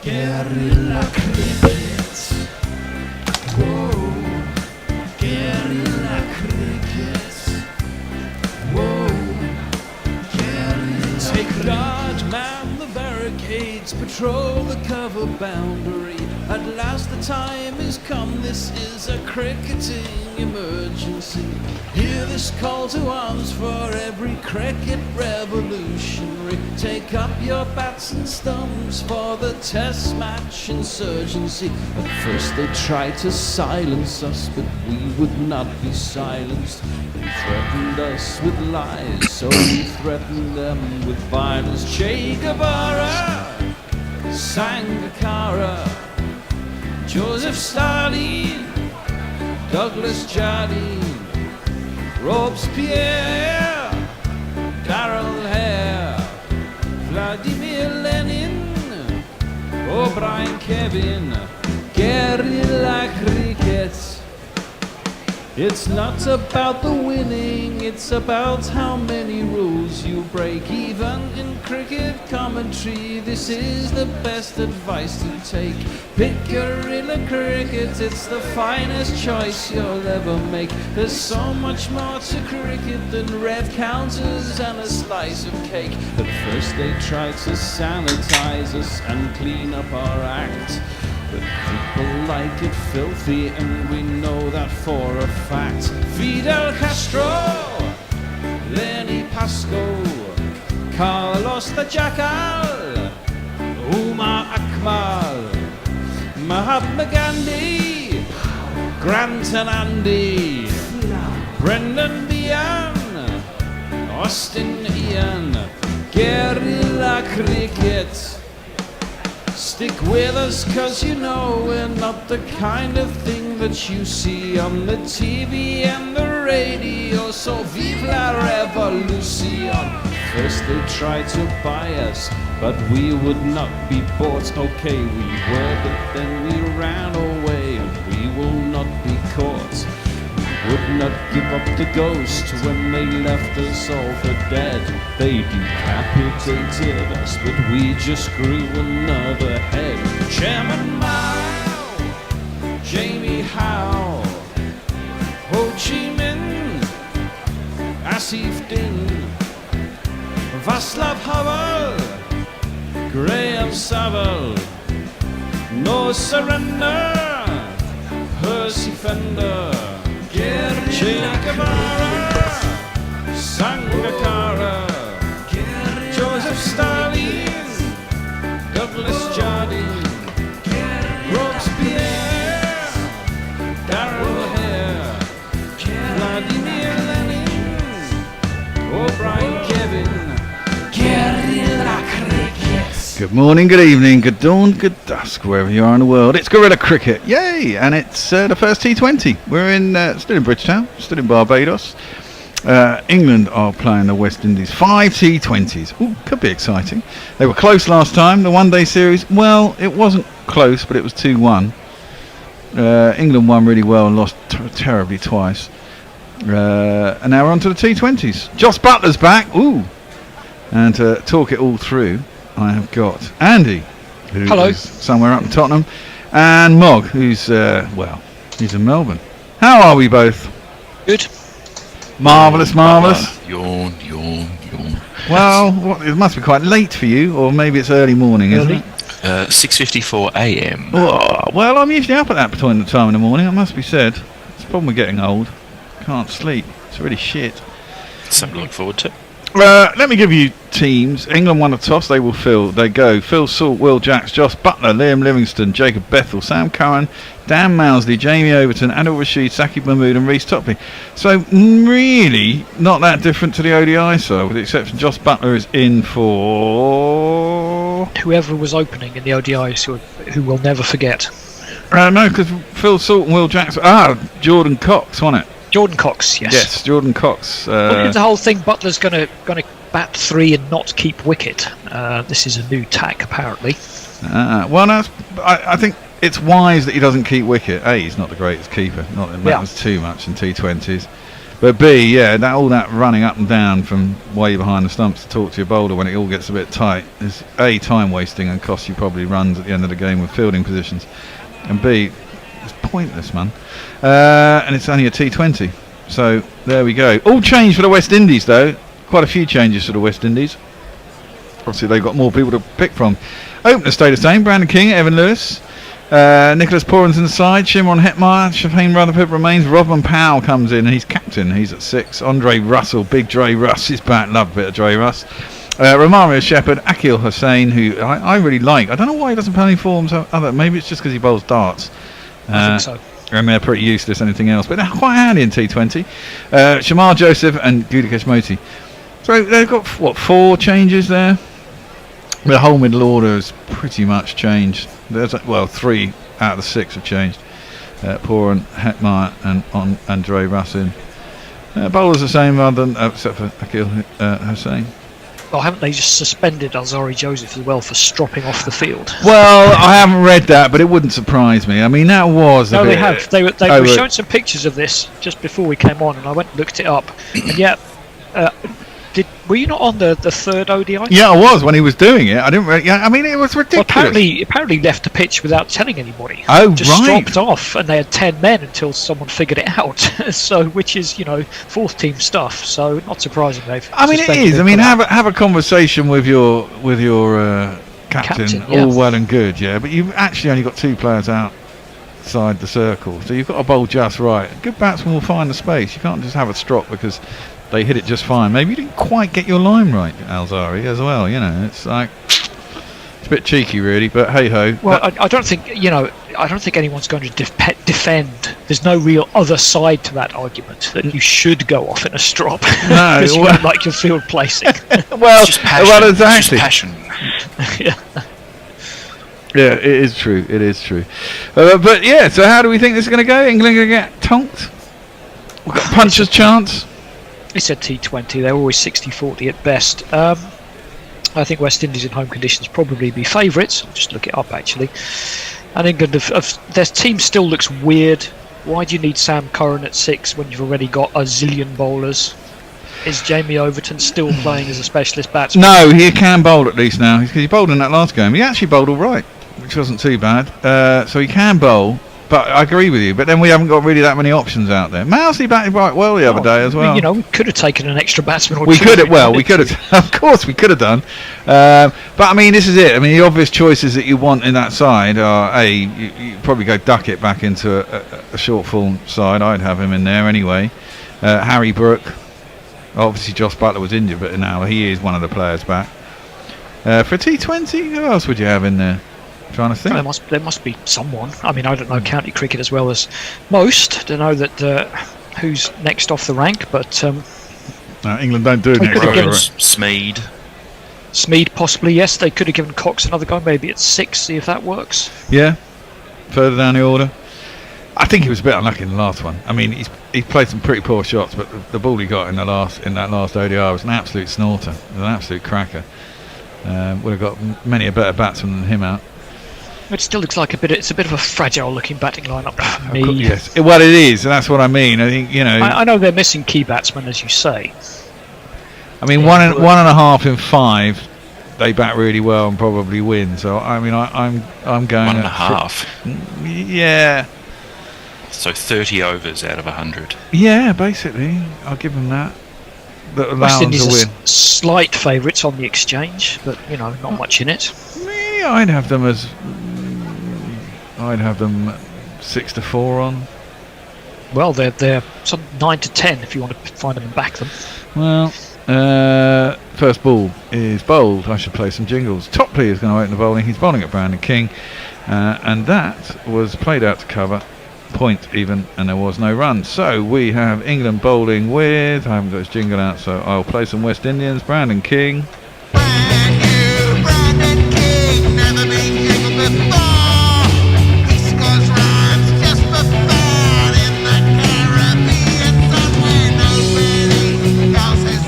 Guerrilla cricket. Whoa. Guerrilla cricket. Whoa. Guerrilla. Take guard, man the barricades, patrol the cover boundary. At last the time is come, this is a cricketing emergency. Hear this call to arms for every cricket revolutionary. Take up your bats and stumps for the test match insurgency. At first they tried to silence us, but we would not be silenced. They threatened us with lies, so we threatened them with violence. Che Guevara, Sangakkara, Joseph Stalin, Douglas Jardine, Robespierre, Darrell Hare, Vladimir Lenin, O'Brien Kevin, guerrilla cricket. It's not about the winning, it's about how many rules you break. Even in cricket commentary, this is the best advice to take. Pick guerrilla cricket, it's the finest choice you'll ever make. There's so much more to cricket than red counters and a slice of cake. At first they tried to sanitize us and clean up our act. But people like it filthy, and we know that for a fact. Fidel Castro, Lenny Pascoe, Carlos the Jackal, Umar Akmal, Mahatma Gandhi, Grant and Andy, Brendan Behan, Austin Ian, guerrilla cricket. Stick with us, cause you know we're not the kind of thing that you see on the TV and the radio. So vive la revolution. First they tried to buy us, but we would not be bought. Okay, we were, but then we ran away, and we will not be caught. Would not give up the ghost when they left us all for dead. They decapitated us, but we just grew another head. Chairman Mao, Jamie Howe, Ho Chi Minh, Asif Din, Václav Havel, Graham Saville, No Surrender, Percy Fender, Che Guevara, Sangakkara, Joseph Stalin, Douglas Jardine, Robespierre, Darrell Hare, Vladimir Lenin, O'Brien Kevin, guerrilla cricket. Good morning, good evening, good dawn, good dusk, wherever you are in the world. It's guerrilla cricket, yay! And it's the first T20. We're still in Bridgetown, still in Barbados. England are playing the West Indies. 5 T20s. Ooh, could be exciting. They were close last time. The one-day series, well, it wasn't close, but it was 2-1. England won really well and lost terribly twice. And now we're on to the T20s. Joss Buttler's back. Ooh! And to talk it all through, I have got Andy, who is somewhere up in Tottenham, and Mog, who's, he's in Melbourne. How are we both? Good. Marvellous. Yawn. Well, it must be quite late for you, or maybe it's early morning, isn't it? 6:54 a.m. Oh, well, I'm usually up at that time in the morning, it must be said. It's the problem with getting old. Can't sleep. It's really shit. Something to look forward to. Let me give you teams. England won the toss. They go Phil Salt, Will Jacks, Joss Buttler, Liam Livingstone, Jacob Bethel, Sam Curran, Dan Mousley, Jamie Overton, Adil Rashid, Saqib Mahmood and Reece Topley. So really not that different to the ODI side, with the exception Joss Buttler is in for whoever was opening in the ODIs, who we'll never forget. No, because Phil Salt and Will Jacks. Jordan Cox, wasn't it? Jordan Cox, yes. Yes, Jordan Cox. The whole thing, Butler's going to bat 3 and not keep wicket. This is a new tack, apparently. I think it's wise that he doesn't keep wicket. He's not the greatest keeper. Not that matters too much in T20s. But B, yeah, all that running up and down from way behind the stumps to talk to your bowler when it all gets a bit tight is A, time wasting and costs you probably runs at the end of the game with fielding positions, and B, it's pointless, man. And it's only a T20, so there we go. All change for the West Indies though. Quite a few changes for the West Indies. Obviously they've got more people to pick from. Opener stay the same. Brandon King, Evan Lewis. Nicholas Poran's inside. Shimron Hetmeyer, Shafeen Rutherford remains. Rodman Powell comes in and he's captain. He's at 6. Andre Russell, big Dre Russ is back. Love a bit of Dre Russ. Romario Shepherd, Akil Hussain, who I really like. I don't know why he doesn't play any forms. Maybe it's just because he bowls darts. I think so. And they're pretty useless anything else, but they're quite handy in T20. Shamar Joseph and Gudikesh Moti. So they've got, 4 changes there? The whole middle order has pretty much changed. There's 3 out of the 6 have changed. Poran, Hetmeyer and Andre Russin. Bowlers the same other than, except for Akil Hussain. Well, haven't they just suspended Alzari Joseph as well for stropping off the field? Well, I haven't read that, but it wouldn't surprise me. I mean, that was no, they have. They were showing some pictures of this just before we came on, and I went and looked it up. And yeah, were you not on the third ODI? Yeah, I was when he was doing it. I didn't. I mean, it was ridiculous. Well, apparently left the pitch without telling anybody. Oh, just right. Just stropped off, and they had 10 men until someone figured it out. So, which is fourth team stuff. So, not surprising they've. I mean, it is. I mean, have a conversation with your captain. Yeah. All well and good, yeah. But you've actually only got 2 players outside the circle, so you've got to bowl just right. A good batsman will find the space. You can't just have a strop because they hit it just fine. Maybe you didn't quite get your line right, Alzari, as well. It's like it's a bit cheeky, really. But hey ho. Well, I don't think I don't think anyone's going to defend. There's no real other side to that argument that you should go off in a strop because you don't like your field placing. well, it's just passion. well, exactly. It's just passion. Yeah. Yeah, it is true. It is true. But yeah, so how do we think this is going to go? England going to get tonked? We've got puncher's chance. It's a T20. They're always 60-40 at best. I think West Indies in home conditions probably be favourites. I'll just look it up actually. And England, their team still looks weird. Why do you need Sam Curran at 6 when you've already got a zillion bowlers? Is Jamie Overton still playing as a specialist batsman? No, he can bowl at least now. Because he bowled in that last game. He actually bowled all right, which wasn't too bad. So he can bowl. But I agree with you. But then we haven't got really that many options out there. Mousley batted quite well the other day as well. We could have taken an extra batsman or we two. Could have. Well, we could have. Of course, we could have done. But I mean, this is it. I mean, the obvious choices that you want in that side are you probably go Duckett back into a short form side. I'd have him in there anyway. Harry Brook. Obviously, Josh Butler was injured, but now he is one of the players back. For T20, who else would you have in there? I'm trying to think. There must be someone. I mean, I don't know county cricket as well as most to know that who's next off the rank, but England don't do it next off the rank. Smeed possibly, yes. They could have given Cox another go, maybe at 6, see if that works. Yeah, further down the order. I think he was a bit unlucky in the last one. I mean, he's played some pretty poor shots, but the ball he got in that last ODI was an absolute snorter. It was an absolute cracker. Would have got many a better batsman than him out. It still looks like it's a bit of a fragile looking batting lineup for me. Yes, well it is, and that's what I mean. I think I know they're missing key batsmen, as you say. I mean, one and a half in 5, they bat really well and probably win. So I mean, I'm going 1.5. Yeah. So 30 overs out of 100. Yeah, basically, I'll give them that. That allows them to win. Slight favourites on the exchange, but not much in it. Yeah, I'd have them 6-4 on. Well, they're some 9-10 if you want to find them and back them. Well, first ball is bowled. I should play some jingles. Topley is going to open the bowling. He's bowling at Brandon King, and that was played out to cover. Point even, and there was no run. So we have England bowling with, I haven't got his jingle out, so I'll play some West Indians. Brandon King. Brand new Brandon King, never been king before. He scores runs just for fun in the Caribbean, somewhere nobody else has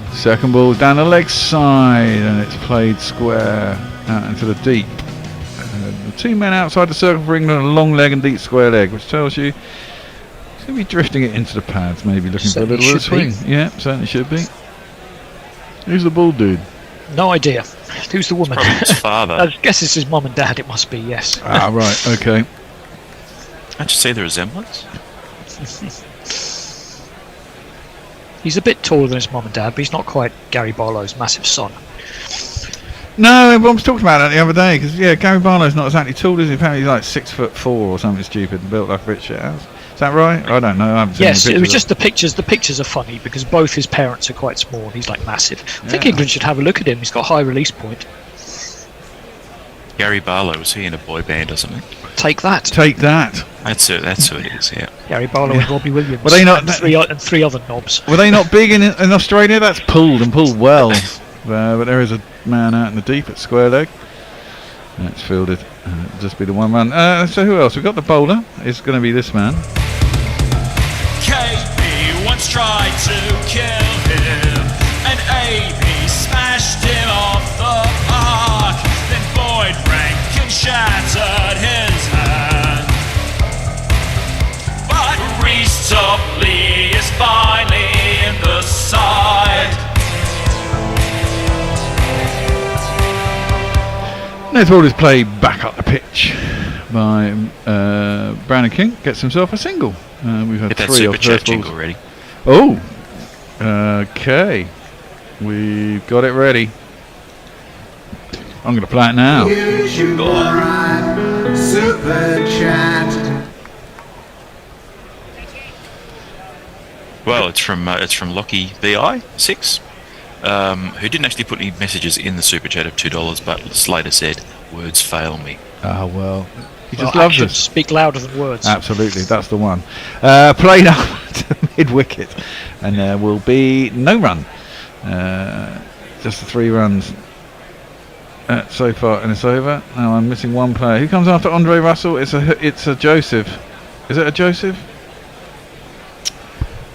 scored. Second ball down the leg side, and it's played square out into the deep. 2 men outside the circle for England, a long leg and deep square leg, which tells you It's going to be drifting it into the pads, maybe looking for a Certainly little bit of should be. swing. Yeah, certainly should be. Who's the bald dude? No idea. Who's the woman? Probably his father. I guess it's his mum and dad. It must be, yes. Ah, right, okay. Can't you see the resemblance? He's a bit taller than his mum and dad, but he's not quite Gary Barlow's massive son. No, everyone was talking about it the other day, because, yeah, Gary Barlow's not exactly tall, is he? Apparently he's like 6'4" or something stupid and built like a bit shit house. Is that right? I don't know. I haven't seen Yes, any it was pictures just the pictures. The pictures are funny because both his parents are quite small and he's like massive. I think Yeah. England should have a look at him. He's got a high release point. Gary Barlow, was he in a boy band or something? Take that. Take that. That's who it is, yeah. Gary Barlow and Robbie Williams. Were they not- and three other knobs. Were they not big in Australia? That's pulled and pulled well. But there is a man out in the deep at square leg. It's fielded. It'll just be the one run. So who else? We've got the bowler. It's going to be this man. KB once tried to kill him, and AB smashed him off the park. Then Boyd Rankin shattered his hand. But Reece Topley is finally in the side. Next ball is played back up the pitch by Brown and King. Gets himself a single. We've had Get that 3 super off chat first balls. jingle ready. Oh, okay. We've got it ready. I'm going to play it now. Use your right super chat. Well, it's from Lockie VI 6, who didn't actually put any messages in the super chat of $2, but later said, "Words fail me." Ah, well, he just Well, loves actions us. speak louder than words. Absolutely, that's the one. Played up to mid wicket, and there will be no run. Just the 3 runs so far, and it's over. Now I'm missing one player. Who comes after Andre Russell? It's a Joseph. Is it a Joseph?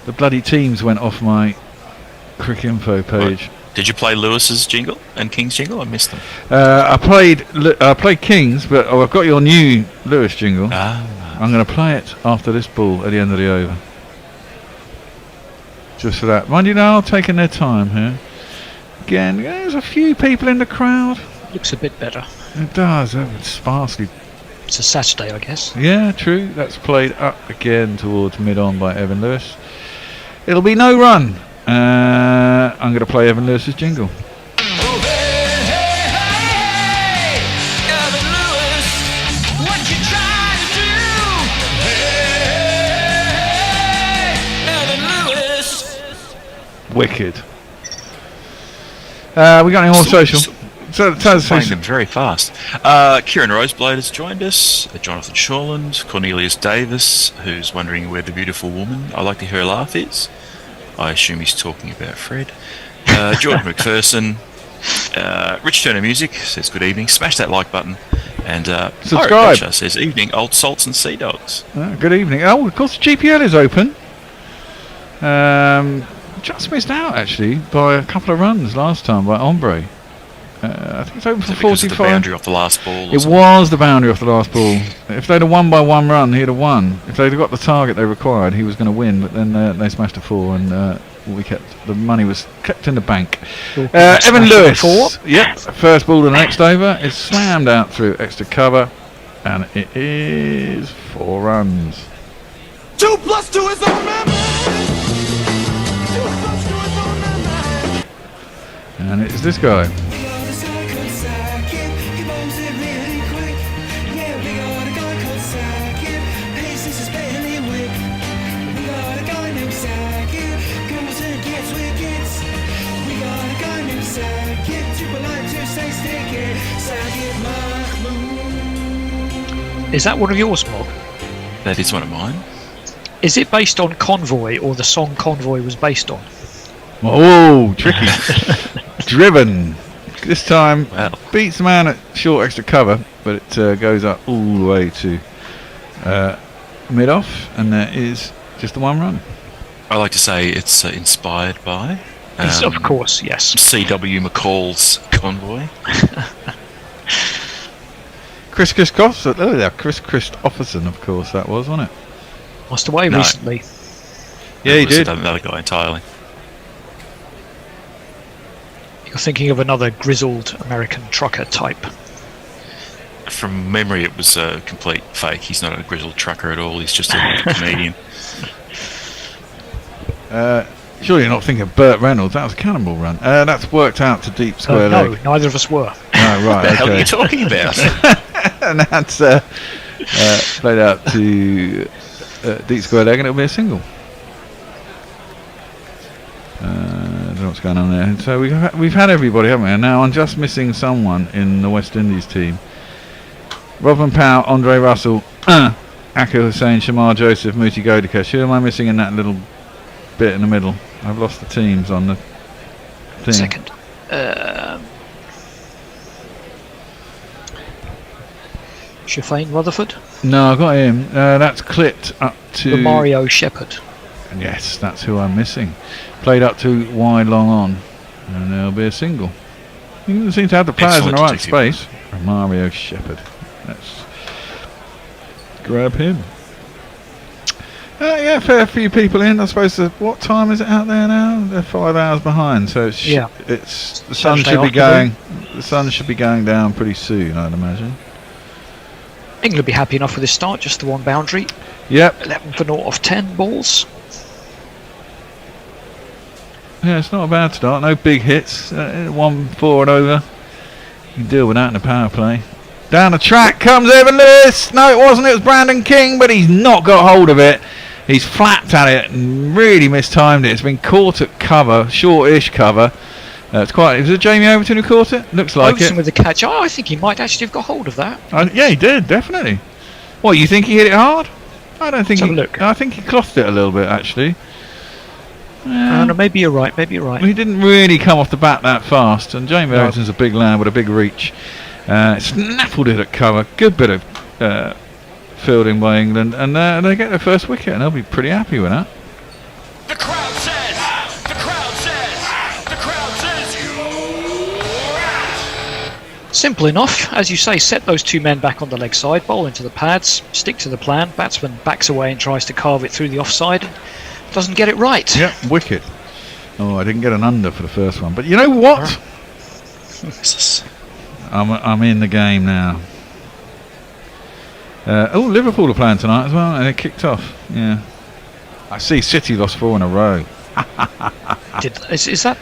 The bloody teams went off my Crick Info page. Did you play Lewis's jingle and King's jingle? I missed them. I played Kings, but I've got your new Lewis jingle. I'm going to play it after this ball at the end of the over. Just for that. Mind you now, taking their time here. Again, there's a few people in the crowd. Looks a bit better. It does. Sparsely. It's a Saturday, I guess. Yeah, true. That's played up again towards mid-on by Evan Lewis. It'll be no run. I'm going to play Evan Lewis's jingle. Oh, hey, hey, hey, hey, Evan Lewis, what you trying to do? Hey, hey, hey, Evan Lewis. Wicked. We got any more social? So tell us Playing them very fast. Kieran Roseblade has joined us. Jonathan Shawland, Cornelius Davis, who's wondering where the beautiful woman I like to hear her laugh is. I assume he's talking about Fred. George McPherson, Rich Turner Music says good evening. Smash that like button. And Subscribe. Pirate Gotcha says evening, old salts and sea dogs. good evening. Oh, of course, the GPL is open. Just missed out actually by a couple of runs last time by Ombre. I think it's open for Is it because of 45. the boundary off the last ball? or It something? was the boundary off the last ball. If they'd have won by 1 run, he'd have won. If they'd have got the target they required, he was going to win. But then they smashed a 4, and the money was kept in the bank. Evan Lewis. Yep. First ball of the next over is slammed out through extra cover, and it is 4 runs. 2 + 2 is a number. 2 + 2 is a number. And it's this guy. Is that one of yours, Mog? That is one of mine. Is it based on Convoy or the song Convoy was based on? Oh, tricky. Driven. This time Well. beats the man at short extra cover, but it goes up all the way to mid-off, and there is just the 1 run. I like to say it's inspired by Of course, yes. C.W. McCall's Convoy. Chris Christopherson, of course, that was, wasn't it? Lost away No. recently. Yeah, he It was did. another guy entirely. You're thinking of another grizzled American trucker type. From memory, it was a complete fake. He's not a grizzled trucker at all. He's just a comedian. Surely you're not thinking of Burt Reynolds. That was a cannonball run. That's worked out to deep square No, leg. neither of us were. Oh, right, What the hell are okay. you talking about? And that's played out to deep square leg, and it'll be a single. I don't know what's going on there. So we've had everybody, haven't we? And now I'm just missing someone in the West Indies team. Robin Powell, Andre Russell, Akil Hussain, Shamar Joseph, Muti Godikesh. Who am I missing in that little bit in the middle? I've lost the teams on the thing. Second. Shafane Rutherford. No, I got him. That's clipped up to... The Mario Shepherd. Yes, that's who I'm missing. Played up to wide long on, and there'll be a single. You seem to have the players in the Excellent right detective. space. Mario Shepherd. Let's grab him. Yeah, fair few people in. I suppose. What time is it out there now? They're 5 hours behind, so it's Yeah. it's the sun Saturday should be afternoon. going. The sun should be going down pretty soon, I'd imagine. England will be happy enough with this start, just the one boundary. Yep. 11 for 0 off 10 balls. Yeah, it's not a bad start. No big hits. 1-4 and over. You can deal with that in the power play. Down the track comes Evan Lewis. No, it wasn't. It was Brandon King, but he's not got hold of it. He's flapped at it and really mistimed it. It's been caught at cover, short-ish cover. It's quite. Was it Jamie Overton who caught it? Looks like Overton it. with the catch. Oh, I think he might actually have got hold of that. Yeah, he did definitely. What, you think he hit it hard? I don't think. Let's have a look. I think he clothed it a little bit actually. Yeah. No, maybe you're right. Maybe you're right. He didn't really come off the bat that fast, and Jamie No. Overton's a big lad with a big reach. Snaffled it at cover. Good bit of fielding by England, and they get their first wicket, and they'll be pretty happy with that. The crowd says, the crowd says, the crowd says you. Simple enough. As you say, set those two men back on the leg side, bowl into the pads, stick to the plan. Batsman backs away and tries to carve it through the offside. Doesn't get it right. Yep, wicket. Oh, I didn't get an under for the first one, but you know what? I'm in the game now. Liverpool are playing tonight as well, and it kicked off. Yeah, I see City lost 4 in a row. Is that?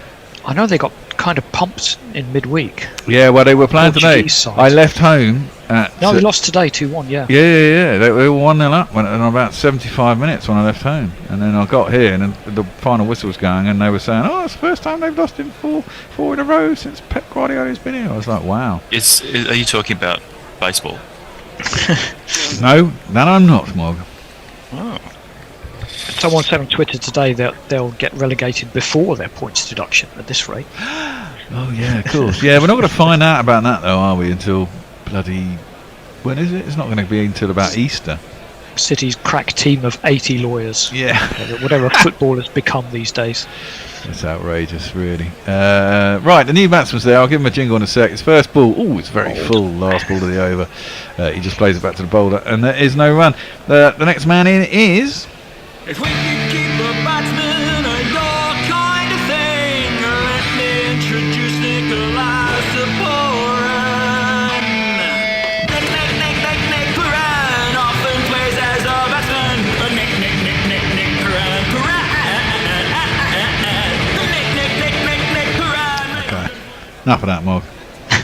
I know they got kind of pumped in midweek. Yeah, well, they were playing today. Portuguese side. I left home at... No, they lost today 2-1. Yeah. Yeah. They were 1-0 up in about 75 minutes when I left home. And then I got here and then the final whistle was going and they were saying, oh, it's the first time they've lost in four in a row since Pep Guardiola's been here. I was like, wow. Are you talking about baseball? No, I'm not, Smog. Oh. Someone said on Twitter today that they'll get relegated before their points deduction at this rate. Oh, yeah, of course. Yeah, we're not going to find out about that, though, are we, until bloody... When is it? It's not going to be until about Easter. City's crack team of 80 lawyers. Yeah. Whatever football has become these days. It's outrageous, really. Right, the new batsman's there. I'll give him a jingle in a sec. His first ball. Oh, it's very full. Last ball of the over. He just plays it back to the bowler, and there is no run. The next man in is... If we could keep a batsman or your kind of thing, let me introduce Nicholas Puran. Nick Puran often plays as a batsman. Nick Puran. Okay. Enough of that, Mog.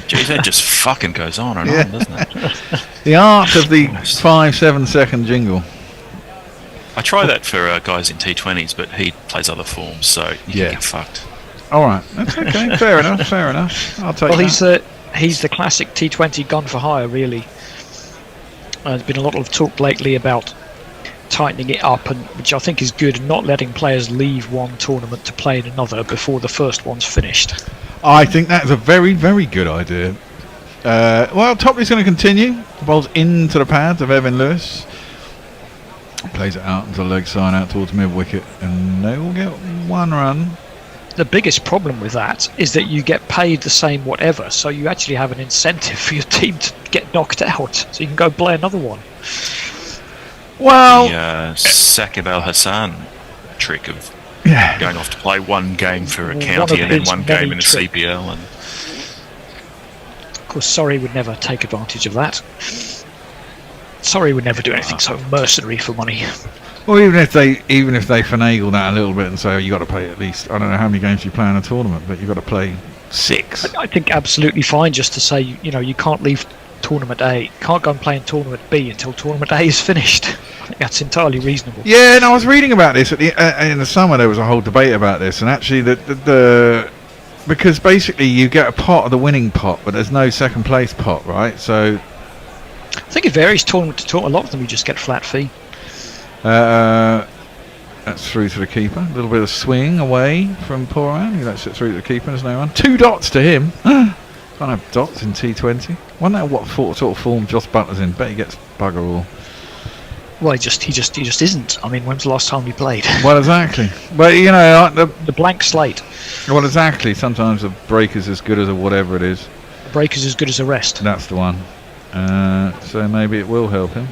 Jeez, that just fucking goes on and Yeah. on, doesn't it? The art of the 5-7 second jingle. I try that for guys in T20s, but he plays other forms, so you Yeah. can get fucked. All right, that's okay. Fair enough. I'll take Well, that. he's the classic T20 gun for hire, really. There's been a lot of talk lately about tightening it up, and which I think is good, and not letting players leave one tournament to play in another before the first one's finished. I think that's a very, very good idea. Well, Topley's going to continue. The ball's into the pads of Evan Lewis. Plays it out into the leg side, out towards mid-wicket, and they will get one run. The biggest problem with that is that you get paid the same whatever, so you actually have an incentive for your team to get knocked out, so you can go play another one. Well, The Sakib Al Hassan trick of yeah. going off to play one game for a One county of and then his one game many in the tricks. CPL. And Of course, Surrey would never take advantage of that. Surrey would never do anything so mercenary for money. Well, even if they finagle that a little bit and say, oh, you got to play at least, I don't know how many games you play in a tournament, but you've got to play 6. I think absolutely fine just to say, you can't leave tournament A, can't go and play in tournament B until tournament A is finished. I think that's entirely reasonable. Yeah, and I was reading about this in the summer. There was a whole debate about this, and actually, the because basically you get a pot of the winning pot, but there's no second place pot, right? So I think it varies tournament to tournament. A lot of them you just get flat fee. that's through to the keeper. A little bit of swing away from Poran. He lets it through to the keeper. There's no run. 2 dots to him. Can't have dots in T20. Wonder what sort of form Joss Butler's in. Bet he gets bugger all. Well, he just isn't. I mean, when's the last time he played? Well, exactly. But The blank slate. well, exactly. Sometimes a breaker's as good as a whatever it is. The break is as good as a rest. That's the one. So maybe it will help him.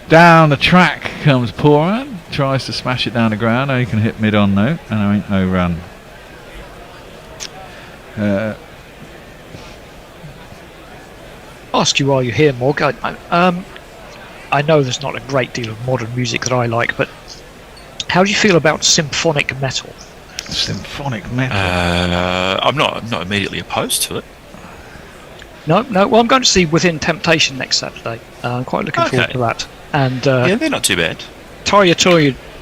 Down the track comes Poran. Tries to smash it down the ground. Now he can hit mid on note, and there ain't no run. Ask you while you're here, Morg. I know there's not a great deal of modern music that I like, but how do you feel about symphonic metal? Symphonic metal. I'm not immediately opposed to it. No. Well, I'm going to see Within Temptation next Saturday. I'm quite looking forward to that. And Yeah, they're not too bad. Tarja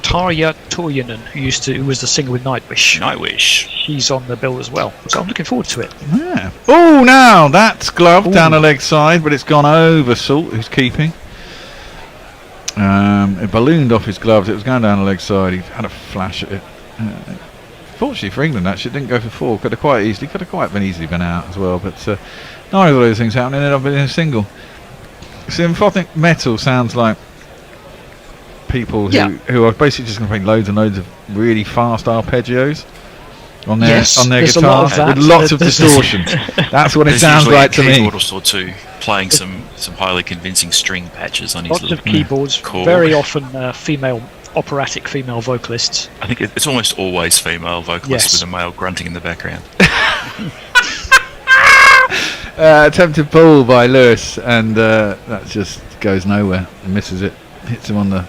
Toivonen, who was the singer with Nightwish. Nightwish. She's on the bill as well, so I'm looking forward to it. Yeah. Oh, now that's gloved down the leg side, but it's gone over Salt, who's keeping. It ballooned off his gloves. It was going down the leg side. He had a flash at it. Fortunately for England, actually, it didn't go for 4. Could have quite been easily been out as well. But neither of those things happened. Ended up in a single. Symphonic metal sounds like people who are basically just going to play loads and loads of really fast arpeggios on their there's a guitar lot of that. with lots of distortion. That's what it sounds usually like a to me. keyboard or so too, playing some highly convincing string patches on his Lots little of keyboards, chord. very often operatic female vocalists. I think it's almost always female vocalists Yes. with a male grunting in the background. Attempted pull by Lewis, and that just goes nowhere and misses it. Hits him on the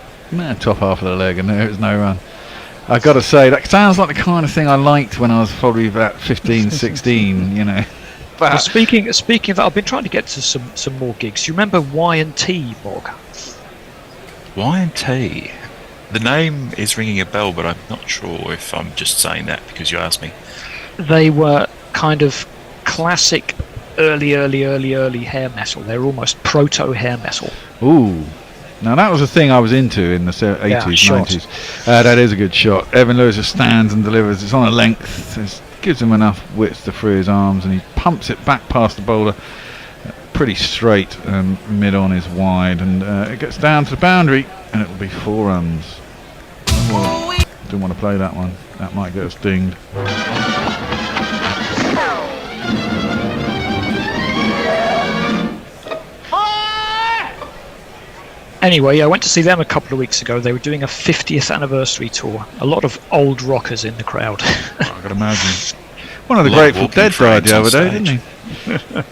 top half of the leg, and there is no run. I got to say, that sounds like the kind of thing I liked when I was probably about 15, 16, you know. Well, speaking of that, I've been trying to get to some more gigs. Do you remember Y&T, Morg? Y&T. The name is ringing a bell, but I'm not sure if I'm just saying that because you asked me. They were kind of classic early hair metal. They were almost proto hair metal. Ooh. Now that was a thing I was into in the 80s, shot. 90s. That is a good shot. Evan Lewis just stands and delivers. It's on a length. It gives him enough width to free his arms, and he pumps it back past the bowler. Pretty straight, and mid on is wide, and it gets down to the boundary, and it will be 4 runs. Well, didn't want to play that one. That might get us dinged. Anyway, I went to see them a couple of weeks ago. They were doing a 50th anniversary tour. A lot of old rockers in the crowd. I can imagine. One of the A lot of Grateful walking Dead died the frames other on day, didn't he?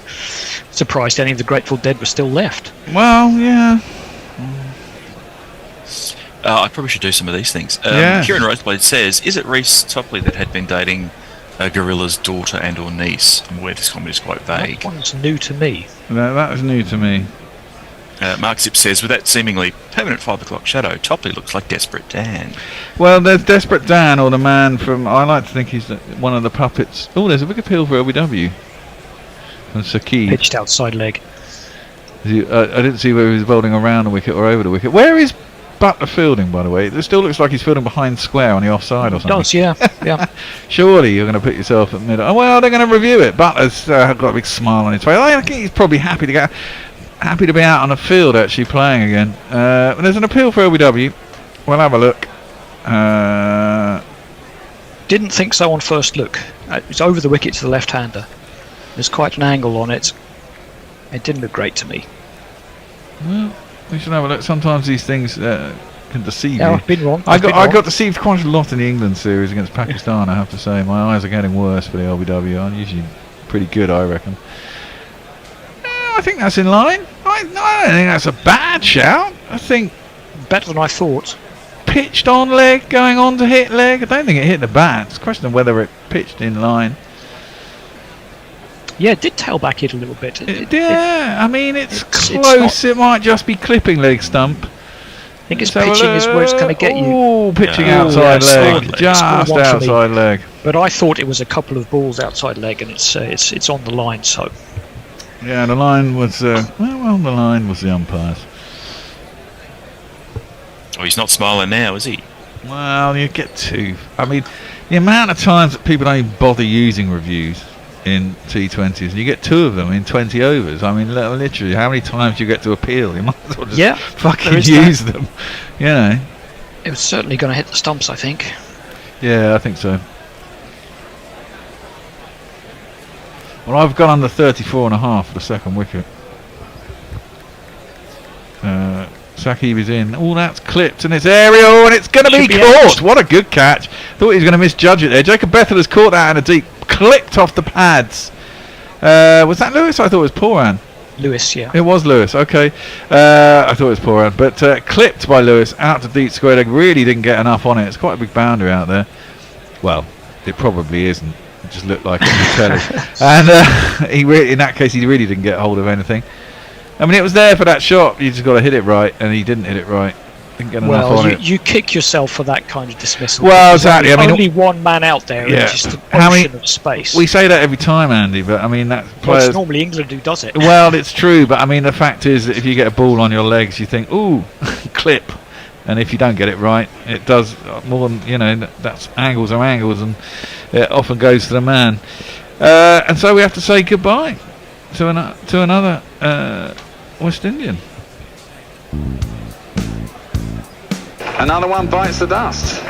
Surprised any of the Grateful Dead were still left. Well, yeah. I probably should do some of these things. Yeah. Kieran Roseblade says, is it Reece Topley that had been dating Gorilla's daughter and or niece? I'm aware this comment is quite vague. That one's new to me. That was new to me. Mark Zip says, with that seemingly permanent 5 o'clock shadow, Topley looks like Desperate Dan. Well, there's Desperate Dan, or the man from... I like to think he's one of the puppets. Oh, there's a big appeal for LBW. From Saki. Pitched outside leg. I didn't see whether he was bowling around the wicket or over the wicket. Where is Butler fielding, by the way? It still looks like he's fielding behind square on the offside or something. Does, yeah. Surely you're going to put yourself at mid. Oh, well, they're going to review it. Butler's got a big smile on his face. I think he's probably happy to be out on the field actually playing again. There's an appeal for LBW. We'll have a look. Didn't think so on first look. It's over the wicket to the left-hander. There's quite an angle on it. It didn't look great to me. Well, We should have a look. Sometimes these things can deceive Yeah, you. I've been wrong. I got deceived quite a lot in the England series against Pakistan, I have to say. My eyes are getting worse for the LBW. I'm usually pretty good, I reckon. I think that's in line. I don't think that's a bad shout. I think Better than I thought. pitched on leg, going on to hit leg. I don't think it hit the bat. It's a question of whether it pitched in line. Yeah, it did tail back it a little bit. I mean, it's it's close. It might just be clipping leg stump. I think its pitching is where it's going to get you. Oh, pitching Yeah. outside Yeah, leg, it's just one for me. outside leg. But I thought it was a couple of balls outside leg, and it's on the line. So Yeah, the line was the line was the umpires. Oh, he's not smiling now, is he? Well, you get two. I mean, the amount of times that people don't even bother using reviews in T20s, and you get two of them in 20 overs. I mean, literally, how many times do you get to appeal? You might as well just fucking use them. You know. it was certainly going to hit the stumps, I think. Yeah, I think so. Well, I've gone under 34.5 for the second wicket. Saqib is in. Oh, that's clipped and it's aerial and it's going to be caught. out. What a good catch. Thought he was going to misjudge it there. Jacob Bethel has caught that in a deep. Clipped off the pads. Was that Lewis? I thought it was Poran. Lewis, yeah. It was Lewis, okay. I thought it was Poran. But clipped by Lewis out to deep square leg. Really didn't get enough on it. It's quite a big boundary out there. Well, it probably isn't. It just looked like it on the telly. And in that case, he really didn't get hold of anything. I mean, it was there for that shot. You just got to hit it right, and he didn't hit it right. Didn't get enough on it. You kick yourself for that kind of dismissal. Well, exactly. Only, I mean, only one man out there, yeah. and just an How many- ocean of space. We say that every time, Andy, but I mean, that Well, players. it's normally England who does it. Well, it's true, but I mean, the fact is that if you get a ball on your legs, you think, ooh, clip. And if you don't get it right, it does more than, that's angles are angles, and it often goes to the man. And so we have to say goodbye to another West Indian. Another one bites the dust.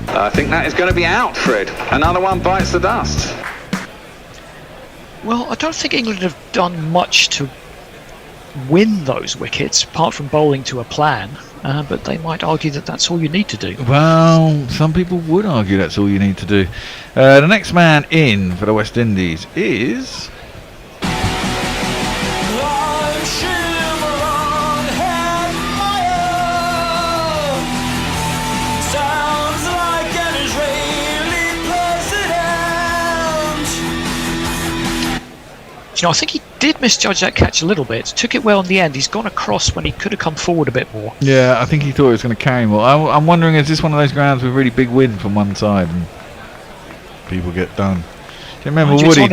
I think that is going to be out, Fred. Another one bites the dust. Well, I don't think England have done much to win those wickets, apart from bowling to a plan. But they might argue that that's all you need to do. Well, some people would argue that's all you need to do. The next man in for the West Indies is... I think he did misjudge that catch a little bit. Took it well in the end. He's gone across when he could have come forward a bit more. Yeah, I think he thought it was going to carry him. Well, I'm wondering, is this one of those grounds with really big wind from one side and people get done? Do you remember Woody?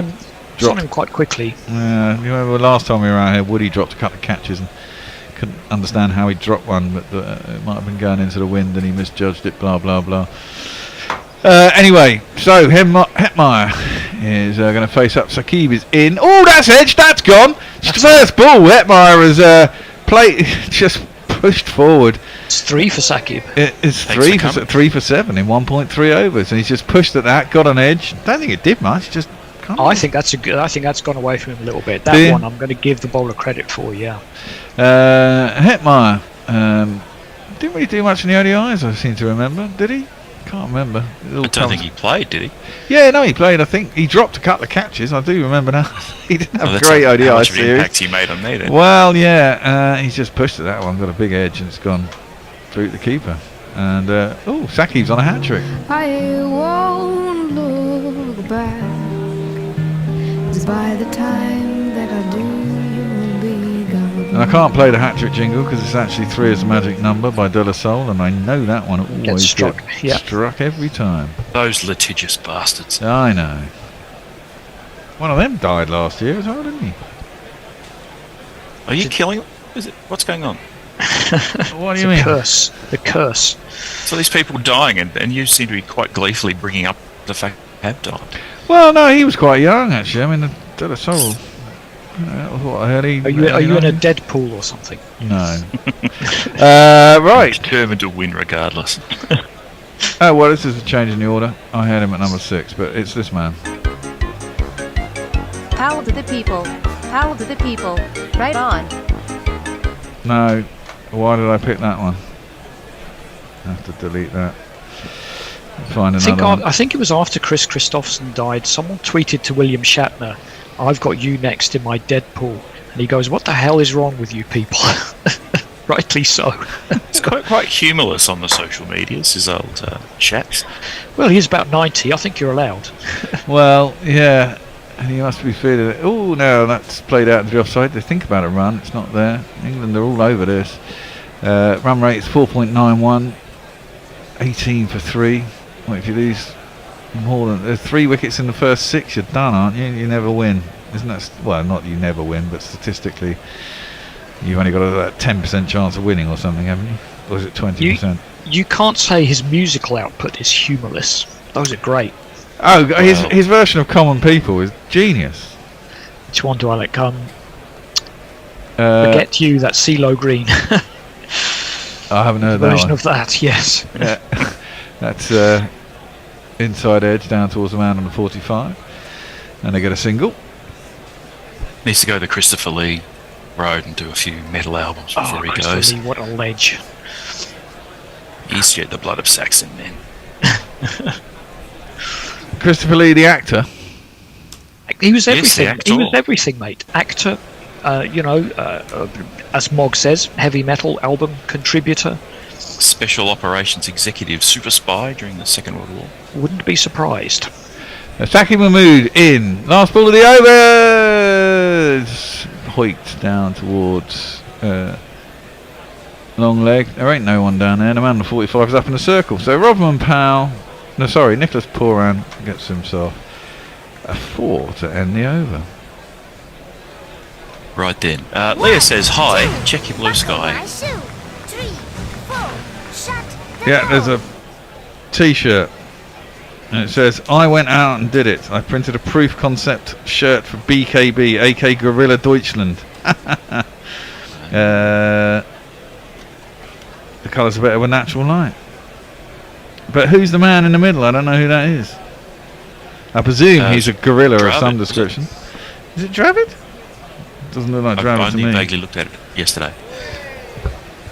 It's on him quite quickly. Yeah, you remember last time we were out here, Woody dropped a couple of catches and couldn't understand how he dropped one, but it might have been going into the wind and he misjudged it, blah, blah, blah. Anyway, so Hetmeyer is going to face up. Saqib is in. Oh, that's edged. That's gone. That's first ball. Hetmeyer has just pushed forward. It's 3 for Saqib. It's 3 for 7 in 1.3 overs, and he's just pushed at that. Got an edge. Don't think it did much. Just. I think that's gone away from him a little bit. That one, I'm going to give the bowler credit for. Yeah. Hetmeyer didn't really do much in the ODIs. I seem to remember. Did he? Can't remember. I don't think he played, did he? Yeah, no, he played. I think he dropped a couple of catches. I do remember now. He didn't have a great ODI how much of an series. impact he made on me then. Well, yeah, he's just pushed at that one. Got a big edge and it's gone through the keeper. And Saqib's on a hat trick. I won't look back, 'cause by the time that I do, you'll be gone. And I can't play the hat trick jingle because it's actually 3 is the magic number by De La Soul, and I know that one always struck. gets struck every time. Those litigious bastards. I know. One of them died last year as well, didn't he? Are you killing him? What's going on? What do you mean? The curse. So these people dying, and you seem to be quite gleefully bringing up the fact they have died. Well, no, he was quite young actually. I mean, De La Soul. That was what I heard. Are you in a Deadpool or something? No. Right. Determined to win regardless. Oh, well, this is a change in the order. I had him at number 6, but it's this man. Power to the people. Power to the people. Right on. No. Why did I pick that one? I have to delete that. Find another one. I think it was after Chris Christopherson died. Someone tweeted to William Shatner, "I've got you next in my Deadpool," and he goes, "What the hell is wrong with you people?" Rightly so. It's quite humorless on the social medias, his old chats. Well, he's about 90. I think you're allowed. Well, yeah. And he must be feeling it. Oh, no, that's played out to the offside. They think about a run. It's not there. England are all over this. Run rate is 4.91. 18 for 3. Well, if you lose more than... There's 3 wickets in the first 6, you're done, aren't you? You never win. Isn't that... Well, not you never win, but statistically, you've only got a 10% chance of winning or something, haven't you? Or is it 20%? You can't say his musical output is humorless. Those are great. Oh, his version of Common People is genius. Which one do I let come? Forget You, that's CeeLo Green. I haven't heard that version one. of that, yes. Yeah. That's inside edge down towards the man on the 45. And they get a single. Needs to go the Christopher Lee road and do a few metal albums before he Christopher goes. Lee, what a ledge. He's shed the blood of Saxon men. Christopher Lee, the actor. He was Yes, everything. the actor. He was everything, mate. Actor, as Mog says, heavy metal album contributor. Special Operations Executive Super Spy during the Second World War. Wouldn't be surprised. Saki Mahmood in. Last ball of the over. Hoiked down towards long leg. There ain't no one down there. The man on the 45 is up in the circle. So Rodman Powell... No, sorry, Nicholas Poran gets himself a 4 to end the over. Right then. Leah says, "Hi, check your blue sky." Yeah, there's a T-shirt. And it says, "I went out and did it. I printed a proof concept shirt for BKB, aka Guerilla Deutschland." The colours are better with natural light. But who's the man in the middle? I don't know who that is. I presume he's a gorilla of Dravid, some description. Is it Dravid? Doesn't look like I Dravid to only me. vaguely looked at it yesterday.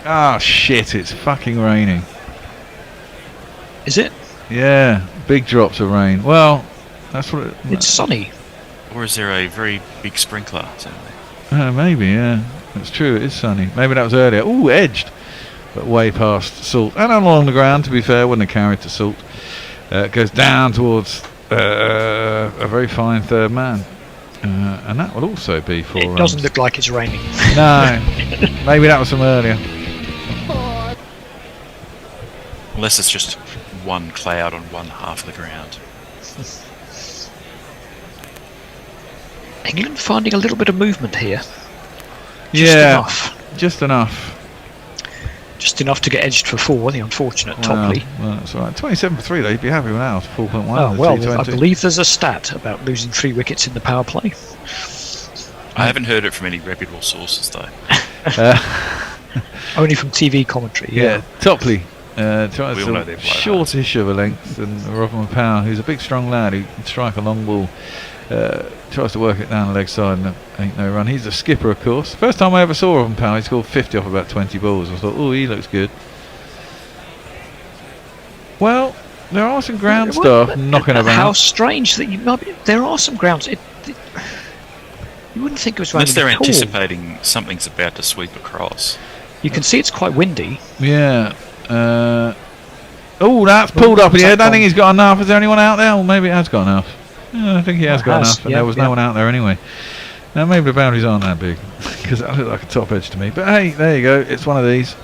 Ah, shit, it's fucking raining. Is it? Yeah, big drops of rain. Well, that's what it... It's sunny. Or is there a very big sprinkler somewhere? Maybe, yeah. That's true, it is sunny. Maybe that was earlier. Ooh, edged. But way past Salt. And along the ground, to be fair, wouldn't have carried to Salt. It goes down towards a very fine third man. And that will also be 4 runs. It doesn't look like it's raining. No. Maybe that was from earlier. Unless it's just one cloud on one half of the ground. England finding a little bit of movement here. Just enough. Just enough to get edged for 4, the unfortunate Topley. Well, that's all right. 27 for 3, though. You'd be happy with that after 4.1. Oh, well, T20. I believe there's a stat about losing 3 wickets in the power play. I haven't heard it from any reputable sources, though. Only from TV commentary, Yeah, Topley. Tries We all know to they're shortish of a length than Rodman Powell, who's a big strong lad who can strike a long ball. Tries to work it down the leg side and ain't no run. He's the skipper, of course. First time I ever saw Rodman Powell, he scored 50 off about 20 balls. I thought, oh, he looks good. Well, there are some ground staff knocking about. How strange that there are some grounds. You wouldn't think it was raining Unless they're at all. anticipating something's about to sweep across. You can see it's quite windy. Yeah. Oh, that's pulled up in the air. I don't think he's got enough. Is there anyone out there? Well, maybe it has got enough. Yeah, I think he has got enough, and there was no one out there anyway. Now, maybe the boundaries aren't that big, because that looked like a top edge to me. But hey, there you go. It's one of these.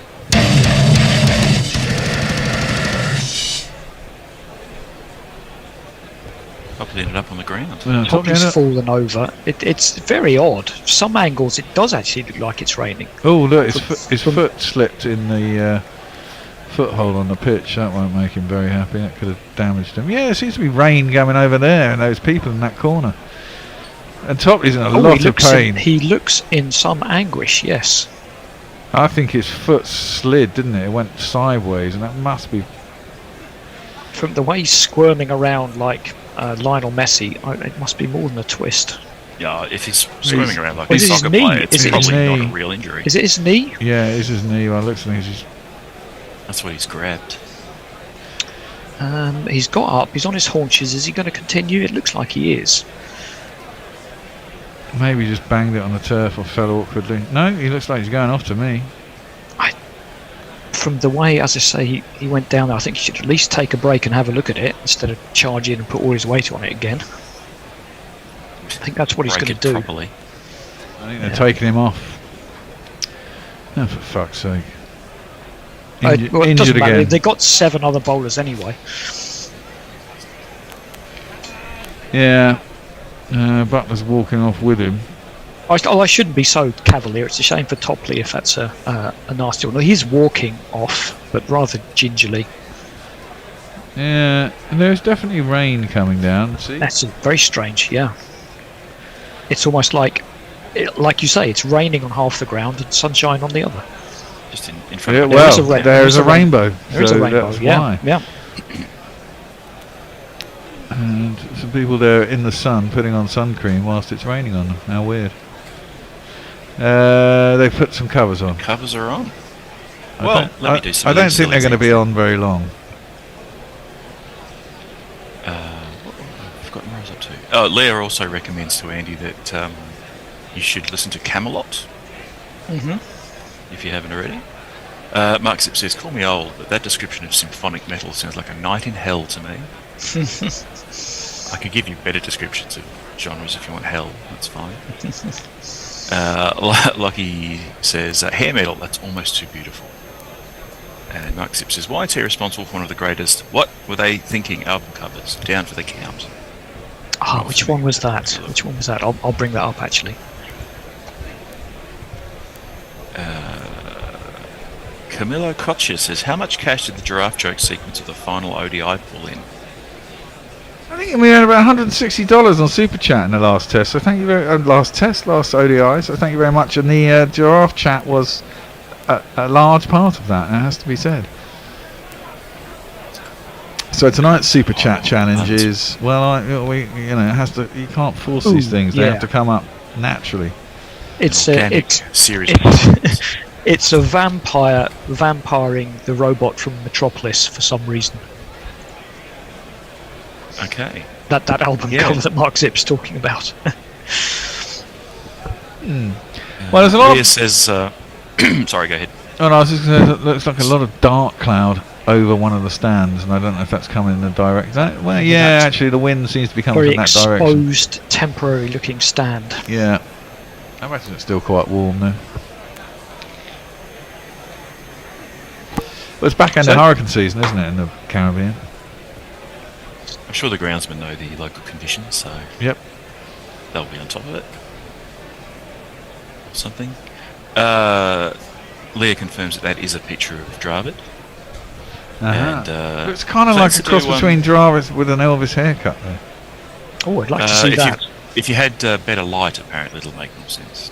Probably ended up on the ground. Topley's fallen over. It's very odd. Some angles it does actually look like it's raining. Oh, look, his foot slipped in the foothold on the pitch. That won't make him very happy. That could have damaged him. Yeah, there seems to be rain coming over there and those people in that corner. And Topley's in a lot of pain. He looks in some anguish, yes. I think his foot slid, didn't it? It went sideways, and that must be... From the way he's squirming around like Lionel Messi, it must be more than a twist. Yeah, if he's swimming around like a Is it his soccer knee? player, it's Is it his probably not knee? a real injury. Is it his knee? Yeah, it's his knee. Well, it looks like he's That's what he's grabbed. He's got up. He's on his haunches. Is he going to continue? It looks like he is. maybe just banged it on the turf or fell awkwardly. No, he looks like he's going off to me. From the way, as I say, he went down there, I think he should at least take a break and have a look at it instead of charge in and put all his weight on it again. I think that's what he's Break going it to do. properly. I think they're taking him off. Oh, for fuck's sake. Well, it Injured doesn't matter. again. They got 7 other bowlers anyway. Yeah. Butler's walking off with him. I shouldn't be so cavalier. It's a shame for Topley if that's a nasty one. He's walking off, but rather gingerly. Yeah, and there's definitely rain coming down. See? That's very strange, yeah. It's almost like you say, it's raining on half the ground and sunshine on the other. Just in front Yeah, of well, there's a rainbow. There is a rainbow, that's yeah. why. Yeah. And some people there in the sun putting on sun cream whilst it's raining on them. How weird. They've put some covers on. Covers are on. I Well, don't- let me do some I of don't these think they're going to silly be on very long. I've forgotten where I was up to. Oh, Leah also recommends to Andy that you should listen to Camelot if you haven't already. Mark Zip says, "Call me old, but that description of symphonic metal sounds like a night in hell to me." I could give you better descriptions of genres if you want hell. That's fine. Lucky says, "Hair metal. That's almost too beautiful." And Mark Zip says, "Why is he responsible for one of the greatest? What were they thinking? Album covers down for the count." Which one was that? Which one was that? I'll bring that up actually. Camilo Kocher says, "How much cash did the giraffe joke sequence of the final ODI pull in?" I think we had about $160 on Super Chat in the last test. So thank you very last ODI. So thank you very much. And the giraffe chat was a large part of that. It has to be said. So tonight's Super Chat challenge is it has to. You can't force these things. They have to come up naturally. It's series. it's a vampire vampiring the robot from Metropolis for some reason. Okay. That album cover that Mark Zip's talking about. Well, there's a lot. Leah says, "Sorry, go ahead." Oh no, I was just going to say, it looks like a lot of dark cloud over one of the stands, and I don't know if that's coming in the direction. Well, yeah, actually, the wind seems to be coming Very from that direction. exposed, temporary-looking stand. Yeah, I imagine it's still quite warm though. Well, it's back end of hurricane season, isn't it, in the Caribbean? I'm sure the groundsmen know the local conditions, so Yep. they'll be on top of it. Or something. Leah confirms that is a picture of Dravid. And It's kind of like plans a to cross do, between Jarvis with an Elvis haircut there. Oh, I'd like to see that. If you had better light, apparently it'll make more sense.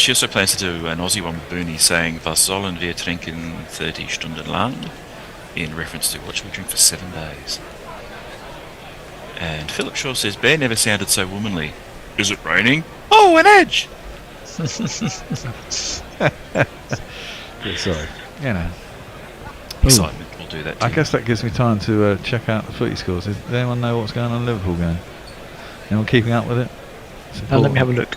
She also plans to do an Aussie one with Booney saying, "Was sollen wir trinken 30 Stunden lang?" in reference to what should we drink for 7 days. And Philip Shaw says, "Bear never sounded so womanly. Is it raining? Oh, an edge!" Yeah, sorry. You know. Excitement will do that too. I guess that gives me time to check out the footy scores. Does anyone know what's going on in the Liverpool game? Anyone keeping up with it? Let me have a look.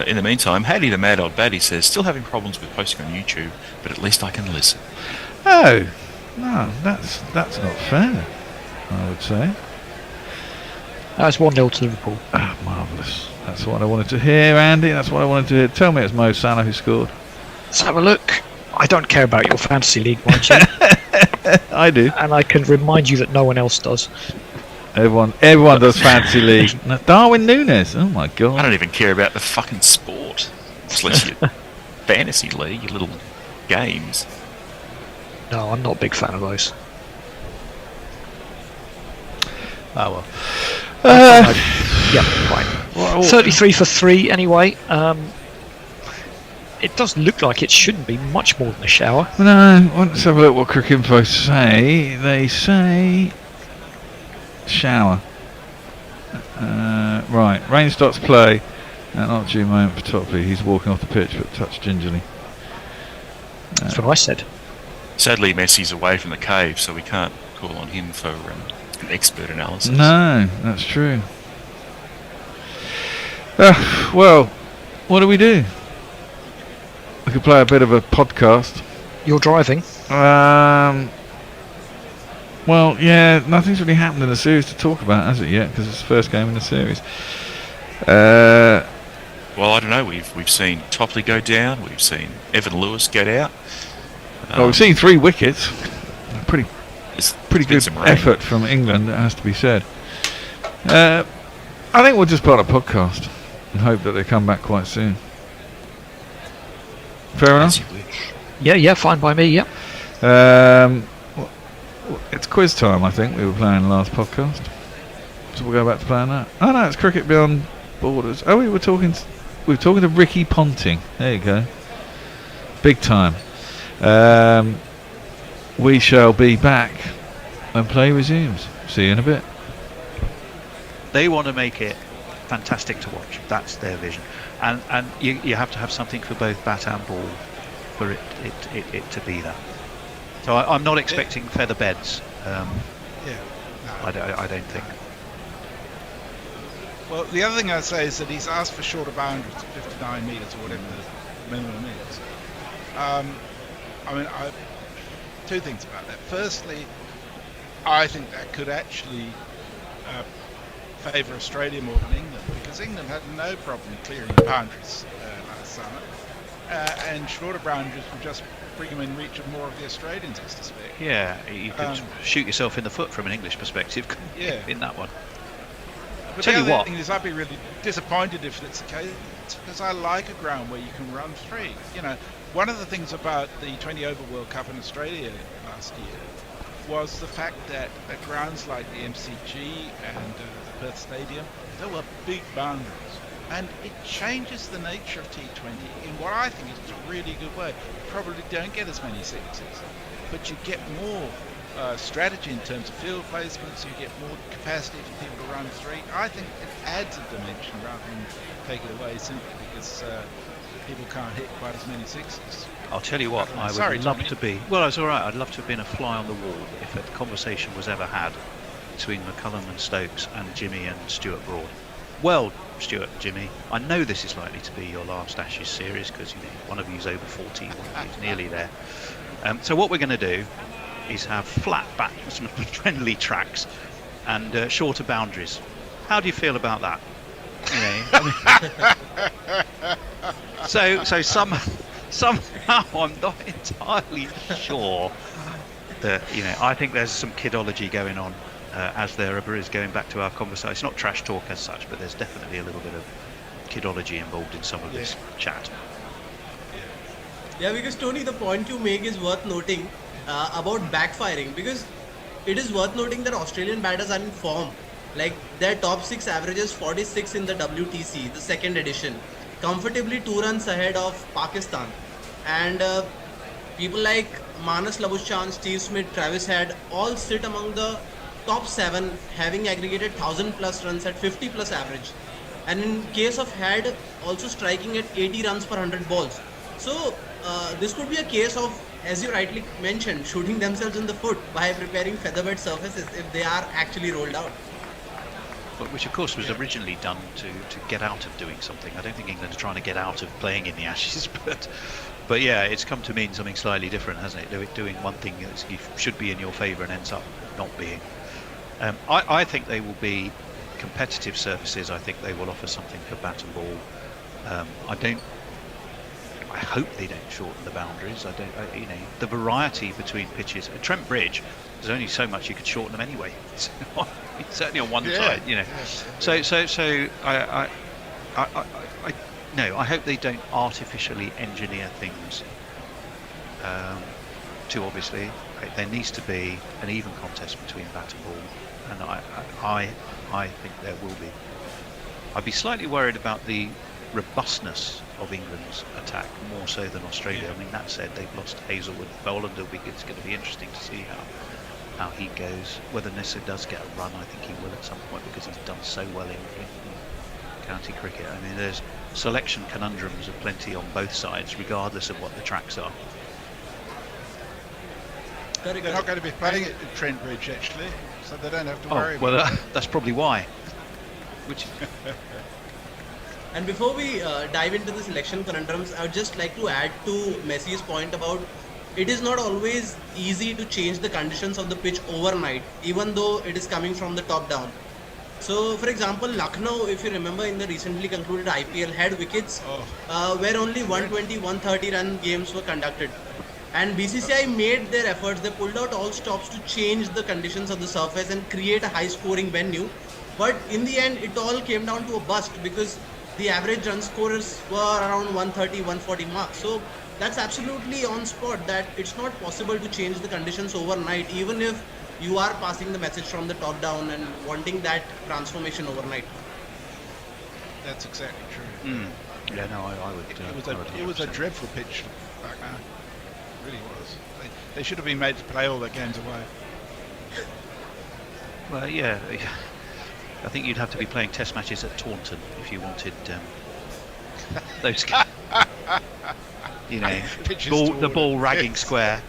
In the meantime, Hattie the Mad Old Baddie says, "Still having problems with posting on YouTube, but at least I can listen." Oh, no, that's not fair, I would say. That's 1-0 to Liverpool. Ah, marvellous. That's what I wanted to hear, Andy. That's what I wanted to hear. Tell me it's Mo Salah who scored. Let's have a look. I don't care about your fantasy league, mind you. I do. And I can remind you that no one else does. Everyone does fantasy league. No, Darwin Núñez. Oh my I god. don't even care about the fucking sport. Much less your fantasy league, your little games. No, I'm not a big fan of those. Oh well. Yeah, fine. 33 for 3 anyway. It does look like it shouldn't be much more than a shower. No, let's have a look what Cricket Info say. They say shower. Right, rain starts play. Not due moment for Topley. He's walking off the pitch, but touched gingerly. That's what I said. Sadly, Messi's away from the cave, so we can't call on him for expert analysis. No, that's true. Well, what do? We could play a bit of a podcast. You're driving. Well, yeah, nothing's really happened in the series to talk about, has it yet? Because it's the first game in the series. Well, I don't know. We've seen Topley go down. We've seen Evan Lewis get out. Well, we've seen 3 wickets. Pretty It's good some rain. effort from England, it has to be said. I think we'll just put a podcast and hope that they come back quite soon. Fair enough? As you wish. Yeah, fine by me, yeah. It's quiz time, I think we were playing the last podcast. So we'll go back to playing that. Oh no, it's Cricket Beyond Borders. Oh, we were talking to Ricky Ponting. There you go. Big time. We shall be back when play resumes. See you in a bit. They want to make it fantastic to watch. That's their vision, and you have to have something for both bat and ball for it to be that. So I'm not expecting feather beds. I don't think. Well, the other thing I'd say is that he's asked for shorter boundaries, 59 metres or whatever the minimum is. Two things about that. Firstly, I think that could actually favour Australia more than England, because England had no problem clearing boundaries last summer, and shorter boundaries would just bring them in reach of more of the Australians, as to speak. Yeah, you could shoot yourself in the foot from an English perspective. Yeah. In that one. But Tell the you other what. thing is, I'd be really disappointed if it's the case, because I like a ground where you can run free. You know, one of the things about the 20 over World Cup in Australia last year was the fact that at grounds like the MCG and the Perth Stadium, there were big boundaries. And it changes the nature of T20 in what I think is a really good way. You probably don't get as many sixes, but you get more strategy in terms of field placements, you get more capacity for people to run three. I think it adds a dimension rather than take it away simply because people can't hit quite as many sixes. I'll tell you what, I would love to be. Well, it's all right. I'd love to have been a fly on the wall if a conversation was ever had between McCullum and Stokes and Jimmy and Stuart Broad. Well, Stuart, Jimmy, I know this is likely to be your last Ashes series because one of you's over 40, one of you's nearly there. So what we're going to do is have flat back, friendly tracks, and shorter boundaries. How do you feel about that? So somehow I'm not entirely sure that I think there's some kidology going on as there ever is. Going back to our conversation, it's not trash talk as such, but there's definitely a little bit of kidology involved in some of this chat. Yeah, because Tony, the point you make is worth noting about backfiring, because it is worth noting that Australian batters are in form. Like their top 6 averages 46 in the WTC, the second edition, comfortably 2 runs ahead of Pakistan, and people like Manas Labuschagne, Steve Smith, Travis Head all sit among the top 7, having aggregated 1000 plus runs at 50 plus average, and in case of Head also striking at 80 runs per 100 balls. So this could be a case of, as you rightly mentioned, shooting themselves in the foot by preparing featherbed surfaces if they are actually rolled out. Which of course was originally done to get out of doing something. I don't think England are trying to get out of playing in the Ashes, but yeah, it's come to mean something slightly different, hasn't it? Doing one thing that should be in your favour and ends up not being. I think they will be competitive surfaces. I think they will offer something for bat and ball. I hope they don't shorten the boundaries. The variety between pitches. At Trent Bridge, there's only so much you could shorten them anyway. Certainly on one side, So I hope they don't artificially engineer things. Too obviously, there needs to be an even contest between bat and ball, and I think there will be. I'd be slightly worried about the robustness of England's attack more so than Australia. I mean, that said, they've lost Hazelwood, Boland. It's going to be interesting to see how he goes. Whether Nissa does get a run, I think he will at some point because he's done so well in county cricket. I mean, there's selection conundrums aplenty on both sides, regardless of what the tracks are. They're not going to be playing it at Trent Bridge, actually, so they don't have to worry well, about it. that's probably why. Which And before we dive into the selection conundrums, I would just like to add to Messi's point about it is not always easy to change the conditions of the pitch overnight, even though it is coming from the top down. So, for example, Lucknow, if you remember in the recently concluded IPL, had wickets where only 120, 130 run games were conducted. And BCCI made their efforts. They pulled out all stops to change the conditions of the surface and create a high scoring venue. But in the end, it all came down to a bust because the average run scorers were around 130, 140 marks. So that's absolutely on spot that it's not possible to change the conditions overnight, even if you are passing the message from the top down and wanting that transformation overnight. That's exactly true. yeah, no, I would. It was a dreadful pitch back now. It really was. They should have been made to play all their games away. Well, yeah. I think you'd have to be playing test matches at Taunton if you wanted those. You know, the ball ragging square.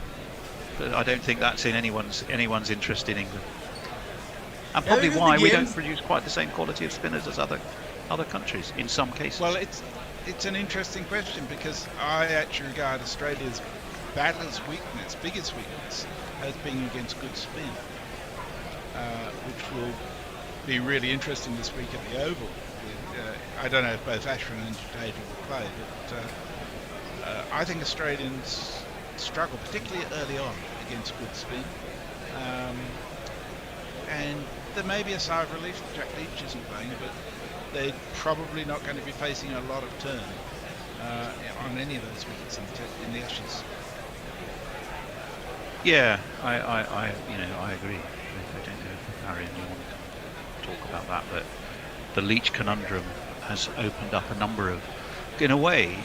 But I don't think that's in anyone's interest in England, and probably why we don't produce quite the same quality of spinners as other countries in some cases. Well, it's an interesting question because I actually regard Australia's biggest weakness, as being against good spin, which will be really interesting this week at the Oval. I don't know if both Ashwin and Jadeja will play, but I think Australians struggle, particularly early on, against good spin. And there may be a sigh of relief that Jack Leach isn't playing, but they're probably not going to be facing a lot of turn on any of those wickets in the Ashes. Yeah, I agree. I don't know if Harry and you want to talk about that, but the Leach conundrum has opened up a number of, in a way,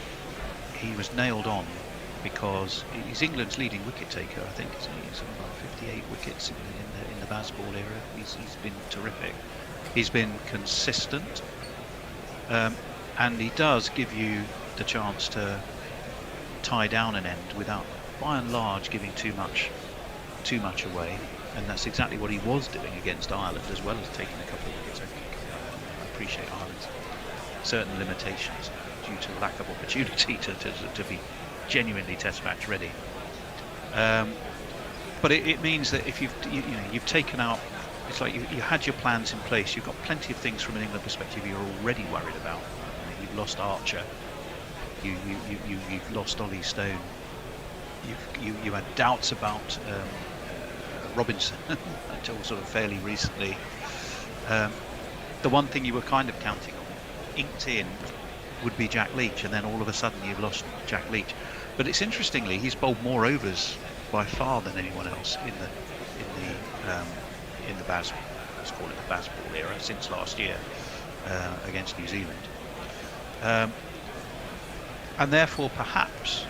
he was nailed on because he's England's leading wicket taker. I think he's about 58 wickets in the Bazball era. He's been terrific. He's been consistent, and he does give you the chance to tie down an end without, by and large, giving too much away, and that's exactly what he was doing against Ireland, as well as taking a couple of wickets. I appreciate Ireland's certain limitations due to lack of opportunity to be genuinely test match ready. But it means that if you've taken out, it's like you had your plans in place. You've got plenty of things from an England perspective you're already worried about. You've lost Archer. You've lost Ollie Stone. You had doubts about Robinson until sort of fairly recently. The one thing you were kind of counting on, inked in, would be Jack Leach, and then all of a sudden you've lost Jack Leach. But it's interestingly, he's bowled more overs by far than anyone else in the Bazball, let's call it the Bazball era, since last year against New Zealand. And therefore, perhaps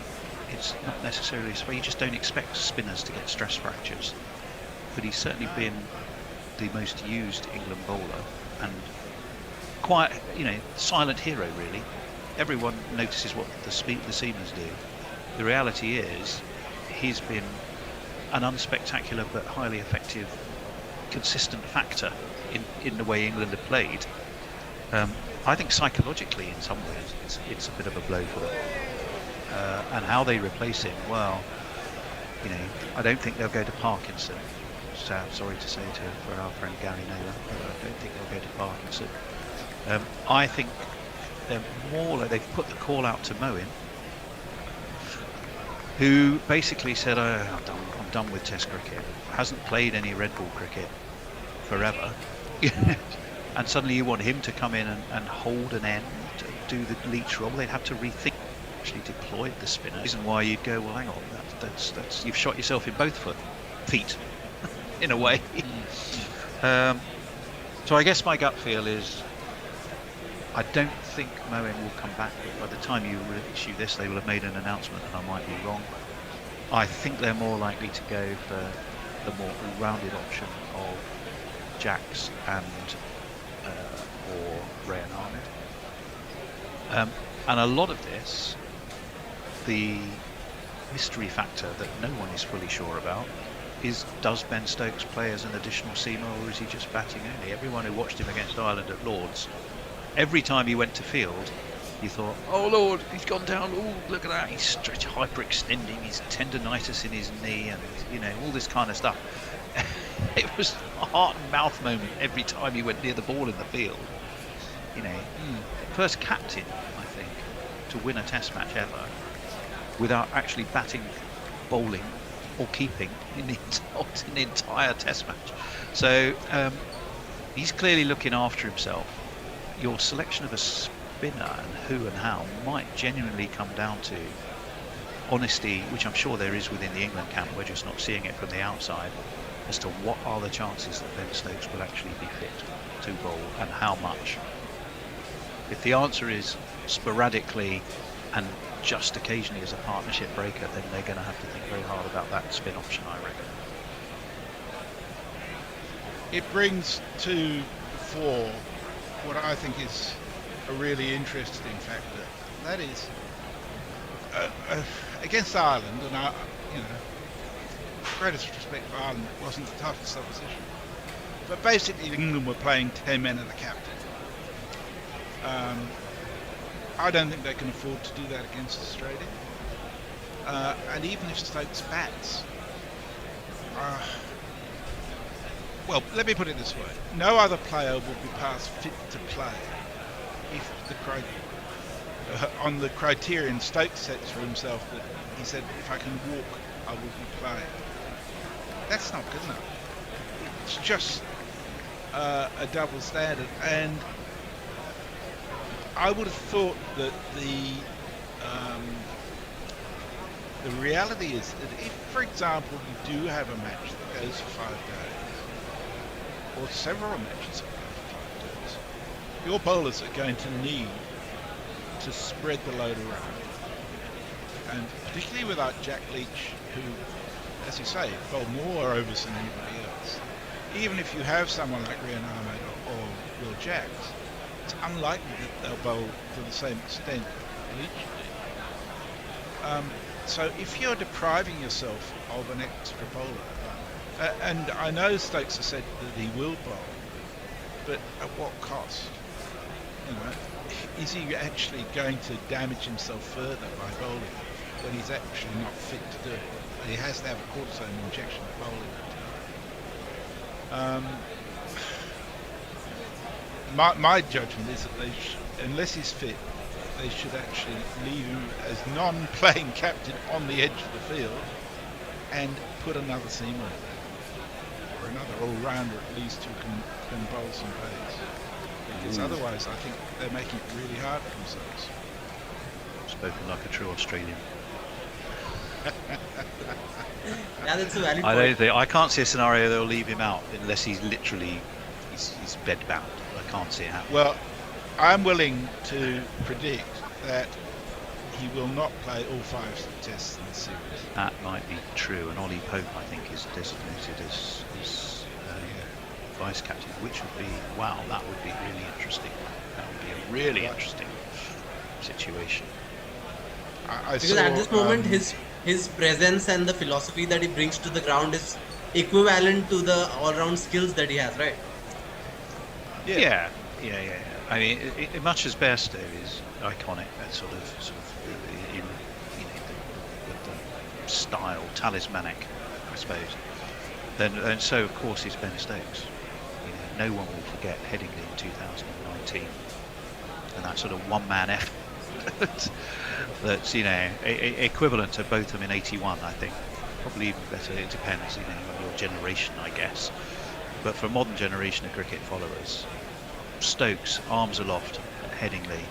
it's not necessarily a spray. You just don't expect spinners to get stress fractures. But he's certainly been the most used England bowler, and quite, silent hero really. Everyone notices what the seamers do. The reality is, he's been an unspectacular but highly effective, consistent factor in the way England have played. I think psychologically, in some ways, it's a bit of a blow for them. And how they replace him, well, I don't think they'll go to Parkinson. Sorry to say for our friend Gary Naylor, but I don't think they'll go to Parkinson. I think they're more like they've put the call out to Moeen, who basically said, I'm done with Test cricket. Hasn't played any red ball cricket forever. And suddenly you want him to come in and hold an end, to do the Leach role. They'd have to rethink, actually deployed the spinner. Reason why you'd go, well, hang on, that's you've shot yourself in both feet, in a way. So I guess my gut feel is, I don't think Moeen will come back. By the time you issue this, they will have made an announcement, and I might be wrong. I think they're more likely to go for the more rounded option of jacks and or Ryan Ahmed. And a lot of this, the mystery factor that no one is fully sure about is, does Ben Stokes play as an additional seamer, or is he just batting only? Everyone who watched him against Ireland at Lords, every time he went to field, you thought, oh Lord, he's gone down, oh look at that, he's hyperextending, he's tendonitis in his knee, and all this kind of stuff. It was a heart and mouth moment every time he went near the ball in the field. First captain, I think, to win a test match ever without actually batting, bowling or keeping in the entire test match. So he's clearly looking after himself. Your selection of a spinner and who and how might genuinely come down to honesty, which I'm sure there is within the England camp. We're just not seeing it from the outside, as to what are the chances that Ben Stokes will actually be fit to bowl and how much. If the answer is sporadically and just occasionally as a partnership breaker, then they're going to have to think very hard about that spin option, I reckon. It brings to the fore what I think is a really interesting factor. That is, against Ireland, and greatest respect for Ireland, it wasn't the toughest opposition. But basically, England were playing 10 men and a captain. I don't think they can afford to do that against Australia. And even if Stokes bats, well, let me put it this way: no other player will be past fit to play if on the criterion Stokes sets for himself, that he said, if I can walk, I will be playing. That's not good enough. It's just a double standard, and I would have thought that the reality is that if, for example, you do have a match that goes for 5 days, or several matches that go for 5 days, your bowlers are going to need to spread the load around. And particularly without Jack Leach, who, as you say, bowled more overs than anybody else. Even if you have someone like Ryan Ahmed or Will Jacks, it's unlikely that they'll bowl to the same extent Leach did. So if you're depriving yourself of an extra bowler, and I know Stokes has said that he will bowl, but at what cost? Is he actually going to damage himself further by bowling when he's actually not fit to do it? And he has to have a cortisone injection of bowling. My judgment is that unless he's fit, they should actually leave him as non-playing captain on the edge of the field and put another seamer in there, or another all-rounder at least, who can bowl some pace. Because otherwise I think they're making it really hard for themselves. Spoken like a true Australian. Yeah, that's a valid point. I can't see a scenario they'll leave him out unless he's literally he's bed bound. I can't see it happening. Well, I'm willing to predict that he will not play all 5 tests in the series. That might be true, and Ollie Pope, I think, is designated as vice captain, which would be, wow, that would be really interesting. That would be a really interesting situation. Because at this moment, his presence and the philosophy that he brings to the ground is equivalent to the all-round skills that he has, right? Yeah. I mean, much as Bairstow is iconic, that sort of in the style, talismanic, I suppose. Then so of course is Ben Stokes. No one will forget Headingley in 2019, and that sort of one-man effort that's equivalent to both of them in 81. I think probably even better. It depends, on your generation, I guess. But for a modern generation of cricket followers, Stokes, arms aloft at Headingley,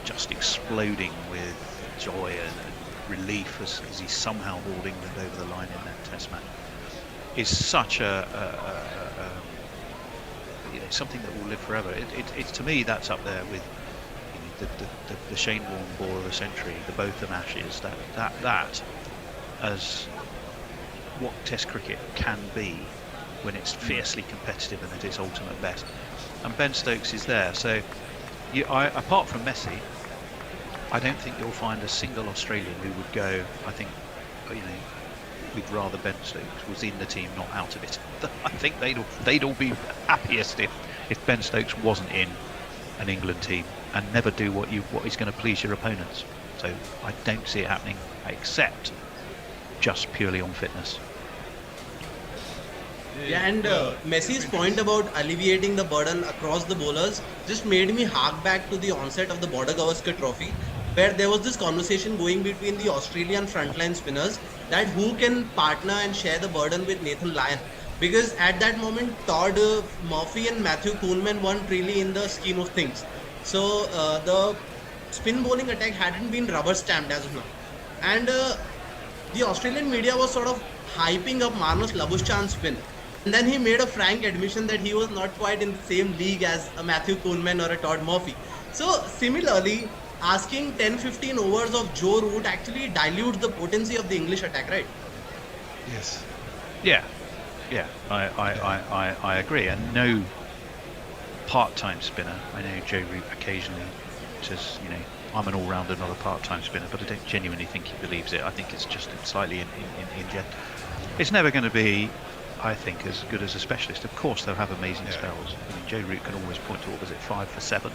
just exploding with joy and relief as he somehow hauled England over the line in that test match, is such something that will live forever. It to me, that's up there with the Shane Warne ball of the century, the Botham Ashes. That as what Test cricket can be when it's fiercely competitive and at its ultimate best. And Ben Stokes is there. So, apart from Messi, I don't think you'll find a single Australian who would go, I think, we'd rather Ben Stokes was in the team, not out of it. I think they'd all be happiest if Ben Stokes wasn't in an England team and never do what is going to please your opponents. So I don't see it happening, except just purely on fitness. Yeah, and Messi's point about alleviating the burden across the bowlers just made me hark back to the onset of the Border Gavaskar Trophy, where there was this conversation going between the Australian frontline spinners that who can partner and share the burden with Nathan Lyon. Because at that moment, Todd Murphy and Matthew Koonman weren't really in the scheme of things. So the spin bowling attack hadn't been rubber stamped as of now. And the Australian media was sort of hyping up Marnus Labuschan's spin. And then he made a frank admission that he was not quite in the same league as a Matthew Koonman or a Todd Murphy. So similarly, asking 10-15 overs of Joe Root actually dilutes the potency of the English attack, right? Yes. Yeah, I agree. And no part-time spinner. I know Joe Root occasionally says, I'm an all-rounder, not a part-time spinner, but I don't genuinely think he believes it. I think it's just slightly in jest. It's never going to be, I think, as good as a specialist. Of course, they'll have amazing spells. I mean, Joe Root can always point to, what was it, 5 for 7?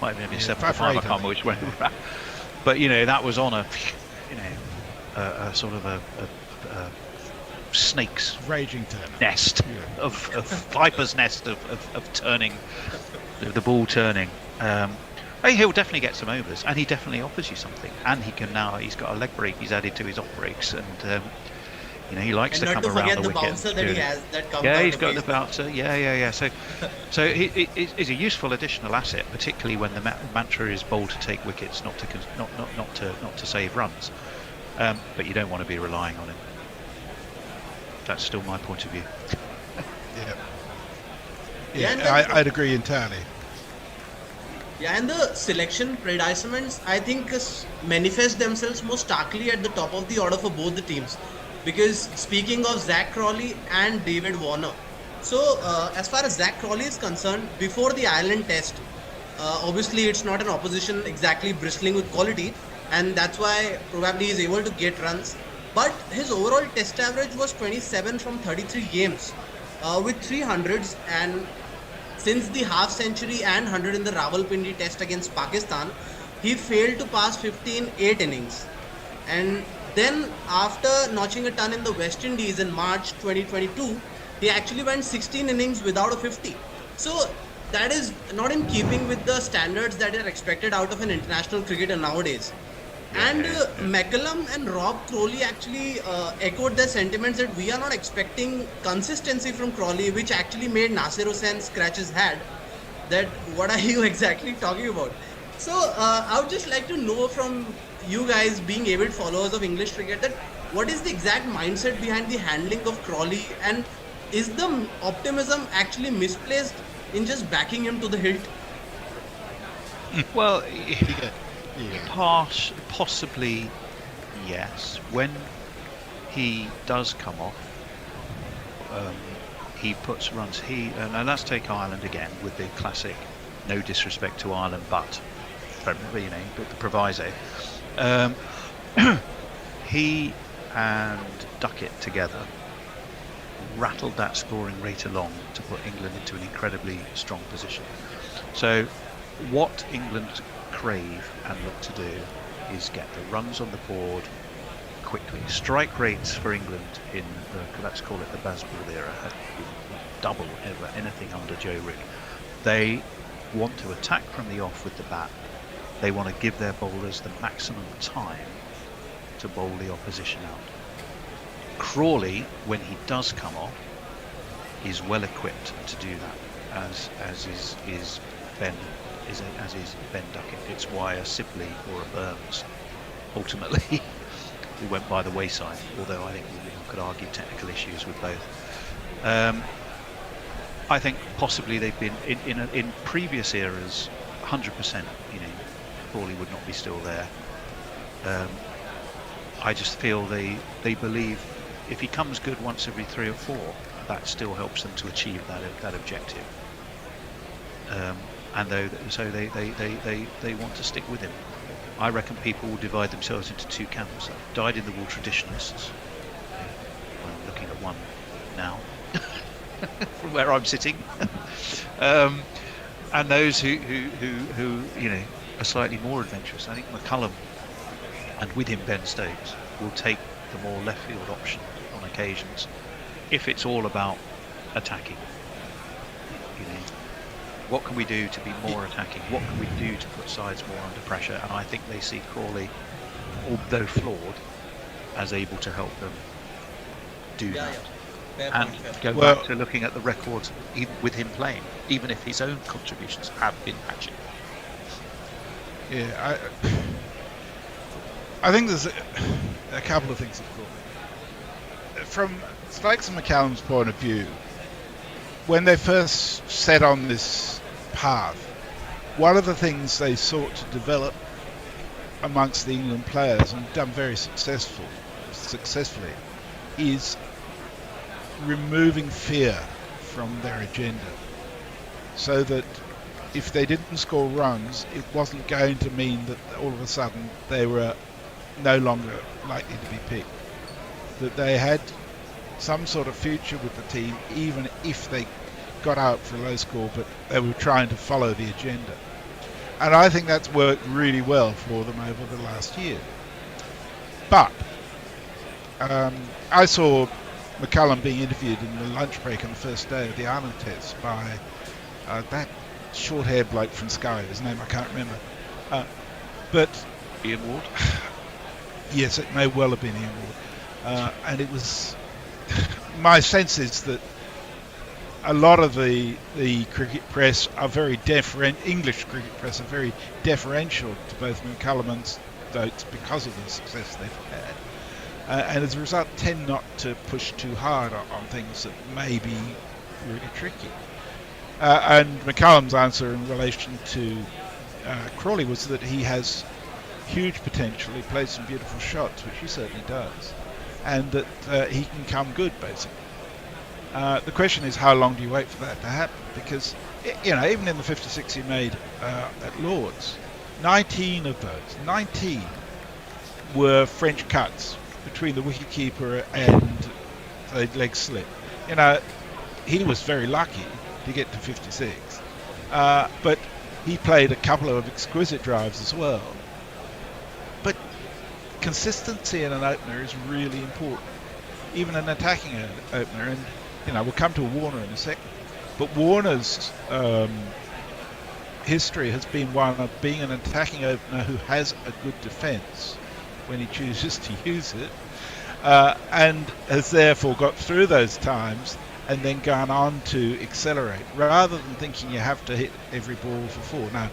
Might have been 7 for 5, I can't remember which way. But, that was on a sort of a snake's raging nest, of viper's nest of turning, the ball turning. He'll definitely get some overs, and he definitely offers you something. And he's got a leg break he's added to his off breaks, and he likes to come around the wicket. And not to forget the bouncer that he has that comes he's got the bouncer. Yeah. So he's a useful additional asset, particularly when the mantra is bowled to take wickets, not to save runs. But you don't want to be relying on him. That's still my point of view. I'd agree entirely. Yeah, and the selection predicaments, I think, manifest themselves most starkly at the top of the order for both the teams. Because speaking of Zach Crawley and David Warner, so as far as Zach Crawley is concerned, before the Ireland test, obviously it's not an opposition exactly bristling with quality, and that's why probably he's able to get runs. But his overall test average was 27 from 33 games with 300s, and since the half century and 100 in the Rawalpindi test against Pakistan, he failed to pass 50 in 8 innings. And then after notching a ton in the West Indies in March 2022, he actually went 16 innings without a 50. So that is not in keeping with the standards that are expected out of an international cricketer nowadays. And McCullum and Rob Crowley actually echoed their sentiments that we are not expecting consistency from Crowley, which actually made Nasir Hussain scratch his head that what are you exactly talking about. So I would just like to know from you guys, being avid followers of English cricket, that what is the exact mindset behind the handling of Crowley, and is the optimism actually misplaced in just backing him to the hilt? Well, possibly yes. When he does come off, he puts runs. And let's take Ireland again with the classic, no disrespect to Ireland, but the proviso. He and Duckett together rattled that scoring rate along to put England into an incredibly strong position. So what England crave and look to do is get the runs on the board quickly. Strike rates for England in the, let's call it the Bazball era, have been double ever anything under Joe Root. They want to attack from the off with the bat. They want to give their bowlers the maximum time to bowl the opposition out. Crawley, when he does come off, is well equipped to do that, as is Ben Duckett. It's why a Sibley or a Burns ultimately we went by the wayside, although I think we could argue technical issues with both. I think possibly they've been in previous eras 100%, Crawley would not be still there. I just feel they believe if he comes good once every 3 or 4, that still helps them to achieve that objective. So they want to stick with him. I reckon people will divide themselves into 2 camps. Dyed-in-the-wool traditionalists. I'm looking at one now, from where I'm sitting, and those who are slightly more adventurous. I think McCullum, and with him Ben Stokes, will take the more left field option on occasions if it's all about attacking. What can we do to be more attacking? What can we do to put sides more under pressure? And I think they see Crawley, although flawed, as able to help them do that. Fair And point, fair point. go Well- back to looking at the records with him playing, even if his own contributions have been patchy. Yeah, I think there's a couple of things at Crawley. From Stokes and McCallum's point of view, when they first set on this path, one of the things they sought to develop amongst the England players, and done very successfully, is removing fear from their agenda, so that if they didn't score runs, it wasn't going to mean that all of a sudden they were no longer likely to be picked. That they had some sort of future with the team, even if they got out for a low score, but they were trying to follow the agenda. And I think that's worked really well for them over the last year. But I saw McCullum being interviewed in the lunch break on the first day of the Ireland test by that short-haired bloke from Sky, his name I can't remember. But Ian Ward? yes, it may well have been Ian Ward. And it was... my sense is that a lot of the cricket press are very English cricket press are very deferential to both McCullum and Stokes because of the success they've had. And as a result, tend not to push too hard on things that may be really tricky. And McCullum's answer in relation to Crawley was that he has huge potential. He plays some beautiful shots, which he certainly does, and that he can come good, basically. The question is, how long do you wait for that to happen? Because, even in the 56 he made at Lord's, 19 of those, 19 were French cuts between the wicketkeeper and the leg slip. He was very lucky to get to 56, but he played a couple of exquisite drives as well. But consistency in an opener is really important, even an attacking opener. And we'll come to Warner in a second, but Warner's history has been one of being an attacking opener who has a good defence when he chooses to use it, and has therefore got through those times and then gone on to accelerate, rather than thinking you have to hit every ball for 4. Now,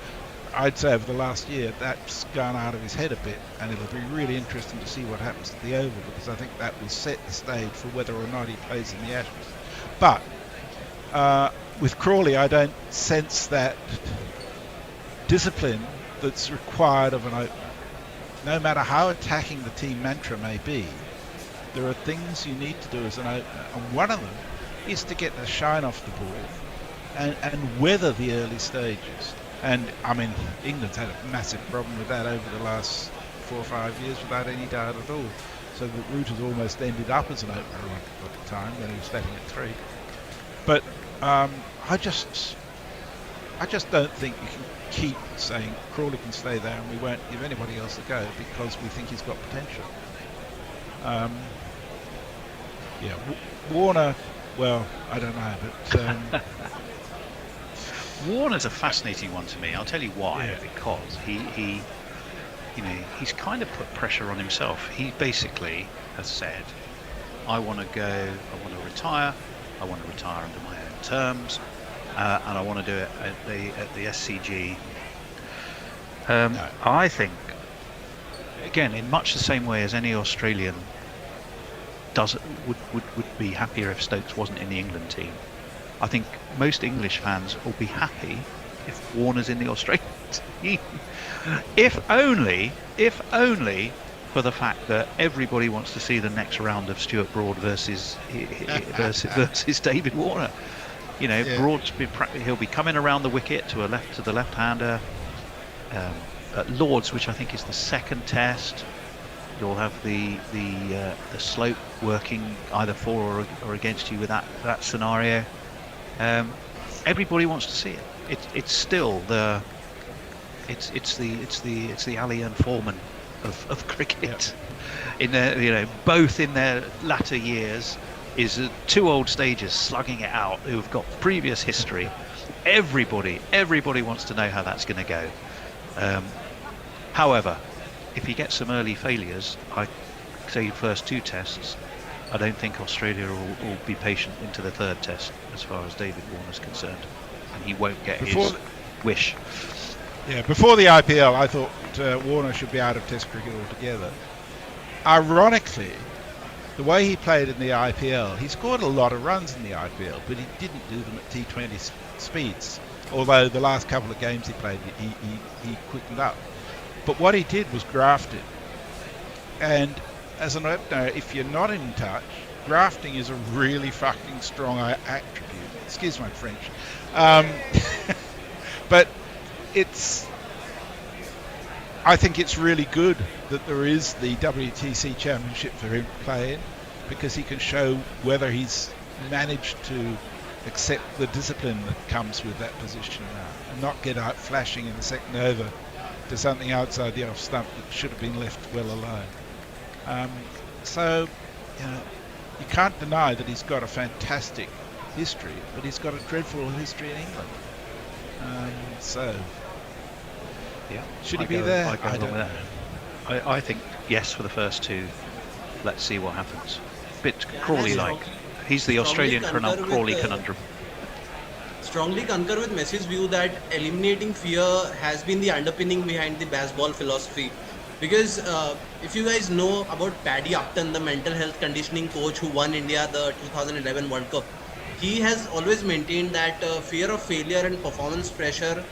I'd say over the last year that's gone out of his head a bit, and it'll be really interesting to see what happens at the Oval, because I think that will set the stage for whether or not he plays in the Ashes. But with Crawley, I don't sense that discipline that's required of an opener. No matter how attacking the team mantra may be, there are things you need to do as an opener, and one of them is to get the shine off the ball and weather the early stages. And England's had a massive problem with that over the last 4 or 5 years without any doubt at all. So that Root has almost ended up as an opener at the time when he was batting at 3. But I just don't think you can keep saying Crawley can stay there and we won't give anybody else a go because we think he's got potential. Warner, well, I don't know, but Warner's a fascinating one to me. I'll tell you why. Yeah. Because he's kind of put pressure on himself. He basically has said, I want to retire. I want to retire under my own terms, and I want to do it at the SCG. No. I think, again, in much the same way as any Australian would be happier if Stokes wasn't in the England team. I think most English fans will be happy if Warner's in the Australian team. If only for the fact that everybody wants to see the next round of Stuart Broad versus David Warner. You know, Yeah. Broad's he'll be coming around the wicket to the left-hander. At Lords, which I think is the second test, you'll have the slope working either for or against you with that scenario. Everybody wants to see it. It's still the Ali and Foreman of cricket. In their both in their latter years, is two old stagers slugging it out who've got previous history. Everybody wants to know how that's going to go. However, if you get some early failures, I say first two tests, I don't think Australia will be patient into the third test as far as David Warner's concerned, and he won't get his wish. Yeah, before the IPL, I thought Warner should be out of Test cricket altogether. Ironically, the way he played in the IPL, he scored a lot of runs in the IPL, but he didn't do them at T20 speeds. Although the last couple of games he played, he quickened up. But what he did was grafted. And as an opener, if you're not in touch, grafting is a really fucking strong attribute. Excuse my French. But I think it's really good that there is the WTC Championship for him to play in, because he can show whether he's managed to accept the discipline that comes with that position now, and not get out flashing in the second over to something outside the off stump that should have been left well alone. So, you can't deny that he's got a fantastic history, but he's got a dreadful history in England. Yeah, should he be there? I don't know. I think yes for the first two. Let's see what happens. Bit Crawley-like. He's the Australian Crawley conundrum. Strongly concur with Messi's view that eliminating fear has been the underpinning behind the baseball philosophy. Because if you guys know about Paddy Upton, the mental health conditioning coach who won India the 2011 World Cup, he has always maintained that fear of failure and performance pressure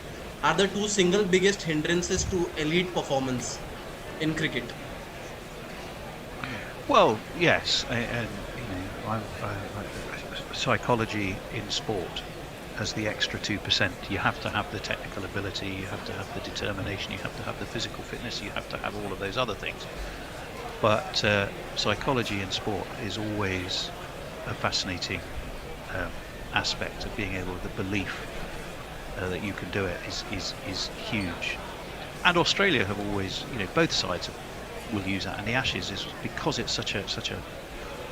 are the two single biggest hindrances to elite performance in cricket. Well, yes, and psychology in sport has the extra 2%. You have to have the technical ability, you have to have the determination, you have to have the physical fitness, you have to have all of those other things. But psychology in sport is always a fascinating aspect of being able, the belief that you can do it is huge. And Australia have always, both sides will use that, and the Ashes is because it's such a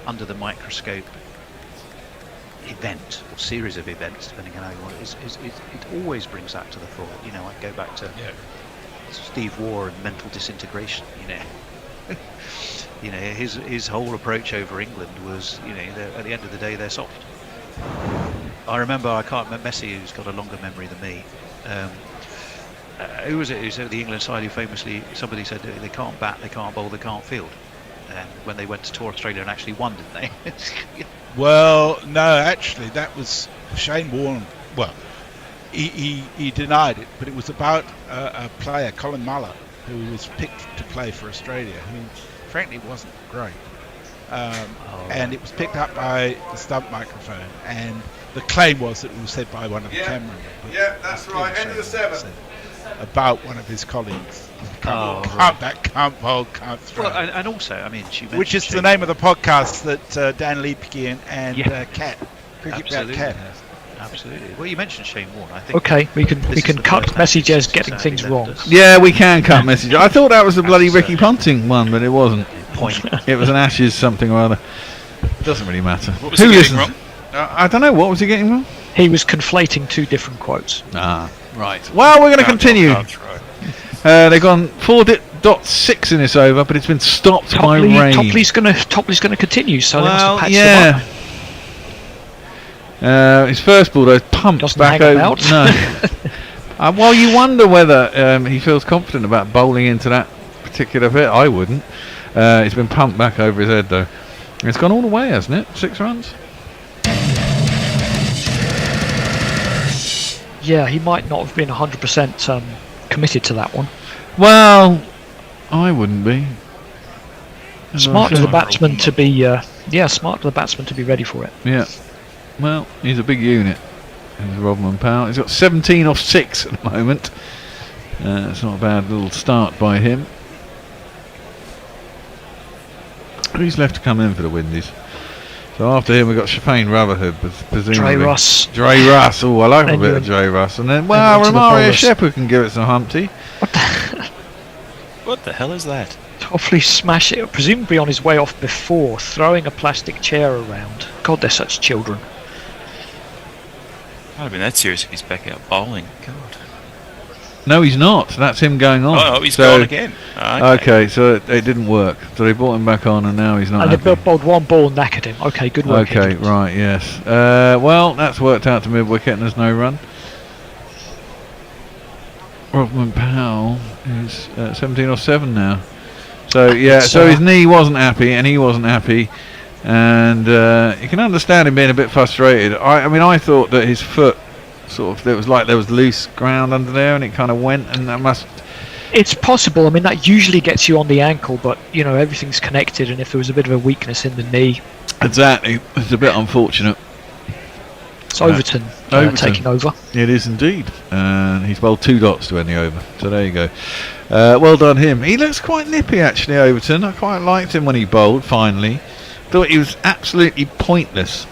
under the microscope event or series of events, depending on how you want it, it always brings that to the fore. I go back to Steve Waugh and mental disintegration. His whole approach over England was, at the end of the day, they're soft. I remember, I can't remember, Messi, who's got a longer memory than me. Who was it? Who said the England side who famously, somebody said they can't bat, they can't bowl, they can't field. And when they went to tour Australia and actually won, didn't they? Well, no, actually, that was Shane Warne. Well, he denied it, but it was about a player, Colin Muller, who was picked to play for Australia, who frankly wasn't great. And it was picked up by the stump microphone, and the claim was that it was said by one of the cameramen. Yeah, that's right, end of the seventh. About one of his colleagues. Right. Can't bowl, can't throw. Well, and also, I mean, which is the name of the podcast that Dan Leapke and Cat, Cricket Absolutely. Cat has. Absolutely. Well, you mentioned Shane Warne. I think. Okay, we can cut messages getting things wrong. Yeah, we can cut messages. I thought that was the bloody Ricky Ponting one, but it wasn't. Point. It was an Ashes something or other. Doesn't really matter. What was he getting wrong? I don't know. What was he getting wrong? He was conflating two different quotes. Right. Well, we're going to continue. They've gone 4.6 in this over, but it's been stopped by rain. Topley's going to continue, so they must have patched them up. His first ball, though, pumped Doesn't back hang over. about. No. Well, you wonder whether he feels confident about bowling into that particular bit. I wouldn't. It's been pumped back over his head, though. It's gone all the way, hasn't it? 6 runs. Yeah, he might not have been 100% committed to that one. Well, I wouldn't be. Smart of the batsman to be, smart of the batsman to be ready for it. Yeah. Well, he's a big unit. He's Rodman Powell. He's got 17 off 6 at the moment. It's not a bad little start by him. Who's left to come in for the Windies? So after him we've got Shafane Rutherford, presumably. Dre Russ. Dre Russ. Oh, I like a bit of Dre Russ. And then, well, Romario Shepherd can give it some Humpty. What the hell is that? Hopefully smash it, presumably on his way off before, throwing a plastic chair around. God, they're such children. I'd have been that serious if he's back out bowling. God. No, he's not. That's him going on. Oh, no, he's gone again. Okay, so it didn't work. So they brought him back on, and now he's not. And they bowled one ball and knackered him. Okay, good work. Okay, right, yes. Well, that's worked out to mid wicket, and there's no run. Rodman Powell is 17 or 7 now. So yeah, so his knee wasn't happy, and he wasn't happy, and you can understand him being a bit frustrated. I mean, I thought that his foot sort of, it was like there was loose ground under there, and it kind of went, and that must. It's possible. I mean, that usually gets you on the ankle, but you know everything's connected, and if there was a bit of a weakness in the knee, exactly, it's a bit unfortunate. It's Overton taking over. It is indeed, and he's bowled 2 dots to end the over. So there you go. Well done him. He looks quite nippy actually, Overton. I quite liked him when he bowled. Finally, thought he was absolutely pointless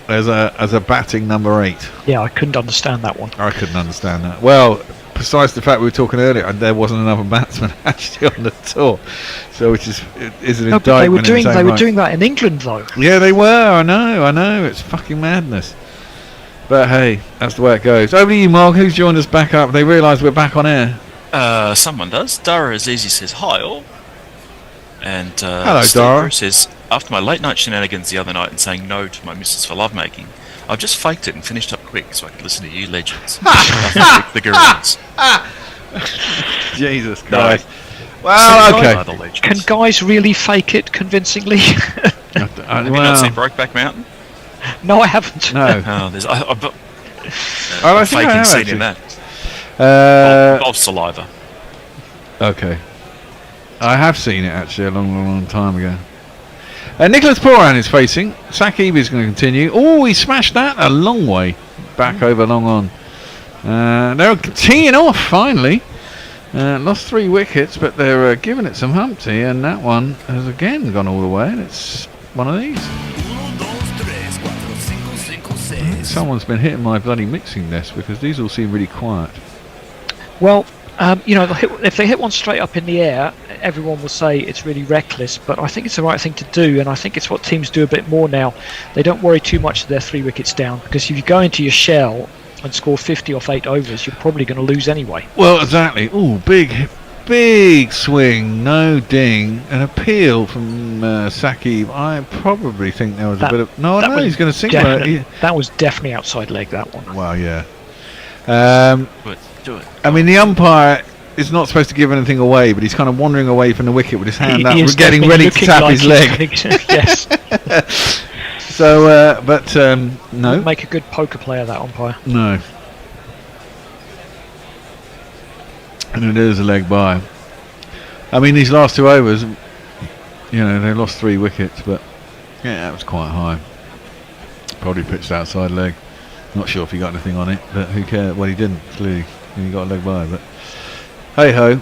as a batting number 8. Yeah, I couldn't understand that one. I couldn't understand that. Well, besides the fact we were talking earlier, and there wasn't another batsman actually on the tour, so which is an indictment. They were doing that in England though. Yeah, they were. I know. It's fucking madness. But hey, that's the way it goes. Over to you, Mark. Who's joined us back up? They realise we're back on air. Someone does. Dara Azizi says hi all. And hello, Steve Dara. Bruce says, after my late night shenanigans the other night and saying no to my missus for lovemaking, I've just faked it and finished up quick so I could listen to you legends. The gurus. Jesus Christ. No. Well, okay. Can guys really fake it convincingly? Have you not seen Brokeback Mountain? No, I haven't. No. Oh, there's I think I faking have, scene actually. in that. Of saliva. Okay. I have seen it actually a long time ago. Nicholas Poran is facing. Sakib is going to continue. Oh, he smashed that a long way back over long on. They're teeing off finally. Lost 3 wickets, but they're giving it some Humpty, and that one has again gone all the way, and it's one of these. Someone's been hitting my bloody mixing desk because these all seem really quiet. Well, if they hit one straight up in the air, everyone will say it's really reckless, but I think it's the right thing to do, and I think it's what teams do a bit more now. They don't worry too much that they're 3 wickets down, because if you go into your shell and score 50 off 8 overs, you're probably going to lose anyway. Well, exactly. Ooh, big swing, no ding, an appeal from Sakib. I probably think there was a bit of... No, he's going to sink it. That was definitely outside leg, that one. Well, yeah. Do it. I mean, the umpire is not supposed to give anything away, but he's kind of wandering away from the wicket with his hand up, getting ready to tap his leg. Yes. So, but no. Make a good poker player, that umpire. No. And it is a leg by. I mean, these last 2 overs, they lost 3 wickets, but yeah, that was quite high. Probably pitched outside leg. Not sure if he got anything on it, but who cares? Well, he didn't, clearly. He got a leg by, but hey ho.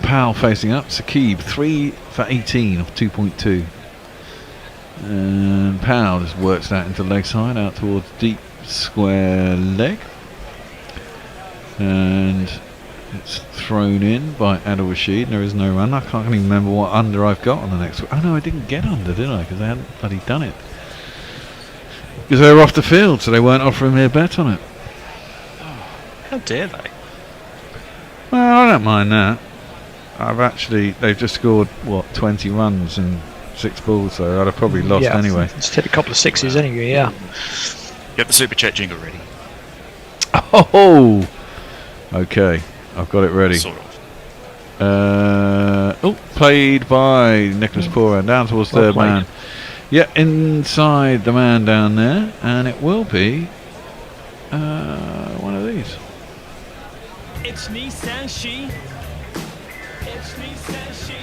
Powell facing up. Sakib 3 for 18 off 2.2. And Powell just works that into leg side out towards deep square leg. And it's thrown in by Adil Rashid. And there is no run. I can't even remember what under I've got on the next one. Oh no, I didn't get under, did I? Because they hadn't bloody done it. Because they were off the field, so they weren't offering me a bet on it. How dare they? Well, I don't mind that. They've just scored, 20 runs in 6 balls, so I'd have probably lost anyway. Just hit a couple of 6s anyway, yeah. Get the super chat jingle ready. Oh! Okay, I've got it ready. Sort of. Played by Nicholas Poran, down towards third man. Yeah, inside the man down there, and it will be one of these. It's me, San Shi. It's me, San Shi.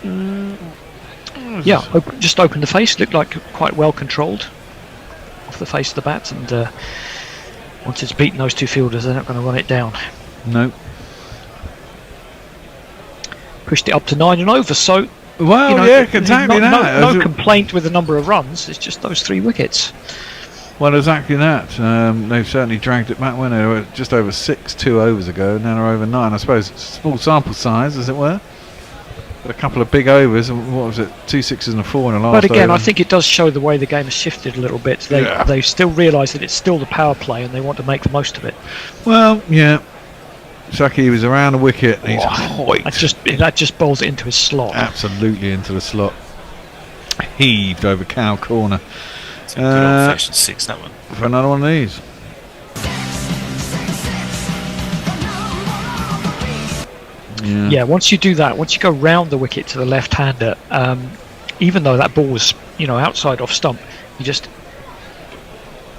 Yeah, just opened the face. Looked like quite well controlled off the face of the bat, and once it's beaten those two fielders, they're not going to run it down. No. Pushed it up to 9 and over. So, Well, you know, yeah, exactly that. No complaint with the number of runs. It's just those 3 wickets. Well, exactly that. They've certainly dragged it back when they were just over 6 2 overs ago. Now they're over 9. I suppose it's small sample size, as it were. But a couple of big overs. And what was it? 2 6s and a 4 in the last. But again, over. I think it does show the way the game has shifted a little bit. They still realise that it's still the power play, and they want to make the most of it. Well, yeah. Saki was around the wicket. And he's hoiked. That just bowls it into his slot. Absolutely into the slot. Heaved over cow corner. It's a good old-fashioned 6, that one. For another one of these. Yeah, once you do that, once you go round the wicket to the left-hander, even though that ball was, outside off stump, you're just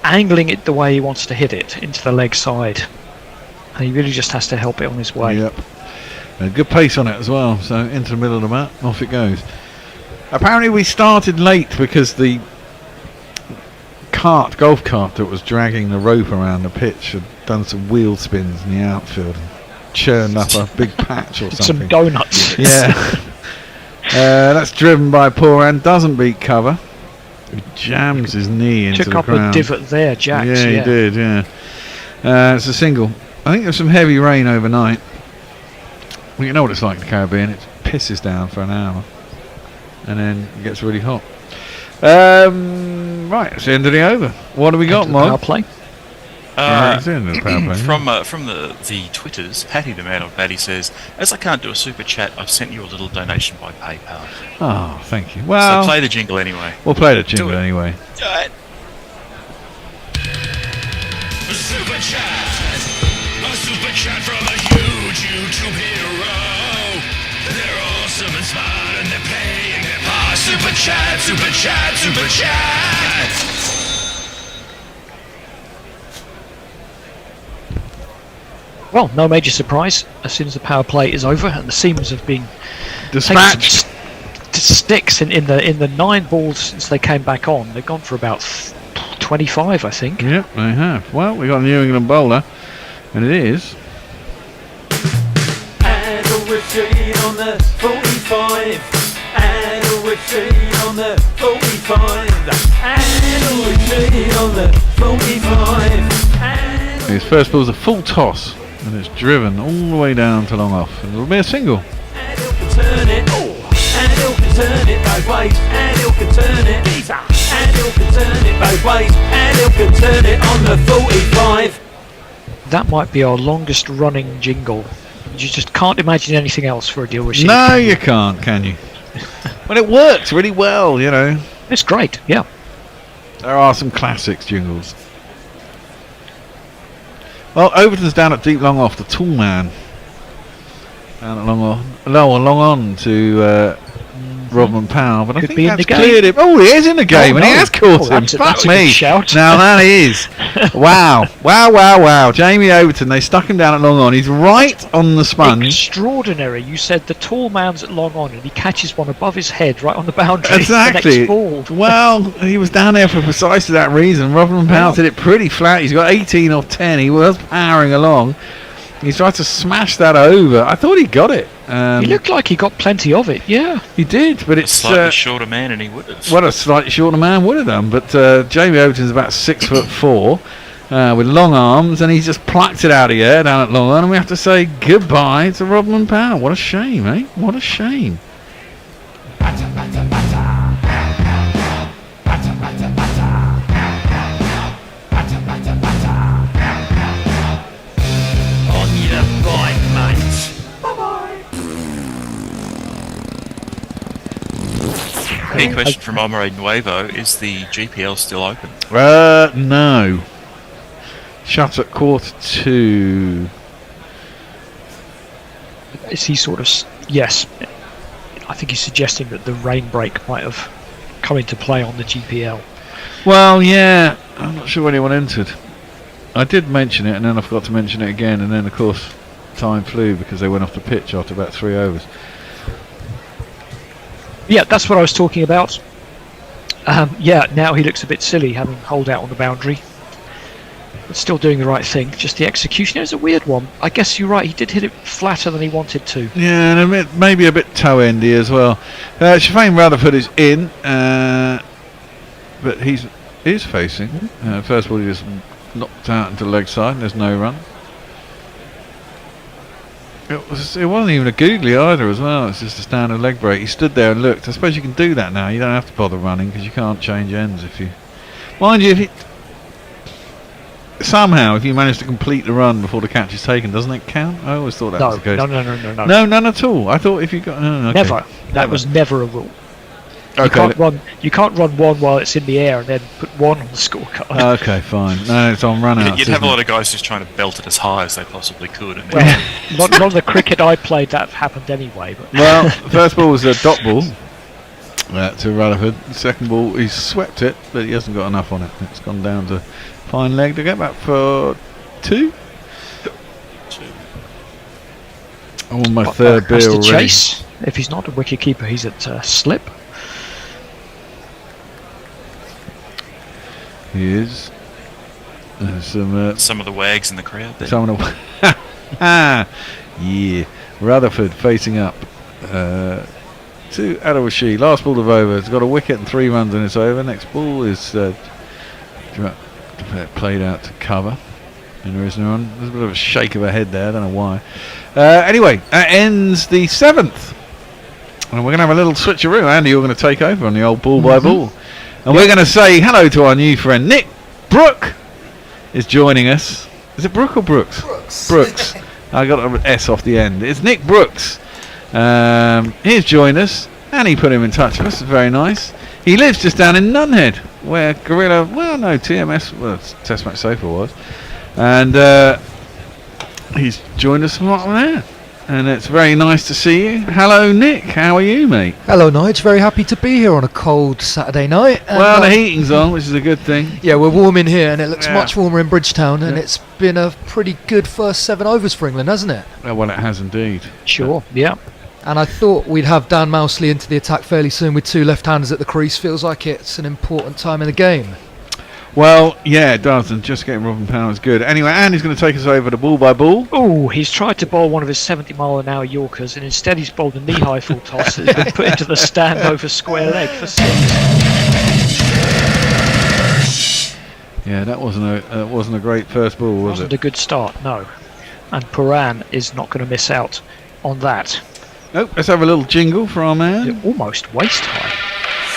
angling it the way he wants to hit it, into the leg side. And he really just has to help it on his way. Yep. A good pace on it as well, so into the middle of the mat, off it goes. Apparently we started late because the golf cart that was dragging the rope around the pitch had done some wheel spins in the outfield and churned up a big patch or something. Some donuts. Yeah. That's driven by poor and doesn't beat cover. He jams his knee into the ground. Took up a divot there, Jax. Yeah, he did, yeah. It's a single. I think there's some heavy rain overnight. Well, you know what it's like in the Caribbean. It pisses down for an hour and then it gets really hot. Right, it's the end of the over. What do we got, Mark? Power play. It's the end of the power play. From the Twitters, Patty the Man of Batty says, as I can't do a super chat, I've sent you a little donation by PayPal. Oh, thank you. Well, so play the jingle anyway. We'll play the jingle anyway. Do it. Super chat. A super chat from a huge YouTube hero. They're awesome and smart and they're paying their part. Super chat, super chat, super chat. Well, no major surprise. As soon as the power play is over and the seamers have been dispatched, sticks in the 9 balls since they came back on, they've gone for about 25, I think. Yep, they have. Well, we got a New England bowler, and it is. And a wicket on the 45. And a wicket on the 45. And a wicket on the 45. His first ball's a full toss, and it's driven all the way down to long off. And it'll be a single. And he'll can turn it, and he'll can turn it both ways, and he'll can turn it, and he'll can turn it both ways, and he'll can turn it on the 45. That might be our longest running jingle. You just can't imagine anything else for a deal with. No, you can't, can you? But it works really well, It's great, yeah. There are some classics jingles. Well, Overton's down at deep long off, the tall man. Down at long on to Rodman Powell, but I think that's cleared him. Oh, he is in the game, and he has caught him. Fuck me. Shout. Now that is. Wow. Jamie Overton, they stuck him down at long on. He's right on the sponge. Extraordinary. You said the tall man's at long on, and he catches one above his head right on the boundary. Exactly. The next ball. Well, he was down there for precisely that reason. Rodman Powell did it pretty flat. He's got 18 off 10. He was powering along. He tried to smash that over. I thought he got it. He looked like he got plenty of it, yeah. He did, but it's... A slightly shorter man and he would have. What a slightly shorter man would have done. But Jamie Overton's about 6'4", with long arms, and he's just plucked it out of the air down at long on, and we have to say goodbye to Rodman Powell. What a shame, eh? What a shame. Key question from Omar Nuevo, is the GPL still open? No. Shut at 1:45. Is he sort of... Yes. I think he's suggesting that the rain break might have come into play on the GPL. Well, yeah. I'm not sure anyone entered. I did mention it, and then I forgot to mention it again, and then, of course, time flew because they went off the pitch after about 3 overs. Yeah, that's what I was talking about. Now he looks a bit silly having holed out on the boundary. But still doing the right thing. Just the execution is a weird one. I guess you're right, he did hit it flatter than he wanted to. Yeah, and maybe a bit toe-endy as well. Shafane Rutherford is in, but he's facing. First of all, he just knocked out into the leg side, and there's no run. It wasn't even a googly either as well. It's just a standard leg break. He stood there and looked. I suppose you can do that now. You don't have to bother running because you can't change ends if you. Mind you, if you manage to complete the run before the catch is taken, doesn't it count? I always thought that was the case. No. No, none at all. I thought if you got okay. Never. That was never a rule. Okay. You can't run one while it's in the air and then put one on the scorecard. Okay, fine. No, it's on run out. You'd have a lot of guys just trying to belt it as high as they possibly could. And Well, not on the cricket I played that happened anyway. But Well, first ball was a dot ball to Rutherford. The second ball, he swept it, but he hasn't got enough on it. It's gone down to fine leg to get back for 2. I'm on my third beer has to already. chase. If he's not a wicket keeper, he's at slip. He is. There's some of the wags in the crowd there. some of the yeah. Rutherford facing up to Adil-Rashid. Last ball of over. It's got a wicket and 3 runs in its over. Next ball is played out to cover. And there is no run. There's a bit of a shake of her head there. I don't know why. Anyway, that ends the 7th. And we're going to have a little switcheroo. Andy, you're going to take over on the old ball by ball. And we're going to say hello to our new friend Nick Brook is joining us. Is it Brook or Brooks? Brooks. I got an S off the end. It's Nick Brooks. He's joined us, and he put him in touch with us. Very nice. He lives just down in Nunhead, where TMS, Test Match Sofa was. And he's joined us from up there. And it's very nice to see you. Hello, Nick. How are you, mate? Hello, Nige. Very happy to be here on a cold Saturday night. And well, the heating's on, which is a good thing. Yeah, we're warm in here, and it looks much warmer in Bridgetown, and it's been a pretty good first 7 overs for England, hasn't it? Well, it has indeed. Sure, yeah. And I thought we'd have Dan Mousley into the attack fairly soon with 2 left-handers at the crease. Feels like it's an important time in the game. Well, yeah, it does, and just getting Robin Power is good. Anyway, Andy's going to take us over to ball by ball. Oh, he's tried to bowl one of his 70-mile-an-hour Yorkers, and instead he's bowled a knee-high full toss that's been put into the stand over square leg for 6. Yeah, that wasn't a great first ball, was Wasn't it? a good start, no. And Paran is not going to miss out on that. Nope, let's have a little jingle for our man. Almost waist high.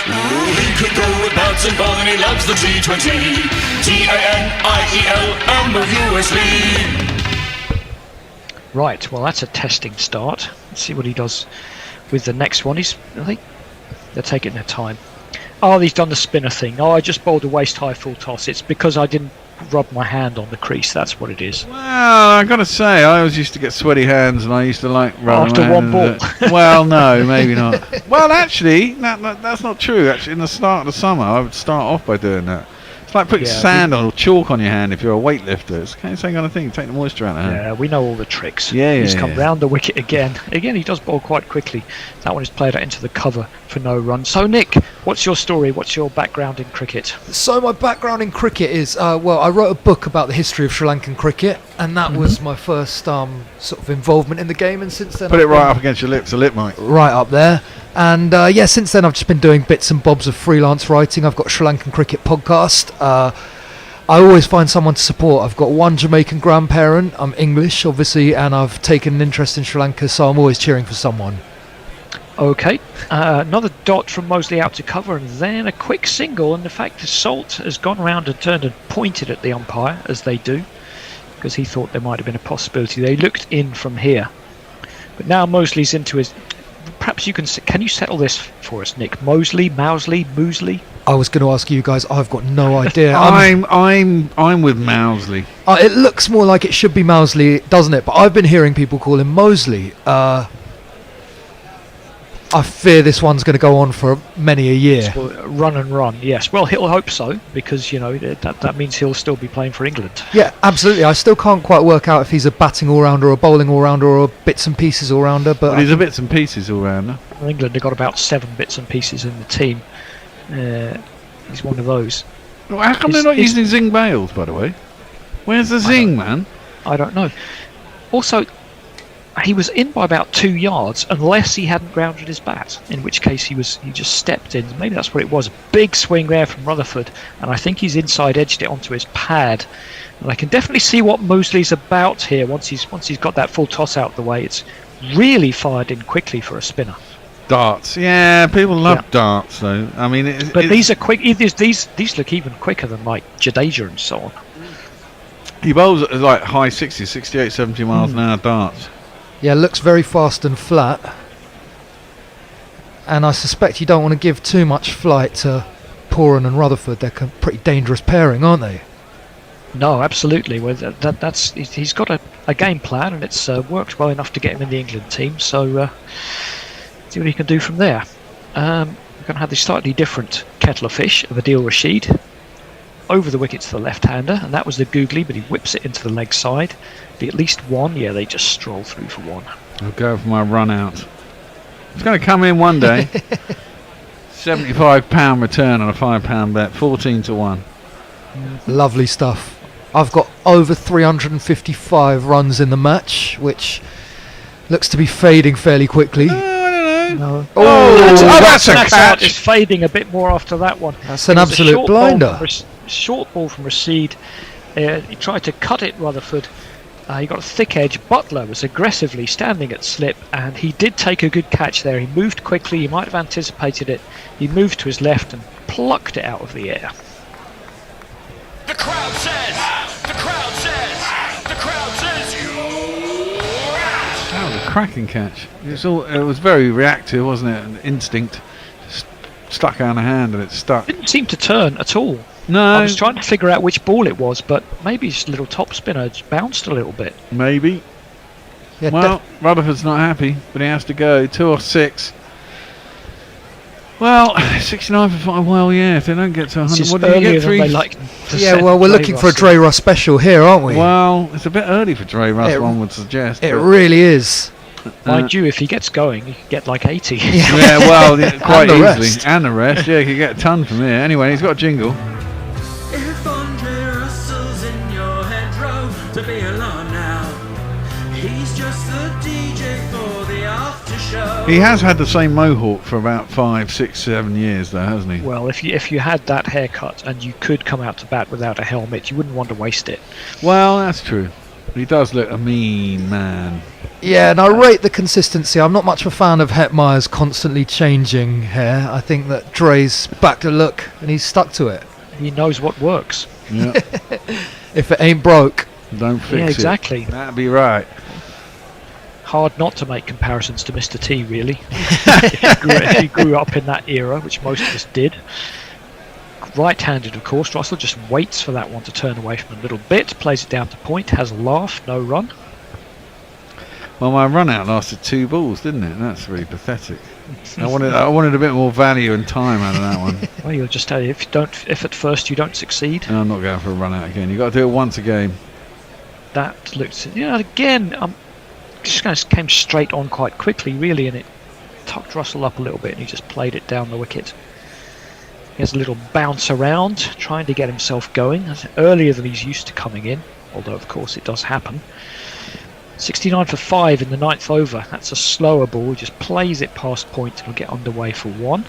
Ooh, he could go with bats and ball and he loves the T20. TANIELMOUSLY. Right, well that's a testing start. Let's see what he does with the next one. They're taking their time. Oh, he's done the spinner thing. Oh, I just bowled a waist high full toss. It's because I didn't rub my hand on the crease. That's what it is. Well, I got to say, I always used to get sweaty hands, and I used to like rubbing After my one hand ball. Well, no, maybe not. Well, actually, that's not true. Actually, in the start of the summer, I would start off by doing that. It's like putting sand or chalk on your hand if you're a weightlifter. It's the same kind of thing. Take the moisture out of the hand. Yeah, we know all the tricks. He's come round the wicket again. Again, he does bowl quite quickly. That one is played out into the cover for no run. So, Nick, what's your story? What's your background in cricket? So my background in cricket is, I wrote a book about the history of Sri Lankan cricket, and that was my first sort of involvement in the game, and since then Put it right up against your lips, a lip mic. Right up there. And since then I've just been doing bits and bobs of freelance writing. I've got a Sri Lankan cricket podcast. I always find someone to support. I've got one Jamaican grandparent. I'm English, obviously, and I've taken an interest in Sri Lanka, so I'm always cheering for someone. Okay, another dot from Mosley out to cover, and then a quick single. And the fact that Salt has gone round and turned and pointed at the umpire, as they do, because he thought there might have been a possibility. They looked in from here, but now Mosley's into his. Perhaps you can you settle this for us, Nick? Mousley? I was going to ask you guys. I've got no idea. I'm with Mousley. It looks more like it should be Mousley, doesn't it? But I've been hearing people call him Mosley. I fear this one's going to go on for many a year. Run and run, yes. Well, he'll hope so, because that means he'll still be playing for England. Yeah, absolutely. I still can't quite work out if he's a batting all-rounder or a bowling all-rounder or a bits and pieces all-rounder. But he's a bits and pieces all-rounder. England have got about 7 bits and pieces in the team. He's one of those. Well, how come they're not using zing bails, by the way? Where's the zing, man? I don't know. Also, he was in by about 2 yards, unless he hadn't grounded his bat, in which case he just stepped in. Maybe that's what it was. Big swing there from Rutherford, and I think he's inside edged it onto his pad. And I can definitely see what Mosley's about here. Once he's got that full toss out the way, it's really fired in quickly for a spinner. Darts, yeah, people love darts though. I mean, these are quick. These look even quicker than like Jadeja and so on. He bowls at like high 60s, 68, 70 miles an hour darts. Yeah, looks very fast and flat. And I suspect you don't want to give too much flight to Poran and Rutherford. They're a pretty dangerous pairing, aren't they? No, absolutely. Well, he's got a game plan, and it's worked well enough to get him in the England team. So see what he can do from there. We're going to have this slightly different kettle of fish of Adil Rashid. Over the wicket to the left-hander, and that was the googly, but he whips it into the leg side. Be at least one. Yeah, they just stroll through for one. I'll go for my run out. It's going to come in one day. £75 return on a £5 bet, 14-1. Lovely stuff. I've got over 355 runs in the match, which looks to be fading fairly quickly. No. That's a catch. It's fading a bit more after that one. That's an absolute blinder. Short ball from Rashid. He tried to cut it, Rutherford. He got a thick edge. Butler was aggressively standing at slip, and he did take a good catch there. He moved quickly. He might have anticipated it. He moved to his left and plucked it out of the air. The crowd says, the crowd says, the crowd says you're out. That was a cracking catch. It was very reactive, wasn't it? An instinct. Just stuck out of hand and it stuck. Didn't seem to turn at all. No. I was trying to figure out which ball it was, but maybe his little top spinner just bounced a little bit. Maybe. Yeah, well, Rutherford's not happy, but he has to go. 2 or 6. Well, 69 for 5. Well, yeah, if they don't get to 100, what do you get? 3? Yeah, well, we're looking for a Dre Russ special here, aren't we? Well, it's a bit early for Dre Russ, one would suggest. It really is. Mind you, if he gets going, he could get like 80. Yeah, well, quite and easily. And the rest, yeah, he could get a ton from here. Anyway, he's got a jingle. If Andre Russell's in your hedgerow, to be alarmed now. He's just the DJ for the after show. He has had the same mohawk for about 5, 6, 7 years, though, hasn't he? Well, if you had that haircut and you could come out to bat without a helmet, you wouldn't want to waste it. Well, that's true. He does look a mean man. Yeah, and I rate the consistency. I'm not much of a fan of Hetmeyer's constantly changing hair. I think that Dre's backed a look and he's stuck to it. He knows what works. Yeah. If it ain't broke, don't fix it. Yeah, exactly. That'd be right. Hard not to make comparisons to Mr. T, really. if you grew up in that era, which most of us did. Right-handed, of course. Russell just waits for that one to turn away from a little bit, plays it down to point, has a laugh, no run. Well, my run out lasted 2 balls, didn't it? That's really pathetic. I wanted a bit more value and time out of that one. Well, you'll just tell you if at first you don't succeed. No, I'm not going for a run out again. You've got to do it once a game. That looked, again, just came straight on quite quickly, really, and it tucked Russell up a little bit, and he just played it down the wicket. He has a little bounce around, trying to get himself going. That's earlier than he's used to coming in, although of course it does happen. 69 for 5 in the 9th over. That's a slower ball. He just plays it past point and will get underway for 1.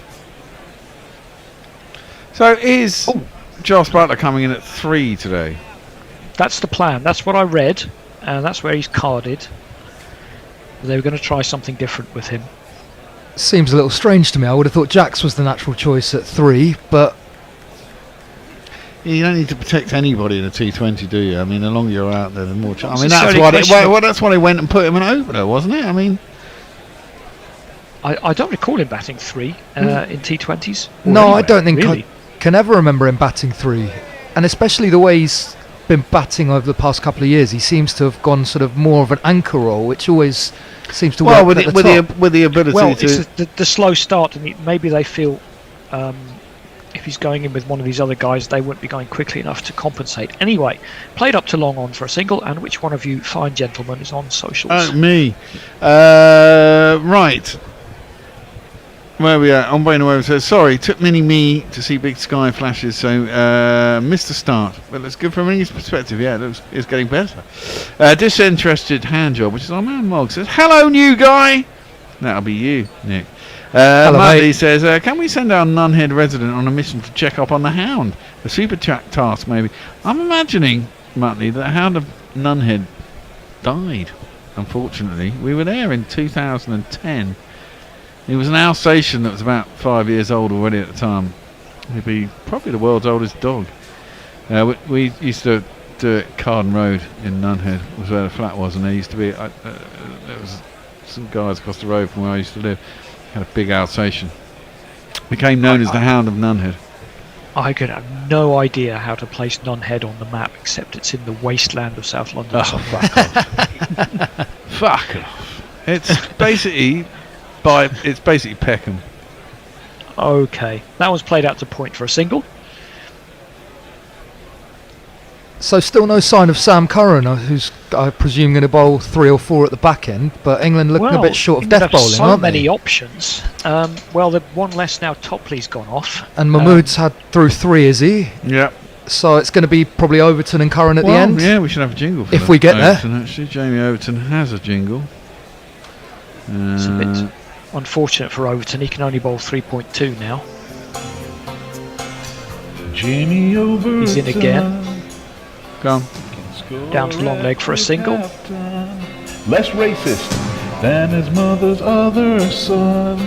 So is Josh Butler coming in at 3 today? That's the plan. That's what I read, and that's where he's carded. They were going to try something different with him. seems a little strange to me. I would have thought Jax was the natural choice at 3, but you don't need to protect anybody in a T20, do you? I mean, the longer you're out there, the more chance. I mean, that's why they went and put him in opener, wasn't it? I mean, I don't recall him batting 3 in T20s. No, I don't think really. I can ever remember him batting 3, and especially the way he's been batting over the past couple of years. He seems to have gone sort of more of an anchor role, which always seems to work with the ability well, to. It's the slow start, and maybe they feel if he's going in with one of these other guys, they wouldn't be going quickly enough to compensate. Anyway, played up to long on for a single, and which one of you fine gentlemen is on socials? Me. Right. Where we at? On Brain Away says, sorry, took mini me to see big sky flashes, so missed the start. But that's good from his perspective. Yeah, it's getting better. Disinterested hand job, which is our man Mog, says, hello, new guy. That'll be you, Nick. Mudley says, can we send our Nunhead resident on a mission to check up on the Hound? A super chat task, maybe. I'm imagining, Mudley, that Hound of Nunhead died, unfortunately. We were there in 2010. He was an Alsatian that was about 5 years old already at the time. He'd be probably the world's oldest dog. We used to do it Carden Road in Nunhead, was where the flat was, and there used to be there was some guys across the road from where I used to live. Had a big Alsatian. Became known as the Hound of Nunhead. I could have no idea how to place Nunhead on the map, except it's in the wasteland of South London. Oh, fuck off! Fuck off! It's basically. It's basically Peckham. Okay, that was played out to point for a single. So still no sign of Sam Curran, who's I presume going to bowl 3 or 4 at the back end, but England looking a bit short of death bowling, so aren't they? many options. Well, the one less now. Topley's gone off, and Mahmood's had through 3, is he? Yeah. So it's going to be probably Overton and Curran at the end. Yeah, we should have a jingle for if that. we get Overton, there. Actually, Jamie Overton has a jingle. It's a bit unfortunate for Overton. He can only bowl 3.2 now. Jamie Overton. He's in again. Go on. Down to long leg for a single. Less racist than his mother's other son.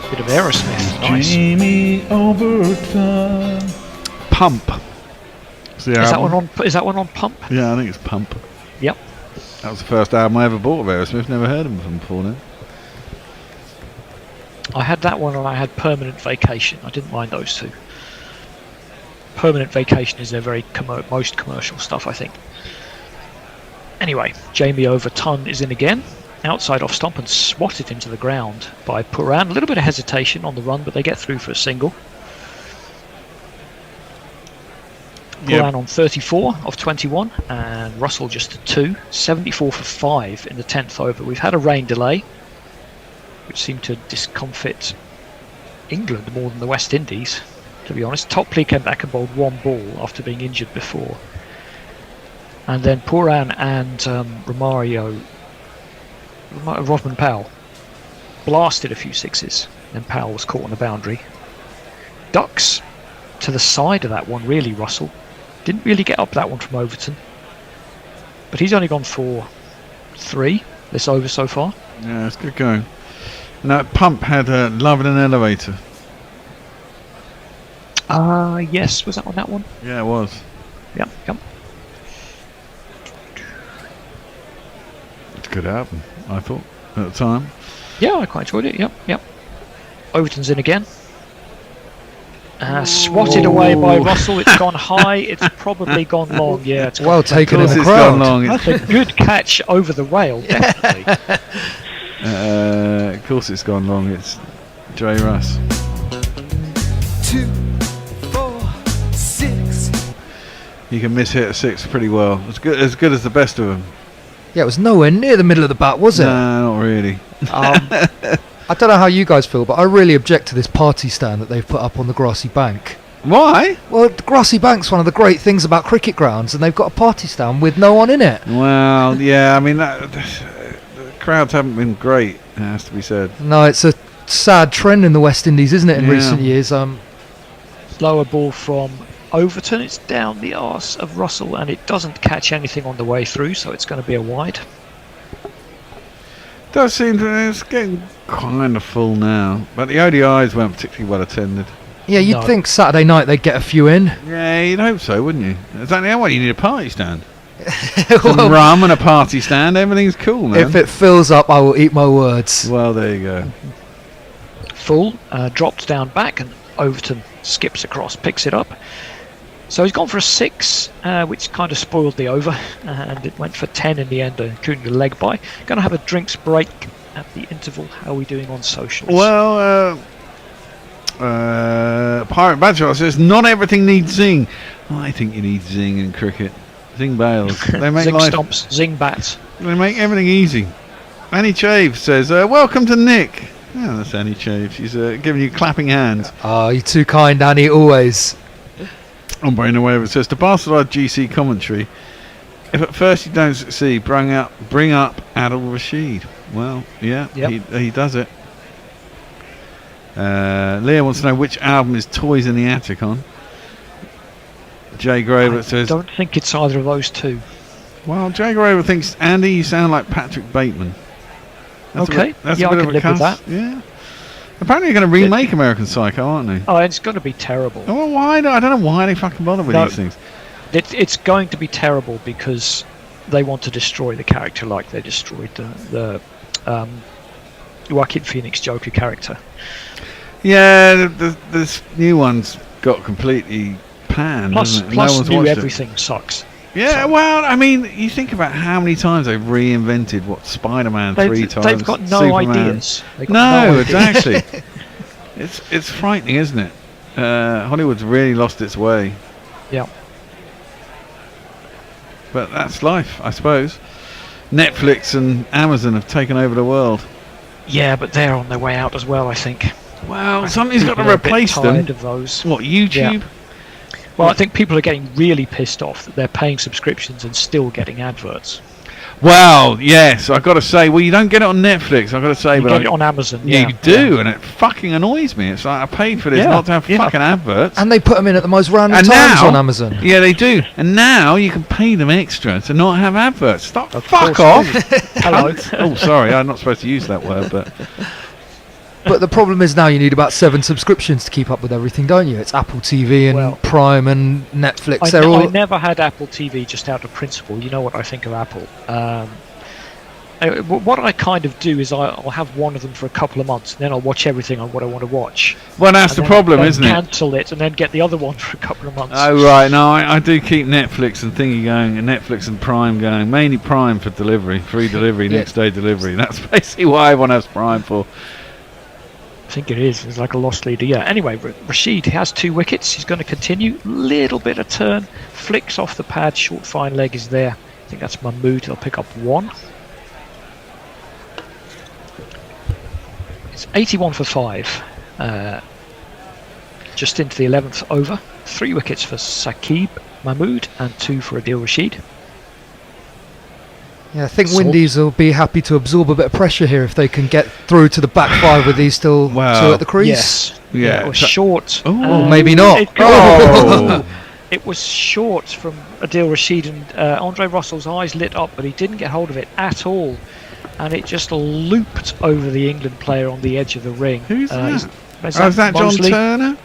Bit of Aerosmith. Nice. Jamie Overton. Pump. Is that one on Pump? Yeah, I think it's Pump. Yep. That was the first album I ever bought of Aerosmith. Never heard of them before now. I had that one and I had Permanent Vacation. I didn't mind those two. Permanent Vacation is their very most commercial stuff, I think. Anyway, Jamie Overton is in again. Outside off stump and swatted into the ground by Puran. A little bit of hesitation on the run, but they get through for a single. Puran on 34 of 21 and Russell just a 2. 74 for 5 in the 10th over. We've had a rain delay, which seemed to discomfit England more than the West Indies, to be honest. Topley came back and bowled 1 ball after being injured before. And then Puran and Rodman Powell blasted a few sixes. Then Powell was caught on the boundary. Ducks to the side of that one, really, Russell. Didn't really get up that one from Overton. But he's only gone for 3 this over so far. Yeah, it's good going. And that Pump had Love in an Elevator. Yes, was that on that one? Yeah, it was. Yep. It's a good album, I thought, at the time. Yeah, I quite enjoyed it. Yep. Overton's in again. Swatted away by Russell. It's gone high. It's probably gone long. Yeah, it's well taken in the it's crowd. Gone long. That's a good catch over the rail, definitely. Of course, it's gone long. It's Dre Russ. 2, 4, 6. You can miss-hit a 6 pretty well. As good as the best of them. Yeah, it was nowhere near the middle of the bat, was it? No, not really. I don't know how you guys feel, but I really object to this party stand that they've put up on the grassy bank. Why? Well, the grassy bank's one of the great things about cricket grounds, and they've got a party stand with no one in it. Well, yeah, I mean, the crowds haven't been great, it has to be said. No, it's a sad trend in the West Indies, isn't it, in recent years? Lower ball from Overton. It's down the arse of Russell, and it doesn't catch anything on the way through, so it's going to be a wide. Does seem to, it's getting kind of full now, but the ODIs weren't particularly well attended. Yeah, you'd think Saturday night they'd get a few in. Yeah, you'd hope so, wouldn't you? Exactly. Why you need a party stand? Some rum and a party stand, everything's cool, man. If it fills up, I will eat my words. Well, there you go. Full, dropped down back, and Overton skips across, picks it up. So he's gone for a 6, which kind of spoiled the over, and it went for 10 in the end, including the leg by. Going to have a drinks break at the interval. How are we doing on socials? Well, Pirate Badger says, not everything needs zing. I think you need zing in cricket. Zing bails. They make zing life, stomps, zing bats. They make everything easy. Annie Chave says, welcome to Nick. Yeah, that's Annie Chave. She's giving you clapping hands. Oh, you're too kind, Annie, always. On Brain Away it says, to bastardise GC commentary, if at first you don't succeed, bring up Adil Rashid. Well, yeah, he does it. Leah wants to know which album is Toys in the Attic on. Jay Graver says, I don't think it's either of those two. Well, Jay Graver thinks, Andy, you sound like Patrick Bateman. That's Okay, a bit I of can a live with cuss. that. Yeah. Apparently they're going to remake American Psycho, aren't they? Oh, it's going to be terrible. Oh, well, why? I don't know why they fucking bother with these things. It's going to be terrible because they want to destroy the character like they destroyed the Joaquin Phoenix Joker character. Yeah, this new one's got completely panned. Plus one's new watched it. everything sucks. Yeah, well, I mean, you think about how many times they've reinvented Spider-Man 3 times. They've got no Superman. ideas. They've got No, ideas. exactly. It's frightening, isn't it? Hollywood's really lost its way. Yeah. But that's life, I suppose. Netflix and Amazon have taken over the world. Yeah, but they're on their way out as well, I think. Well, something's got to People are a bit replace them. tired of those. What, YouTube? Yeah. Well, I think people are getting really pissed off that they're paying subscriptions and still getting adverts. Well, yes, I've got to say, well, you don't get it on Netflix, I've got to say, You but get it on Amazon. Yeah, Yeah, you do, and it fucking annoys me. It's like I paid for this not to have fucking adverts. And they put them in at the most random And times now- on Amazon. Yeah, they do. And now you can pay them extra to not have adverts. Fuck course off. Hello. Oh, sorry, I'm not supposed to use that word, but But the problem is now you need about 7 subscriptions to keep up with everything, don't you? It's Apple TV and Well, Prime and Netflix. I They're all. never had Apple TV just out of principle. You know what I think of Apple. What I kind of do is I'll have one of them for a couple of months, and then I'll watch everything on what I want to watch. well, that's And the then- problem, then isn't it? Cancel it, and then get the other one for a couple of months. Oh right, no, I do keep Netflix and thingy going, and Netflix and Prime going. Mainly Prime for delivery, free delivery, Yeah. next day delivery. That's basically why everyone has Prime for. I think it is. It's like a lost leader. Yeah. Anyway, Rashid has 2 wickets. He's going to continue. Little bit of turn. Flicks off the pad. Short fine leg is there. I think that's Mahmood. He'll pick up 1. It's 81 for 5. Just into the 11th over. 3 wickets for Saqib Mahmood and 2 for Adil Rashid. Yeah, I think So- Windies will be happy to absorb a bit of pressure here if they can get through to the back 5 with these still 2 Well, at the crease. Yes. Yeah, It was so- short. Oh, maybe not. Oh. It was short from Adil Rashid, and Andre Russell's eyes lit up, but he didn't get hold of it at all. And it just looped over the England player on the edge of the ring. Who's that? Is Is that John Mosley? Turner?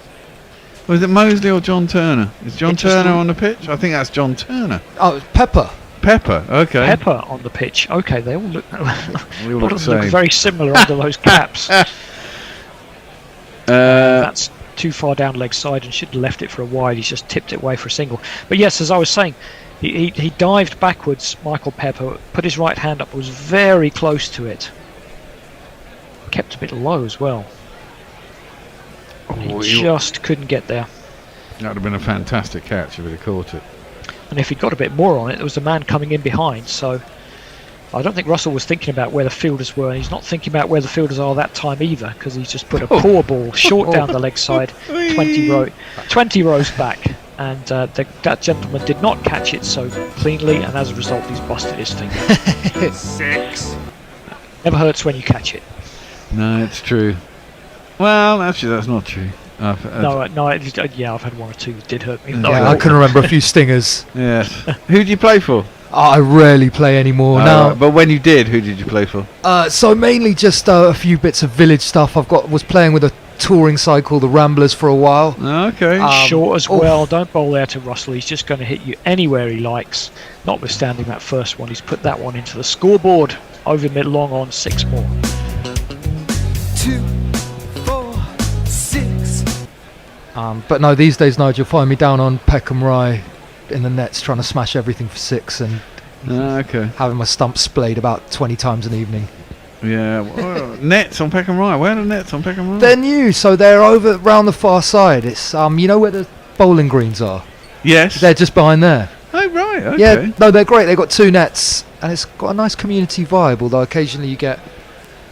Was it Mosley or John Turner? Is John It just Turner looked- on the pitch? I think that's John Turner. Oh, it's Pepper. Pepper, okay. Pepper on the pitch. Okay, they all look, They all all look of the them look same. very similar under those caps. That's too far down leg side and should have left it for a wide. He's just tipped it away for a single. But yes, as I was saying, he dived backwards, Michael Pepper, put his right hand up, was very close to it. Kept a bit low as well. Oh, He just couldn't get there. that would have been a fantastic catch if he'd have caught it. And if he'd got a bit more on it, there was a man coming in behind. So I don't think Russell was thinking about where the fielders were. And he's not thinking about where the fielders are that time either, because he's just put a poor ball short down the leg side, 20 rows back. And that gentleman did not catch it so cleanly, and as a result, he's busted his finger. 6. Never hurts when you catch it. No, it's true. Well, actually, that's not true. No, yeah, I've had 1 or 2 that did hurt me. Yeah, I can remember a few stingers. Yes. Who did you play for? I rarely play anymore now. But when you did, who did you play for? So mainly just a few bits of village stuff. Was playing with a touring side called the Ramblers for a while. Okay. Short as well. Don't bowl there to Russell. He's just going to hit you anywhere he likes. Notwithstanding that first one, he's put that one into the scoreboard. Over mid long on 6 more. 2, 4, 6. But no, these days, Nigel, you'll find me down on Peckham Rye in the nets trying to smash everything for 6 and Okay. having my stumps splayed about 20 times an evening. Yeah. Well, nets on Peckham Rye. Where are the nets on Peckham Rye? They're new, so they're over round the far side. It's you know where the bowling greens are? Yes. They're just behind there. Oh right. Okay. Yeah, no, they're great. They've got 2 nets, and it's got a nice community vibe. Although occasionally you get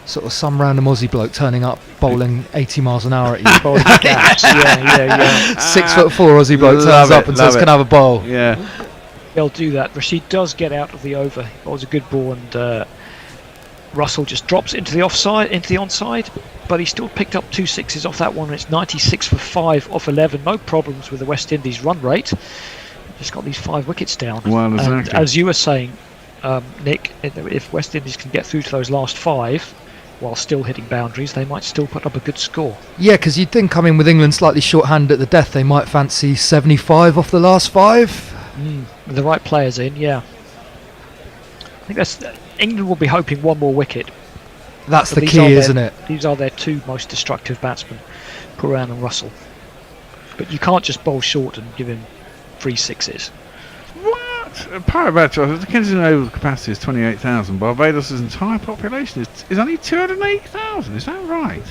Sort of some random Aussie bloke turning up, bowling 80 miles an hour at you. Bowling gaps, yeah. 6'4" Aussie bloke turns up and says, "Can I have a bowl?" Yeah. They'll do that. Rashid does get out of the over. He bowls a good ball, and Russell just drops into the onside, but he still picked up 2 sixes off that one. And it's 96 for 5 off 11. No problems with the West Indies run rate. Just got these 5 wickets down. Well, and exactly. as you were saying, Nick, if West Indies can get through to those last 5 while still hitting boundaries, they might still put up a good score. Yeah, because you'd think, with England slightly short-handed at the death, they might fancy 75 off the last 5. With the right players in, yeah. I think England will be hoping one more wicket. That's But the these key, are their- isn't it? These are their 2 most destructive batsmen, Puran and Russell. But you can't just bowl short and give him 3 sixes. What? Barbados, the Kensington Oval capacity is 28,000. Barbados' entire population is only 208,000. Is that right?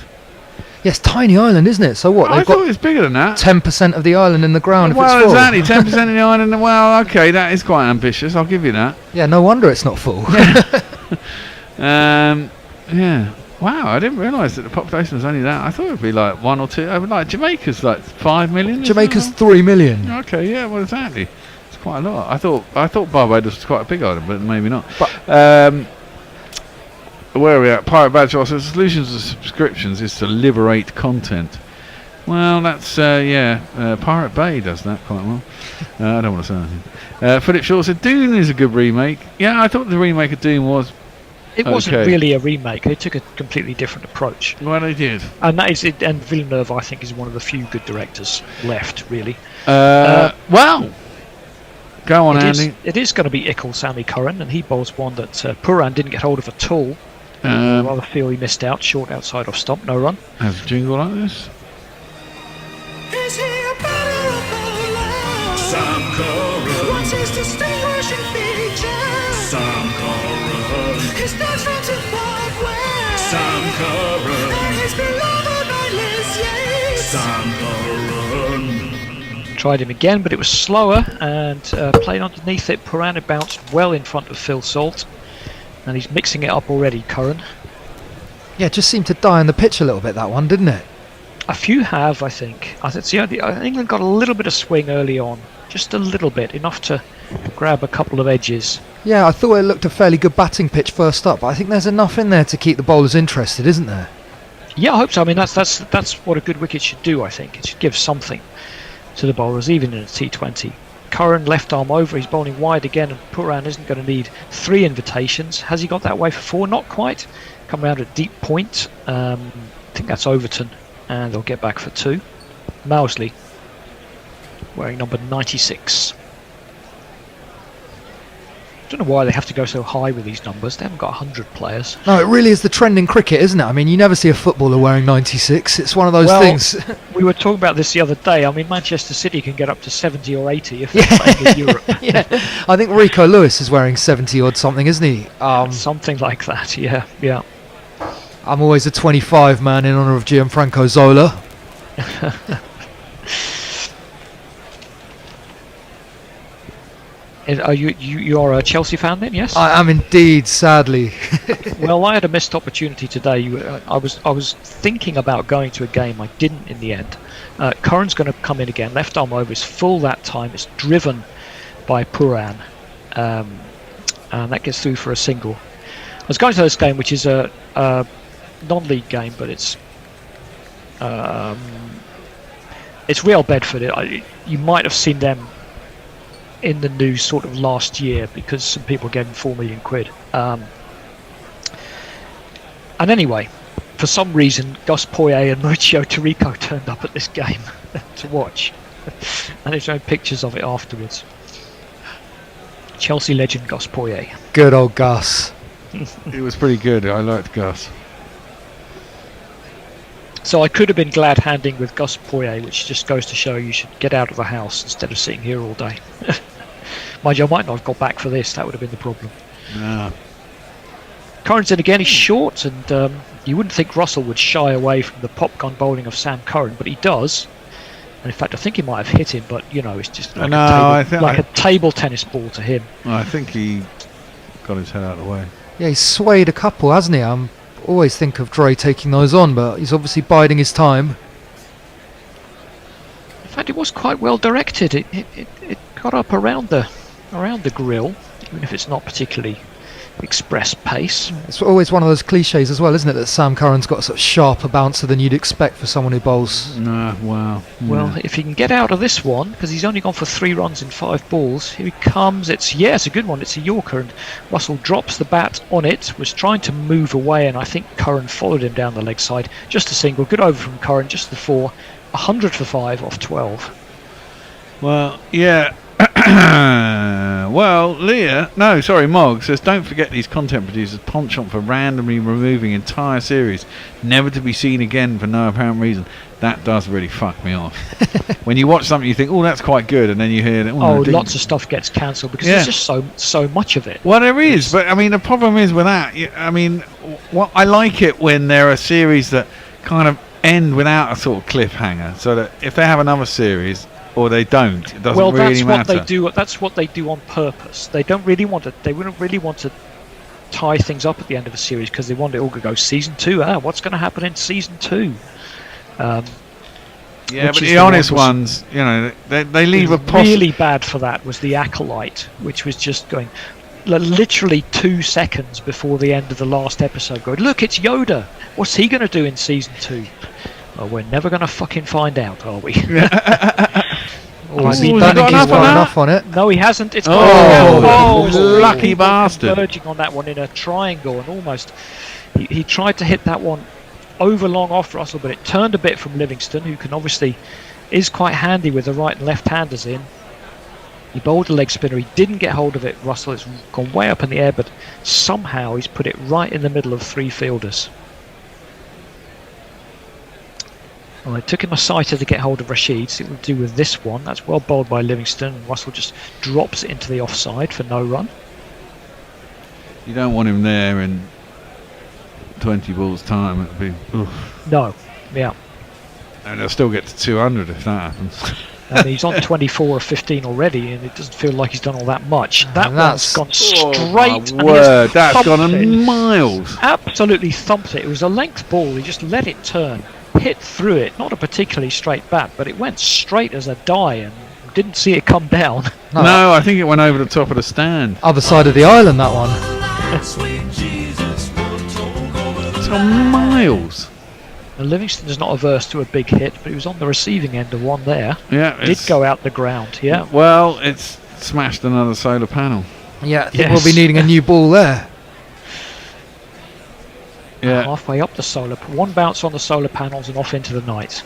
Yes, tiny island, isn't it? So what? I They've thought got it was bigger than that. 10% of the island in the ground if Well, it's full. exactly, 10% of the island. Well, okay, that is quite ambitious. I'll give you that. Yeah, no wonder it's not full. Yeah. Wow, I didn't realise that the population was only that. I thought it would be like 1 or 2. Like Jamaica's like 5 million. isn't Jamaica's it? 3 million. Okay, yeah, well, exactly. It's quite a lot. I thought Barbados was quite a big island, but maybe not. Where are we at? Pirate Badger also says solutions to subscriptions is to liberate content. Well, that's Pirate Bay does that quite well. I don't want to say anything. Philip Shaw said Dune is a good remake. Yeah, I thought the remake of Dune was. It wasn't really a remake. They took a completely different approach. Well, they did. And that is it. And Villeneuve, I think, is one of the few good directors left, really. Well, go on, Andy. It is going to be Ickle, Sammy Curran, and he bowls one that Puran didn't get hold of at all. I rather feel he missed out, short outside off stump, no run. Has a jingle like this? Is he a batter of bowler? Sam Curran. What's his distinguishing feature? Sam Curran. His dance from Zimbabwe. Sam Curran. And his beloved by Liz Yates. Sam Curran. Tried him again, but it was slower and played underneath it. Puran had bounced well in front of Phil Salt. And he's mixing it up already, Curran. Yeah, it just seemed to die on the pitch a little bit, that one, didn't it? A few have, I think. England got a little bit of swing early on. Just a little bit, enough to grab a couple of edges. Yeah, I thought it looked a fairly good batting pitch first up, but I think there's enough in there to keep the bowlers interested, isn't there? Yeah, I hope so. I mean, that's what a good wicket should do, I think. It should give something to the bowlers, even in a T20. Curran left arm over, he's bowling wide again, and Puran isn't going to need 3 invitations. Has he got that way for 4? Not quite. Come round at deep point. I think that's Overton, and they'll get back for 2. Mousley, wearing number 96. I don't know why they have to go so high with these numbers. They haven't got 100 players. No, it really is the trend in cricket, isn't it? I mean, you never see a footballer wearing 96. It's one of those things. We were talking about this the other day. I mean, Manchester City can get up to 70 or 80 if they're playing in Europe. Yeah, I think Rico Lewis is wearing 70 odd something, isn't he? Something like that, yeah. I'm always a 25 man in honour of Gianfranco Zola. You are a Chelsea fan then, yes? I am indeed, sadly. Well, I had a missed opportunity today. I was thinking about going to a game. I didn't in the end. Curran's going to come in again. Left arm over is full that time. It's driven by Puran, and that gets through for a single. I was going to this game, which is a non-league game, but it's Real Bedford. You might have seen them in the news sort of last year because some people gave them £4 million. And anyway, for some reason, Gus Poyet and Mauricio Tirico turned up at this game to watch, and they showed pictures of it afterwards. Chelsea legend Gus Poyet. Good old Gus. It was pretty good. I liked Gus. So I could have been glad handing with Gus Poyet, which just goes to show you should get out of the house instead of sitting here all day. Mind you, I might not have got back for this. That would have been the problem. No. Curran's in again. He's short, and you wouldn't think Russell would shy away from the popgun bowling of Sam Curran, but he does. And in fact, I think he might have hit him, but it's just like, a table tennis ball to him. I think he got his head out of the way. Yeah, he's swayed a couple, hasn't he? always think of Dre taking those on, but he's obviously biding his time. In fact, it was quite well directed. It got up around the grill, even if it's not particularly express pace. It's always one of those cliches as well, isn't it, that Sam Curran's got a sort of sharper bouncer than you'd expect for someone who bowls. Wow. Well, if he can get out of this one, because he's only gone for 3 runs in 5 balls, here he comes. It's a good one. It's a Yorker, and Russell drops the bat on it, was trying to move away, and I think Curran followed him down the leg side. Just a single. Good over from Curran, just the 4. 100 for 5 off 12. Well, yeah. Mog says, don't forget these content producers penchant for randomly removing entire series, never to be seen again for no apparent reason. That does really fuck me off. When you watch something you think, oh, that's quite good, and then you hear that, Lots of stuff gets cancelled because there's just so much of it. Well, there is, but I mean, the problem is with that, I like it when there are series that kind of end without a sort of cliffhanger, so that if they have another series or they don't, it doesn't really matter. That's what they do on purpose. They don't really want to. They wouldn't really want to tie things up at the end of a series because they want it all to go season 2. What's going to happen in season 2? But the honest ones, they leave a really bad for that was the Acolyte, which was just going literally 2 seconds before the end of the last episode. Going, look, it's Yoda. What's he going to do in season 2? Well, we're never going to fucking find out, are we? He's got enough on it. No, he hasn't. It's lucky bastard. Verging on that one in a triangle, and almost he tried to hit that one over long off Russell, but it turned a bit from Livingston, who is quite handy with the right and left handers in. He bowled a leg spinner. He didn't get hold of it. Russell, it's gone way up in the air, but somehow he's put it right in the middle of 3 fielders. Well, it took him a sighter to get hold of Rashid, so it will do with this one. That's well bowled by Livingston, and Russell just drops it into the offside for no run. You don't want him there in 20 balls time. It'd be No, yeah. And they'll still get to 200 if that happens. And he's on 24 or 15 already, and it doesn't feel like he's done all that much. That's gone straight. That's gone a miles. Absolutely thumped it. It was a length ball. He just let it turn, hit through it. Not a particularly straight bat, but it went straight as a die, and didn't see it come down. No, I think it went over the top of the stand. Other side of the island, that one. It's gone miles. And Livingston's not averse to a big hit, but he was on the receiving end of one there. Yeah, did go out the ground. Yeah. Well, it's smashed another solar panel. Yeah, I think we'll be needing a new ball there. Yeah. Halfway up the solar, one bounce on the solar panels and off into the night.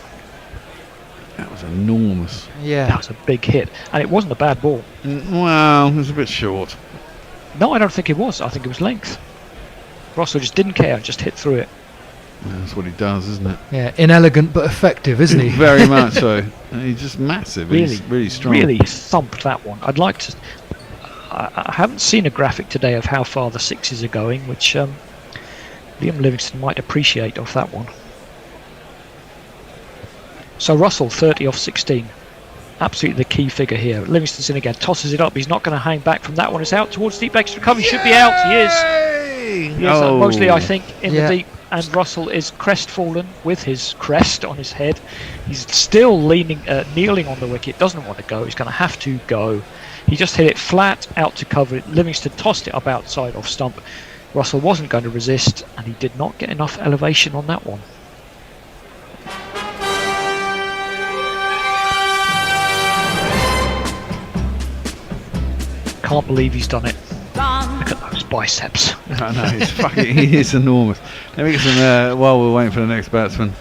That was enormous. Yeah, that was a big hit, and it wasn't a bad ball. Well, it was a bit short. No, I don't think it was. I think it was length. Russell just didn't care, just hit through it. That's what he does, isn't it? Yeah, inelegant but effective, isn't he? Very much so. And he's just massive. He's really strong. Really thumped that one. I'd like to. I haven't seen a graphic today of how far the 6s are going, which Liam Livingston might appreciate off that one. So Russell 30 off 16. Absolutely the key figure here. Livingston's in again, tosses it up. He's not going to hang back from that one. It's out towards deep extra cover. He should be out. He is. Mostly, I think, in the deep. And Russell is crestfallen with his crest on his head. He's still kneeling on the wicket. Doesn't want to go. He's going to have to go. He just hit it flat out to cover it. Livingston tossed it up outside off stump. Russell wasn't going to resist, and he did not get enough elevation on that one. Can't believe he's done it. Look at those biceps. I know, he is enormous. Let me get some, while we're waiting for the next batsman.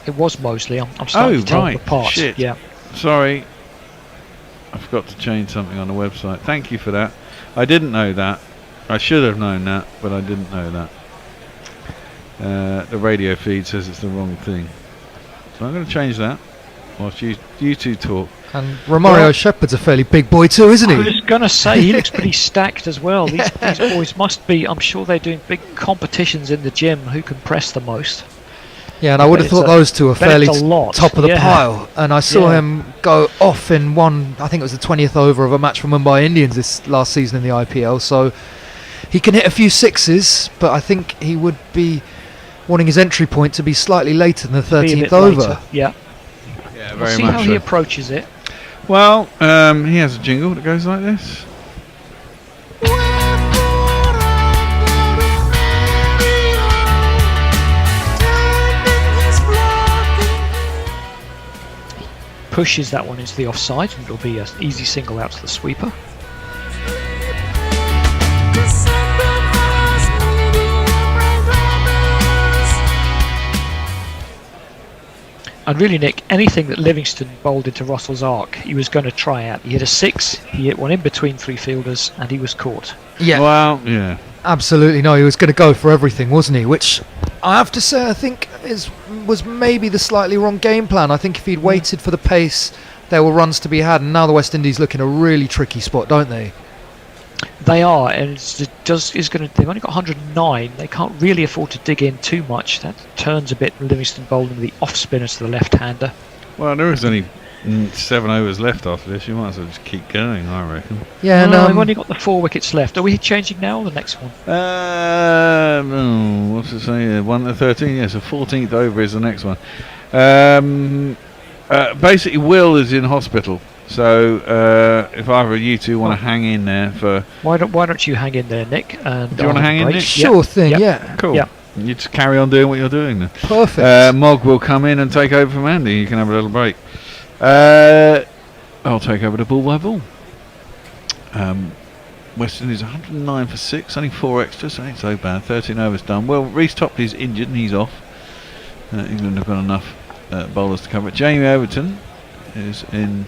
It was Mosley. I'm starting to tell them apart. Shit. Yeah. Sorry. I forgot to change something on the website. Thank you for that. I didn't know that. I should have known that, but I didn't know that. The radio feed says it's the wrong thing. So I'm going to change that whilst you two talk. And Romario Shepherd's a fairly big boy too, isn't he? I was going to say, he looks pretty stacked as well. These boys must be, I'm sure they're doing big competitions in the gym, who can press the most. Yeah, and I would have thought those two are fairly top of the pile. And I saw him go off in one, I think it was the 20th over of a match for Mumbai Indians this last season in the IPL. So He can hit a few sixes, but I think he would be wanting his entry point to be slightly later than the Be a 13th bit over. later. Yeah. Yeah, We'll very see much how so. he approaches it. Well, he has a jingle that goes like this. Pushes that one into the offside, and it'll be an easy single out to the sweeper. And really, Nick, anything that Livingston bowled into Russell's arc, he was going to try out. He hit a 6, he hit one in between 3 fielders, and he was caught. Yeah. Well, yeah. Absolutely, no, he was going to go for everything, wasn't he? Which I have to say, I think was maybe the slightly wrong game plan. I think if he'd waited for the pace, there were runs to be had, and now the West Indies look in a really tricky spot, don't they? They are, and they've only got 109. They can't really afford to dig in too much. That turns a bit from Livingston bowling the off spinner to the left-hander. Well, there is only 7 overs left after this. You might as well just keep going, I reckon. Yeah, no, we've only got the 4 wickets left. Are we changing now or the next one? No, what's it say? 1 to 13. Yes, the 14th over is the next one. Basically, Will is in hospital. So if either of you two want to hang in there for... Why don't you hang in there, Nick? And Do you want to hang in, Nick? Sure thing, yeah. Cool. Yep. You just carry on doing what you're doing then. Perfect. Mog will come in and take over from Andy. You can have a little break. I'll take over the ball by ball. West Indies 109 for 6, only 4 extras, ain't so bad. 13 overs done. Well, Reece Topley's injured and he's off. England have got enough bowlers to cover it. Jamie Overton is in.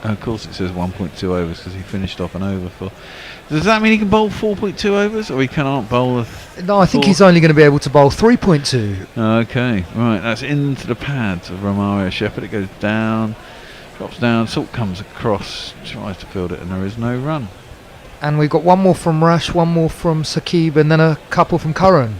Of course, it says 1.2 overs because he finished off an over for. Does that mean he can bowl 4.2 overs, or he cannot bowl a? No, I think he's only going to be able to bowl 3.2. Okay, right. That's into the pads of Romario Shepherd. It goes down, drops down. Salt comes across, tries to field it, and there is no run. And we've got one more from Rash, one more from Saqib, and then a couple from Curran.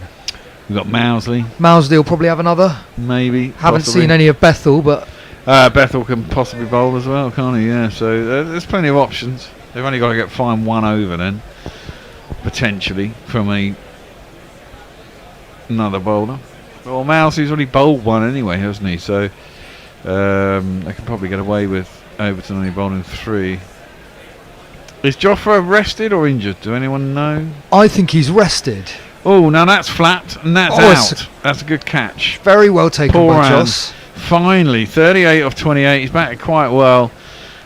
We've got Mousley. Mousley will probably have another. Maybe. Haven't possibly. seen any of Bethel, but. Bethel can possibly bowl as well, can't he? Yeah, so there's plenty of options. They've only got to find 1 over then, potentially, from another bowler. Well, Mousley's already bowled 1 anyway, hasn't he? So they can probably get away with Overton only bowling 3. Is Jofra rested or injured? Do anyone know? I think he's rested. Oh, now that's flat and that's out. That's a good catch. Very well taken Poor by Anne. Joss. Finally, 38 off 28. He's batted quite well.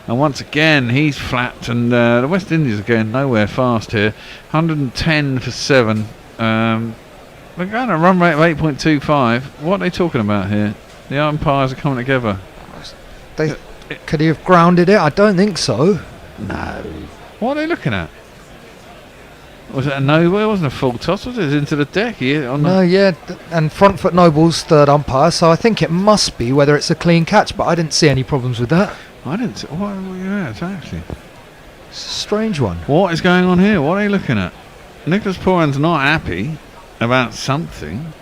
And once again, he's flat. And the West Indies are going nowhere fast here. 110 for 7. They're going a run rate of 8.25. What are they talking about here? The umpires are coming together. Could he have grounded it? I don't think so. No. What are they looking at? Was it a no? It wasn't a full toss, was it? It was into the deck here. And front foot Noble's third umpire, so I think it must be whether it's a clean catch, but I didn't see any problems with that. I didn't see. Yeah, it's actually. It's a strange one. What is going on here? What are they looking at? Nicholas Pooran's not happy about something.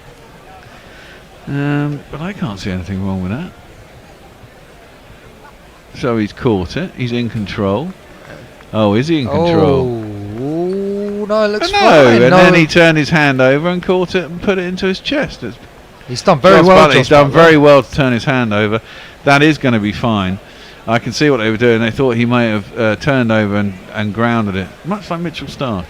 But I can't see anything wrong with that. So he's caught it. He's in control. Oh, is he in control? Oh, no, it looks no, fine. And then he turned his hand over and caught it and put it into his chest. He's done very well. He's done very well to turn his hand over. That is going to be fine. I can see what they were doing. They thought he might have turned over and grounded it, much like Mitchell Stark,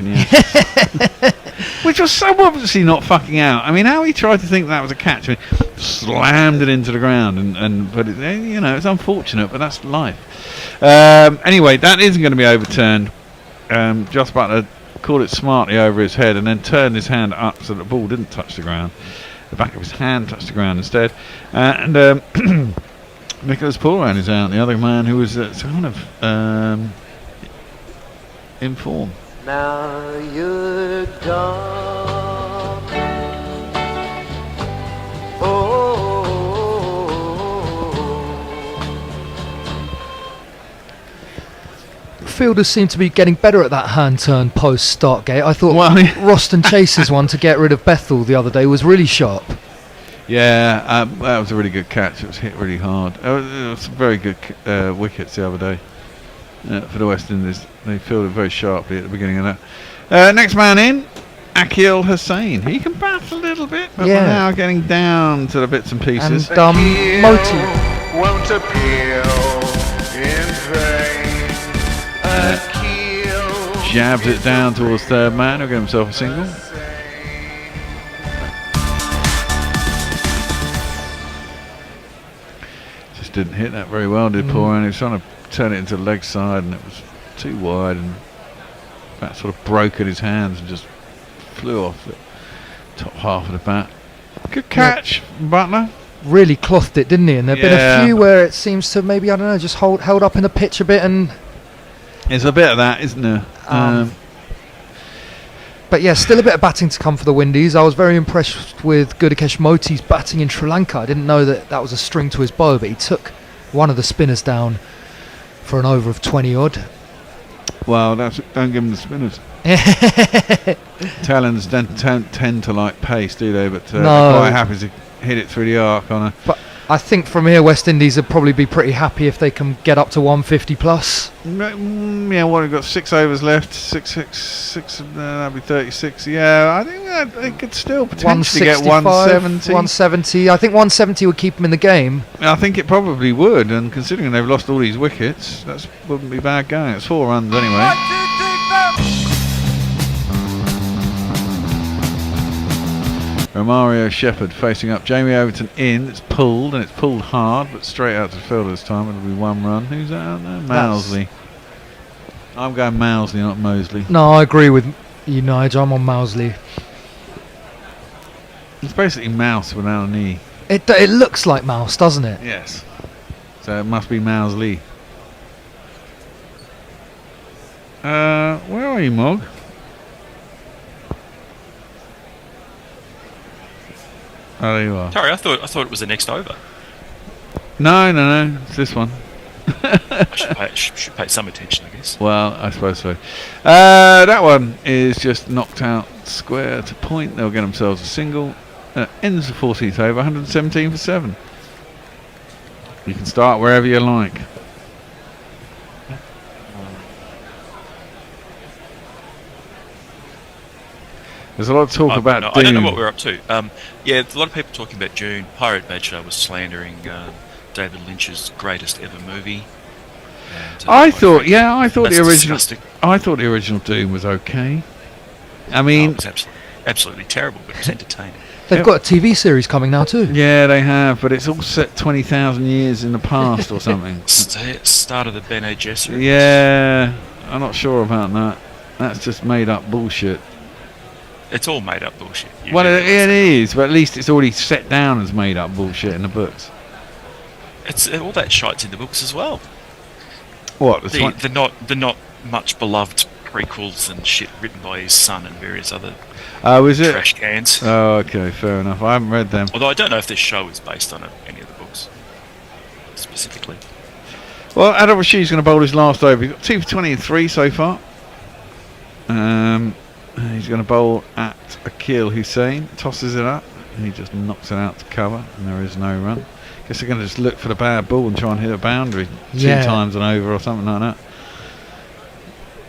which was so obviously not fucking out. I mean, how he tried to think that was a catch, I mean, slammed it into the ground and put it. It's unfortunate, but that's life. Anyway, that isn't going to be overturned. Joss Butler caught it smartly over his head and then turned his hand up so the ball didn't touch the ground. The back of his hand touched the ground instead, and Nicholas Pooran is out, the other man who was kind of in form. Now you're gone. Oh. Fielders seem to be getting better at that hand turn post Startgate. I thought Roston Chase's one to get rid of Bethel the other day was really sharp. Yeah, that was a really good catch. It was hit really hard. It was very good wickets the other day for the West Indies. They fielded very sharply at the beginning of Next man in, Akil Hussain. He can bat a little bit, but we're now getting down to the bits and pieces. And Moti won't appeal in vain. Jabs it down towards third man. He'll get himself a single. Just didn't hit that very well, did Paul? And he was trying to turn it into the leg side, and it was too wide, and that sort of broke at his hands and just flew off the top half of the bat. Good catch, Butler. really clothed it, didn't he? And there have been a few where it seems to maybe, I don't know, just held up in the pitch a bit. And there's a bit of that, isn't there? But yeah, still a bit of batting to come for the Windies. I was very impressed with Gudakesh Moti's batting in Sri Lanka. I didn't know that was a string to his bow, but he took one of the spinners down for an over of 20 odd. Well, don't give him the spinners. Talons don't tend to like pace, do they? But they're quite happy to hit it through the arc on a. But I think from here, West Indies would probably be pretty happy if they can get up to 150 plus. Yeah, we've got 6 overs left. 6, that'd be 36. Yeah, I think they could still potentially get 170. 170. I think 170 would keep them in the game. I think it probably would, and considering they've lost all these wickets, that wouldn't be bad going. It's 4 runs anyway. Romario Shepherd facing up. Jamie Overton in. It's pulled, and it's pulled hard, but straight out to the field this time. It'll be 1 run. Who's that out there? Mousley. I'm going Mousley, not Mosley. No, I agree with you, Nigel. I'm on Mousley. It's basically Mouse without an E. It looks like Mouse, doesn't it? Yes. So it must be Mousley. Where are you, Mog? Oh, there you are. Sorry, I thought it was the next over. No, it's this one. I should pay some attention, I guess. Well, I suppose so. That one is just knocked out square to point. They'll get themselves a single. Ends the 14th over, 117 for 7. You can start wherever you like. There's a lot of talk about Doom. I don't know what we're up to. Yeah, a lot of people talking about June. Pirate Badger was slandering David Lynch's greatest ever movie. And, I thought the original. Disgusting. I thought the original Doom was okay. I mean, it was absolutely terrible, but it was entertaining. They've got a TV series coming now too. Yeah, they have, but it's all set 20,000 years in the past or something. Start of the Bene Gesserit. Yeah, I'm not sure about that. That's just made up bullshit. It's all made up bullshit. Well, it is, but at least it's already set down as made up bullshit in the books. It's all that shite's in the books as well. What? The not much beloved prequels and shit written by his son and various other trash cans. Oh, okay, fair enough. I haven't read them. Although I don't know if this show is based on any of the books specifically. Well, Adil Rashid's going to bowl his last over. He's got 2 for 20 and 3 so far. He's going to bowl at Akil Hussain. Tosses it up. He just knocks it out to cover, and there is no run. Guess they're going to just look for the bad ball and try and hit a boundary 2 times an over or something like that.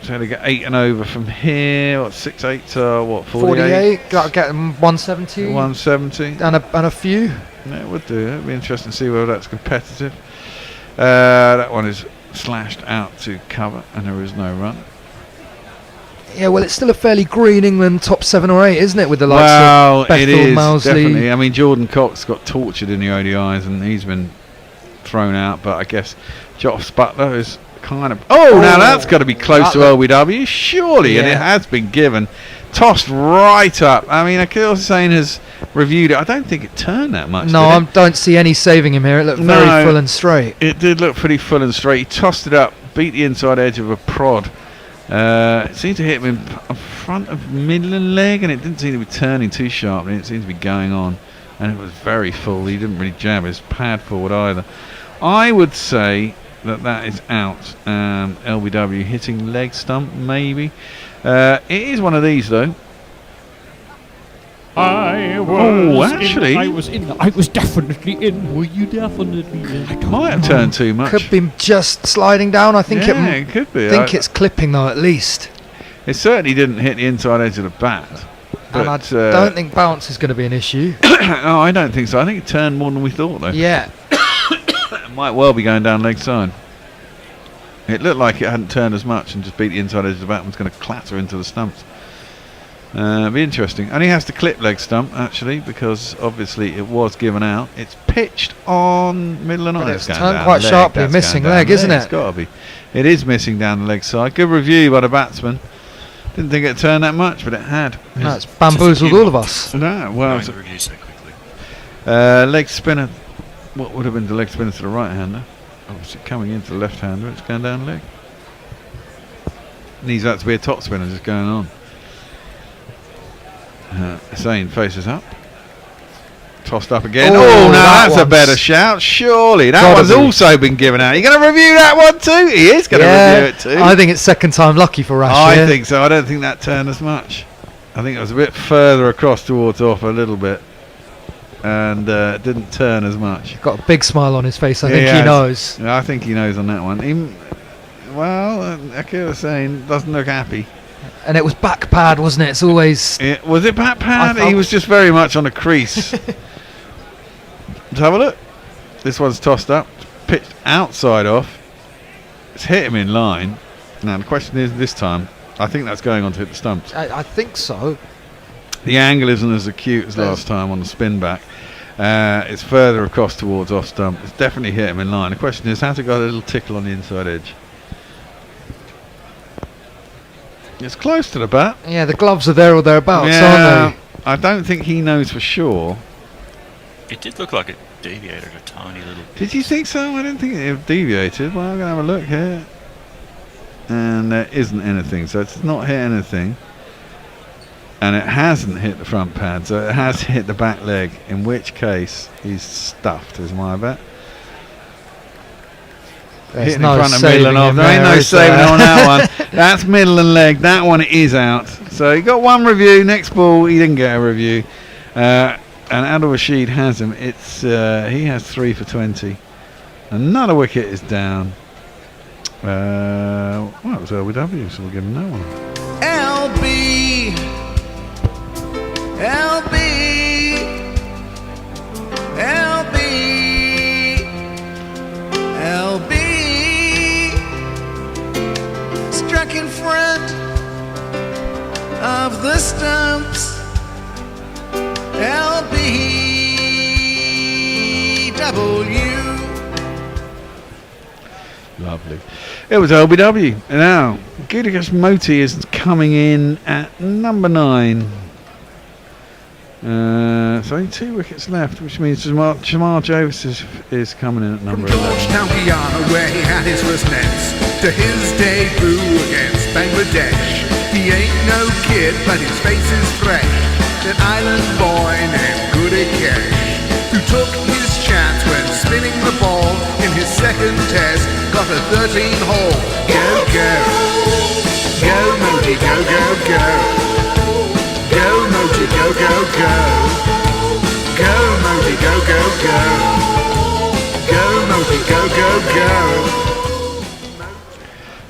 So they get 8 and over from here. What, 6, 8 to what? 48. Got to get them 170. 170 and a few. Yeah, it would do. It'd be interesting to see whether that's competitive. That one is slashed out to cover, and there is no run. Yeah, well, it's still a fairly green England top 7 or 8, isn't it? With the likes of Bethel, it is, Mousley. Definitely. I mean, Jordan Cox got tortured in the ODIs, and he's been thrown out. But I guess Joff Butler is kind of. Oh, now that's got to be close to LBW, surely, and it has been given, tossed right up. I mean, Akil Hussain has reviewed it. I don't think it turned that much. No, I don't see any saving him here. It looked very full and straight. It did look pretty full and straight. He tossed it up, beat the inside edge of a prod. It seemed to hit him in front of middle and leg, and it didn't seem to be turning too sharply. It seemed to be going on, and it was very full. He didn't really jab his pad forward either. I would say that is out. LBW hitting leg stump, maybe. It is one of these though. I was definitely in. Were you definitely in? Might have turned too much. Could be just sliding down. I think it could be. I think it's clipping though, at least. It certainly didn't hit the inside edge of the bat. And I don't think bounce is going to be an issue. No, I don't think so. I think it turned more than we thought, though. Yeah. It might well be going down leg side. It looked like it hadn't turned as much and just beat the inside edge of the bat and was going to clatter into the stumps. Be interesting. Only has to clip leg stump, actually, because obviously it was given out. It's pitched on middle and But eye. it's turned quite sharply, missing leg, isn't it? It's got to be. It is missing down the leg side. Good review by the batsman. Didn't think it turned that much, but it had. No, it's bamboozled all of us. No, well, Going to review so quickly. leg spinner. What would have been the leg spinner to the right hander? Obviously coming into the left hander, it's going down the leg. Needs that to be a top spinner just going on. Hussain faces up. Tossed up again. Oh, no, that's a better shout. Surely. That one's also been given out. You're going to review that one too? He is going to review it too. I think it's second time lucky for Rash. I think so. I don't think that turned as much. I think it was a bit further across towards off a little bit. And didn't turn as much. Got a big smile on his face. I think he knows. Yeah, I think he knows on that one. Akira was saying doesn't look happy. And it was back pad, wasn't it? It's always... Was it back pad? He was just very much on a crease. Let's have a look. This one's tossed up. Pitched outside off. It's hit him in line. Now the question is this time, I think that's going on to hit the stumps. I think so. The angle isn't as acute as last time on the spin back. It's further across towards off stump. It's definitely hit him in line. The question is, has it got a little tickle on the inside edge? It's close to the bat. Yeah, the gloves are there or thereabouts, aren't they? I don't think he knows for sure. It did look like it deviated a tiny little bit. Did you think so? I didn't think it deviated. Well, I'm going to have a look here. And there isn't anything. So it's not hit anything. And it hasn't hit the front pad. So it has hit the back leg. In which case, he's stuffed, is my bet. Hitting in front of middle and off. There ain't no saving on that one. That's middle and leg. That one is out. So he got one review. Next ball, he didn't get a review. And Adil Rashid has him. It's he has 3 for 20. Another wicket is down. Well, it was LBW, so we'll give him that one. LB, LB, LB, LB, struck in front of the stumps. LBW. Lovely. It was LBW. Now, Gideon Moti is coming in at number 9. So only 2 wickets left, which means Jamal Jovis is coming in at number 11. Bridgetown, Guyana, where he had his first nets, to his debut against Bangladesh. He ain't no kid, but his face is fresh. An island boy named Gudekesh, who took his chance when spinning the ball in his second test, got a 13-hole. Go, go. Go, Moti, go, go, go. Go, Moti, go, go, go. Go, Moti, go, go, go. Go, Moti, go, go, go.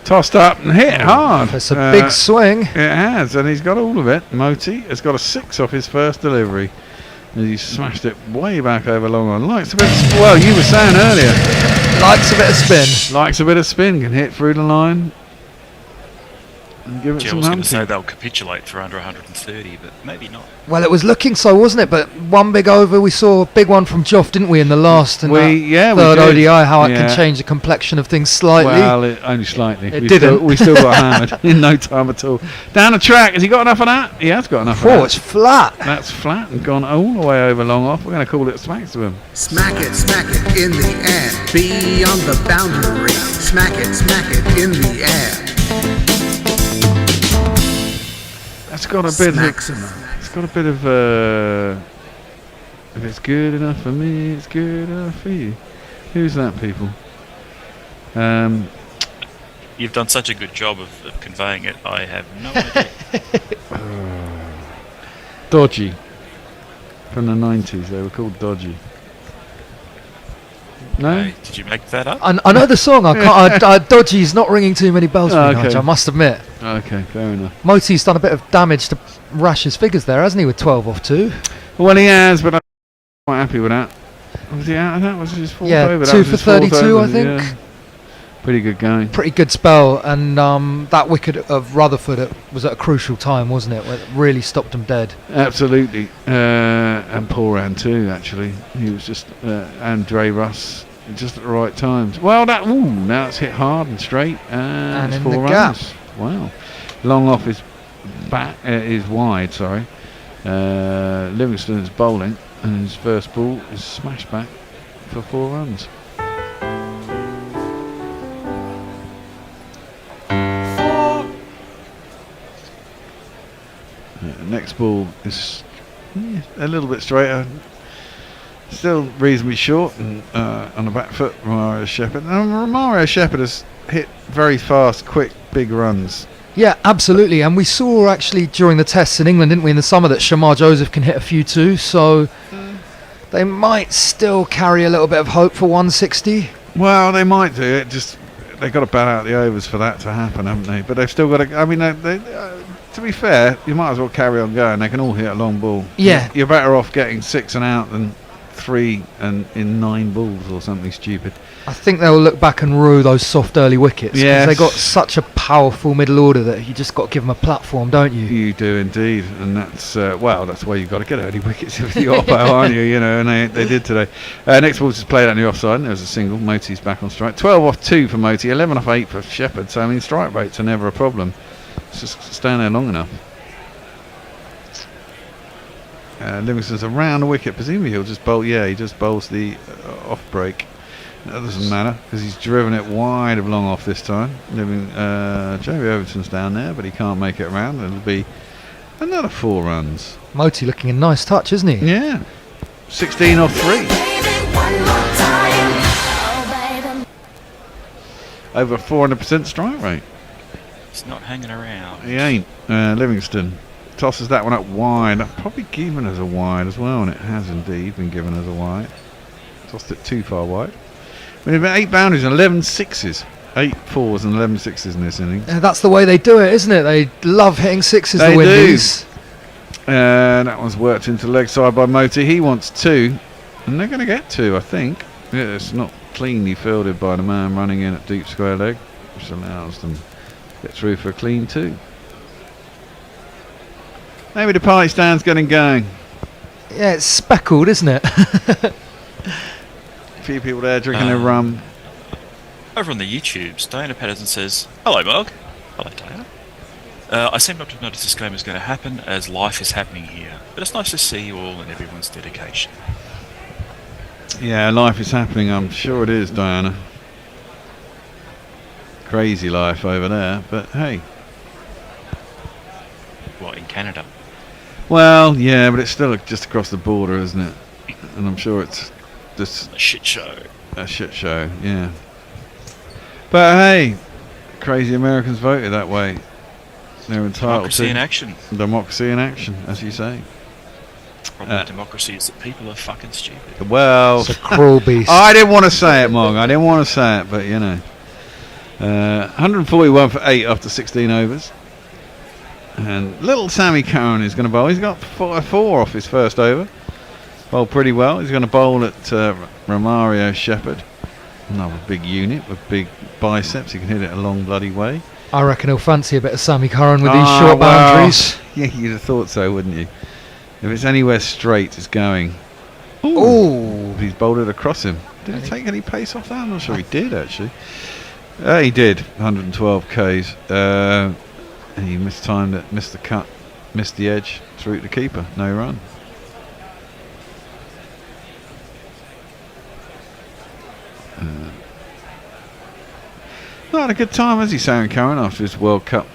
Tossed up and hit hard. It's a big swing. It has, and he's got all of it. Moti has got a 6 off his first delivery. And he smashed it way back over long on. Likes a bit of well, you were saying earlier. Likes a bit of spin. Likes a bit of spin. Can hit through the line. And give it Gee, I some was going to hunting. say they'll capitulate for under 130, but maybe not. Well, it was looking so, wasn't it? But one big over, we saw a big one from Joff, didn't we, in the last and third did. ODI, how it Yeah. can change the complexion of things slightly. Well, only slightly. It we didn't. We still got hammered in no time at all. Down the track. Has he got enough of that? He has got enough of that. It's flat. That's flat and gone all the way over long off. We're going to call it smacks to him. Smack it in the air, beyond the boundary. Smack it in the air. That's got a bit Maximum. it's got a bit of if it's good enough for me, it's good enough for you. Who's that, people? You've done such a good job of conveying it, I have no idea. Dodgy. From the 90s, they were called Dodgy. No? Hey, did you make that up? I know the song. I can't. Dodgy's not ringing too many bells for me, Okay. Nigel, I must admit. Okay, fair enough. Moti's done a bit of damage to Rash's figures there, hasn't he, with 12 off 2? Well, he has, but I'm quite happy with that. Was he out of that? Was his fourth Yeah, over? 2 for 32, I think. Yeah. Pretty good going. Pretty good spell, and that wicket of Rutherford was at a crucial time, wasn't it? Where it really stopped him dead. Absolutely. And Paul ran too, actually. He was just, and Dre Russ, just at the right times. Well, now it's hit hard and straight. And it's in 4 the runs. Wow. Long off is is wide, sorry. Livingston's bowling, and his first ball is smashed back for 4 runs. Next ball is a little bit straighter, still reasonably short and on the back foot. Romario Shepherd. And Romario Shepherd has hit very fast, quick, big runs. Yeah, absolutely. And we saw actually during the tests in England, didn't we, in the summer, that Shamar Joseph can hit a few too. So they might still carry a little bit of hope for 160. Well, they might do it. Just they've got to bat out the overs for that to happen, haven't they? But they've still got to. I mean, to be fair, you might as well carry on going. They can all hit a long ball. Yeah. You're better off getting 6 and out than 3 and in 9 balls or something stupid. I think they'll look back and rue those soft early wickets. Yes. They got such a powerful middle order that you just got to give them a platform, don't you? You do indeed, and that's that's why you've got to get early wickets if you're Oppo, aren't you? You know, and they did today. Next ball just played out in the offside, and there was a single. Moti's back on strike. 12 off 2 for Moti, 11 off 8 for Shepherd. So I mean, strike rates are never a problem. It's just staying there long enough. Livingston's around the wicket. Presumably he'll just bowl. Yeah, he just bowls the off break. That doesn't matter because he's driven it wide of long off this time. Joey Overton's down there, but he can't make it around. It'll be another 4 runs. Moti looking a nice touch, isn't he? Yeah. 16 off 3. Over 400% strike rate. He's not hanging around. He ain't. Livingston tosses that one up wide. Probably given as a wide as well, and it has indeed been given as a wide. Tossed it too far wide. We've got 8 boundaries and 11 sixes. 8 4s and 11 sixes in this innings. That's the way they do it, isn't it? They love hitting sixes, they the Windies. That one's worked into leg side by Moti. He wants 2, and they're going to get 2, I think. Yeah, it's not cleanly fielded by the man running in at deep square leg, which allows them to get through for a clean 2. Maybe the party stand's getting going. Yeah, it's speckled, isn't it? A few people there drinking their rum. Over on the YouTubes, Diana Patterson says, "Hello, Mark." Hello, Diana. I seem not to have noticed this game is going to happen as life is happening here, but it's nice to see you all and everyone's dedication. Yeah, life is happening. I'm sure it is, Diana. Crazy life over there, but hey. What, in Canada? Well, yeah, but it's still just across the border, isn't it? And I'm sure it's just a shit show. A shit show, yeah. But hey, crazy Americans voted that way. They're entitled Democracy to in action. Democracy in action, as you say. Problem with democracy is that people are fucking stupid. Well, it's a cruel beast. I didn't want to say it, Mog. I didn't want to say it, but you know. 141 for 8 after 16 overs. And little Sammy Curran is going to bowl. He's got 4 off his first over. Bowled pretty well. He's going to bowl at Romario Shepherd. Another big unit with big biceps. He can hit it a long bloody way. I reckon he'll fancy a bit of Sammy Curran with these short boundaries. Yeah, you'd have thought so, wouldn't you? If it's anywhere straight, it's going. Ooh. He's bowled it across him. Did he take any pace off that? I'm not sure he did, actually. He did. 112 Ks. And he mistimed it, missed the cut, missed the edge, threw it to keeper. No run. Not had a good time, has he, Sam Curran, after his World Cup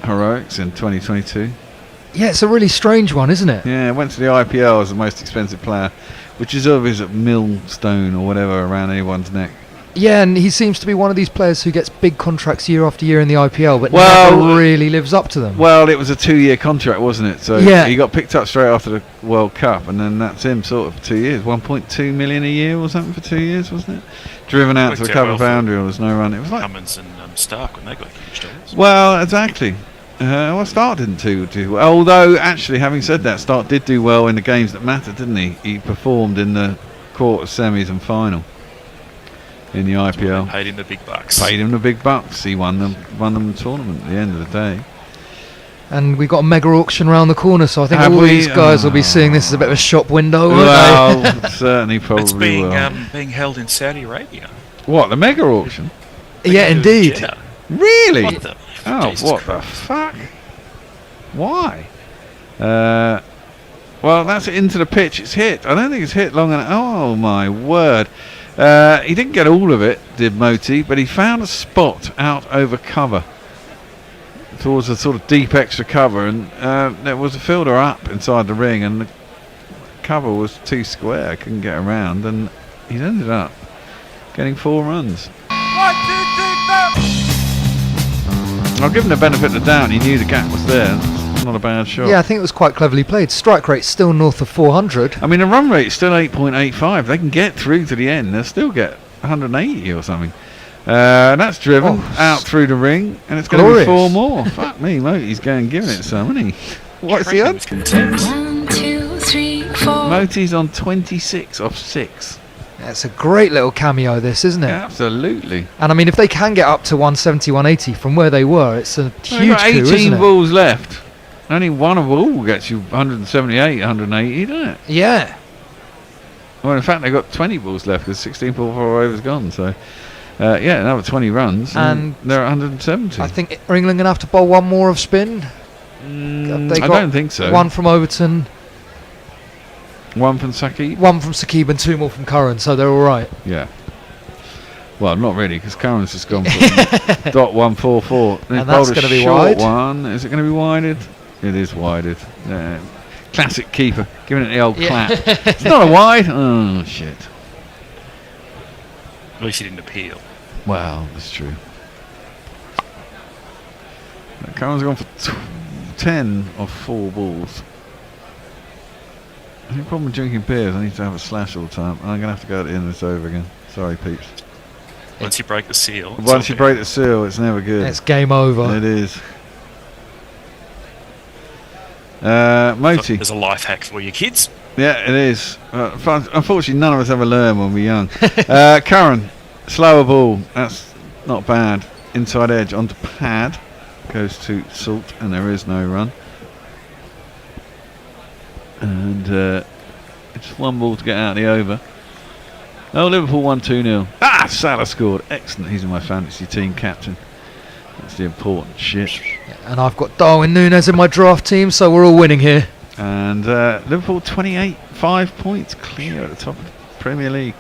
heroics in 2022? Yeah, it's a really strange one, isn't it? Yeah, went to the IPL as the most expensive player, which is always a millstone or whatever around anyone's neck. Yeah, and he seems to be one of these players who gets big contracts year after year in the IPL, but never really lives up to them. Well, it was a 2-year contract, wasn't it? So yeah. He got picked up straight after the World Cup, and then that's him sort of for 2 years. 1.2 million a year or something for 2 years, wasn't it? Driven out to a couple of boundary, or there's no run. It was like Cummins and Stark when they got huge dollars. Well, exactly. Well, Stark didn't do well. Although, actually, having said that, Stark did do well in the games that mattered, didn't he? He performed in the quarter, semis and final in the IPL. Paid him the big bucks. Paid him the big bucks. He won them the tournament at the end of the day. And we got a mega auction around the corner, so I think Have all we? these guys will be seeing this as a bit of a shop window, won't Well, certainly, probably It's being will. being held in Saudi Arabia. What, the mega auction? they? Yeah, indeed. Jeddah. Really? What the? Oh, Jesus what Christ. the fuck? Why? Well, that's it into the pitch. It's hit. I don't think it's hit long enough. Oh, my word. He didn't get all of it, did Moti, but he found a spot out over cover towards a sort of deep extra cover, and there was a fielder up inside the ring, and the cover was too square, couldn't get around, and he's ended up getting 4 runs. 1, 2, 3, I'll give him the benefit of the doubt. He knew the gap was there. It's not a bad shot. Yeah, I think it was quite cleverly played. Strike rate's still north of 400. I mean, the run rate's still 8.85. They can get through to the end. They'll still get 180 or something. That's driven out through the ring, and it's going to be 4 more. Fuck me, Moti's going giving it some, isn't he? What's he on? 1, 2, 3, 4. Moti's on 26 off 6. It's a great little cameo, this, isn't it? Absolutely. And I mean, if they can get up to 170, 180 from where they were, it's a They've huge got coup, 18 isn't it? balls left. Only one of all gets you 178, 180, doesn't it? Yeah. Well, in fact, they've got 20 balls left because 16 ball 4 overs gone. So, yeah, another 20 runs, and they're at 170. I think are England going to have to bowl one more of spin? I don't think so. One from Overton, One from Saqib? one from Saqib, and 2 more from Curran, so they're all right. Yeah. Well, not really, because Curran's just gone for dot 144. And that's going to be short wide. One. Is it going to be wided? It is wided. Classic keeper, giving it the old clap. It's not a wide. Oh, shit. At least he didn't appeal. Well, that's true. Curran's gone for 10 of 4 balls. The problem with drinking beers, I need to have a slash all the time. I'm going to have to go at the end of this over again. Sorry, peeps. Once you break the seal. it's Once all you break the seal, it's never good. It's game over. It is. Moti. There's a life hack for you kids. Yeah, it is. Unfortunately, none of us ever learn when we're young. Curran, slower ball. That's not bad. Inside edge onto pad. Goes to Salt, and there is no run. And it's 1 ball to get out of the over. Oh, Liverpool won 2-0. Ah, Salah scored. Excellent. He's in my fantasy team captain. That's the important shit. And I've got Darwin Núñez in my draft team, so we're all winning here. And Liverpool 28, 5 points clear at the top of the Premier League.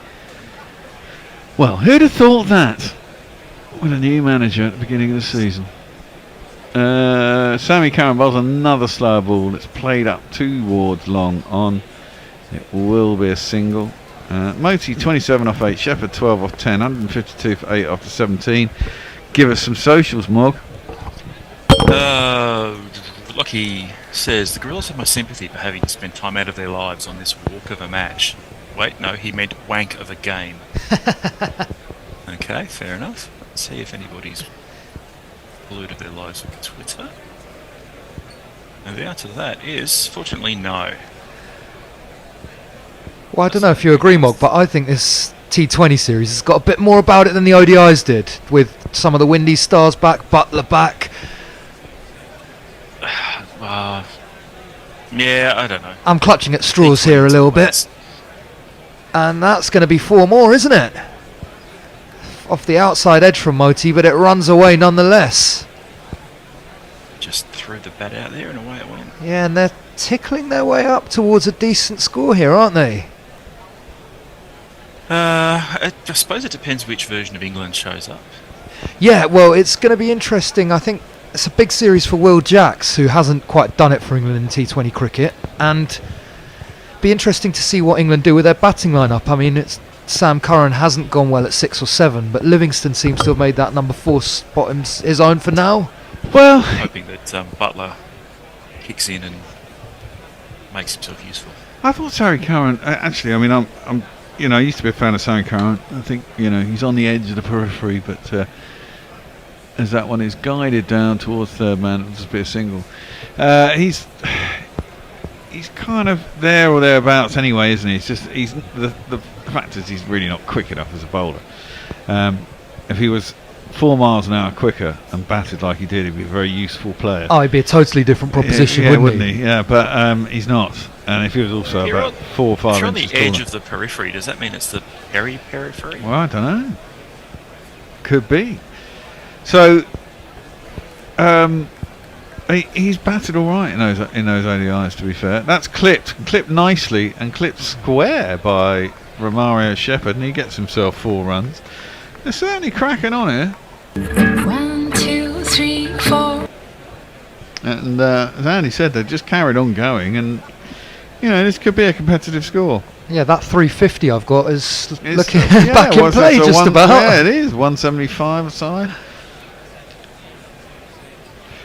Well, who'd have thought that with a new manager at the beginning of the season? Sammy Curran bowls another slow ball. It's played up towards long on. It will be a single. Moti 27 off 8, Shepherd 12 off 10, 152 for 8 after 17. Give us some socials, Mog. Lockie says, the Gorillas have my sympathy for having to spend time out of their lives on this walk of a match. Wait, no, he meant wank of a game. Okay, fair enough. Let's see if anybody's polluted their lives with Twitter. And the answer to that is, fortunately, no. Well, I don't know if you agree, Mog, but I think this T20 series has got a bit more about it than the ODIs did, with some of the Windy stars back, Butler back. Yeah, I don't know. I'm clutching at straws here a little bit. And that's going to be 4 more, isn't it? Off the outside edge from Moti, but it runs away nonetheless. Just threw the bat out there and away it went. Yeah, and they're tickling their way up towards a decent score here, aren't they? I suppose it depends which version of England shows up. Yeah, well, it's going to be interesting. I think it's a big series for Will Jacks, who hasn't quite done it for England in T20 cricket, and be interesting to see what England do with their batting lineup. I mean, Sam Curran hasn't gone well at 6 or 7, but Livingston seems to have made that number 4 spot his own for now. Well, hoping that Butler kicks in and makes himself useful. I thought Sammy Curran. Actually, I mean, I'm I used to be a fan of Sammy Curran. I think he's on the edge of the periphery, but as that one is guided down towards third man. It'll just be a single. He's kind of there or thereabouts anyway, isn't he? It's just the fact is he's really not quick enough as a bowler. If he was 4 miles an hour quicker and batted like he did, he'd be a very useful player. Oh, he'd be a totally different proposition, wouldn't he? Yeah, but he's not. And if he was also about 4 or 5 if you're on inches the edge taller. of the periphery, does that mean it's the periphery? Well, I don't know. Could be. So, he's batted all right in those ODIs. To be fair, that's clipped nicely and clipped square by Romario Shepherd, and he gets himself 4 runs. They're certainly cracking on here. 1, 2, 3, 4. And as Andy said, they just carried on going, and this could be a competitive score. Yeah, that 350 I've got is looking yeah, back in play just about. Yeah, it is 175 aside.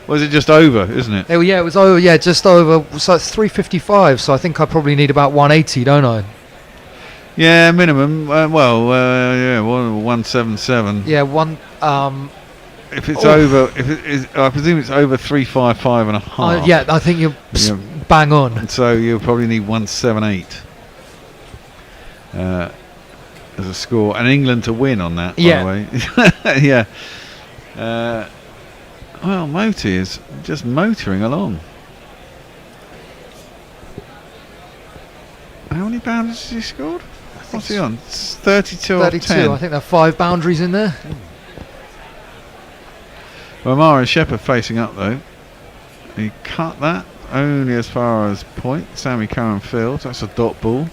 Was it just over, isn't it? Yeah, it was over. Yeah, just over. So it's 355. So I think I probably need about 180, don't I? Yeah, minimum. 177. Yeah, one. If it's over, if it is, I presume it's over 355 and a half. Yeah, I think you're bang on. And so you'll probably need 178 as a score, and England to win on that. By the way. Yeah. Well, Moti is just motoring along. How many boundaries has he scored? What's he on? It's 32 off 10. I think there are 5 boundaries in there. Well, Mario Shepherd facing up though. He cut that only as far as point. Sammy Curran fields. That's a dot ball.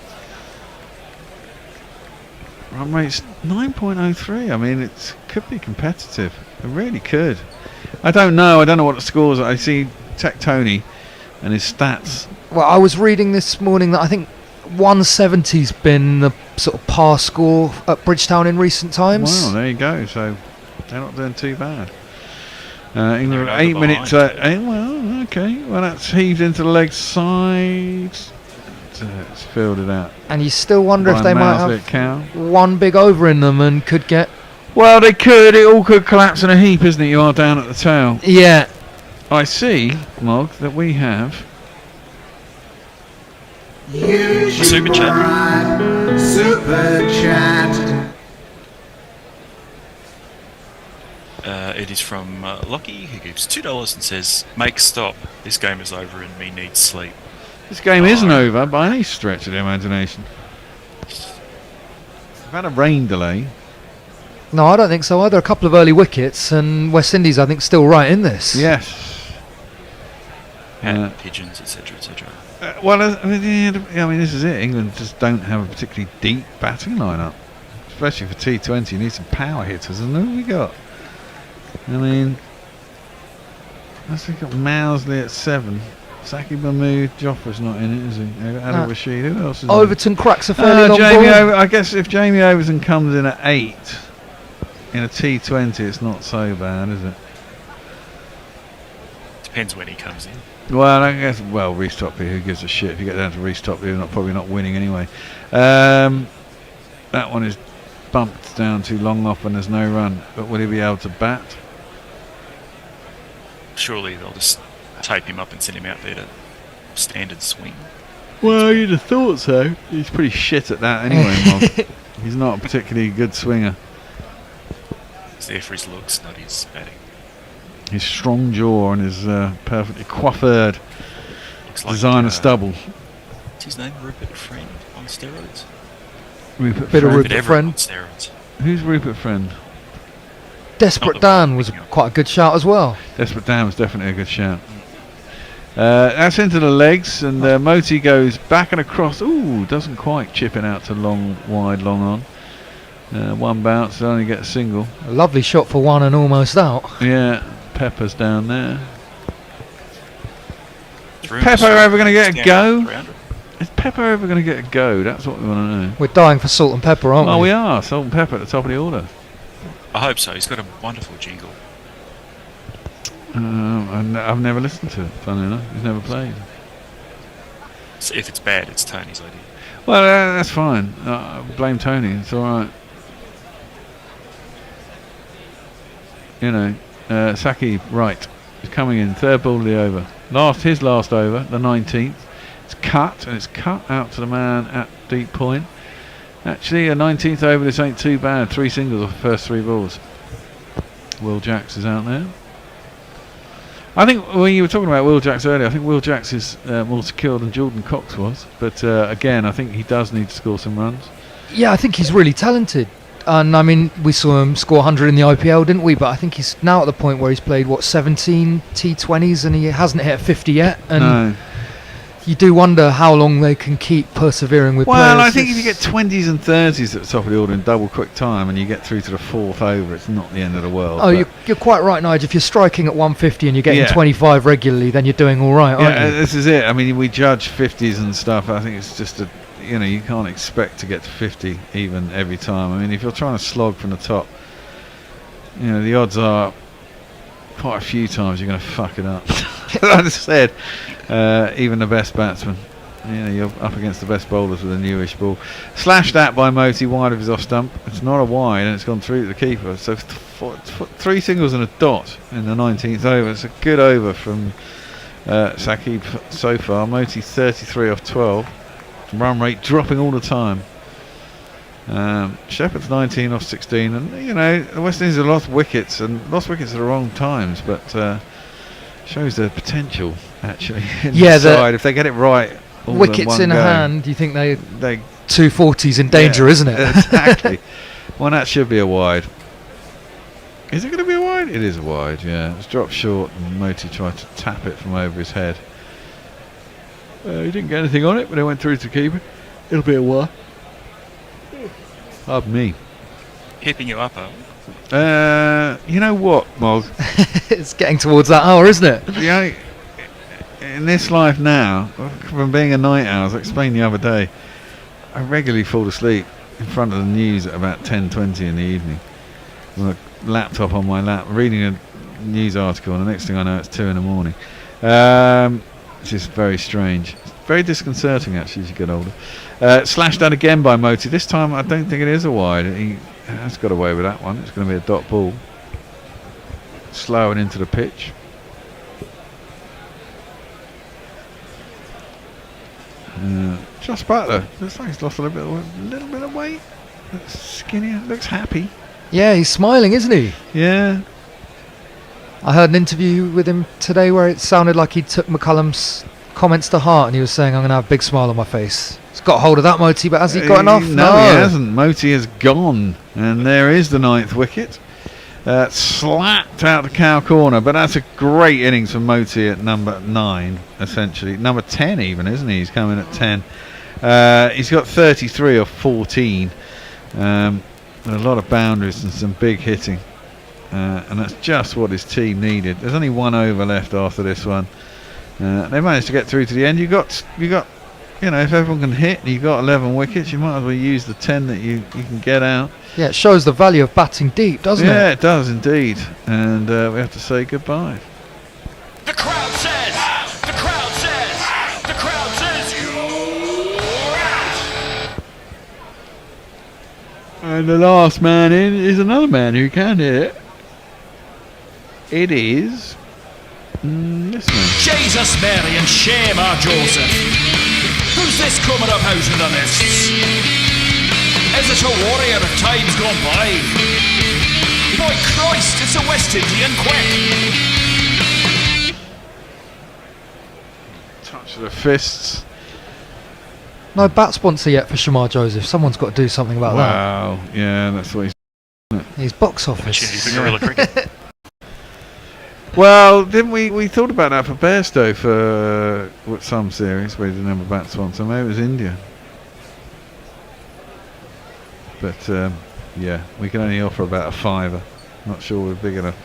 Run rate's 9.03. I mean, it could be competitive. It really could. I don't know what the scores are. I see Tech Tony and his stats. Well, I was reading this morning that I think 170's been the sort of par score at Bridgetown in recent times. Well, there you go. So they're not doing too bad. England 8 minutes. Well, okay. Well, that's heaved into the leg side. It's fielded out. And you still wonder if they might have cow. one big over in them and could get. Well, they could. It all could collapse in a heap, isn't it? You are down at the tail. Yeah. I see, Mog, that we have. Super chat. Super chat. It is from Lockie, who gives $2 and says, "Make stop. This game is over and me needs sleep." This game isn't over by any stretch of the imagination. We've had a rain delay. No, I don't think so either. A couple of early wickets, and West Indies, I think, still right in this. Yes. And pigeons, etc., etc. I mean, this is it. England just don't have a particularly deep batting lineup, especially for T20. You need some power hitters, and who have we got? I mean, let's look at Mousley at 7. Saki Mahmood, Joffre's not in it, is he? Adil Rashid, who else is Overton cracks a fairly long Jamie ball. I guess if Jamie Overton comes in at 8 in a T20, it's not so bad, is it? Depends when he comes in. Well, I guess. Well, Reece Topley, who gives a shit? If you get down to Reece Topley, they're probably not winning anyway. That one is bumped down too long off and there's no run. But will he be able to bat? Surely they'll just tape him up and send him out there to standard swing. Well, you'd have thought so. He's pretty shit at that anyway, Mog. He's not a particularly good swinger. He's there for his looks, not his batting. His strong jaw and his perfectly coiffured Like, designer stubble. What's his name? Rupert Friend on steroids? Rupert Bit of Friend. Rupert Friend. On steroids. Who's Rupert Friend? Desperate Dan was quite a good shout as well. Desperate Dan was definitely a good shout. That's into the legs, and Moti goes back and across. Ooh, doesn't quite chip it out to long on. One bounce, only get a single. A lovely shot for one and almost out. Yeah, Pepper's down there. Is Pepper ever going to get a go? Is Pepper ever going to get a go? That's what we want to know. We're dying for salt and pepper, aren't we? Oh, we are. Salt and Pepper at the top of the order. I hope so. He's got a wonderful jingle. I've never listened to it, funnily enough. He's never played. So if it's bad, it's Tony's idea. Well, that's fine. Blame Tony. It's all right. You know, Saki right is coming in, third ball of the over. His last over, the 19th. It's cut, and it's cut out to the man at deep point. Actually, a 19th over, this ain't too bad. 3 singles off the first 3 balls. Will Jacks is out there. I think when you were talking about Will Jacks earlier, I think Will Jacks is more secure than Jordan Cox was. But again, I think he does need to score some runs. Yeah, I think he's really talented. And I mean, we saw him score 100 in the IPL, didn't we? But I think he's now at the point where he's played, 17 T20s and he hasn't hit 50 yet. And No. you do wonder how long they can keep persevering with players. Well, I think if you get 20s and 30s at the top of the order in double quick time and you get through to the 4th over, it's not the end of the world. Oh, you're quite right, Nigel. If you're striking at 150 and you're getting 25 regularly, then you're doing all right, aren't you? This is it. I mean, we judge 50s and stuff. I think it's just you can't expect to get to 50 even every time. I mean, if you're trying to slog from the top, the odds are quite a few times you're going to fuck it up. As I said, even the best batsman. You're up against the best bowlers with a newish ball. Slashed at by Moti, wide of his off stump. It's not a wide, and it's gone through to the keeper. So 3 singles and a dot in the 19th over. It's a good over from Saqib so far. Moti 33 off 12. Run rate dropping all the time. Shepherd's 19 off 16, and the West Indies have lost wickets at the wrong times, but shows their potential actually in the side if they get it right. Wickets in hand, you think they 240s in danger, isn't it? Exactly. Well, that should be a wide. Is it going to be a wide? It is a wide. Yeah, it's dropped short, and Moti tried to tap it from over his head. He didn't get anything on it, but it went through to the keeper. It'll be a wide. Pardon me. Hipping you up, you know what, Mog? It's getting towards that hour, isn't it? In this life now, from being a night owl, as I explained the other day, I regularly fall asleep in front of the news at about 10:20 in the evening with a laptop on my lap, reading a news article, and the next thing I know it's 2 in the morning. Which is very strange. It's very disconcerting actually as you get older. Slashed out again by Moti. This time I don't think it is a wide. He has got away with that one. It's going to be a dot ball. Slowing into the pitch. Josh Butler looks like he's lost a little bit of weight. Looks skinnier. Looks happy. Yeah, he's smiling, isn't he? Yeah. I heard an interview with him today where it sounded like he took McCullum's comments to heart, and he was saying, "I'm going to have a big smile on my face." He's got hold of that, Moti, but has he got enough? No, he hasn't. Moti has gone, and there is the 9th wicket. Slapped out the cow corner, but that's a great innings from Moti at number 9, essentially. Number 10 even, isn't he? He's coming at 10. He's got 33 or 14. And a lot of boundaries and some big hitting. And that's just what his team needed. There's only 1 over left after this one. They managed to get through to the end. You got if everyone can hit and you've got 11 wickets, you might as well use the 10 that you can get out. Yeah, it shows the value of batting deep, doesn't it? Yeah, it does indeed. And we have to say goodbye. The crowd says, the crowd says, the crowd says you're out. And the last man in is another man who can hit. It is this man. Jesus, Mary, and shame our Joseph. Who's this coming up out in the lists? Is it a warrior of times gone by? By Christ, it's a West Indian quick. Touch of the fists. No bat sponsor yet for Shamar Joseph. Someone's got to do something about that. Wow, yeah, that's what he's box office. Well, didn't we thought about that for Bairstow for some series where he didn't have a bat sponsor. Maybe it was India. But yeah, we can only offer about a £5. Not sure we're big enough.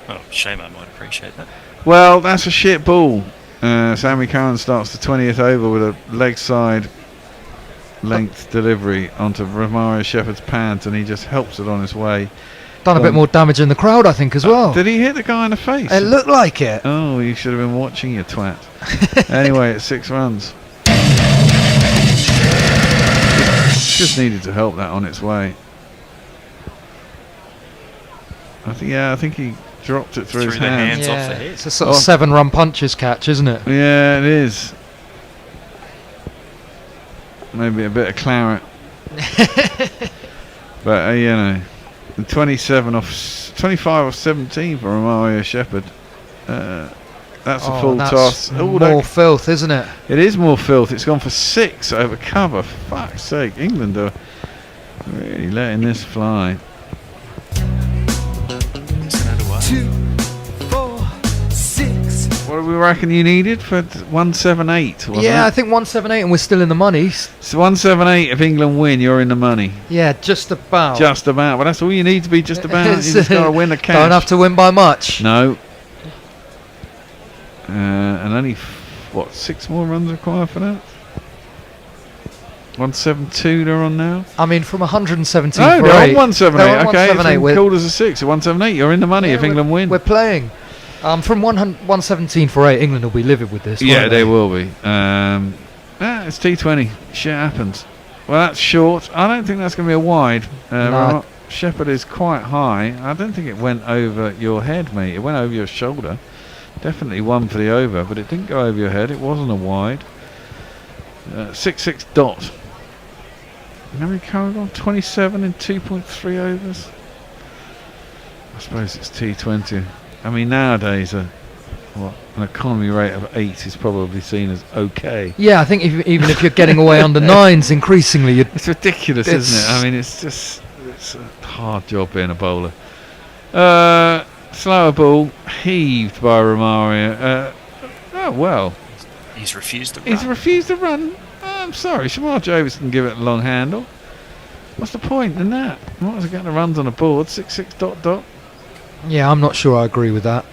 Oh, shame, I might appreciate that. Well, that's a shit ball. Sammy Curran starts the 20th over with a leg side length delivery onto Romario Shepherd's pant, and he just helps it on his way. Done a bit more damage in the crowd, I think, as well. Did he hit the guy in the face? It looked like it. Oh, you should have been watching, you twat. Anyway, it's 6 runs. Just needed to help that on its way. I think he dropped it through his the hands. hands off the head. It's a sort of 7-run punches catch, isn't it? Yeah, it is. Maybe a bit of claret. But you know, the 25 off 17 for Romario Shepherd. That's a full toss. More filth, isn't it? It is more filth. It's gone for 6 over cover. Fuck's sake, England are really letting this fly. 2, 4, 6. What do we reckon you needed for 178? Yeah, I think 178, and we're still in the money. So 178. If England win, you're in the money. Yeah, just about. Just about. Well, that's all you need to be. Just about. You just got to win the cash. Don't have to win by much. No. And only 6 more runs required for that? 172 they're on now. I mean, from 117 no, for they're 8. on 178. They're on Okay, 178. it's called as a 6. At 178, you're in the money if England win. We're playing. From 117 for 8, England will be livid with this. Yeah, won't they will be. It's T20. Shit happens. Well, that's short. I don't think that's going to be a wide. No. Shepherd is quite high. I don't think it went over your head, mate. It went over your shoulder. Definitely one for the over, but it didn't go over your head. It wasn't a wide. 6-6 dot. How many carried on? 27 in 2.3 overs. I suppose it's T20. I mean, nowadays, an economy rate of 8 is probably seen as okay. Yeah, I think even if you're getting away under 9s, increasingly, it's ridiculous, isn't it? I mean, it's a hard job being a bowler. Slower ball, heaved by Romario. Oh, well. He's refused to run. He's refused to run. I'm sorry, Shamar Jovis can give it a long handle. What's the point in that? Might as well get the runs on the board. 6-6 dot dot. Yeah, I'm not sure I agree with that.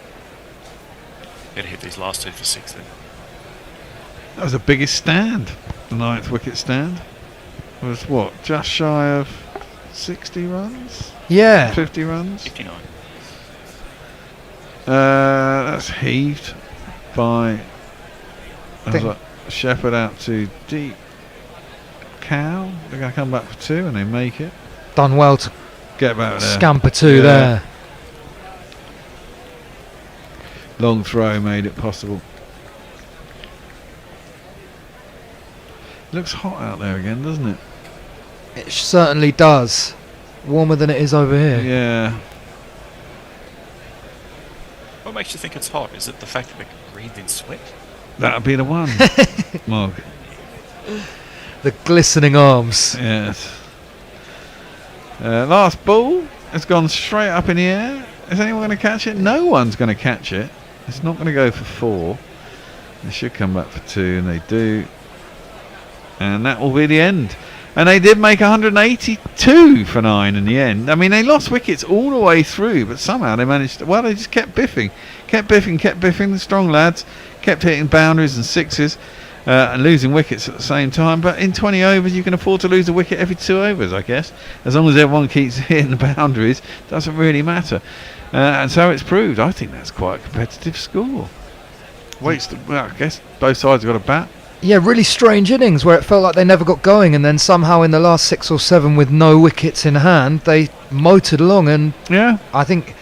Better hit these last 2 for 6 then. That was the biggest stand. The 9th wicket stand. It was what? Just shy of 60 runs? Yeah. 50 runs? 59. That's heaved by Shepherd out to deep cow. They're going to come back for 2 and they make it. Done well to get back there. Scamper 2 there. Long throw made it possible. Looks hot out there again, doesn't it? It certainly does. Warmer than it is over here. Yeah. What makes you think it's hot? Is it the fact that we breathe in sweat? That'll be the one. Mog. The glistening arms. Yes. Last ball has gone straight up in the air. Is anyone going to catch it? No one's going to catch it. It's not going to go for 4. They should come back for 2, and they do. And that will be the end. And they did make 182 for 9 in the end. I mean, they lost wickets all the way through, but somehow they managed to, well, they just kept biffing. The strong lads kept hitting boundaries and 6s and losing wickets at the same time. But in 20 overs, you can afford to lose a wicket every 2 overs, I guess. As long as everyone keeps hitting the boundaries, doesn't really matter. And so it's proved. I think that's quite a competitive score. Well, I guess both sides have got a bat. Yeah, really strange innings where it felt like they never got going, and then somehow in the last 6 or 7 with no wickets in hand, they motored along, and yeah, I think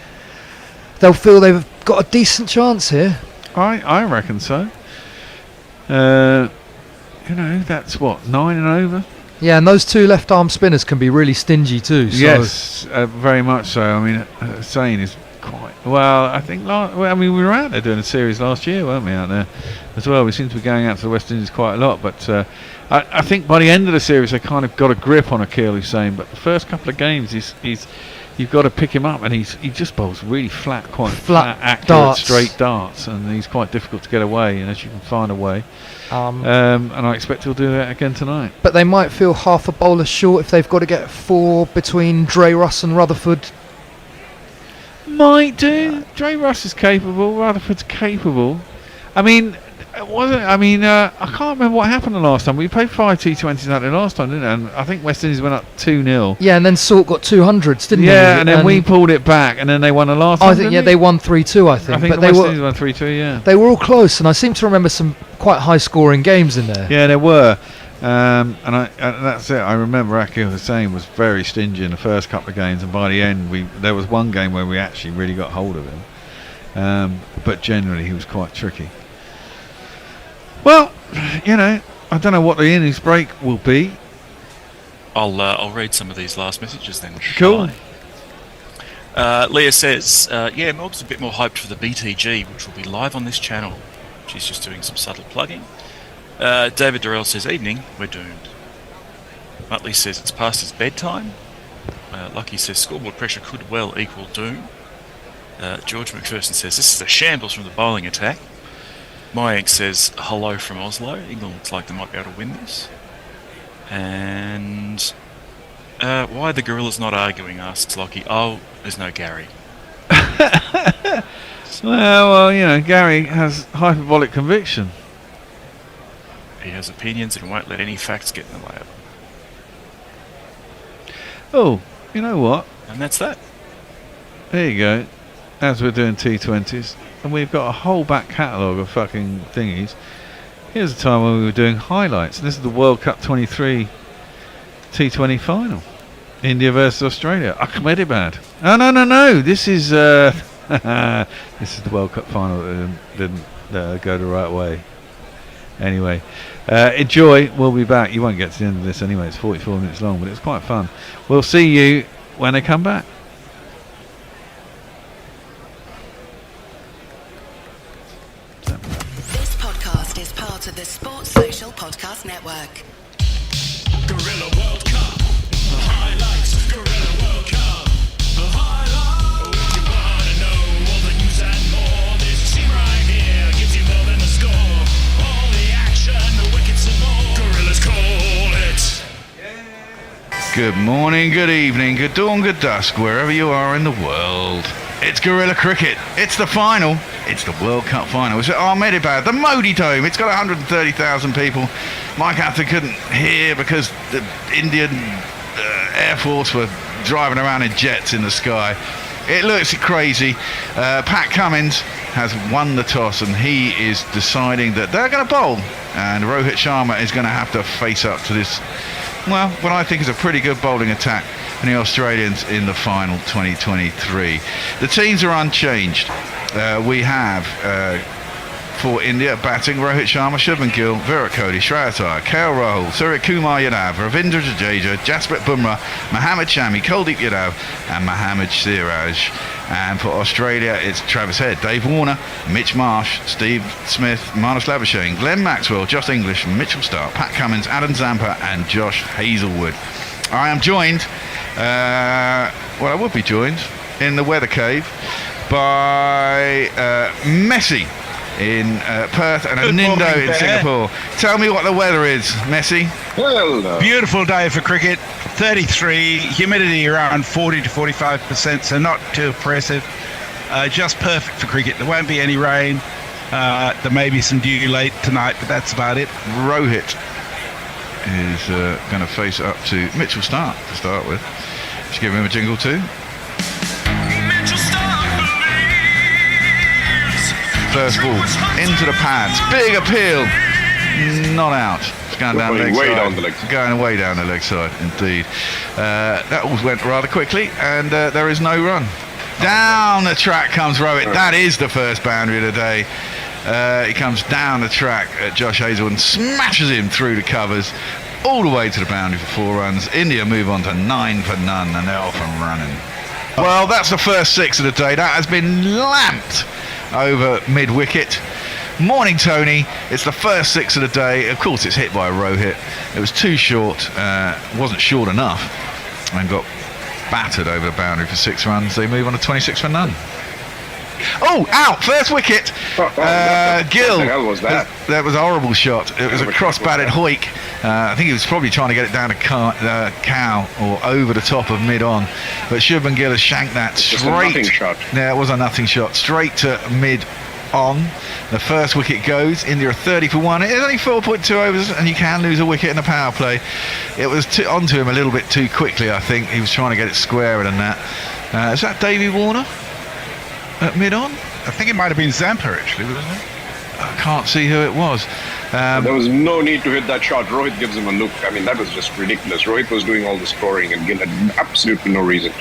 they'll feel they've got a decent chance here. I reckon so. You know, that's what, 9 and over? Yeah, and those 2 left arm spinners can be really stingy too. So yes, very much so. I mean, Hussain is quite well. I think. We were out there doing a series last year, weren't we? Out there as well. We seem to be going out to the West Indies quite a lot, but I think by the end of the series they kind of got a grip on Akil Hussain. But the first couple of games, you've got to pick him up, and he just bowls really flat, quite flat accurate, darts. Straight darts, and he's quite difficult to get away. Unless you can find a way. And I expect he'll do that again tonight. But they might feel half a bowler short if they've got to get 4 between Dre Russ and Rutherford. Might do. Dre Russ is capable. Rutherford's capable. I mean, I can't remember what happened the last time. We played 5 T20s out there last time, didn't we? And I think West Indies went up 2-0. Yeah, and then Salt got 200s, didn't they? Yeah, and then we pulled it back, and then they won the last time. I think, yeah, they won 3-2, I think. But West Indies won 3-2, yeah. They were all close, and I seem to remember some quite high-scoring games in there. Yeah, there were. And that's it. I remember Akil Hussain was very stingy in the first couple of games, and by the end there was one game where we actually really got hold of him, but generally he was quite tricky. Well, I don't know what the innings break will be. I'll read some of these last messages then. Cool. Leah says, Melb's a bit more hyped for the BTG, which will be live on this channel. She's just doing some subtle plugging. David Durrell says, evening, we're doomed. Muttley says it's past his bedtime. Lucky says scoreboard pressure could well equal doom. George McPherson says this is a shambles from the bowling attack. Mayank says hello from Oslo. England looks like they might be able to win this. And why are the gorillas not arguing? Asks Lockie. Oh, there's no Gary. Well, Gary has hyperbolic conviction. He has opinions and won't let any facts get in the way of them. Oh, you know what? And that's that. There you go. As we're doing T20s, and we've got a whole back catalogue of fucking thingies. Here's a time when we were doing highlights, and this is the World Cup 23 T20 final. India versus Australia. Ahmedabad. Oh, no. This is this is the World Cup final that didn't go the right way. Anyway, enjoy. We'll be back. You won't get to the end of this anyway. It's 44 minutes long, but it's quite fun. We'll see you when they come back. This podcast is part of the Sports Social Podcast Network. Gorilla World Cup, the highlights. Gorilla World Cup, the highlights. If you wanna know all the news and more, this team right here gives you more than the score. All the action, the wickets and more. Gorillas call it. Good morning, good evening, good dawn, good dusk, wherever you are in the world. It's Gorilla Cricket. It's the final. It's the World Cup final. It's at Ahmedabad, the Modi Dome. It's got 130,000 people. Mike Atherton couldn't hear because the Indian Air Force were driving around in jets in the sky. It looks crazy. Pat Cummins has won the toss and he is deciding that they're going to bowl. And Rohit Sharma is going to have to face up to this, well, what I think is a pretty good bowling attack and the Australians in the final 2023. The teams are unchanged. We have for India batting Rohit Sharma, Shubman Gill, Virat Kohli, Shreyas Iyer, KL Rahul, Surya Kumar Yadav, Ravindra Jadeja, Jasprit Bumrah, Mohammad Shami, Kuldeep Yadav and Mohammad Siraj. And for Australia it's Travis Head, Dave Warner, Mitch Marsh, Steve Smith, Marnus Labuschagne, Glenn Maxwell, Josh English, Mitchell Stark, Pat Cummins, Adam Zampa and Josh Hazlewood. I am joined, I would be joined in the weather cave by Messi in Perth and Anindo in Singapore. Tell me what the weather is, Messi. Well, beautiful day for cricket. 33, humidity around 40 to 45%, so not too oppressive. Just perfect for cricket. There won't be any rain. There may be some dew late tonight, but that's about it. Rohit is going to face up to Mitchell Stark to start with. Should give him a jingle too. First ball into the pads, big appeal, not out. It's going down the leg side. Going way down the leg side, indeed. That all went rather quickly, and there is no run. Down the track comes Rohit. That is the first boundary of the day. He comes down the track at Josh Hazlewood and smashes him through the covers all the way to the boundary for 4 runs. India move on to 9 for none and they're off and running. Well, that's the first 6 of the day. That has been lamped over mid-wicket. Morning, Tony. It's the first 6 of the day. Of course, it's hit by Rohit. It was too short. Wasn't short enough and got battered over the boundary for 6 runs. They move on to 26 for none. Oh, out! First wicket. Gill. What the hell was that? That was a horrible shot. It was a cross-batted hoik. I think he was probably trying to get it down to cow or over the top of mid-on. But Shubman Gill has shanked that straight. It was a nothing shot. Yeah, it was a nothing shot. Straight to mid-on. The first wicket goes. India are 30 for 1. It's only 4.2 overs and you can lose a wicket in a power play. It was onto him a little bit too quickly, I think. He was trying to get it squarer than that. Is that Davey Warner? At mid-on? I think it might have been Zampa actually, wasn't it? I can't see who it was. There was no need to hit that shot. Rohit gives him a look. I mean, that was just ridiculous. Rohit was doing all the scoring and Gill had absolutely no reason.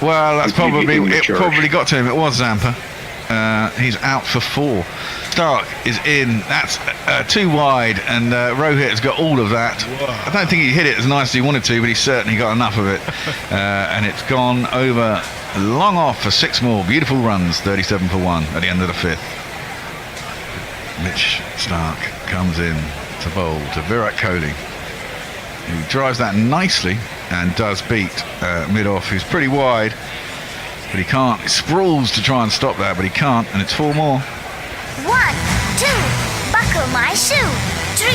Well, that's Completely immature. probably got to him. It was Zampa. He's out for 4. Stark is in. That's 2 wide, and Rohit has got all of that. I don't think he hit it as nice as he wanted to, but he certainly got enough of it. And it's gone over long off for 6 more. Beautiful runs, 37 for 1 at the end of the 5th. Mitch Stark comes in to bowl to Virat Kohli, who drives that nicely and does beat mid-off, who's pretty wide, but he can't. He sprawls to try and stop that, but he can't, and it's 4 more. 1, 2, buckle my shoe. 3,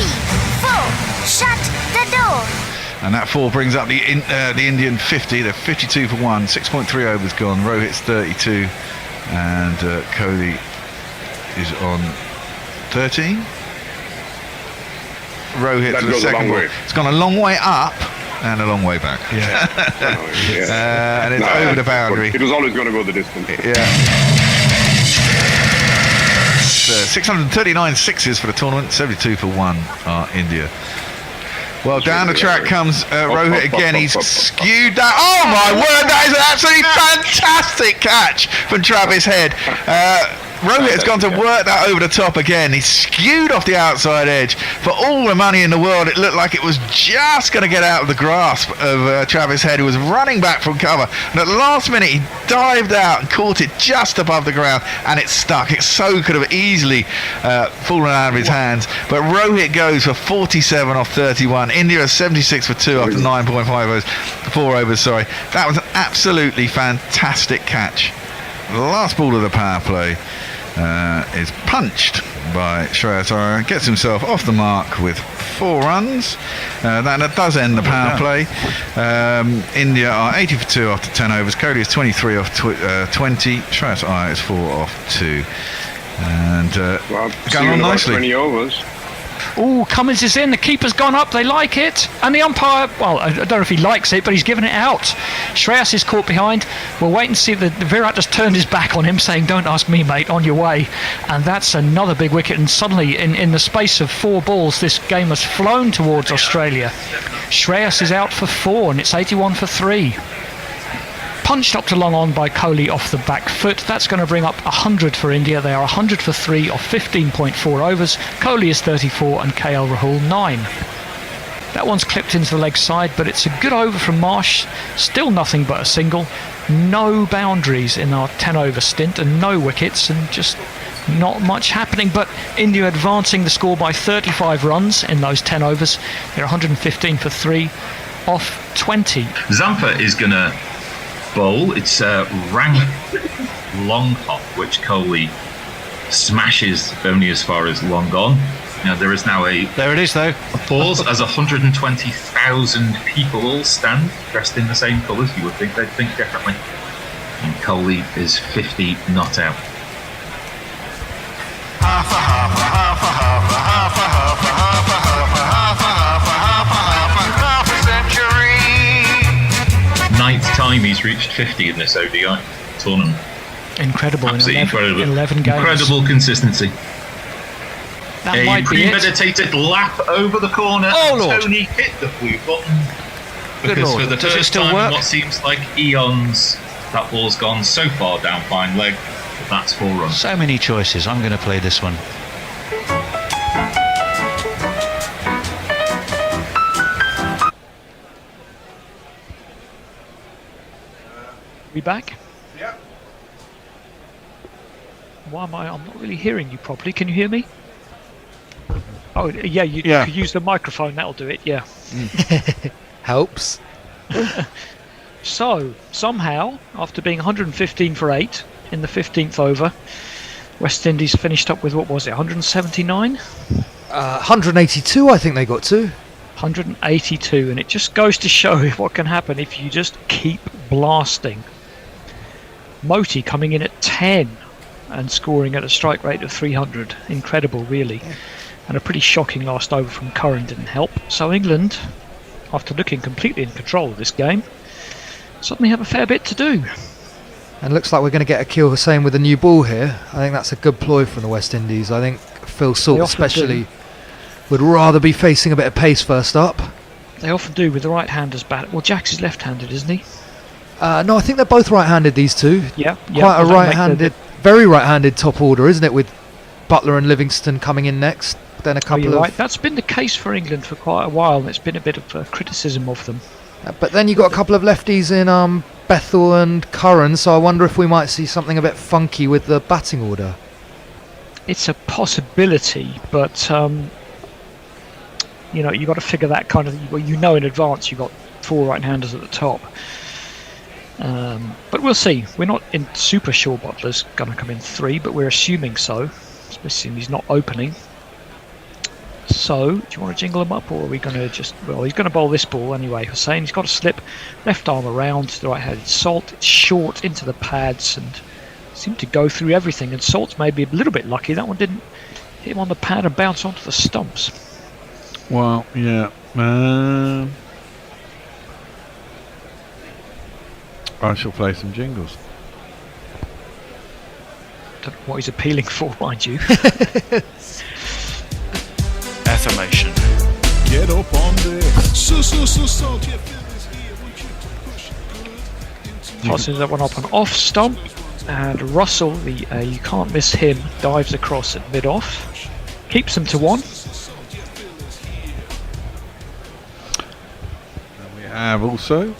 4, shut the door. And that 4 brings up the Indian 50. They're 52 for 1. 6.3 overs gone. Rohit's 32, and Kohli is on 13. Rohit to the second ball. It's gone a long way up and a long way back. Yeah. And it's over the boundary. It was always going to go the distance. Yeah. 639 sixes for the tournament. 72 for 1 are India. Well, down the track comes Rohit again. He's skewed that. Oh my word, that is an absolutely fantastic catch from Travis Head. Rohit has gone to work that over the top again. He's skewed off the outside edge. For all the money in the world, it looked like it was just going to get out of the grasp of Travis Head, who was running back from cover. And at the last minute, he dived out and caught it just above the ground, and it stuck. It so could have easily fallen out of his hands. But Rohit goes for 47 off 31. India is 76 for 2 after 9.5 overs, 4 overs. Sorry, that was an absolutely fantastic catch. The last ball of the power play is punched by Shreyas Iyer, gets himself off the mark with 4 runs. That does end the power play. India are 80 for 2 after 10 overs. Kohli is 23 off 20. Shreyas Iyer is 4 off 2. And going on nicely. 20 overs. Oh, Cummins is in, the keeper's gone up, they like it, and the umpire, well, I don't know if he likes it, but he's given it out. Shreyas is caught behind. We'll wait and see. The Virat just turned his back on him, saying, don't ask me, mate, on your way. And that's another big wicket, and suddenly, in the space of 4 balls, this game has flown towards Australia. Shreyas is out for 4, and it's 81 for 3. Punched up to long on by Kohli off the back foot. That's going to bring up 100 for India. They are 100 for 3 off 15.4 overs. Kohli is 34 and KL Rahul 9. That one's clipped into the leg side, but it's a good over from Marsh. Still nothing but a single. No boundaries in our 10 over stint and no wickets, and just not much happening. But India advancing the score by 35 runs in those 10 overs. They're 115 for 3 off 20. Zampa is going to bowl. It's a rank long hop, which Kohli smashes only as far as long on. Now there is now there it is though. A pause as 120,000 people all stand dressed in the same colours. You would think they'd think differently. And Kohli is 50 not out. Ninth time he's reached 50 in this ODI tournament. Incredible. Absolutely incredible. 11 games. Incredible consistency. That a might be premeditated lap over the corner. Oh, Lord. Tony hit the blue button. Because for the first time in what seems like eons, that ball's gone so far down fine leg. That's 4 runs. So many choices. I'm going to play this one. We back? Yeah. Why am I'm not really hearing you properly. Can you hear me? Oh, yeah, you could use the microphone. That'll do it, yeah. Helps. So, somehow, after being 115 for 8 in the 15th over, West Indies finished up with, what was it, 179? 182, I think they got to. 182, and it just goes to show what can happen if you just keep blasting. Moti coming in at 10 and scoring at a strike rate of 300. Incredible, really. Yeah. And a pretty shocking last over from Curran didn't help. So England, after looking completely in control of this game, suddenly have a fair bit to do. And looks like we're going to get Akil Hussain with a new ball here. I think that's a good ploy from the West Indies. I think Phil Salt especially would rather be facing a bit of pace first up. They often do with the right-handers bat. Well, Jax is left-handed, isn't he? No, I think they're both right-handed, these two. Yeah. Quite a right-handed, very right-handed top order, isn't it, with Butler and Livingston coming in next. Then a couple of... Right. That's been the case for England for quite a while, and it's been a bit of criticism of them. But then you've got a couple of lefties in Bethel and Curran, so I wonder if we might see something a bit funky with the batting order. It's a possibility, but you've got to figure that kind of... Well, in advance you've got 4 right-handers at the top. But we'll see. We're not super sure Butler's going to come in 3, but we're assuming so, especially he's not opening. So, do you want to jingle him up, or are we going to just... Well, he's going to bowl this ball anyway. Hussain, he's got to slip left arm around the right-handed Salt. It's short into the pads and seemed to go through everything. And Salt's maybe a little bit lucky. That one didn't hit him on the pad and bounce onto the stumps. Well, yeah. I shall play some jingles. Don't know what he's appealing for, mind you. Affirmation. Get up on this. Tosses that one up and off stump, and Russell, you can't miss him, dives across at mid-off, keeps them to 1. And we have also...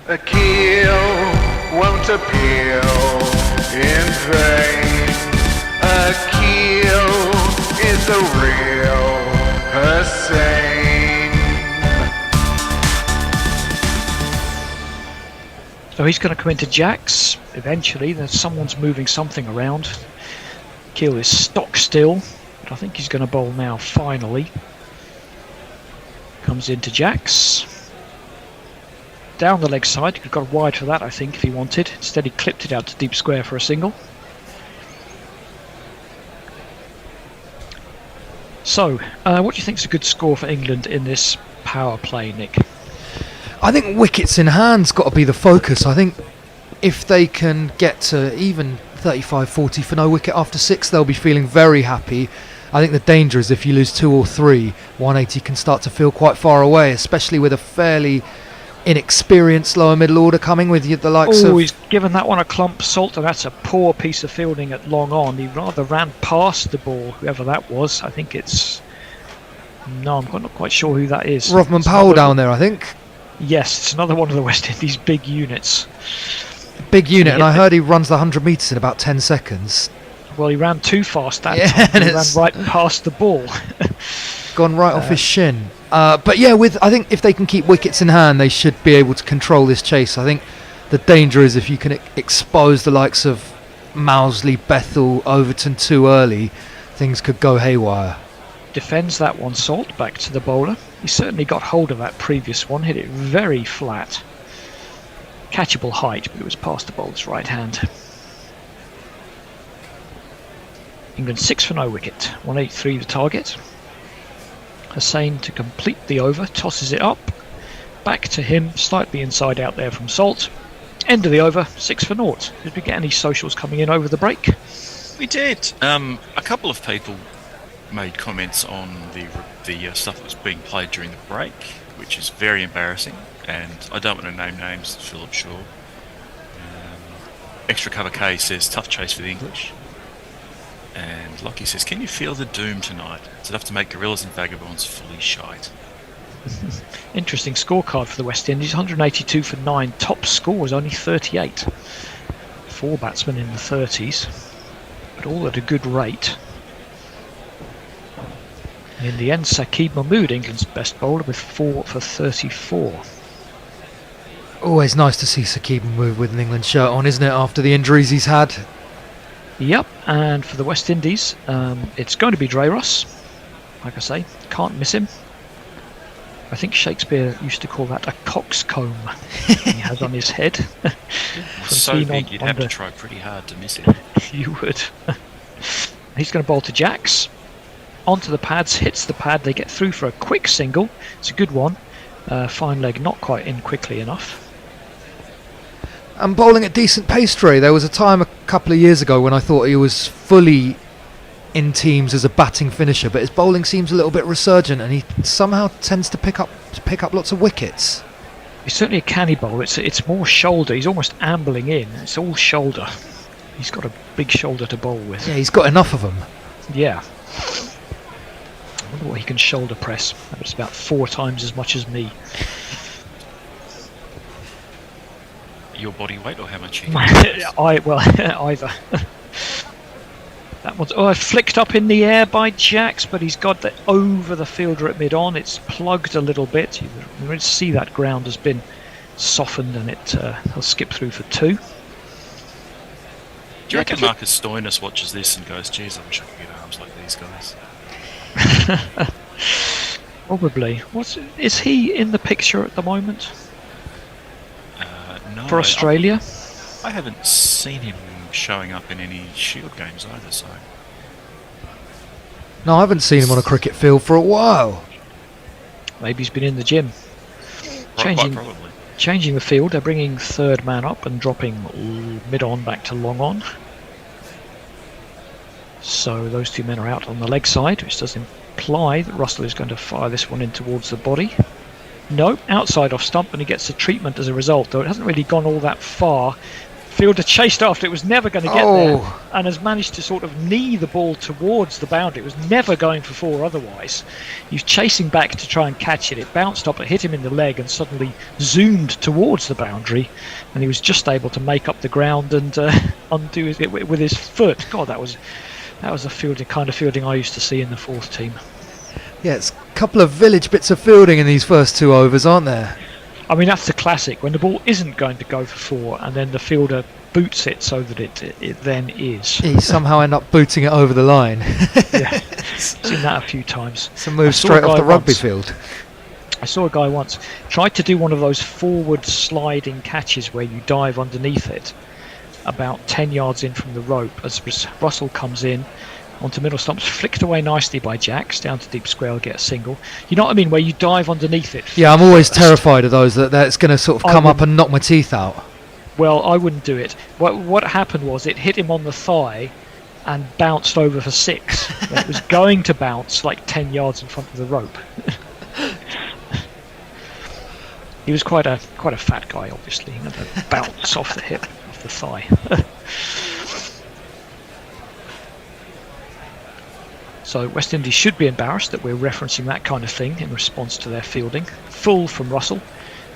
A kill won't appeal in vain. A kill is the real Hussain. So he's going to come into Jax eventually. Then someone's moving something around. Keel is stock still, but I think he's going to bowl now finally. Comes into Jax. Down the leg side, could have got wide for that, I think, if he wanted. Instead, he clipped it out to deep square for a single. So, what do you think is a good score for England in this power play, Nick? I think wickets in hand's got to be the focus. I think if they can get to even 35-40 for no wicket after 6, they'll be feeling very happy. I think the danger is if you lose 2 or 3, 180 can start to feel quite far away, especially with a fairly inexperienced lower middle order coming with the likes of... Oh, he's given that one a clump Salt, and that's a poor piece of fielding at long on. He rather ran past the ball, whoever that was. I think it's... No, I'm not quite sure who that is. Rovman Powell down there, I think. Yes, it's another one of the West Indies big units. Big unit, and I heard he runs the 100 metres in about 10 seconds. Well, he ran too fast that time. He ran right past the ball. Gone right off his shin. But yeah, I think if they can keep wickets in hand, they should be able to control this chase. I think the danger is if you can expose the likes of Mousley, Bethel, Overton too early, things could go haywire. Defends that one, Salt, back to the bowler. He certainly got hold of that previous one, hit it very flat. Catchable height, but it was past the bowler's right hand. England 6 for no wicket, 183 the target. Hussain to complete the over, tosses it up, back to him, slightly inside out there from Salt. End of the over, 6 for naught. Did we get any socials coming in over the break? We did. A couple of people made comments on the stuff that was being played during the break, which is very embarrassing, and I don't want to name names, Philip Shaw. Extra Cover K says, tough chase for the English. And Lockie says, can you feel the doom tonight? It's enough to make gorillas and vagabonds fully shite. Interesting scorecard for the West Indies, 182 for 9. Top score was only 38. 4 batsmen in the 30s, but all at a good rate. In the end, Saqib Mahmood, England's best bowler, with 4 for 34. Always nice to see Saqib Mahmood with an England shirt on, isn't it, after the injuries he's had? Yep, and for the West Indies, it's going to be Dre Ross. Like I say, can't miss him. I think Shakespeare used to call that a coxcomb he has on his head. So big, you'd have to try pretty hard to miss it. You would. He's going to bowl to Jax. onto the pads, hits the pad, they get through for a quick single. It's a good one. Fine leg, not quite in quickly enough. And bowling at decent pace, Trey. There was a time a couple of years ago when I thought he was fully in teams as a batting finisher, but his bowling seems a little bit resurgent, and he somehow tends to pick up lots of wickets. He's certainly a canny bowler. It's more shoulder. He's almost ambling in. It's all shoulder. He's got a big shoulder to bowl with. Yeah, he's got enough of them. Yeah. I wonder what he can shoulder press. It's about 4 times as much as me. Your body weight or how much you can either. That one's flicked up in the air by Jax, but he's got that over the fielder at mid-on. It's plugged a little bit. You can see that ground has been softened, and he'll skip through for 2. Do you reckon Marcus Stoinis watches this and goes, geez, I wish I could get arms like these guys? Probably. Is he in the picture at the moment? No, for Australia? I haven't seen him showing up in any Shield games either, so... No, I haven't seen him on a cricket field for a while. Maybe he's been in the gym. Quite probably. Changing the field, they're bringing third man up and dropping mid-on back to long on. So those 2 men are out on the leg side, which does imply that Russell is going to fire this one in towards the body. No, outside off stump, and he gets the treatment as a result, though it hasn't really gone all that far. Fielder chased after it, was never going to get there, and has managed to sort of knee the ball towards the boundary. It was never going for 4 otherwise. He was chasing back to try and catch it. It bounced up, it hit him in the leg, and suddenly zoomed towards the boundary, and he was just able to make up the ground and undo it with his foot. God, that was the kind of fielding I used to see in the 4th team. Yeah, it's a couple of village bits of fielding in these first 2 overs, aren't there? I mean, that's the classic, when the ball isn't going to go for 4 and then the fielder boots it so that it then is. He somehow end up booting it over the line. Yeah, seen that a few times. It's a move straight off the rugby field. I saw a guy once tried to do one of those forward sliding catches where you dive underneath it about 10 yards in from the rope as Russell comes in onto middle stumps, flicked away nicely by Jax, down to deep square, get a single. You know what I mean, where you dive underneath it. Yeah, I'm always terrified of those, that's going to sort of come up and knock my teeth out. Well, I wouldn't do it. What happened was it hit him on the thigh and bounced over for 6. It was going to bounce like 10 yards in front of the rope. He was quite a fat guy, obviously. He had a bounce off the hip, off the thigh. So West Indies should be embarrassed that we're referencing that kind of thing in response to their fielding. Full from Russell.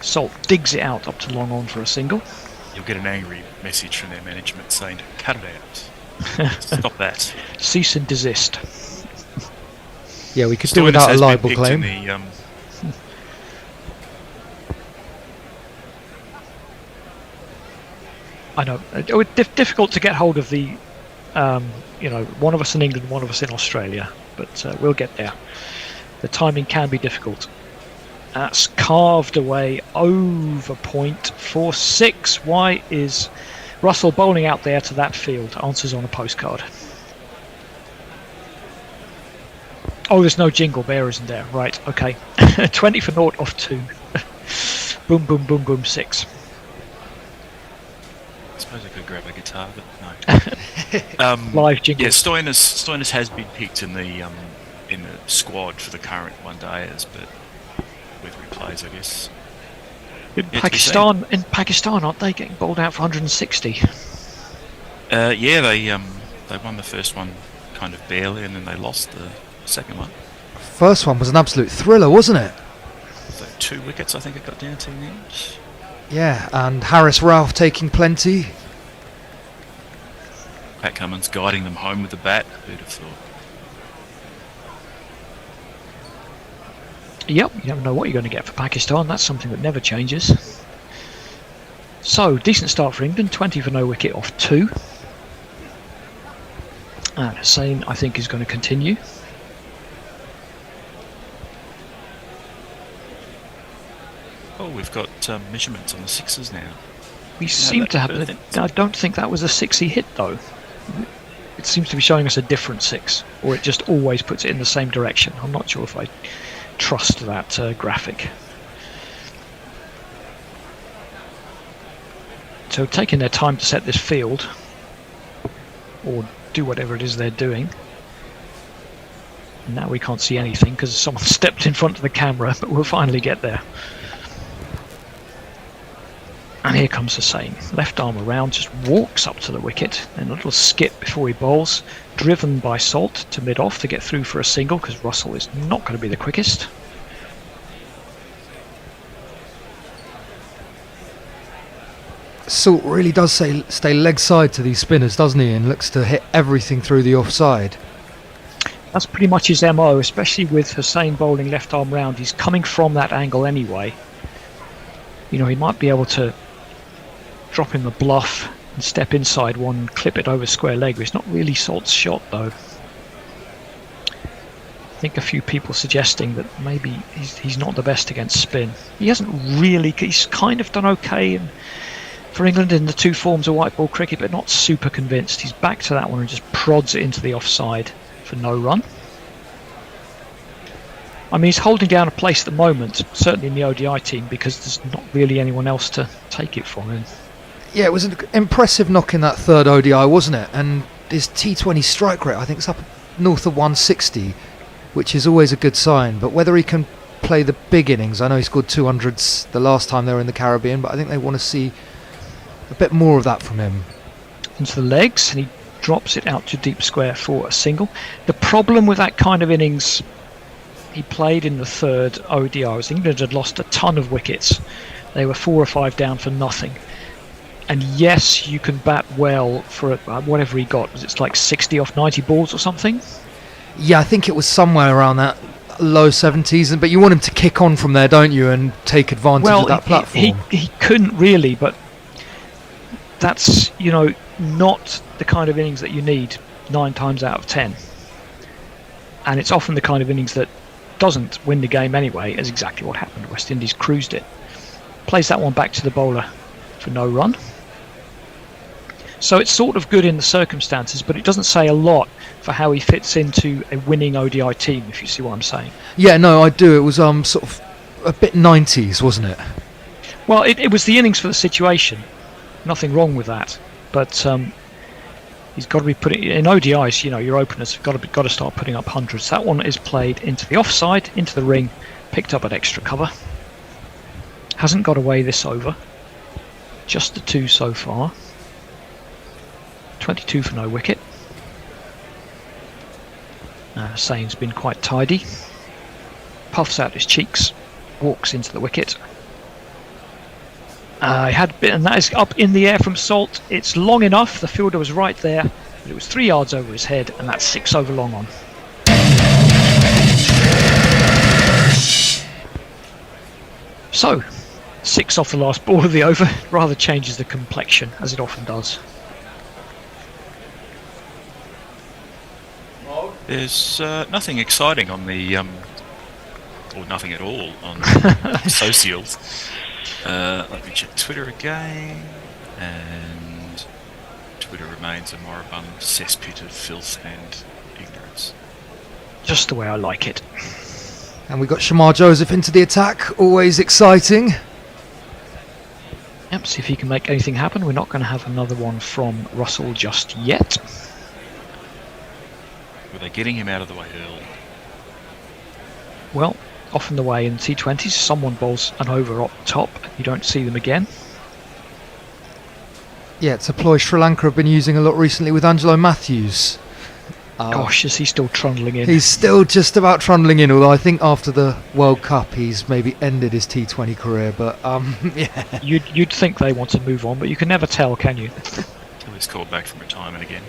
Salt digs it out up to long on for a single. You'll get an angry message from their management saying, cut it out. Stop that. Cease and desist. Yeah, we could do without a libel claim. I know. It was difficult to get hold of the... one of us in England, one of us in Australia, but we'll get there. The timing can be difficult. That's carved away over point for 6. Why is Russell bowling out there to that field? Answers on a postcard. Oh, there's no jingle bear, isn't there? Right, okay. 20 for 0 off 2. Boom, boom, boom, boom, 6. I suppose I could grab a guitar, but no. Live jingle. Yeah, Stoinis has been picked in the squad for the current one-dayers, but with replays, I guess. In Pakistan, aren't they getting bowled out for 160? Yeah, they won the first one kind of barely, and then they lost the second one. First one was an absolute thriller, wasn't it? So 2 wickets, I think it got down to in the end. Yeah, and Harris Ralph taking plenty. Pat Cummins guiding them home with the bat. Who'd have thought? Yep, you never know what you're going to get for Pakistan. That's something that never changes. So, decent start for England. 20 for no wicket off 2. And Hussain, I think, is going to continue. Oh, we've got measurements on the 6s now. We seem to have... I don't think that was a 6 he hit, though. it seems to be showing us a different 6, or it just always puts it in the same direction. I'm not sure if I trust that graphic. So taking their time to set this field, or do whatever it is they're doing. Now we can't see anything because someone stepped in front of the camera, but we'll finally get there. And here comes Hussain, left arm around, just walks up to the wicket, and a little skip before he bowls, driven by Salt to mid-off to get through for a single, because Russell is not going to be the quickest. Salt really does stay leg side to these spinners, doesn't he, and looks to hit everything through the offside. That's pretty much his MO, especially with Hussain bowling left arm round. He's coming from that angle anyway. You know, he might be able to drop in the bluff and step inside one and clip it over square leg, but it's not really Salt's shot though. I think a few people suggesting that maybe he's not the best against spin. He hasn't really, he's kind of done okay for England in the 2 forms of white ball cricket, but not super convinced. He's back to that one and just prods it into the offside for no run. I mean, he's holding down a place at the moment, certainly in the ODI team, because there's not really anyone else to take it from him. Yeah, it was an impressive knock in that 3rd ODI, wasn't it? And his T20 strike rate, I think, is up north of 160, which is always a good sign. But whether he can play the big innings, I know he scored 200s the last time they were in the Caribbean, but I think they want to see a bit more of that from him. Into the legs, and he drops it out to deep square for a single. The problem with that kind of innings he played in the 3rd ODI was England had lost a ton of wickets. They were 4 or 5 down for nothing. And yes, you can bat well for whatever he got. Was it like 60 off 90 balls or something? Yeah, I think it was somewhere around that low 70s. But you want him to kick on from there, don't you, and take advantage of that platform? He couldn't really, but that's, you know, not the kind of innings that you need 9 times out of 10. And it's often the kind of innings that doesn't win the game anyway, as exactly what happened. West Indies cruised it. Plays that one back to the bowler for no run. So it's sort of good in the circumstances, but it doesn't say a lot for how he fits into a winning ODI team, if you see what I'm saying. Yeah, no, I do. It was sort of a bit 90s, wasn't it? Well, it was the innings for the situation. Nothing wrong with that. But he's got to be putting in ODIs. You know, your openers have got to start putting up hundreds. That one is played into the offside, into the ring, picked up at extra cover. Hasn't got away this over. Just the 2 so far. 22 for no wicket. Hussein's been quite tidy. Puffs out his cheeks, walks into the wicket. And that is up in the air from Salt. It's long enough. The fielder was right there, but it was 3 yards over his head, and that's 6 over long on. So, 6 off the last ball of the over rather changes the complexion, as it often does. There's nothing exciting on the, or nothing at all on socials. Let me check Twitter again, and Twitter remains a moribund cesspit of filth and ignorance. Just the way I like it. And we got Shamar Joseph into the attack, always exciting. Yep, see if he can make anything happen. We're not going to have another one from Russell just yet. Were they getting him out of the way early? Well, often the way in T20s, someone bowls an over up top, you don't see them again. Yeah, it's a ploy Sri Lanka have been using a lot recently with Angelo Matthews. Gosh, is he still trundling in? He's still just about trundling in, although I think after the World Cup he's maybe ended his T20 career, but yeah. You'd think they want to move on, but you can never tell, can you? Till he's called back from retirement again.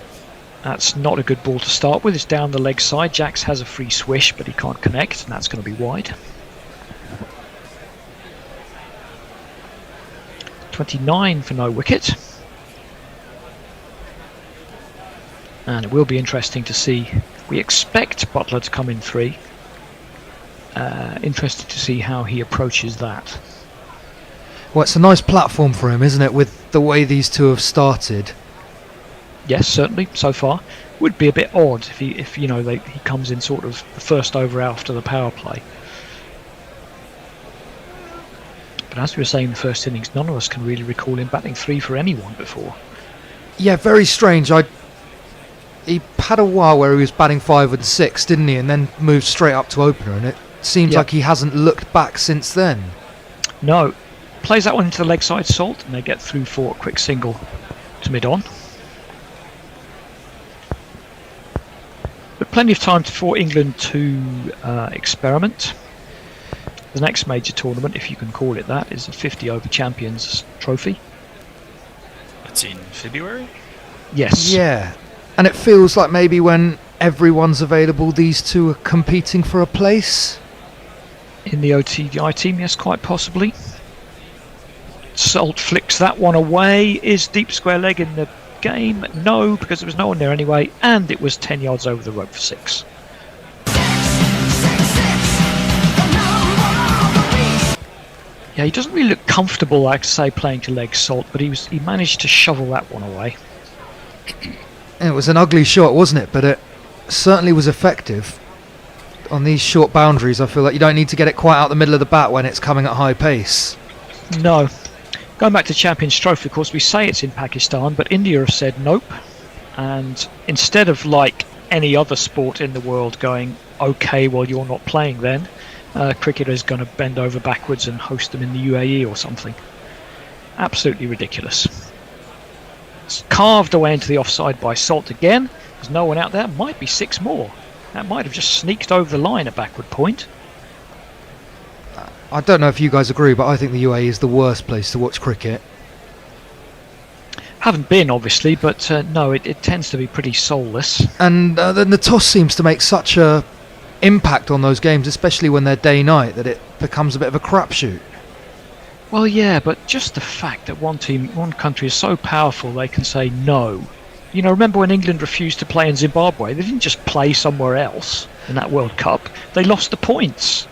That's not a good ball to start with. It's down the leg side. Jacks has a free swish, but he can't connect, and that's going to be wide. 29 for no wicket. And it will be interesting to see. We expect Butler to come in 3. Interested to see how he approaches that. Well, it's a nice platform for him, isn't it, with the way these two have started. Yes, certainly. So far, would be a bit odd if he comes in sort of the first over after the power play. But as we were saying in the first innings, none of us can really recall him batting 3 for anyone before. Yeah, very strange. He had a while where he was batting 5 and 6, didn't he? And then moved straight up to opener, and it seems like he hasn't looked back since then. No. Plays that one into the leg side, Salt, and they get through for a quick single to mid-on. But plenty of time for England to experiment. The next major tournament, if you can call it that, is the 50 Over Champions Trophy. It's in February? Yes. Yeah. And it feels like maybe when everyone's available, these two are competing for a place. In the OTI team, yes, quite possibly. Salt flicks that one away. Is deep square leg in the game? No, because there was no one there anyway, and it was 10 yards over the rope for 6. Yeah, he doesn't really look comfortable, like say, playing to leg, Salt, but he managed to shovel that one away. It was an ugly shot, wasn't it? But it certainly was effective. On these short boundaries, I feel like you don't need to get it quite out the middle of the bat when it's coming at high pace. No. Going back to Champions Trophy, of course, we say it's in Pakistan, but India have said nope. And instead of like any other sport in the world going, okay, well, you're not playing then, cricket is going to bend over backwards and host them in the UAE or something. Absolutely ridiculous. It's carved away into the offside by Salt again. There's no one out there. Might be 6 more. That might have just sneaked over the line at backward point. I don't know if you guys agree, but I think the UAE is the worst place to watch cricket. Haven't been, obviously, but no, it tends to be pretty soulless. And then the toss seems to make such a impact on those games, especially when they're day-night, that it becomes a bit of a crapshoot. Well, yeah, but just the fact that one country is so powerful they can say no. You know, remember when England refused to play in Zimbabwe? They didn't just play somewhere else in that World Cup. They lost the points.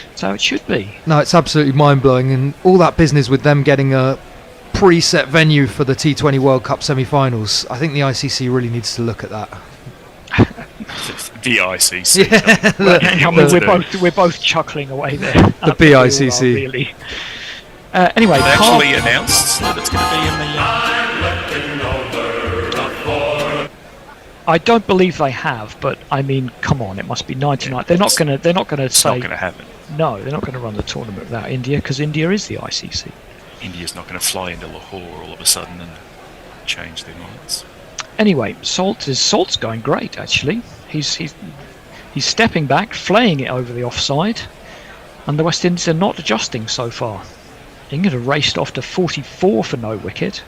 That's how it should be. No, it's absolutely mind-blowing, and all that business with them getting a preset venue for the T20 World Cup semi-finals. I think the ICC really needs to look at that. The ICC. Yeah, I mean, we're both chuckling away there. The BICC. Really. Anyway, they actually announced that it's going to be in the. I don't believe they have, but I mean, come on, it must be 99. They're not going to say. Not going to have it. No, they're not going to run the tournament without India, because India is the ICC. India's not going to fly into Lahore all of a sudden and change their minds. Anyway, Salt's going great actually. He's stepping back, flaying it over the offside, and the West Indies are not adjusting so far. England have raced off to 44 for no wicket,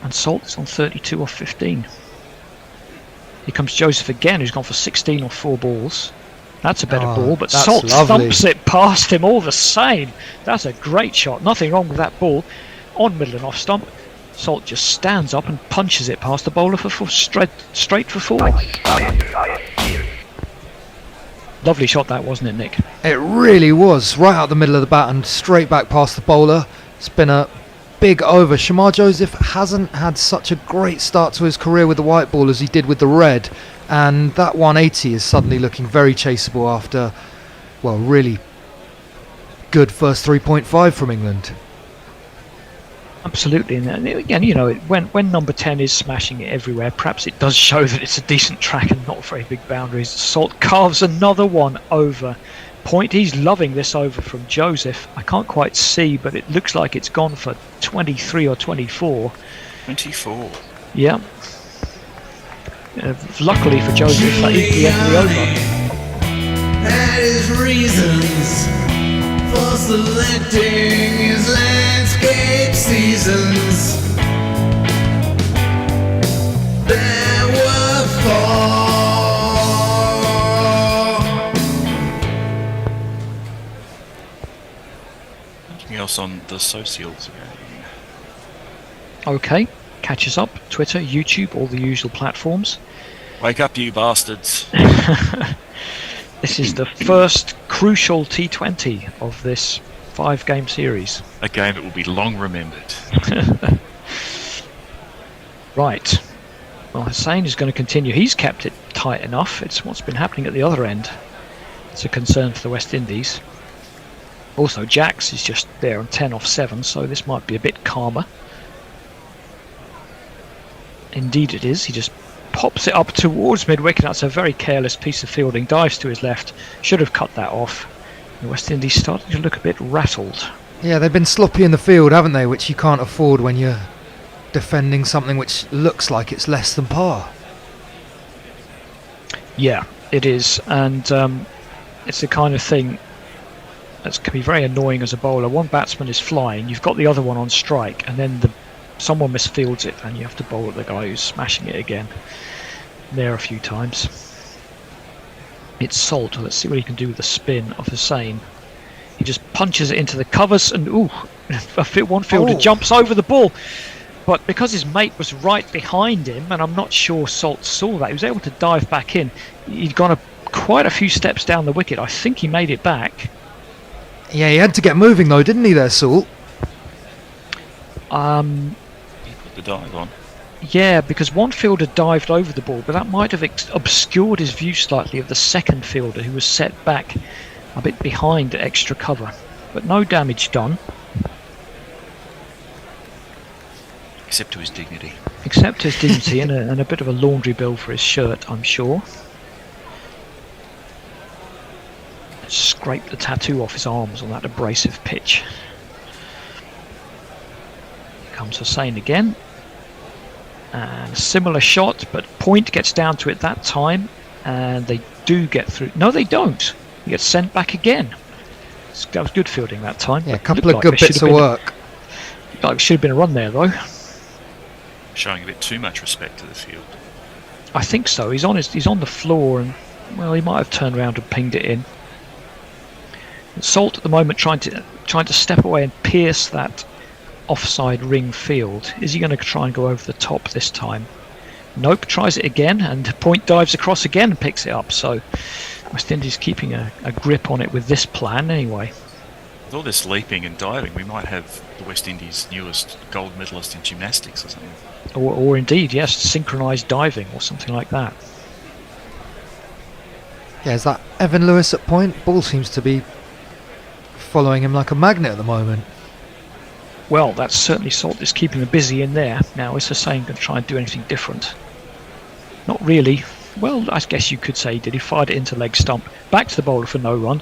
and Salt is on 32 off 15. Here comes Joseph again, who's gone for 16 off 4 balls. That's a better ball, but Salt thumps it past him all the same. That's a great shot. Nothing wrong with that ball. On middle and off stump, Salt just stands up and punches it past the bowler for straight for 4. Lovely shot that, wasn't it, Nick? It really was. Right out the middle of the bat and straight back past the bowler. It's been a big over. Shamar Joseph hasn't had such a great start to his career with the white ball as he did with the red. And that 180 is suddenly looking very chaseable after, well, really good first 3.5 from England. Absolutely, and again, you know, when number 10 is smashing it everywhere, perhaps it does show that it's a decent track and not very big boundaries. Salt carves another one over point. He's loving this over from Joseph. I can't quite see, but it looks like it's gone for 23 or 24. 24. Yeah. Luckily for Joseph, that is the end of the over. Had his reasons for selecting his landscape seasons. There were 4. Anything else on the socials game? Okay, catch us up, Twitter, YouTube, all the usual platforms. Wake up, you bastards. This is the first crucial T20 of this 5-game series. A game that will be long remembered. Right. Well, Hussain is going to continue. He's kept it tight enough. It's what's been happening at the other end. It's a concern for the West Indies. Also, Jacks is just there on 10 off 7, so this might be a bit calmer. Indeed it is. He just pops it up towards mid-wicket. That's a very careless piece of fielding. Dives to his left. Should have cut that off. The West Indies starting to look a bit rattled. Yeah, they've been sloppy in the field, haven't they? Which you can't afford when you're defending something which looks like it's less than par. Yeah, it is. And it's the kind of thing that can be very annoying as a bowler. One batsman is flying, you've got the other one on strike, and then someone misfields it and you have to bowl at the guy who's smashing it again. There a few times. It's Salt. Let's see what he can do with the spin of Hussain. He just punches it into the covers and one fielder jumps over the ball. But because his mate was right behind him, and I'm not sure Salt saw that, he was able to dive back in. He'd gone quite a few steps down the wicket. I think he made it back. Yeah, he had to get moving though, didn't he there, Salt? He put the dive on. Yeah, because one fielder dived over the ball, but that might have obscured his view slightly of the second fielder, who was set back a bit behind extra cover. But no damage done. Except to his dignity. Except his dignity and a bit of a laundry bill for his shirt, I'm sure. Scrape the tattoo off his arms on that abrasive pitch. Here comes Hussain again. And a similar shot, but Point gets down to it that time, and they do get through. No, they don't. He gets sent back again. That was good fielding that time. Yeah, a couple of good bits of work. Like should have been a run there though. Showing a bit too much respect to the field. I think so. He's on the floor, and well, he might have turned around and pinged it in. Salt at the moment trying to step away and pierce that offside ring field. Is he going to try and go over the top this time? Nope, tries it again, and Point dives across again and picks it up. So West Indies keeping a grip on it with this plan anyway. With all this leaping and diving, we might have the West Indies' newest gold medalist in gymnastics or something. Or indeed, yes, synchronised diving or something like that. Yeah, is that Evan Lewis at Point? Ball seems to be following him like a magnet at the moment. Well, that's certainly Salt is keeping him busy in there. Now, is Hussain going to try and do anything different? Not really. Well, I guess you could say he did. He fired it into leg stump. Back to the bowler for no run.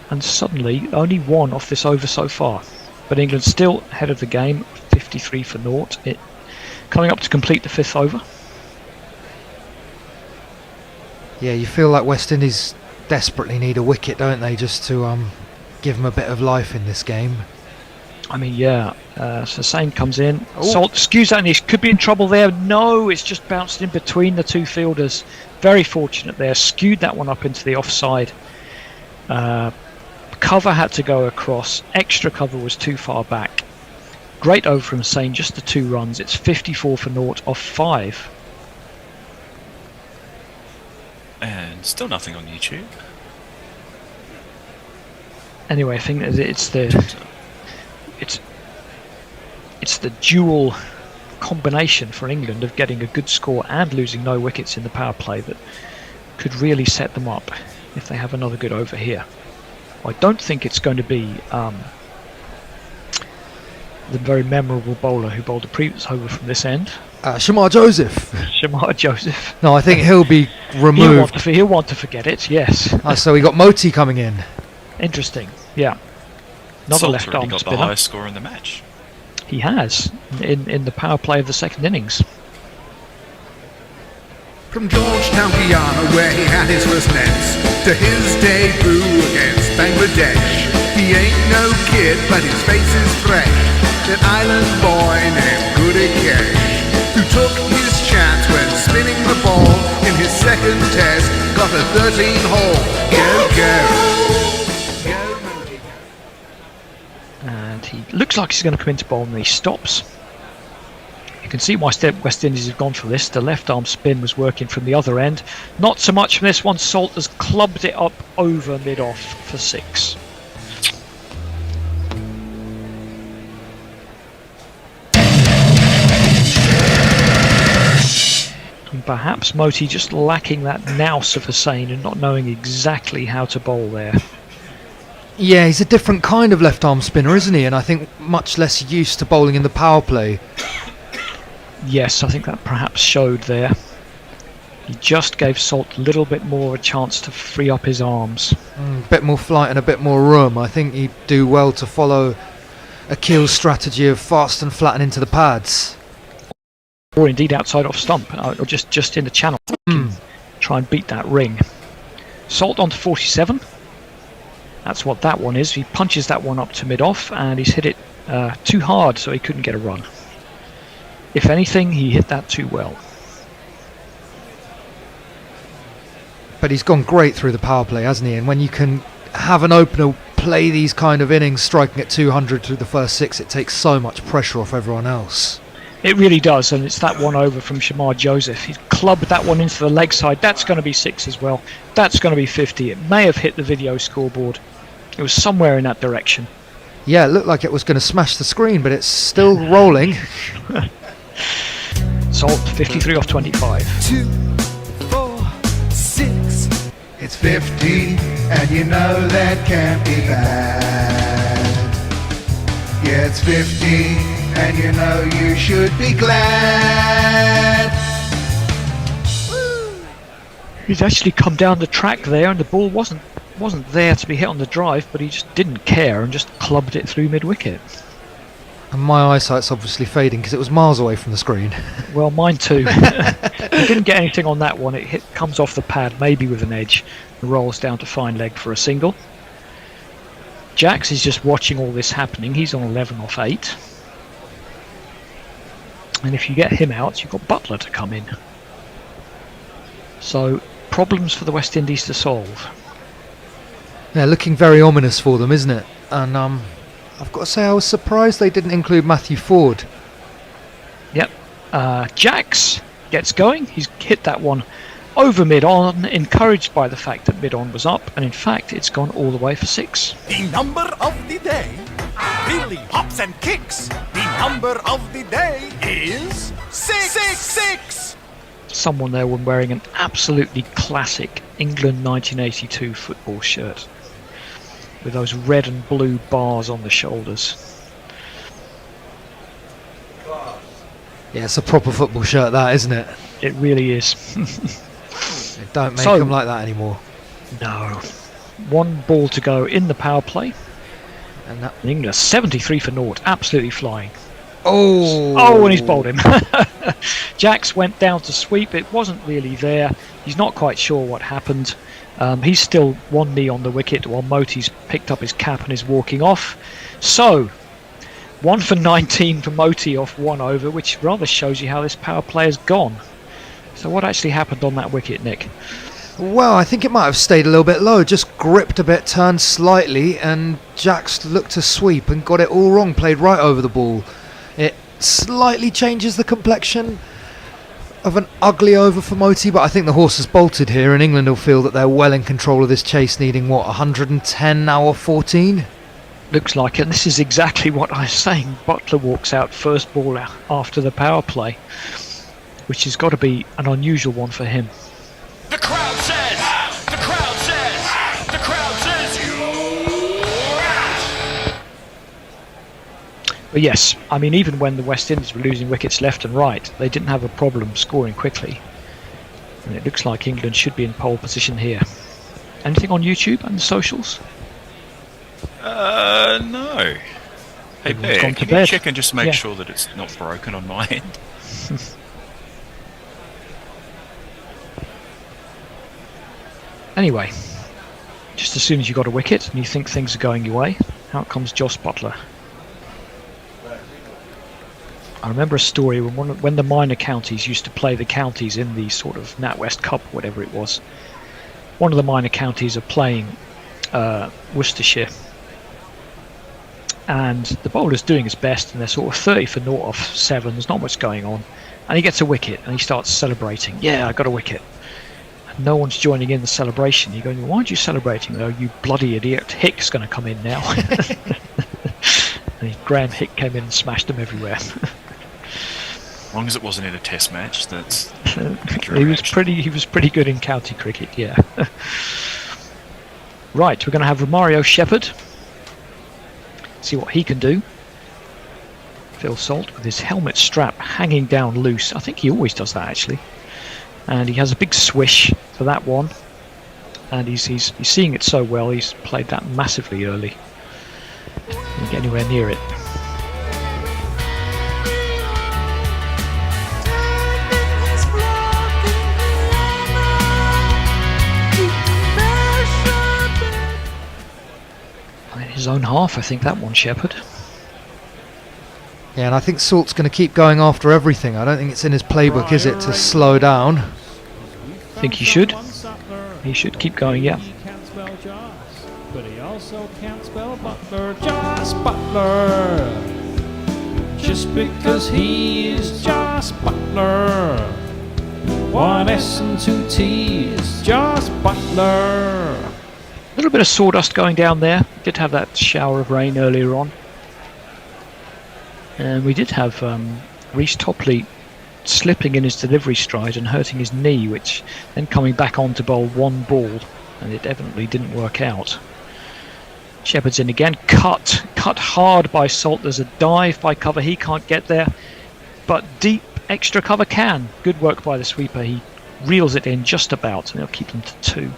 And suddenly, only one off this over so far. But England still ahead of the game, 53 for naught. Coming up to complete the fifth over. Yeah, you feel like West Indies desperately need a wicket, don't they, just to give them a bit of life in this game. I mean, yeah. Hussain comes in. Salt skews that, and he could be in trouble there. No, it's just bounced in between the two fielders. Very fortunate there. Skewed that one up into the offside. Cover had to go across. Extra cover was too far back. Great over from Hussain, just the 2 runs. It's 54 for naught off 5. And still nothing on YouTube. Anyway, I think it's the dual combination for England of getting a good score and losing no wickets in the power play that could really set them up if they have another good over here. I don't think it's going to be the very memorable bowler who bowled the previous over from this end. Shamar Joseph. Shamar Joseph. No, I think he'll be removed. He'll want to forget it, yes. So we got Moti coming in. Interesting, yeah. Another Salt's left already arm got spinner. the highest score in the match. He has, in the power play of the second innings. From Georgetown, Guyana, where he had his first nets, to his debut against Bangladesh. He ain't no kid, but his face is fresh. An island boy named Wicket, who took his chance when spinning the ball in his second test, got a 13-hole. Go, go! And he looks like he's going to come into bowl, and he stops. You can see why West Indies have gone for this. The left arm spin was working from the other end. Not so much from this one. Salt has clubbed it up over mid-off for 6. perhaps Moti just lacking that nous of Hussain and not knowing exactly how to bowl there. Yeah, he's a different kind of left-arm spinner, isn't he? And I think much less used to bowling in the power play. Yes, I think that perhaps showed there. He just gave Salt a little bit more a chance to free up his arms. A bit more flight and a bit more room. I think he'd do well to follow Akil's strategy of fast and flatten into the pads. Or indeed outside off stump, or just in the channel. Try and beat that ring. Salt onto 47. That's what that one is. He punches that one up to mid-off, and he's hit it too hard, so he couldn't get a run. If anything, he hit that too well. But he's gone great through the power play, hasn't he? And when you can have an opener play these kind of innings, striking at 200 through the first 6, it takes so much pressure off everyone else. It really does, and it's that one over from Shamar Joseph. He's clubbed that one into the leg side. That's going to be 6 as well. That's going to be 50. It may have hit the video scoreboard. It was somewhere in that direction. Yeah, it looked like it was going to smash the screen, but it's still rolling. Salt 53 off 25. 2, 4, 6. It's 50, and you know that can't be bad. Yeah, it's 50, and you know you should be glad. He's actually come down the track there, and the ball wasn't there to be hit on the drive, but he just didn't care and just clubbed it through mid-wicket. And my eyesight's obviously fading because it was miles away from the screen. Well, mine too. He didn't get anything on that one. It comes off the pad, maybe with an edge, and rolls down to fine leg for a single. Jax is just watching all this happening. He's on 11 off 8. And if you get him out, you've got Butler to come in. So, problems for the West Indies to solve. Yeah, looking very ominous for them, isn't it? And I've got to say I was surprised they didn't include Matthew Ford. Yep. Jax gets going. He's hit that one over mid-on, encouraged by the fact that mid-on was up, and in fact it's gone all the way for 6. The number of the day really hops and kicks. The number of the day is 6. Someone there was wearing an absolutely classic England 1982 football shirt with those red and blue bars on the shoulders. Yeah, it's a proper football shirt, that, isn't it? It really is. They don't make them like that anymore. No. 1 ball to go in the power play. And England 73 for naught, absolutely flying. Oh, and he's bowled him. Jax went down to sweep. It wasn't really there. He's not quite sure what happened. He's still 1 knee on the wicket while Moti's picked up his cap and is walking off. So, 1 for 19 for Moti off 1 over, which rather shows you how this power play has gone. So what actually happened on that wicket, Nick? Well, I think it might have stayed a little bit low, just gripped a bit, turned slightly, and Jax looked to sweep and got it all wrong, played right over the ball. It slightly changes the complexion of an ugly over for Moti, but I think the horse has bolted here, and England will feel that they're well in control of this chase, needing, 110 now or 14? Looks like it, and this is exactly what I was saying. Butler walks out first ball after the power play, which has got to be an unusual one for him. The crowd says, the crowd says, the crowd says you're out. But yes, I mean, even when the West Indies were losing wickets left and right, they didn't have a problem scoring quickly. And it looks like England should be in pole position here. Anything on YouTube and the socials? No. Hey Bear, can you check and just make sure that it's not broken on my end? Anyway, just as soon as you got a wicket and you think things are going your way, out comes Jos Buttler. I remember a story when the minor counties used to play the counties in the sort of NatWest Cup, whatever it was. One of the minor counties are playing Worcestershire, and the bowler's doing his best, and they're sort of 30 for naught off 7. There's not much going on, and he gets a wicket, and he starts celebrating. Yeah, I got a wicket. And no one's joining in the celebration. You're going, why aren't you celebrating? Oh, you bloody idiot! Hick's going to come in now. And Graham Hick came in and smashed them everywhere. As long as it wasn't in a test match, that's he was pretty good in county cricket, yeah. Right, we're going to have Romario Shepherd. See what he can do. Phil Salt with his helmet strap hanging down loose. I think he always does that actually. And he has a big swish for that one. And he's seeing it so well, he's played that massively early. Didn't get anywhere near it. His own half, I think, that one, Shepherd. Yeah, and I think Salt's going to keep going after everything. I don't think it's in his playbook, is it, to slow down? I think he should. He should keep going, yeah. He can't spell Joss, but he also can't spell Butler. Joss Butler. Just because he is Joss Butler. One S and two T's. Joss Butler. A little bit of sawdust going down there. We did have that shower of rain earlier on. And we did have Reece Topley slipping in his delivery stride and hurting his knee, which then coming back on to bowl one ball, and it evidently didn't work out. Shepherd's in again, cut hard by Salt. There's a dive by cover, he can't get there, but deep extra cover can. Good work by the sweeper, he reels it in just about, and they'll keep them to 2.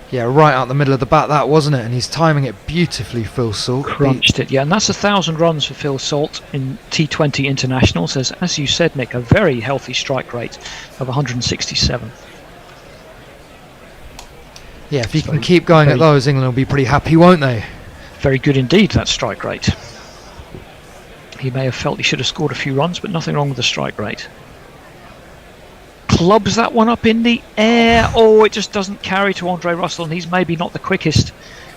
Yeah, right out the middle of the bat, that wasn't it? And he's timing it beautifully, Phil Salt. Crunched it, yeah, and that's 1,000 runs for Phil Salt in T20 internationals. As you said, Nick, a very healthy strike rate of 167. Yeah, if he can keep going at those, England will be pretty happy, won't they? Very good indeed, that strike rate. He may have felt he should have scored a few runs, but nothing wrong with the strike rate. Clubs that one up in the air. Oh, it just doesn't carry to Andre Russell, and he's maybe not the quickest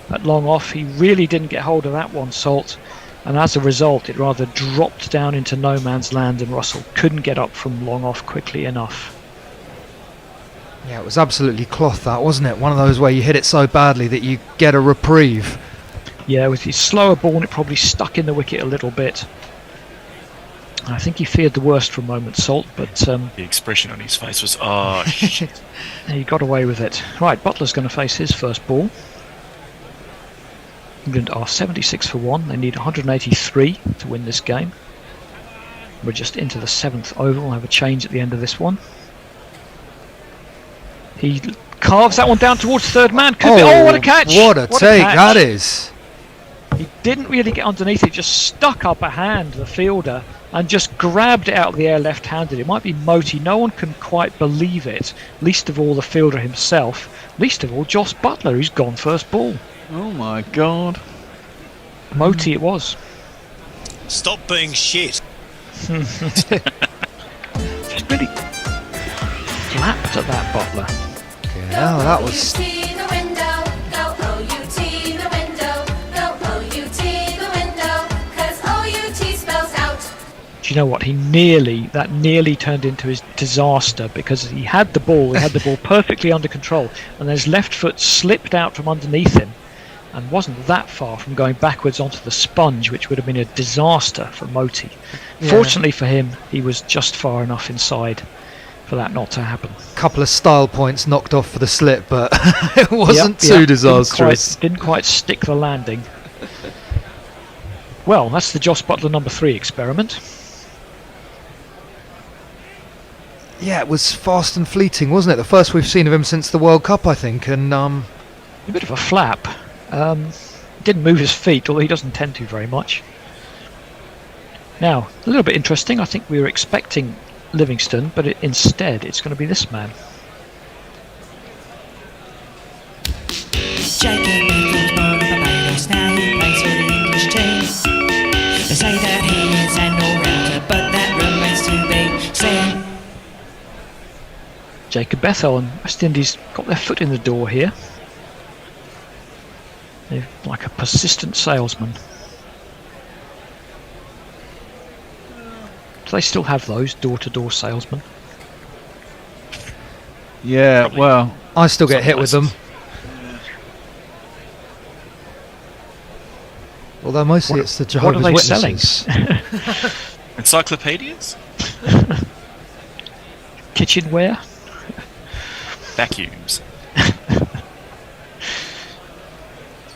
at long off. He really didn't get hold of that one, Salt, and as a result it rather dropped down into no man's land, and Russell couldn't get up from long off quickly enough. Yeah, it was absolutely cloth, that, wasn't it? One of those where you hit it so badly that you get a reprieve. Yeah, with his slower ball, it probably stuck in the wicket a little bit. I think he feared the worst for a moment, Salt, but the expression on his face was, oh shit. He got away with it. Right, Butler's going to face his first ball. England are 76 for 1. They need 183 to win this game. We're just into the 7th over. We'll have a change at the end of this one. He carves that one down towards third man. Oh, what a catch! What a take that is! He didn't really get underneath it, just stuck up a hand, the fielder, and just grabbed it out of the air left-handed. It might be Moti. No one can quite believe it, least of all the fielder himself, least of all Joss Butler, who's gone first ball. Oh my God. Moti it was. Stop being shit. Just really flapped at that Butler. Yeah, that was... Do you know what? That nearly turned into his disaster, because he had the ball perfectly under control, and his left foot slipped out from underneath him and wasn't that far from going backwards onto the sponge, which would have been a disaster for Moti. Yeah. Fortunately for him, he was just far enough inside for that not to happen. Couple of style points knocked off for the slip, but it wasn't too disastrous. Didn't quite stick the landing. Well, that's the Joss Butler number 3 experiment. Yeah, it was fast and fleeting, wasn't it? The first we've seen of him since the World Cup, I think, and a bit of a flap. Didn't move his feet, although he doesn't tend to very much. Now, a little bit interesting. I think we were expecting Livingston, but instead it's going to be this man. Jacob Nicholls, born in Barbados, now he plays for the English team. They say that he is an all-rounder, but that remains to be seen. Jacob Bethel and West Indies got their foot in the door here. They're like a persistent salesman. Do they still have those door-to-door salesmen? Yeah, probably. Well, I still get hit with them. Although mostly it's the Jehovah's what are they Witnesses. Encyclopedias? Kitchenware? Vacuums.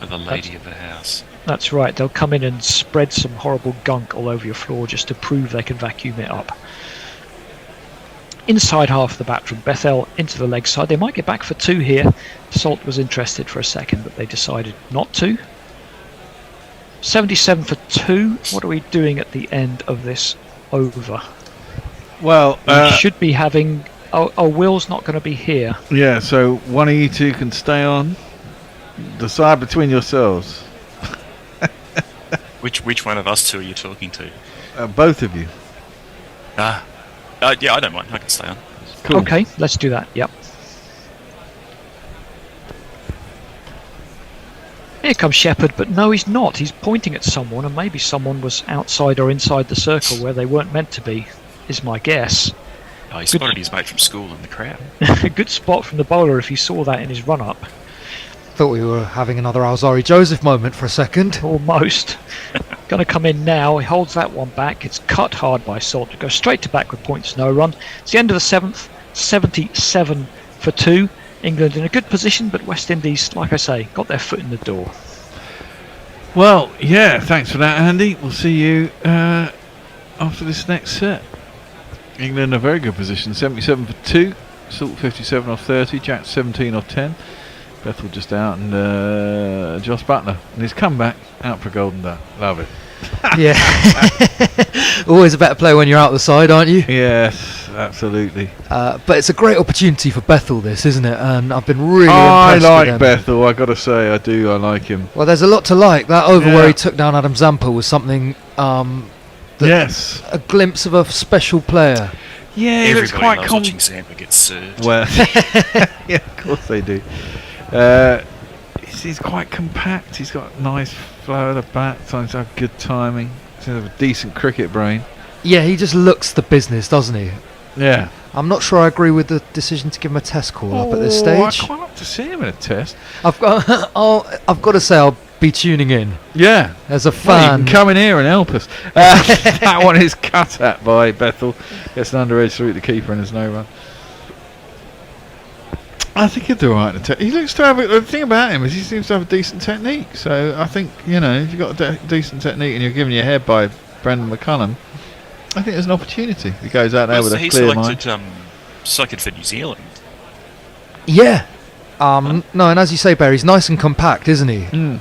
For the lady of the house. That's right, they'll come in and spread some horrible gunk all over your floor just to prove they can vacuum it up. Inside half of the bat from Bethel into the leg side. They might get back for 2 here. Salt was interested for a second, but they decided not to. 77 for 2. What are we doing at the end of this over? Well, we should be having... Oh, Will's not going to be here. Yeah, so one of you two can stay on. Decide between yourselves. Which one of us two are you talking to? Both of you. Yeah, I don't mind. I can stay on. Cool. Okay, let's do that. Yep. Here comes Shepherd, but no, he's not. He's pointing at someone, and maybe someone was outside or inside the circle where they weren't meant to be, is my guess. Oh, he spotted his mate from school in the crowd. A good spot from the bowler if he saw that in his run-up. Thought we were having another Alzari Joseph moment for a second. Almost. Going to come in now. He holds that one back. It's cut hard by Salt to go straight to backward points, no run. It's the end of the 7th. 77 for 2. England in a good position, but West Indies, like I say, got their foot in the door. Well, yeah, thanks for that, Andy. We'll see you after this next set. England in a very good position. 77 for 2. Salt 57 off 30. Jack 17 off 10. Bethel just out, and Josh Butler and his comeback out for a golden duck. Love it. Yeah. Always a better play when you're out the side, aren't you? Yes, absolutely. But it's a great opportunity for Bethel, this, isn't it? And I've been really I impressed like with them. Bethel, I got to say, I do. I like him. Well, there's a lot to like. That over where he took down Adam Zampa was something. Yes. A glimpse of a special player. Yeah, he looks Everybody quite loves watching Zampa get served. Well, yeah, of course they do. He's quite compact. He's got a nice flow of the bat. Sometimes have good timing. He's have a decent cricket brain. Yeah, he just looks the business, doesn't he? Yeah. I'm not sure I agree with the decision to give him a test call up at this I stage. quite like to see him in a test. I've got to say I'll be tuning in. Yeah. As a Well, fan. you can come in here and help us. That one is cut at by Bethel. Gets an under edge through the keeper and there's no run. I think he'll do alright in the he looks to have the thing about him is he seems to have a decent technique. So I think, if you've got a decent technique and you're giving your head by Brendan McCullum, I think there's an opportunity. He goes out there with a clear mind. He selected for New Zealand. Yeah. No, and as you say, Barry, he's nice and compact, isn't he? Mm.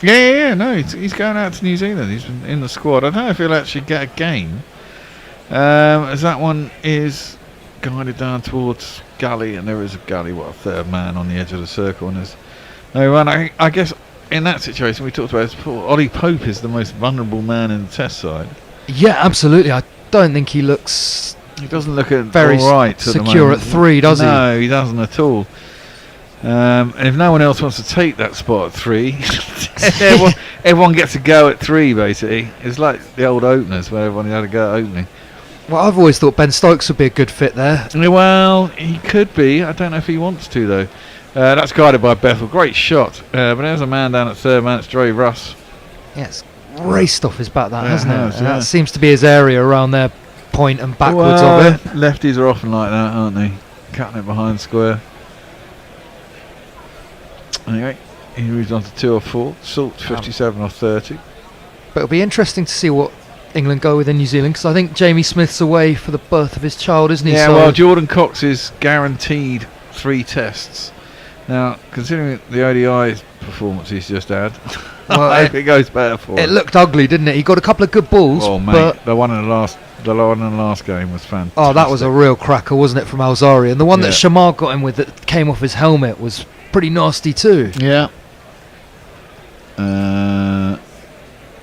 Yeah. No, he's going out to New Zealand. He's been in the squad. I don't know if he'll actually get a game. As that one is guided down towards gully, and there is a gully, a third man on the edge of the circle, and there's no run. I guess in that situation we talked about this before, Ollie Pope is the most vulnerable man in the test side. Yeah, absolutely. I don't think he looks... He doesn't look at very all right secure at 3, does he? No, he doesn't at all. And if no one else wants to take that spot at 3, everyone gets a go at 3, basically. It's like the old openers where everyone had a go at opening. Well, I've always thought Ben Stokes would be a good fit there. Well, he could be. I don't know if he wants to, though. That's guided by Bethel. Great shot. But there's a man down at third man. It's Dre Russ. Yes, raced off his bat, that, Yeah, hasn't it? has, yeah. That seems to be his area around there, point and backwards of it. Lefties are often like that, aren't they? Cutting it behind square. Anyway, he moves on to 2 off 4. Salt 57 off 30. But it'll be interesting to see what England go with in New Zealand, because I think Jamie Smith's away for the birth of his child, isn't he? Yeah, so well, Jordan Cox is guaranteed 3 tests. Now, considering the ODI performance he's just had, Well, I hope it goes better for him. It looked ugly, didn't it? He got a couple of good balls. Oh, mate, but the one in the last game was fantastic. oh, that was a real cracker, wasn't it, from Alzari? And the one that Yeah. Shamar got him with that came off his helmet was pretty nasty too. Yeah.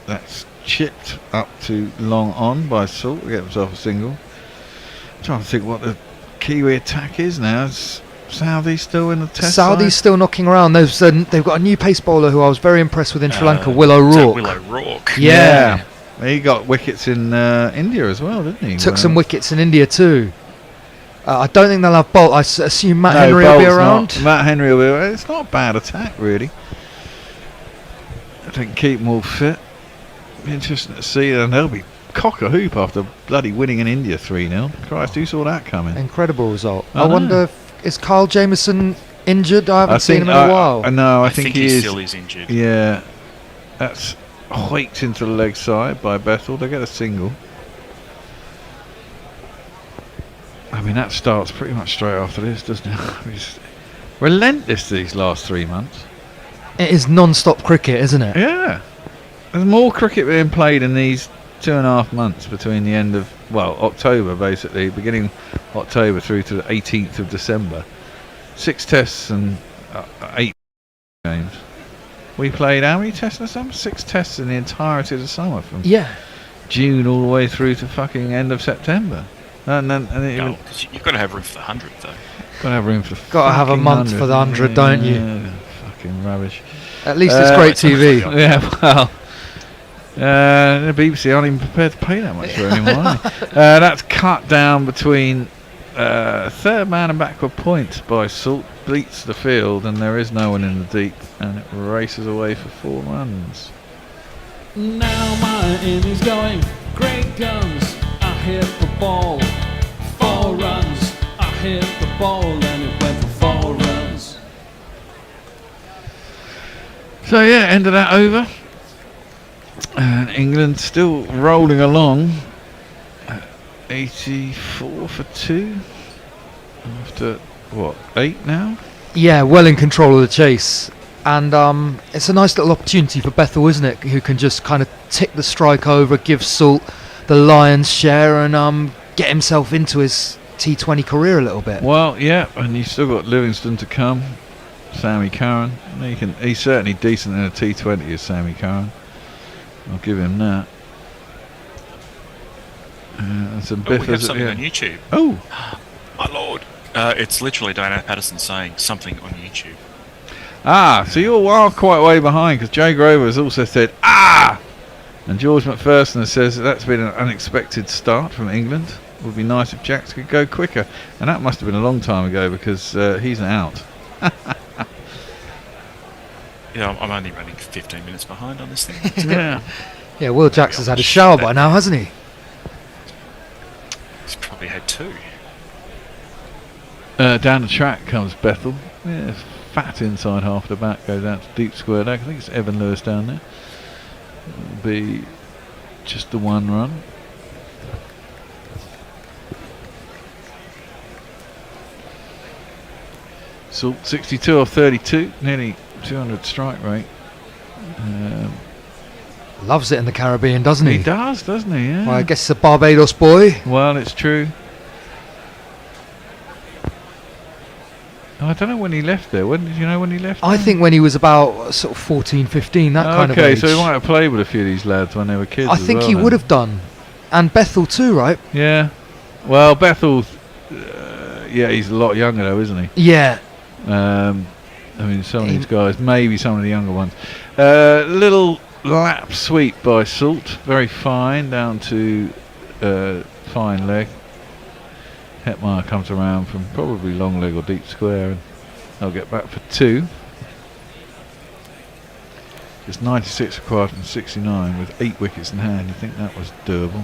That's chipped up to long on by Salt to get himself a single. I'm trying to think what the Kiwi attack is now. Is Saudi still in the test Saudi's side? still knocking around. They've got a new pace bowler who I was very impressed with in Sri Lanka, Will O'Rourke. Will O'Rourke. Yeah. He got wickets in India as well, didn't he? Took some wickets in India too. I don't think they'll have Bolt. I assume Matt Henry will be Bolt's around. Matt Henry will be around. It's not a bad attack, really. they can keep them all fit. Be interesting to see, and they'll be cock a hoop after bloody winning in India 3-0. Christ, who saw that coming? Incredible result. I I know. wonder is Kyle Jameson injured? I haven't seen him in a while. No, I I think think he he is. still is injured. Yeah, that's hoiked into the leg side by Bethel. They get a single. I mean, that starts pretty much straight after this, doesn't it? It's relentless these last 3 months. It is non-stop cricket, isn't it? Yeah, there's more cricket being played in these 2.5 months between the end of October, basically, beginning October through to the 18th of December. 6 tests and 8 games. We played how many tests in the summer? 6 tests in the entirety of the summer, from June all the way through to fucking end of September. And then You've got to have room for the 100, though. Got to have room for the Got to have a fucking month for the 100, don't you? Yeah, fucking rubbish. At least it's great TV. Yeah, well, the BBC aren't even prepared to pay that much for it anymore. Are they? That's cut down between third man and backward points by Salt. Beats the field, and there is no one in the deep, and it races away for 4 runs. Now my innings going, great guns. I hit the ball, 4 runs. I hit the ball, and it went for 4 runs. So yeah, end of that over, and England still rolling along. 84 for 2 after what, 8 now? Yeah, well in control of the chase. And it's a nice little opportunity for Bethel, isn't it? Who can just kind of tick the strike over, give Salt the lion's share, and get himself into his T20 career a little bit. Well, yeah, and you've still got Livingston to come. Sammy Curran. He's certainly decent in a T20 as Sammy Curran. I'll give him that. And some We have biffers something at on the end. YouTube. Oh, My lord. It's literally Diana Patterson saying something on YouTube. so you're quite way behind, because Jay Grover has also said and George McPherson says that's been an unexpected start from England. It would be nice if Jacks could go quicker, and that must have been a long time ago, because he's out. Yeah, I'm only running 15 minutes behind on this thing. Yeah. Yeah, Will Jacks has had a shower by now, hasn't he? He's probably had 2. Down the track comes Bethel. Yeah, fat inside half the back, goes out to deep square leg. I think it's Evan Lewis down there. It'll be just the 1 run. Salt 62 or 32, nearly 200 strike rate. Loves it in the Caribbean, doesn't he? He does, doesn't he? Yeah. Well, I guess he's a Barbados boy. Well, it's true. I don't know when he left there. When did you know when he left? I think when he was about sort of 14, 15, that kind of age. Okay, so he might have played with a few of these lads when they were kids. I think he would have done. And Bethel too, right? Yeah. Well, Bethel, he's a lot younger though, isn't he? Yeah. I mean, some of these guys, maybe some of the younger ones. Little lap sweep by Salt, very fine, down to fine leg. Hetmeyer comes around from probably long leg or deep square, and they'll get back for 2. Just 96 required from 69 with 8 wickets in hand. You think that was doable?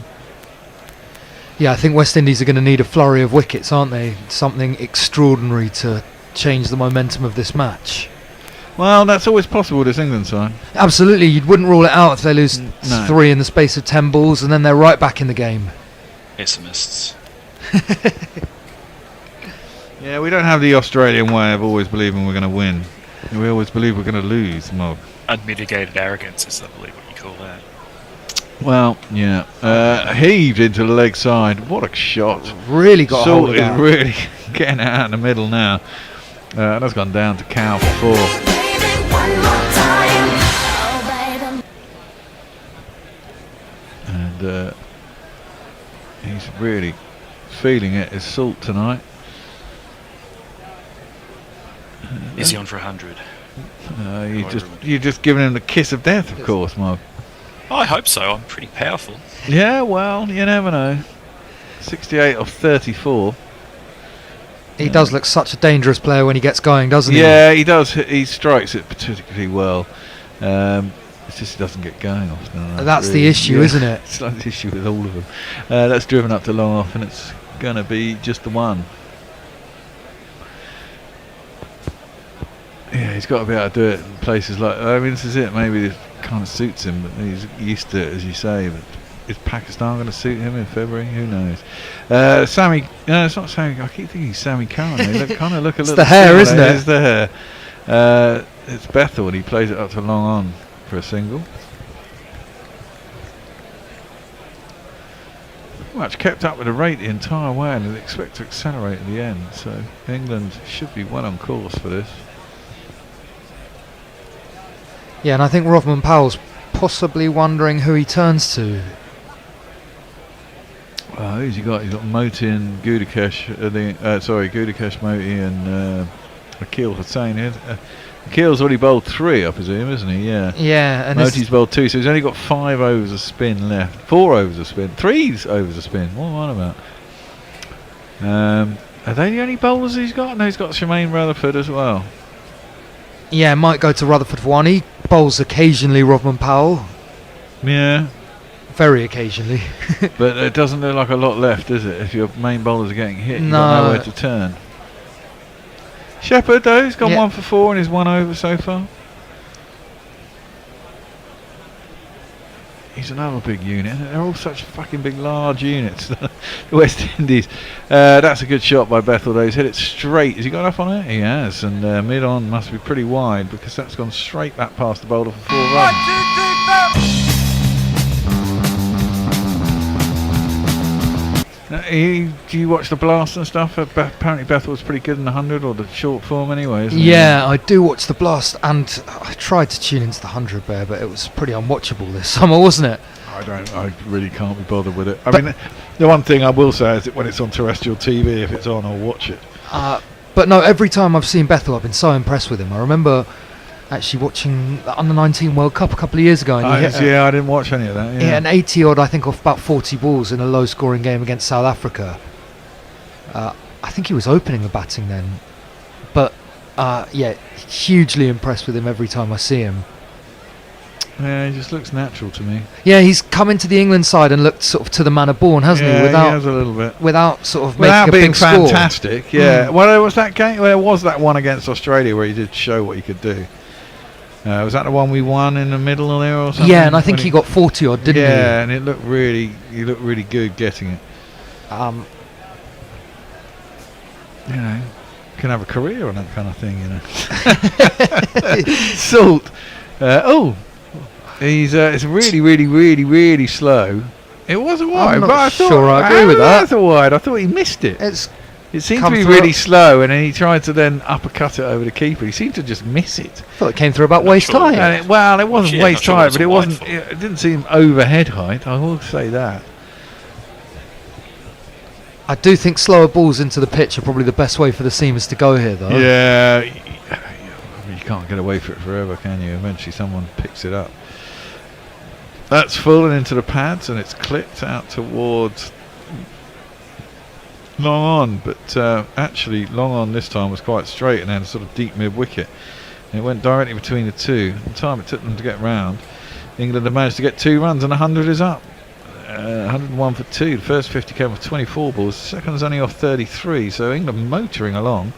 Yeah, I think West Indies are going to need a flurry of wickets, aren't they? Something extraordinary to change the momentum of this match. Well, that's always possible with this England side. Absolutely, you wouldn't rule it out if they lose No. 3 in the space of 10 balls, and then they're right back in the game. Pessimists. Yeah, we don't have the Australian way of always believing we're going to win. We always believe we're going to lose, Mog. Unmitigated arrogance is, I believe, what you call that. Well, yeah. Heaved into the leg side. What a shot. Really got a hold Salt of is that. really getting it out in the middle now. That's gone down to Cow for 4. And he's really feeling it as Salt tonight. Is he on for 100? You're just giving him the kiss of death, of course, Mark. I hope so. I'm pretty powerful. Yeah, well, you never know. 68 off 34. He does look such a dangerous player when he gets going, doesn't he? Yeah, he does. He strikes it particularly well. It's just he doesn't get going often. That's the issue, isn't it? It's like the issue with all of them. That's driven up to long off, and it's going to be just the one. Yeah, he's got to be able to do it in places like. I mean, this is it. Maybe it kind of suits him, but he's used to it, as you say. But is Pakistan going to suit him in February? Who knows? Sammy. No, it's not Sammy. I keep thinking Sammy Khan. They kind of look a it's little. The hair, similar. isn't it? It's the hair. It's Bethel, and he plays it up to long on for a single. Much kept up with the rate the entire way, and they expect to accelerate at the end. So England should be well on course for this. Yeah, and I think Rodman Powell's possibly wondering who he turns to. Who's he got? He's got Motin, Gudakesh, Gudakesh, Moti, and Akil Hussain. Akil's already bowled 3, I presume, isn't he? Yeah. Yeah, and Moti's bowled 2, so he's only got 5 overs of spin left. 4 overs of spin, 3 overs of spin. What am I on about? Are they the only bowlers he's got? No, he's got Shemaine Rutherford as well. Yeah, might go to Rutherford for one. He bowls occasionally, Rodman Powell. Yeah. Very occasionally. But it doesn't look like a lot left, does it? If your main bowlers are getting hit, you've No. got nowhere to turn. Shepherd, though, he's gone 1 for 4 in his 1 over so far. He's another big unit. They're all such fucking big, large units. The West Indies. That's a good shot by Bethel, though. He's hit it straight. Has he got enough on it? He has. And mid-on must be pretty wide because that's gone straight back past the bowler for 4 runs. 1, 2, 3, 4. Do you watch the blast and stuff? Apparently Bethel was pretty good in the 100 or the short form anyway, isn't Yeah, I do watch the blast, and I tried to tune into the 100 Bear, but it was pretty unwatchable this summer, wasn't it? I really can't be bothered with it. I mean, the one thing I will say is that when it's on terrestrial TV, if it's on, I'll watch it. But no, every time I've seen Bethel, I've been so impressed with him. I remember actually watching the Under-19 World Cup a couple of years ago. And I didn't watch any of that. He hit an 80-odd, I think, off about 40 balls in a low-scoring game against South Africa. I think he was opening the batting then. But, hugely impressed with him every time I see him. Yeah, he just looks natural to me. Yeah, he's come into the England side and looked sort of to the manner born, hasn't he? He has a little bit. Without sort of Without making a being big score. fantastic, yeah. Well, there was that game. There was that one against Australia where he did show what he could do. Was that the one we won in the middle there or something? Yeah, and I think he got 40 odd, didn't he? Yeah, and he looked really good getting it. You know, can have a career on that kind of thing, you know. Salt. He's it's really slow. It was a wide, I'm not but I thought sure I agree with that. It was a wide. I thought he missed it. It seemed to come be through really slow, and then he tried to then uppercut it over the keeper. He seemed to just miss it. I thought it came through about waist high. And it wasn't waist high, but it didn't seem overhead height. I will say that. I do think slower balls into the pitch are probably the best way for the seamers to go here, though. Yeah, you can't get away from it forever, can you? Eventually someone picks it up. That's fallen into the pads, and it's clipped out towards long on, but actually long on this time was quite straight and had a sort of deep mid-wicket. And it went directly between the two. The time it took them to get round, England have managed to get 2 runs, and 100 is up. 101 for 2. The first 50 came off 24 balls. The second was only off 33. So England motoring along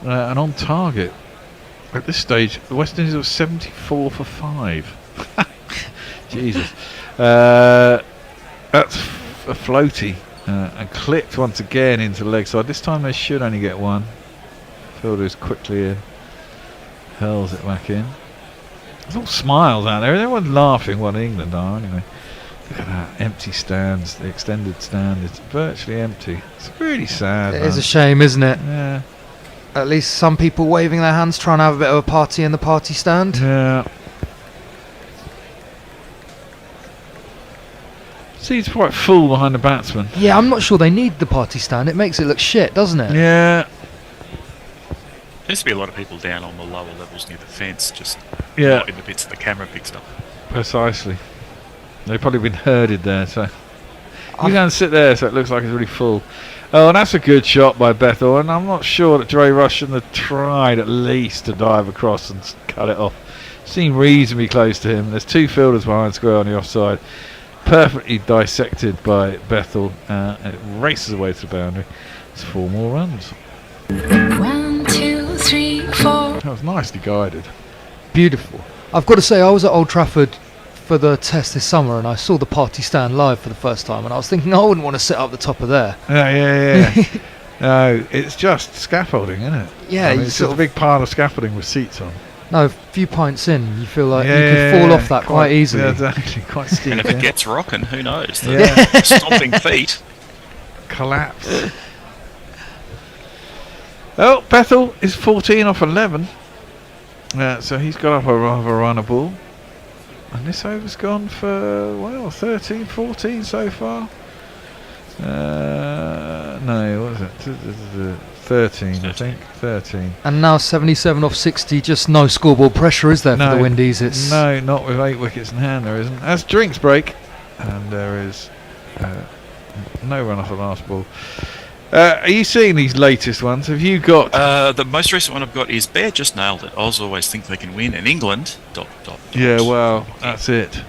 and on target. At this stage, the West Indies were 74 for 5. Jesus. That's a floaty. And clipped once again into the leg side. This time they should only get 1. Fielder is quickly in. Hurls it back in. There's all smiles out there. Everyone's laughing what England are anyway. Look at that. Empty stands. The extended stand is virtually empty. It's really sad. It is a shame, isn't it? Yeah. At least some people waving their hands trying to have a bit of a party in the party stand. Yeah. Seems quite full behind the batsman. Yeah, I'm not sure they need the party stand. It makes it look shit, doesn't it? Yeah. There's to be a lot of people down on the lower levels near the fence, just Yeah. not in the bits that the camera picks up. Precisely. They've probably been herded there, so you go and sit there so it looks like it's really full. Oh, and that's a good shot by Bethel, and I'm not sure that Dre Rush shouldn't have tried at least to dive across and cut it off. seem reasonably close to him. There's 2 fielders behind square on the offside. Perfectly dissected by Bethel. And it races away to the boundary. It's 4 more runs. 1, 2, 3, 4. That was nicely guided. Beautiful. I've got to say, I was at Old Trafford for the test this summer, and I saw the party stand live for the first time, and I was thinking I wouldn't want to sit up the top of there. Yeah. No, it's just scaffolding, isn't it? Yeah, I mean, it's just a big pile of scaffolding with seats on. No, a few pints in, you feel like you could fall off that quite easily. Yeah, exactly, quite steep. And if it gets rocking, who knows? The Yeah. stomping feet. Collapse. Well, Bethel is 14 off 11. So he's got up a rather runner ball. And this over's gone for, 13, 14 so far. No, what was it? 13, I think. 13. And now 77 off 60, just no scoreboard pressure, is there, for the Windies? It's No, not with 8 wickets in hand, there isn't. As drinks break, and there is no run off the last ball. Are you seeing these latest ones? Have you got... The most recent one I've got is Bear just nailed it. Oz always think they can win, and England... ... Yeah, well, that's it.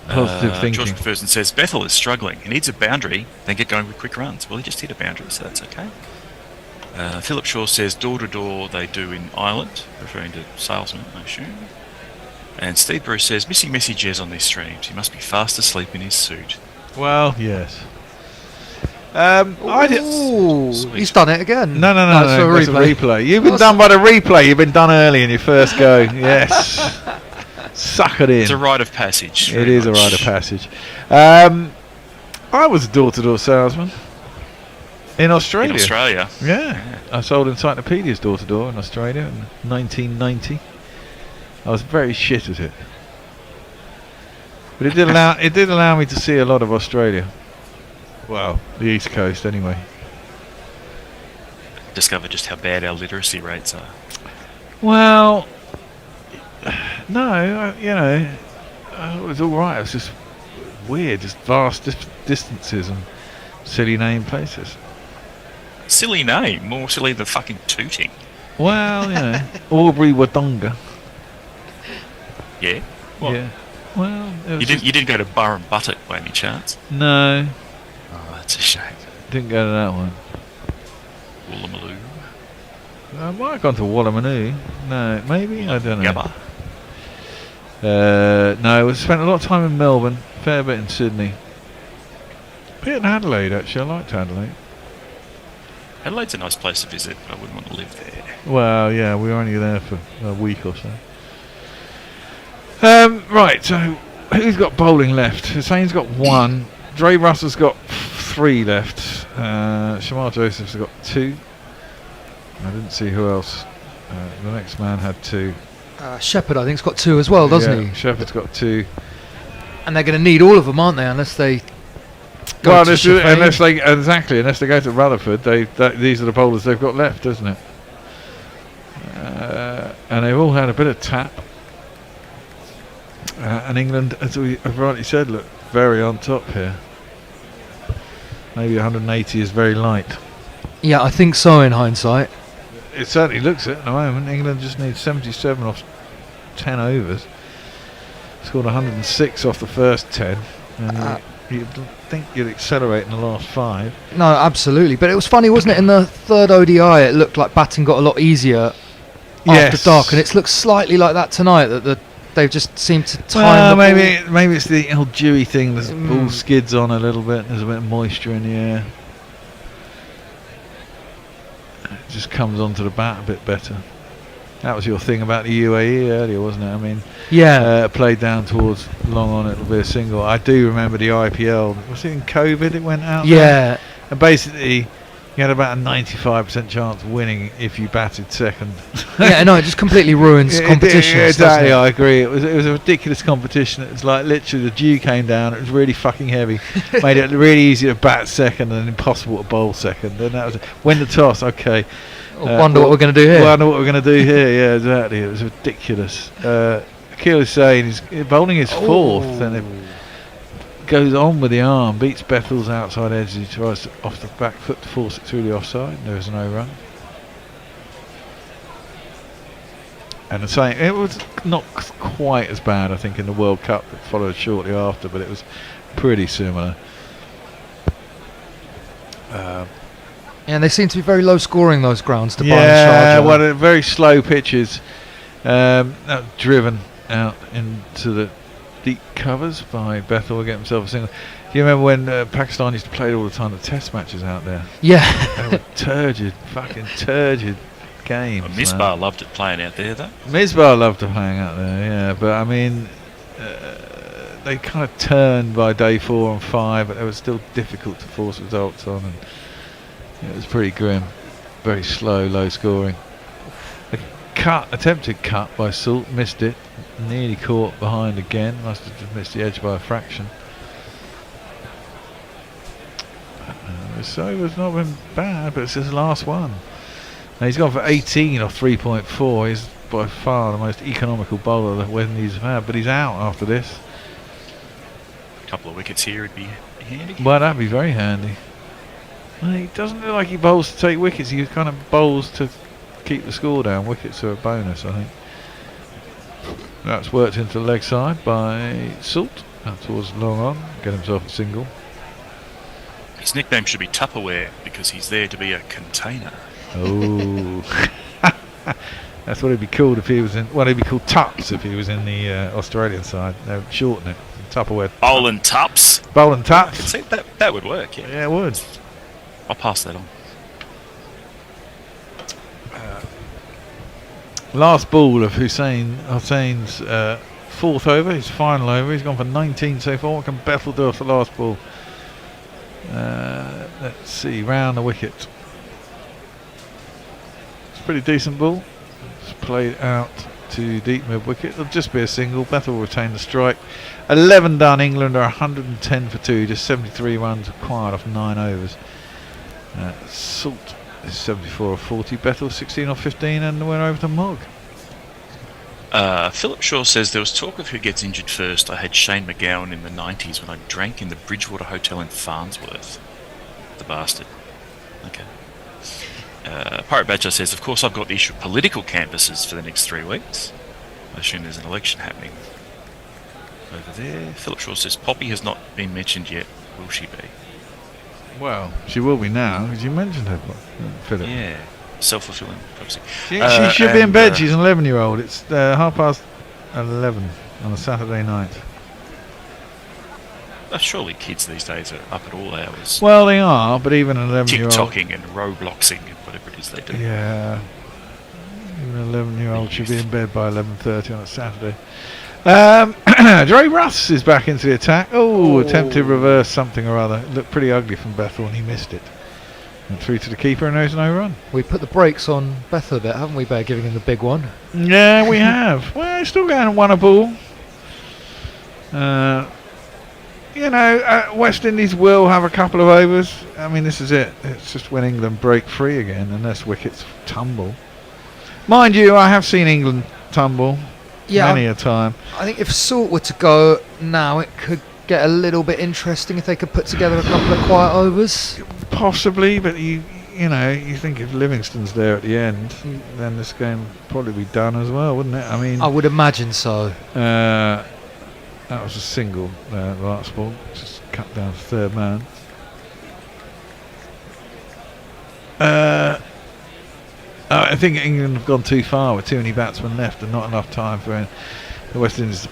Positive thinking. George McPherson says, Bethel is struggling. He needs a boundary, then get going with quick runs. Well, he just hit a boundary, so that's okay. Philip Shaw says, door-to-door they do in Ireland, referring to salesmen, I assume. And Steve Bruce says, missing Messi Jez on these streams. He must be fast asleep in his suit. Well, yes. He's done it again. No, that's a replay. You've been done by the replay. You've been done early in your first go. Yes. Suck it in. It's a rite of passage. It is a rite of passage. I was a door-to-door salesman in Australia. In Australia? Yeah. I sold encyclopedias door-to-door in Australia in 1990. I was very shit at it. But it did allow me to see a lot of Australia. Well, the East Coast anyway. Discover just how bad our literacy rates are. Well, no, it was all right. It was just weird, just vast distances and silly name places. Silly name, more silly than fucking Tooting. Well, Albury Wodonga. Yeah. What? Yeah. Well, you didn't go to Burren Buttock by any chance? No. Oh, that's a shame. Didn't go to that one. Woolloomooloo. I might have gone to Woolloomooloo. No, maybe? I don't know. Gabba. No, we spent a lot of time in Melbourne, fair bit in Sydney. Bit in Adelaide, actually. I liked Adelaide. Adelaide's a nice place to visit, but I wouldn't want to live there. Well, yeah, we were only there for a week or so. Right, so who's got bowling left? Hussein's got 1. Dre Russell's got 3 left. Shamar Joseph's got 2. I didn't see who else. The next man had 2. Shepherd, I think, has got 2 as well, doesn't he? Shepherd's got 2. And they're going to need all of them, aren't they? Unless they go unless they go to Rutherford, these are the bowlers they've got left, isn't it? And they've all had a bit of tap. And England, as we have rightly said, look very on top here. Maybe 180 is very light. Yeah, I think so in hindsight. It certainly looks it at the moment. England just needs 77 off 10 overs. Scored 106 off the first 10. And you'd think you'd accelerate in the last 5. No, absolutely. But it was funny, wasn't it? In the third ODI, it looked like batting got a lot easier after dark. And it's looked slightly like that tonight, that they've just seemed to time maybe it's the old dewy thing. The ball skids on a little bit. There's a bit of moisture in the air. It just comes onto the bat a bit better. That was your thing about the UAE earlier, wasn't it? I mean, played down towards long on, it'll be a single. I do remember the IPL. Was it in COVID it went out? Yeah. There? And basically, you had about a 95% chance of winning if you batted second. Yeah, no, it just completely ruins competitions. Exactly, I agree. It was a ridiculous competition. It was like literally the dew came down. It was really fucking heavy. Made it really easy to bat second and impossible to bowl second. Then that was win the toss. Okay. Wonder what we're going to do here. Wonder what we're going to do here. Yeah, exactly. It was ridiculous. Akil is saying he's bowling his 4th, and it goes on with the arm, beats Bethel's outside edge. He tries off the back foot to force it through the offside. There is no run. And the same, it was not quite as bad, I think, in the World Cup that followed shortly after, but it was pretty similar. And they seem to be very low scoring, those grounds, to yeah, well, they're very slow pitches. Driven out into the deep covers by Bethel to get himself a single. Do you remember when Pakistan used to play all the time, the test matches out there? Yeah. They were turgid, fucking turgid games. Well, Misbah loved it playing out there, though. Misbah loved it playing out there, yeah. But, I mean, they kind of turned by day 4 and 5, but they were still difficult to force results on. And it was pretty grim. Very slow, low scoring. Attempted cut by Salt, missed it. Nearly caught behind again. Must have just missed the edge by a fraction. This over's not been bad, but it's his last one. Now he's gone for 18 off 3.4. He's by far the most economical bowler that West Indies have had, but he's out after this. A couple of wickets here would be handy. Well, that'd be very handy. Well, he doesn't look like he bowls to take wickets. He kind of bowls to keep the score down. Wickets are a bonus, I think. That's worked into the leg side by Salt. Out towards long on. Get himself a single. His nickname should be Tupperware because he's there to be a container. Oh. That's what it'd be called if he was in. Well, it'd be called Tups if he was in the Australian side. They'd shorten it. Tupperware. Bowl and Tups. Bowl and Tups. I could see that would work, yeah. Yeah, it would. I'll pass that on. Last ball of Hussein's fourth over, his final over. He's gone for 19 so far. What can Bethel do off the last ball? Let's see, round the wicket. It's a pretty decent ball. It's played out to deep mid wicket. It'll just be a single. Bethel will retain the strike. 11 done. England are 110 for 2. Just 73 runs acquired off 9 overs. Salt is 74 off 40. Bethel 16 off 15, and we're over to Mogg. Philip Shaw says there was talk of who gets injured first. I had Shane McGowan in the 90s when I drank in the Bridgewater Hotel in Farnsworth. The bastard. Okay. Pirate Badger says, of course I've got the issue of political canvases for the next 3 weeks. I assume there's an election happening over there. Philip Shaw says, Poppy has not been mentioned yet. Will she be? Well, she will be now, because you mentioned her, Philip. Yeah. Self-fulfilling prophecy. She should be in bed. She's an 11-year-old. It's 11:30 on a Saturday night. Surely kids these days are up at all hours. Well, they are, but even an 11-year-old... TikToking and Robloxing and whatever it is they do. Yeah. Even an 11-year-old should be in bed by 11:30 on a Saturday. Dre Russ is back into the attack. Attempted reverse something or other. It looked pretty ugly from Bethel and he missed it. And through to the keeper and there's no run. We put the brakes on Bethel a bit, haven't we, by giving him the big one? Yeah, we have. Well, he's still going 1 a ball. West Indies will have a couple of overs. I mean, this is it. It's just when England break free again, unless wickets tumble. Mind you, I have seen England tumble many a time. I think if Salt were to go now, it could get a little bit interesting if they could put together a couple of quiet overs. Possibly, but you think if Livingston's there at the end, then this game would probably be done as well, wouldn't it? I mean, I would imagine so. That was a single, the last ball, just cut down to third man. I think England have gone too far with too many batsmen left and not enough time for the West Indies to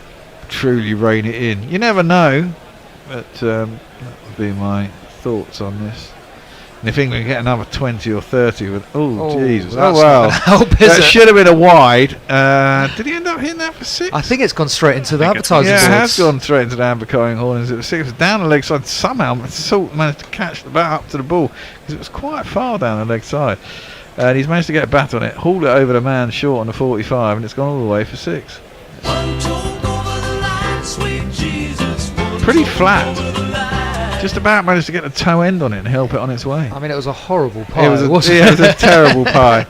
truly rein it in. You never know, but that would be my thoughts on this. And if England get another 20 or 30 with... Jesus. That should have been a wide. Did he end up hitting that for 6? I think it's gone straight into the advertising boards. Yeah, it has boards. gone straight into the amber coin horns. It was 6. It was down the leg side. Somehow Salt managed to catch the bat up to the ball because it was quite far down the leg side. And he's managed to get a bat on it, haul it over the man short on the 45, and it's gone all the way for 6. Pretty flat. Just about managed to get the toe end on it and help it on its way. I mean, it was a horrible pie. It was a terrible pie.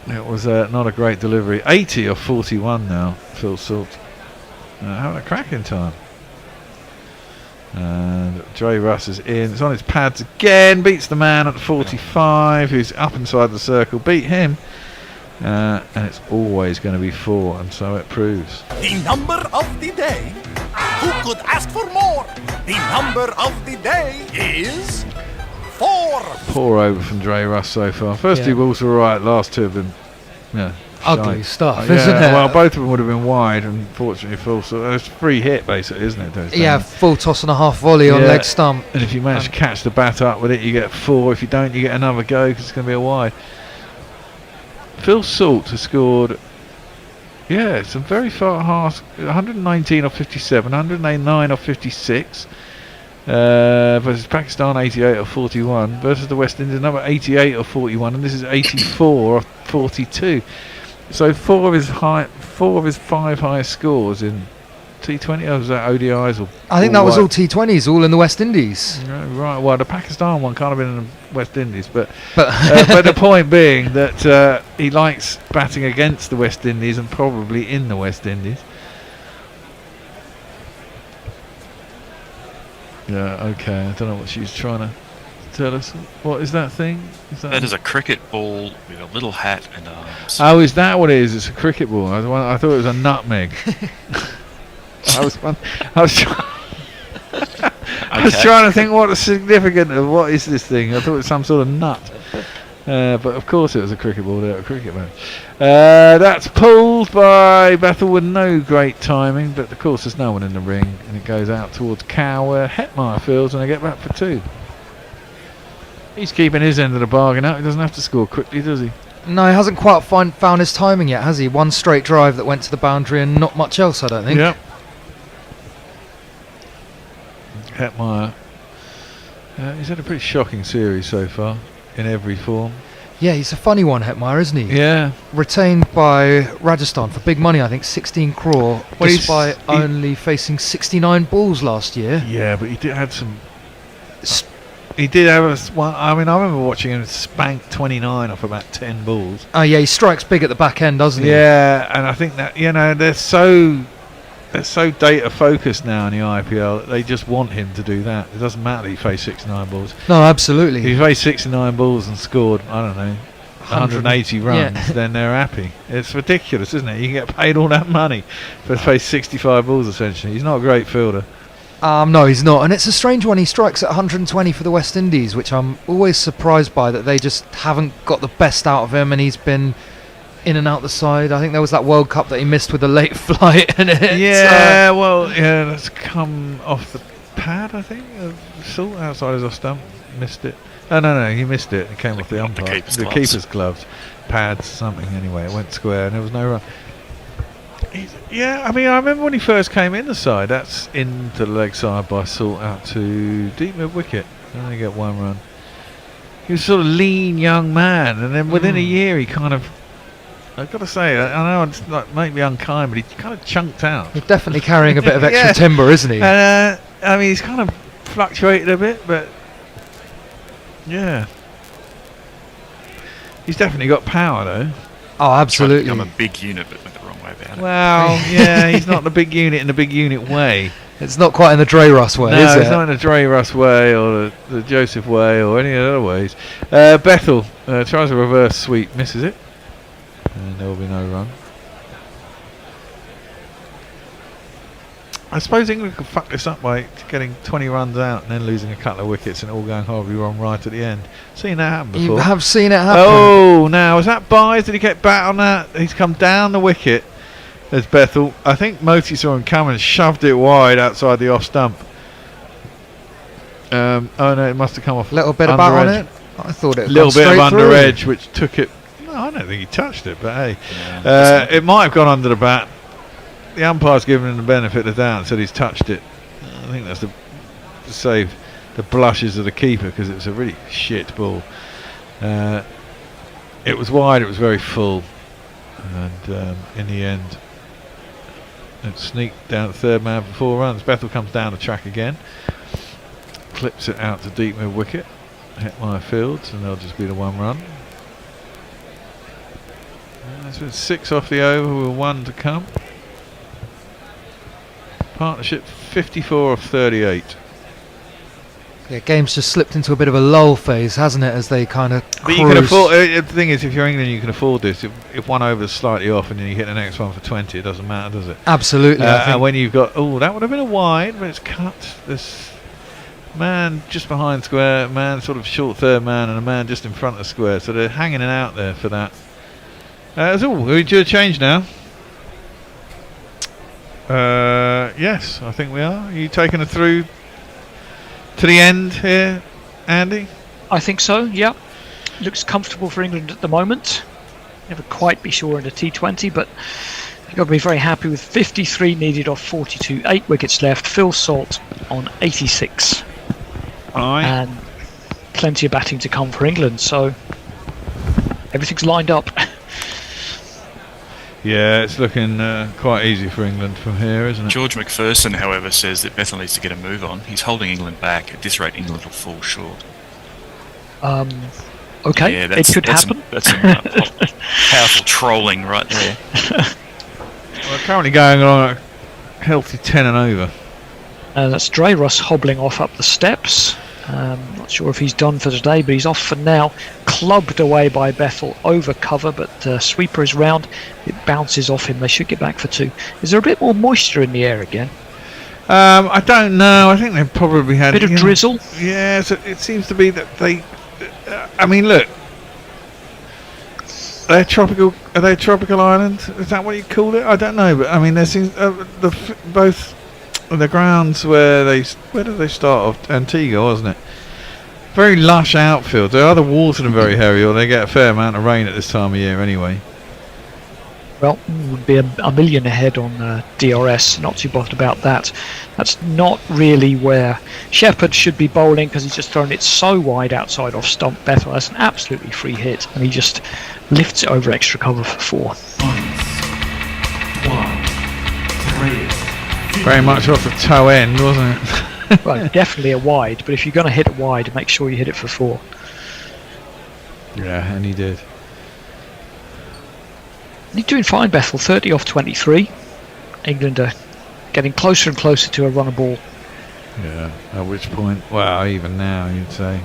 It was not a great delivery. 80 or 41 now, Phil Salt. Having a cracking time. And Dre Russ is in. It's on his pads again. Beats the man at 45, who's up inside the circle. Beat him. and it's always going to be 4, and so it proves. The number of the day. Who could ask for more? The number of the day is 4. Poor over from Dre Russ so far. First 2 balls were alright, last 2 have been ugly shite. stuff, isn't it? Well, both of them would have been wide, and fortunately full. So it's free hit basically, isn't it? Yeah, full toss and a half volley on leg stump. And if you manage to catch the bat up with it, you get 4. If you don't, you get another go because it's going to be a wide. Phil Salt has scored. Yeah, some very far halves. 119 off 57, 109 off 56. Versus Pakistan 88 off 41. Versus the West Indies another 88 off 41, and this is 84 off 42. So 4 of his 5 highest scores in T20. Or was that ODIs? Or I think that was all T20s, all in the West Indies. Right. Well, the Pakistan one can't have been in the West Indies, but the point being that he likes batting against the West Indies and probably in the West Indies. Yeah. Okay. I don't know what she's trying to tell us. What is that thing? That is a cricket ball with a little hat and arms. Oh, is that what it is? It's a cricket ball. I thought it was a nutmeg. I was trying to think what the significance of what is this thing. I thought it was some sort of nut. But of course it was a cricket ball there at a cricket match. That's pulled by Bethel with no great timing, but of course there's no one in the ring, and it goes out towards Cow where Hetmeyer fields, and they get back for 2. He's keeping his end of the bargain out. He doesn't have to score quickly, does he? No, he hasn't quite found his timing yet, has he? 1 straight drive that went to the boundary and not much else, I don't think. Yep. Hetmeyer. He's had a pretty shocking series so far in every form. Yeah, he's a funny one, Hetmeyer, isn't he? Yeah. Retained by Rajasthan for big money, I think, 16 crore, Well, despite only facing 69 balls last year. Yeah, but he did have some. He did have I remember watching him spank 29 off about 10 balls. Oh yeah, he strikes big at the back end, doesn't he? Yeah, and I think that they're so data focused now in the IPL that they just want him to do that. It doesn't matter that he faced 69 balls. No, absolutely. If he faced 69 balls and scored, I don't know, 180 runs, then they're happy. It's ridiculous, isn't it? You can get paid all that money for face 65 balls essentially. He's not a great fielder. No, he's not, and it's a strange one. He strikes at 120 for the West Indies, which I'm always surprised by, that they just haven't got the best out of him, and he's been in and out the side. I think there was that World Cup that he missed with a late flight, and that's come off the pad, I think. Salt outside his off stump, missed it. No, he missed it. It came off the umpire, the keeper's gloves, pads, something. Anyway, it went square, and there was no run. I remember when he first came in the side, that's into the leg side by Salt out to deep mid wicket. And they get 1 run. He was a sort of lean young man, and then within a year he kind of, I've got to say, I know it's like make me unkind, but he kind of chunked out. He's definitely carrying a bit of extra timber, isn't he? And he's kind of fluctuated a bit, but yeah, he's definitely got power though. Oh, absolutely. I'm a big unit, but went the wrong way about it. Well, yeah, he's not the big unit in the big unit way. It's not quite in the Dre Russ way, is it? No, it's not in the Dre Russ way or the Joseph way or any other ways. Bethel tries a reverse sweep, misses it, and there will be no run. I suppose England could fuck this up by getting 20 runs out and then losing a couple of wickets and it all going horribly wrong right at the end. Seen that happen before. You have seen it happen. Oh, now, was that Byes? Did he get bat on that? He's come down the wicket. There's Bethel. I think Moti saw him come and shoved it wide outside the off stump. Oh no, it must have come off. A little bit of bat on it? I thought it. A little bit of under edge, which took it. No, I don't think he touched it, but hey, it might have gone under the bat. The umpire's given him the benefit of the doubt and said he's touched it. I think that's to save the blushes of the keeper because it was a really shit ball. It was wide, it was very full, and in the end it sneaked down the third man for 4 runs. Bethel comes down the track again, clips it out to deep mid wicket, Hetmeyer fields, and there'll just be the 1 run. There's been 6 off the over with 1 to come. Partnership 54 of 38. Yeah, game's just slipped into a bit of a lull phase, hasn't it? As they kind of. But you can afford. The thing is, if you're England, you can afford this. If one over's slightly off and then you hit the next one for 20, it doesn't matter, does it? Absolutely. And when you've got, that would have been a wide, but it's cut. This man just behind square, man sort of short third man, and a man just in front of square. So they're hanging it out there for that. That's all. We do a change now. Yes, I think we are. Are you taking it through to the end here, Andy? I think so, yeah. Looks comfortable for England at the moment. Never quite be sure in a T20, but you've got to be very happy with 53 needed off 42. 8 wickets left. Phil Salt on 86. Aye. And plenty of batting to come for England, so everything's lined up. Yeah, it's looking quite easy for England from here, isn't it? George McPherson, however, says that Bethel needs to get a move on. He's holding England back. At this rate, England will fall short. Okay, yeah, it could happen. That's some powerful trolling right there. We're currently going along a healthy 10 and over. That's Dre Russ hobbling off up the steps. Not sure if he's done for today, but he's off for now. Clubbed away by Bethel over cover, but sweeper is round. It bounces off him. They should get back for 2. Is there a bit more moisture in the air again? I don't know. I think they've probably had a bit of drizzle. Yeah, so it seems to be that they. I mean, look. Are they a tropical island? Is that what you call it? I don't know, but I mean, there seems both the grounds where did they start off? Antigua, wasn't it? Very lush outfield. They're either watered and very hairy, or they get a fair amount of rain at this time of year anyway. Well, would be a million ahead on DRS. Not too bothered about that. That's not really where Shepherd should be bowling, because he's just thrown it so wide outside off stump. Bethel. That's an absolutely free hit, and he just lifts it over extra cover for 4. Very much off the toe end, wasn't it? Well, definitely a wide, but if you're going to hit it wide, make sure you hit it for 4. Yeah, and he did. He's doing fine, Bethel. 30 off 23. England are getting closer and closer to a runner ball. Yeah, at which point, well, even now, you'd say.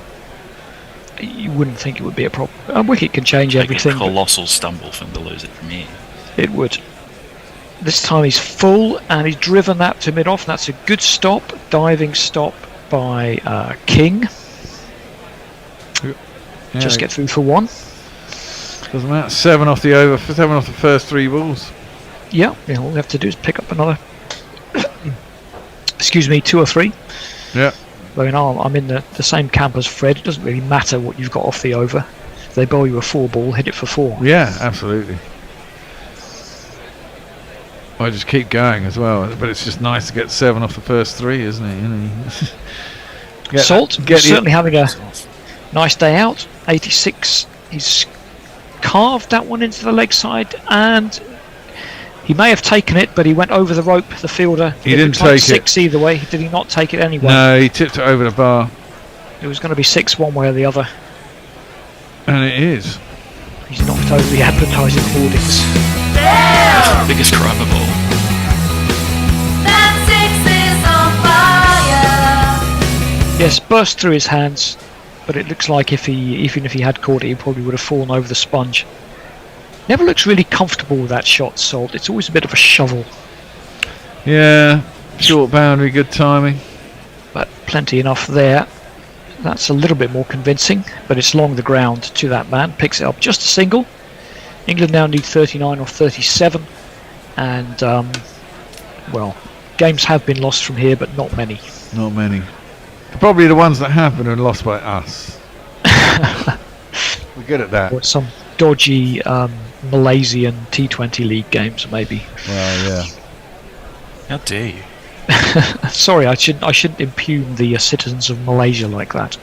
You wouldn't think it would be a problem. A wicket can change everything. A colossal stumble for him to lose it from here. It would. This time he's full, and he's driven that to mid-off. That's a good stop. Diving stop by King. Yeah, Just get through for 1. Doesn't matter. 7 off the over, 7 off the first 3 balls. Yeah, all we have to do is pick up another. Excuse me, 2 or 3. Yeah. I mean, I'm in the same camp as Fred. It doesn't really matter what you've got off the over. If they bowl you a 4 ball, hit it for 4. Yeah, absolutely. I just keep going as well, but it's just nice to get 7 off the first 3, isn't it? You know? Salt certainly having a nice day out. 86. He's carved that one into the leg side, and he may have taken it, but he went over the rope, the fielder. He didn't take 6 either way. Did he not take it anyway? No, he tipped it over the bar. It was going to be 6 one way or the other. And it is. He's knocked over the advertising hoardings. That's the biggest crime of all. Yes, burst through his hands, but it looks like even if he had caught it, he probably would have fallen over the sponge. Never looks really comfortable with that shot, Salt. It's always a bit of a shovel. Yeah, short boundary, good timing. But plenty enough there. That's a little bit more convincing, but it's along the ground to that man. Picks it up just a single. England now need 39 or 37. And, well, games have been lost from here, but not many. Not many. Probably the ones that have been lost by us. We're good at that. Or some dodgy Malaysian T20 league games, maybe. Well, yeah. How dare you? Sorry, I shouldn't impugn the citizens of Malaysia like that.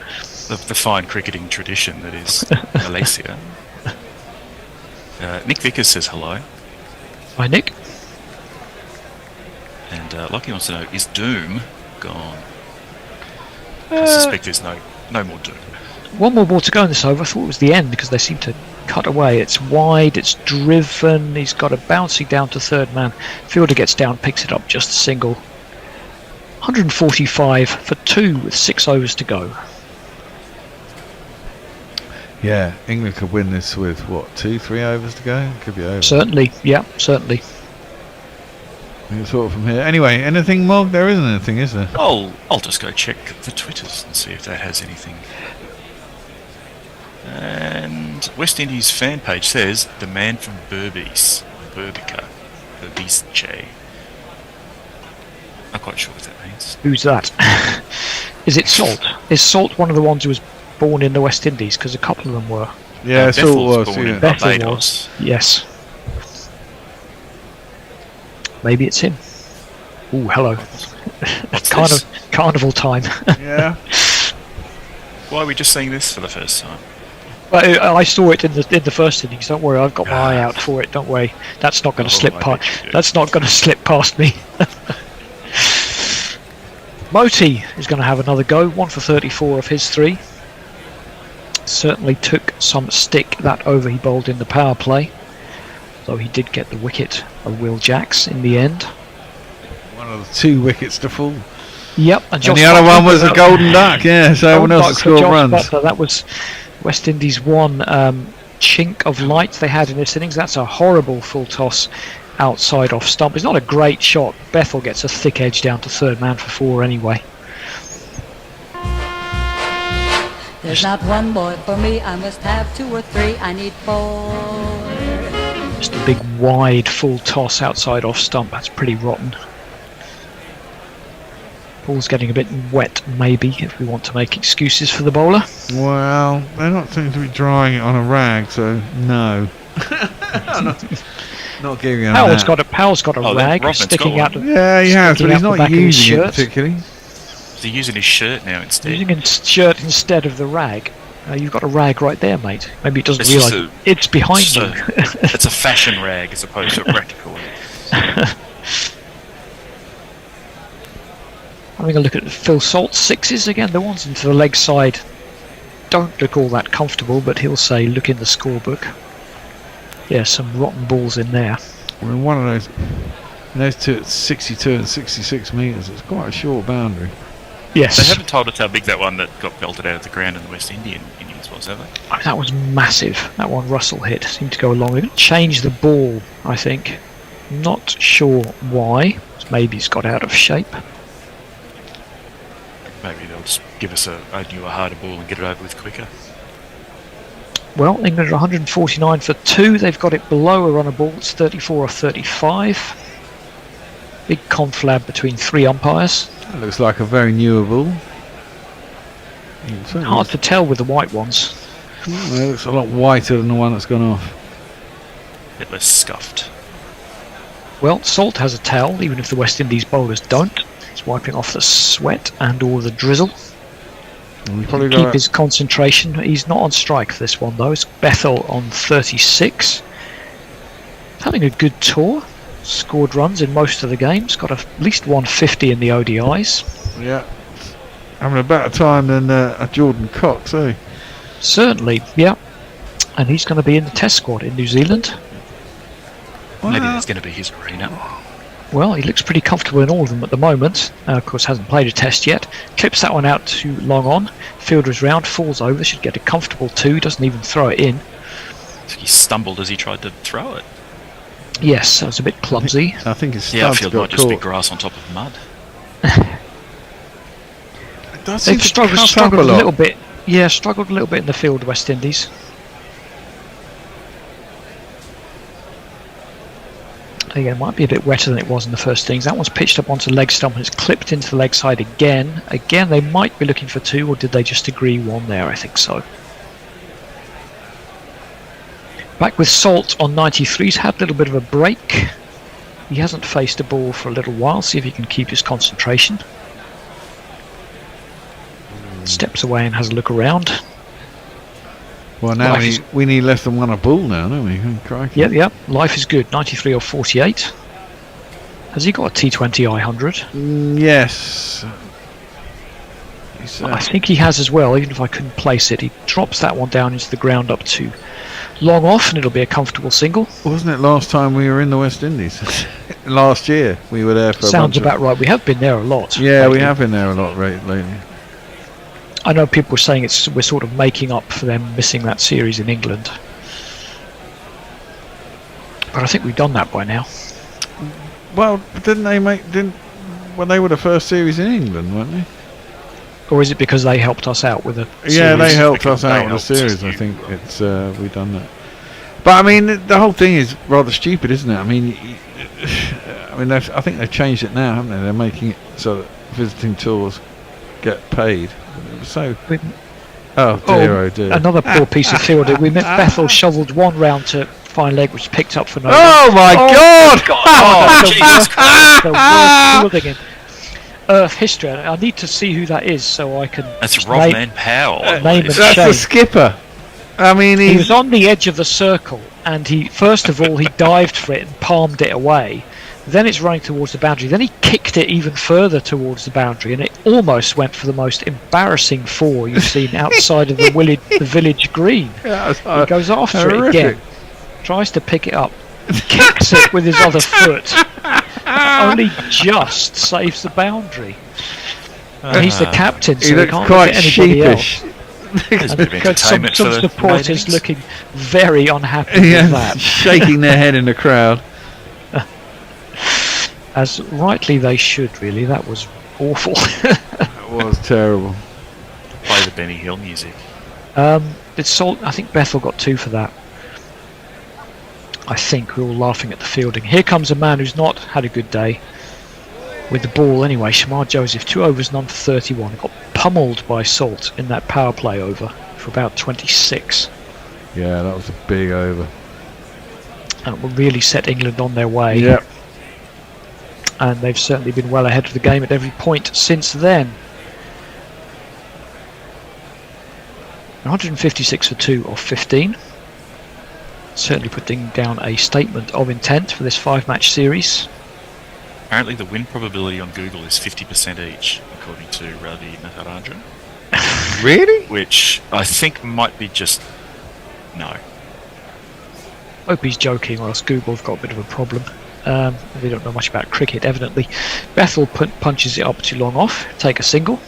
The fine cricketing tradition that is Malaysia. Nick Vickers says hello. Hi, Nick. And Lockie wants to know, is Doom gone? I suspect there's no more Doom. One more ball to go in this over. I thought it was the end because they seem to cut away. It's wide, it's driven. He's got a bouncing down to third man. Fielder gets down, picks it up, just a single. 145 for 2 with 6 overs to go. Yeah, England could win this with what, 2-3 overs to go? Could be over. Certainly, yeah, certainly. It's sort of from here. Anyway, anything, Mog? There isn't anything, is there? I'll just go check the Twitters and see if that has anything. And West Indies fan page says the man from Berbice, Berbice. Not quite sure what that means. Who's that? Is it Salt? Is Salt one of the ones who was born in the West Indies? Because a couple of them were. Yeah, Salt was. Born in Bethel Barbados. was. Yes. Maybe it's him. Ooh, hello. Kind of carnival time. Yeah. Why are we just seeing this for the first time? Well, I saw it in the first innings. Don't worry, I've got my eye out for it. Don't worry, that's not going to slip past. That's not going to slip past me. Moti is going to have another go. 1 for 34 of his 3. Certainly took some stick that over he bowled in the power play. Though he did get the wicket of Will Jacks in the end. One of the 2 wickets to fall. Yep, and the other one was a golden duck. Yeah, so everyone else has scored runs. Butler, that was West Indies' one chink of light they had in this innings. That's a horrible full toss outside off stump. It's not a great shot. Bethel gets a thick edge down to third man for 4 anyway. There's not one boy for me, I must have 2 or 3, I need 4. Just a big wide full toss outside off stump. That's pretty rotten. Ball's getting a bit wet, maybe, if we want to make excuses for the bowler. Well, they don't seem to be drying it on a rag, so no. Not giving him Powell's that. Powell's got a rag sticking out. Yeah, he has, but he's not using it particularly. Is he using his shirt now instead? Using his shirt instead of the rag. You've got a rag right there, mate. Maybe it doesn't realise it's behind you. It's a fashion rag as opposed to a practical one. Having a look at Phil Salt's 6s again. The ones into the leg side don't look all that comfortable, but he'll say, look in the scorebook. Yeah, some rotten balls in there. We're in one of those 2 at 62 and 66 metres. It's quite a short boundary. Yes. They haven't told us how big that one that got belted out of the ground in the West Indian innings was, have they? Oh, that was massive. That one Russell hit seemed to go along. They're going to change the ball, I think. Not sure why. Maybe it's got out of shape. Maybe they'll just give us a newer, harder ball and get it over with quicker. Well, England are 149 for 2. They've got it below a runner ball. It's 34 or 35. Big conflab between 3 umpires. That looks like a very newer ball. Hard to tell with the white ones. It looks a lot whiter than the one that's gone off. A bit less scuffed. Well, Salt has a towel, even if the West Indies bowlers don't. He's wiping off the sweat and all the drizzle. Keep his concentration. He's not on strike for this one though. It's Bethel on 36. Having a good tour. Scored runs in most of the games. Got at least 150 in the ODIs. Yeah. Having a better time than Jordan Cox, eh? Certainly, yeah. And he's going to be in the test squad in New Zealand. Maybe that's going to be his arena. Well, he looks pretty comfortable in all of them at the moment. Of course, hasn't played a test yet. Clips that one out too long on. Fielder's round, falls over, should get a comfortable 2. Doesn't even throw it in. He stumbled as he tried to throw it. Yes, that was a bit clumsy. I think his the outfield might just be grass on top of mud. They've struggled a little bit. Yeah, struggled a little bit in the field, West Indies. Again, might be a bit wetter than it was in the first innings. That one's pitched up onto the leg stump and it's clipped into the leg side again. Again, they might be looking for 2, or did they just agree 1 there? I think so. Back with Salt on 93. He's had a little bit of a break. He hasn't faced a ball for a little while. See if he can keep his concentration. Steps away and has a look around. Well, now we need less than 1 a ball now, don't we? Crikey. Yep. Life is good. 93 or 48. Has he got a T20 I100? Yes. I think he has as well, even if I couldn't place it. He drops that one down into the ground up to long off, and it'll be a comfortable single. Wasn't it last time we were in the West Indies? Last year we were there for Sounds about right. We have been there a lot. Yeah, lately. we have been there a lot lately. I know people were saying we're sort of making up for them missing that series in England. But I think we've done that by now. Well, didn't they they were the first series in England, weren't they? Or is it because they helped us out with a series? Yeah, they helped us out with the series. I think it's we've done that. But I mean, the whole thing is rather stupid, isn't it? I mean, I think they've changed it now, haven't they? They're making it so that visiting tours get paid. So, oh dear. Another poor piece of fielding. Bethel shoveled one round to fine leg, which picked up for no. Oh my God! The worst fielding in Earth history. I need to see who that is so I can. That's Rodman Powell. Name and That's shame. the skipper. I mean, he was on the edge of the circle, and he dived for it and palmed it away. Then it's running towards the boundary. Then he kicked it even further towards the boundary, and it almost went for the most embarrassing four you've seen outside of the village green. Yeah, he goes after horrific. it again, tries to pick it up, kicks it with his other foot, only just saves the boundary. He's the captain, so he can't quite look at anybody sheepish. else. Some supporters looking very unhappy Yeah, with that. shaking their head in the crowd. As rightly they should, really. That was awful. That was terrible. Play the Benny Hill music. I think Bethel got 2 for that. I think we're all laughing at the fielding. Here comes a man who's not had a good day with the ball anyway. Shamar Joseph, 2 overs, none for 31. Got pummeled by Salt in that power play over for about 26. Yeah, that was a big over. And it will really set England on their way. Yep. And they've certainly been well ahead of the game at every point since then. 156 for 2 off 15. Certainly putting down a statement of intent for this 5-match series. Apparently the win probability on Google is 50% each, according to Ravi Natarajan. Really? Which I think might be just... no. Hope he's joking, or else Google have got a bit of a problem. They don't know much about cricket, evidently. Bethel punches it up too long off, take a single.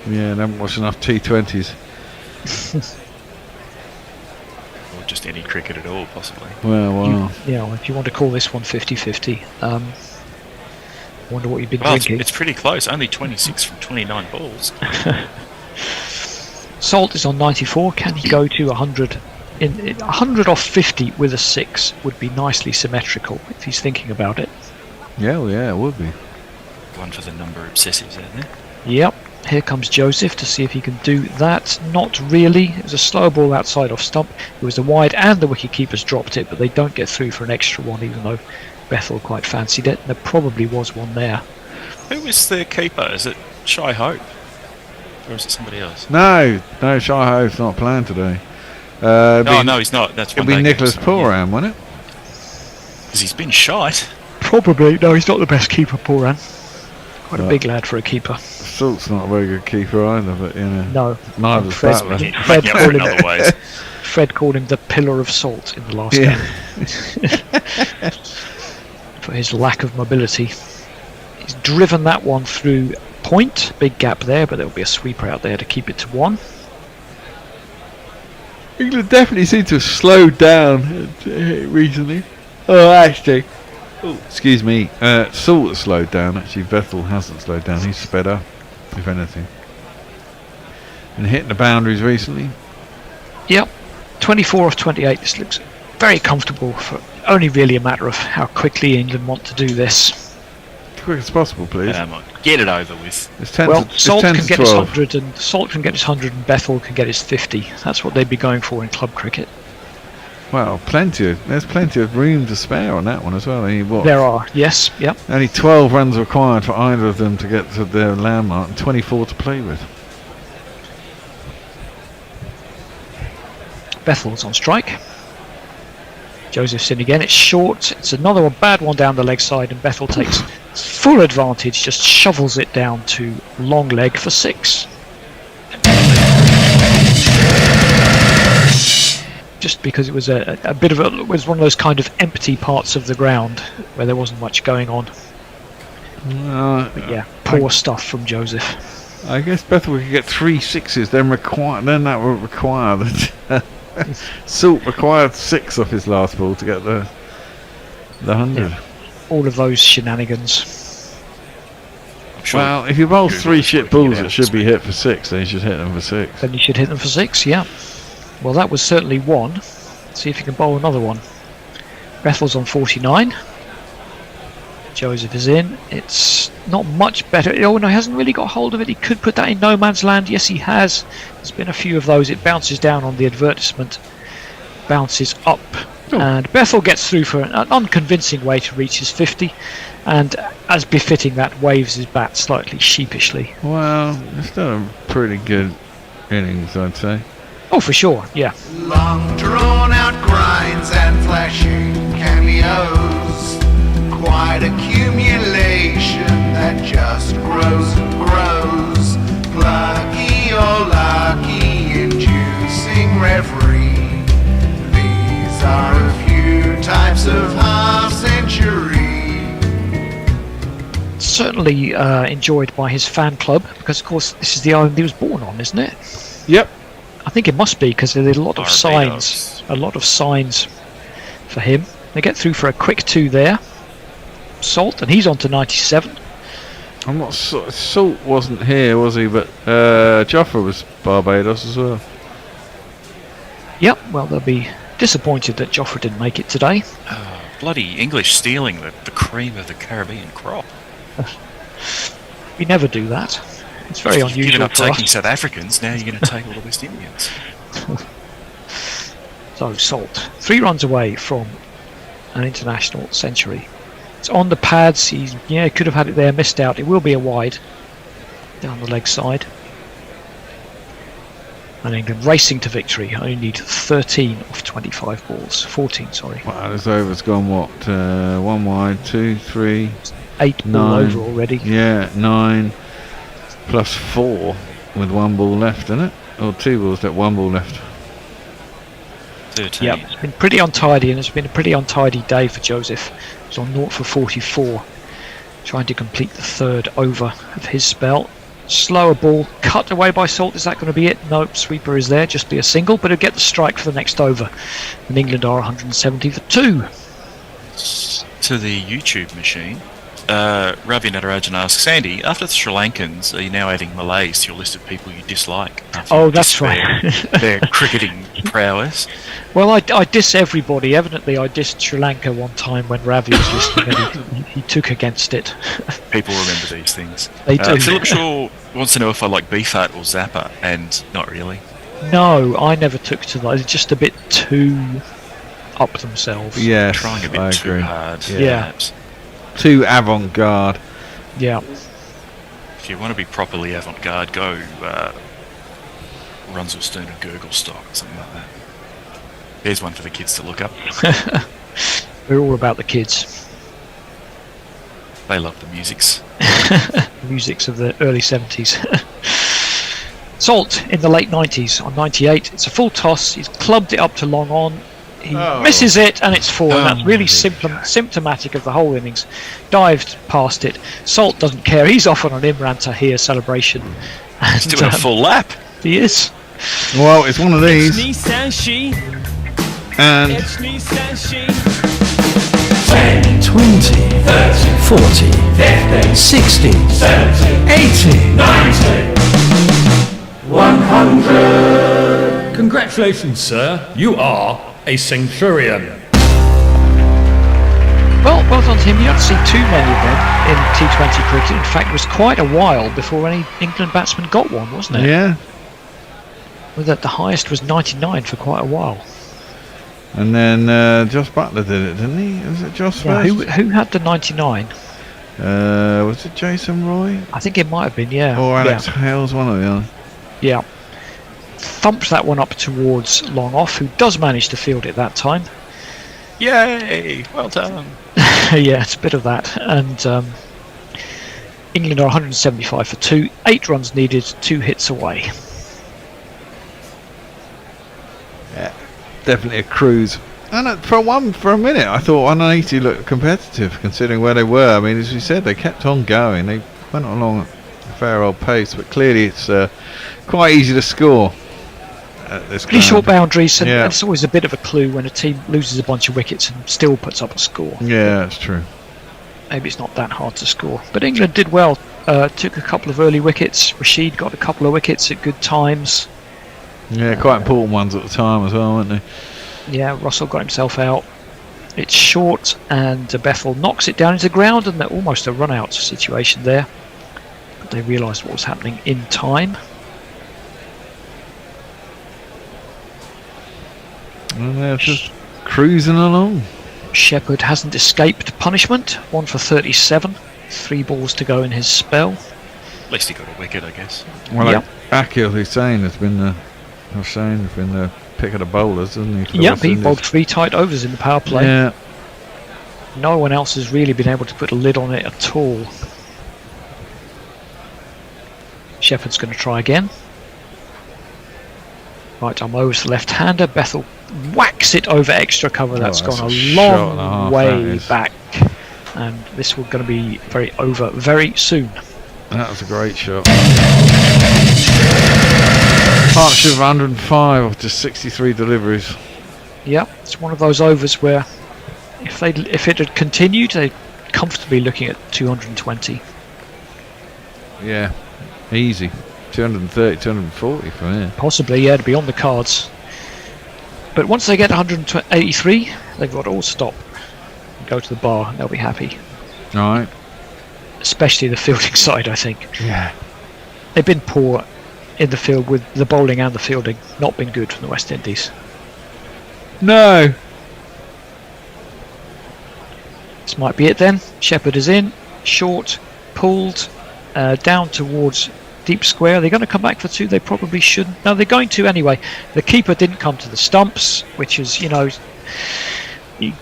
Yeah, they haven't watched enough T20s. Or just any cricket at all, possibly. Well. If you want to call this one 50-50, wonder what you've been Well, drinking. it's pretty close, only 26 from 29 balls. Salt is on 94, can he go to 100? 100 off 50 with a 6 would be nicely symmetrical if he's thinking about it. Yeah, it would be. One for the number of obsessives out there. Yep, here comes Joseph to see if he can do that. Not really. It was a slow ball outside off stump. It was a wide and the wicket-keepers dropped it, but they don't get through for an extra one, even though Bethel quite fancied it. There probably was one there. Who is the keeper? Is it Shai Hope? Or is it somebody else? No, Shai Hope's not playing today. No, he's not. That's it'll be Nicholas Pooran, won't it? Because he's been shite. Probably. No, he's not the best keeper, Pooran. Quite a big lad for a keeper. Salt's not a very good keeper either, but no. Neither's Battler. Fred called him the pillar of salt in the last game for his lack of mobility. He's driven that one through point, big gap there, but there'll be a sweeper out there to keep it to 1. England definitely seem to have slowed down recently. Oh, actually. Excuse me. Salt has slowed down. Actually, Bethel hasn't slowed down. He's sped up, if anything. And hitting the boundaries recently. Yep. 24 off 28. This looks very comfortable. For only really a matter of how quickly England want to do this. As quick as possible, please. Get it over with. Salt can get his 100, and Salt can get his 100, and Bethel can get his 50. That's what they'd be going for in club cricket. Well, there's plenty of room to spare on that one as well. There are, yes, yep. Only 12 runs required for either of them to get to their landmark, and 24 to play with. Bethel's on strike. Joseph's in again. It's short. It's another bad one down the leg side, and Bethel takes full advantage, just shovels it down to long leg for 6. Just because it was a bit of it was one of those kind of empty parts of the ground where there wasn't much going on. But yeah, poor stuff from Joseph. I guess Bethel could get 3 6s, then that would require that Salt required 6 off his last ball to get the 100. Yeah. All of those shenanigans. Sure. Well, if you bowl 3 shit balls that should be hit for 6, then you should hit them for 6. Then you should hit them for 6, yeah. Well, that was certainly one. Let's see if you can bowl another one. Bethel's on 49. Joseph is in. It's not much better. Oh no, he hasn't really got hold of it. He could put that in no man's land. Yes, he has. There's been a few of those. It bounces down on the advertisement. Bounces up. And Bethel gets through for an unconvincing way to reach his 50. And as befitting that, waves his bat slightly sheepishly. Well, it's done a pretty good innings, I'd say. Oh, for sure, yeah. Long drawn out grinds and flashing cameos. Quite accumulation that just grows and grows. Plucky or lucky, inducing reverie. These are a few types of half century. Certainly enjoyed by his fan club, because of course this is the island he was born on, isn't it? Yep. I think it must be, because there are a lot of Barbados. signs for him. They get through for a quick 2 there. Salt, and he's on to 97. I'm not Salt wasn't here, was he? But Joffa was Barbados as well. Yep, well, they'll be disappointed that Joffre didn't make it today. Bloody English stealing the cream of the Caribbean crop. We never do that. It's very You've unusual given up for taking us. South Africans, now you're going to take all the West Indians. So Salt, 3 runs away from an international century. It's on the pads. He could have had it there, missed out. It will be a wide down the leg side. And England racing to victory. Only need 13 off 25 balls. 14, sorry. Wow, this over's gone what? 1 wide, 2, 3, 8 ball 9. over already. Yeah, 9 plus 4 with 1 ball left, isn't it? Or 2 balls left, 1 ball left. 13. Yep, it's been pretty untidy, and it's been a pretty untidy day for Joseph. He's on 0 for 44, trying to complete the 3rd over of his spell. Slower ball, cut away by Salt. Is that going to be it? No, sweeper is there, just be a single, but he'll get the strike for the next over. And England are 170 for 2. To the YouTube machine, Ravi Natarajan asks, Sandy, after the Sri Lankans, are you now adding Malays to your list of people you dislike? Oh, that's right. Their cricketing prowess. Well, I diss everybody. Evidently, I dissed Sri Lanka one time when Ravi was listening, and he took against it. People remember these things. They do. Philip Shaw wants to know if I like BFAT or Zappa, and not really. No, I never took to that. It's just a bit too up themselves. Yeah, Trying a bit I too agree. hard. Yeah. perhaps. Too avant-garde. Yeah. If you want to be properly avant-garde, go Runsellstone and Gurglestock or something like that. There's one for the kids to look up. We're all about the kids. They love the musics. Musics of the early 70s. Salt in the late 90s on 98. It's a full toss. He's clubbed it up to long on. He misses it, and it's 4. And that's really symptomatic of the whole innings. Dived past it. Salt doesn't care. He's off on an Imran Tahir celebration. And, He's doing a full lap. He is. Well, it's one of these. And 10, 20, 30, 40, 50, 60, 70, 80, 90, 100. Congratulations, sir. You are a centurion. Well done to him. You don't see too many of them in T20 cricket. In fact, it was quite a while before any England batsman got one, wasn't it? yeah. Well, the highest was 99 for quite a while. And then Josh Butler did it, didn't he? Was it Josh Yeah, first? who had the 99? Was it Jason Roy? I think it might have been, yeah. Or Alex Hales, one of the other. Yeah. Thumped that one up towards long off, who does manage to field it that time. Yay! Well done. Yeah, it's a bit of that. And England are 175 for 2, 8 runs needed, 2 hits away. Yeah, definitely a cruise. And for a minute, I thought 180 looked competitive, considering where they were. I mean, as you said, they kept on going. They went along at a fair old pace, but clearly it's quite easy to score at this Pretty ground. short boundaries, and Yeah. it's always a bit of a clue when a team loses a bunch of wickets and still puts up a score. Yeah, that's true. Maybe it's not that hard to score. But England did well. Took a couple of early wickets. Rashid got a couple of wickets at good times. Yeah, quite important ones at the time as well, weren't they? Yeah, Russell got himself out. It's short, and Bethel knocks it down into the ground, and they're almost a run-out situation there. But they realised what was happening in time. And they're just cruising along. Shepherd hasn't escaped punishment. 1 for 37. 3 balls to go in his spell. At least he got a wicket, I guess. Well, Yep. Akil Hussain has been the pick of the bowlers, hasn't he? for the Yep, West he Indies? bowled 3 tight overs in the power play. Yeah. No one else has really been able to put a lid on it at all. Shepherd's going to try again. Right arm over to the left-hander. Bethel whacks it over extra cover. That's that's gone a a shot and a long half, way that is. back. And this will going to be over very soon. That was a great shot. Partnership of 105 of just 63 deliveries. Yep, it's one of those overs where if it had continued, they'd comfortably looking at 220. Yeah, easy. 230, 240 from here. Possibly, yeah, to be on the cards. But once they get 183, they've got to all stop and go to the bar, and they'll be happy. Right. Especially the fielding side, I think. Yeah. They've been poor in the field with the bowling and the fielding. Not been good from the West Indies. No. This might be it then. Shepherd is in, short, pulled, down towards deep square. Are they going to come back for 2? They probably shouldn't. No, they're going to anyway. The keeper didn't come to the stumps, which is, you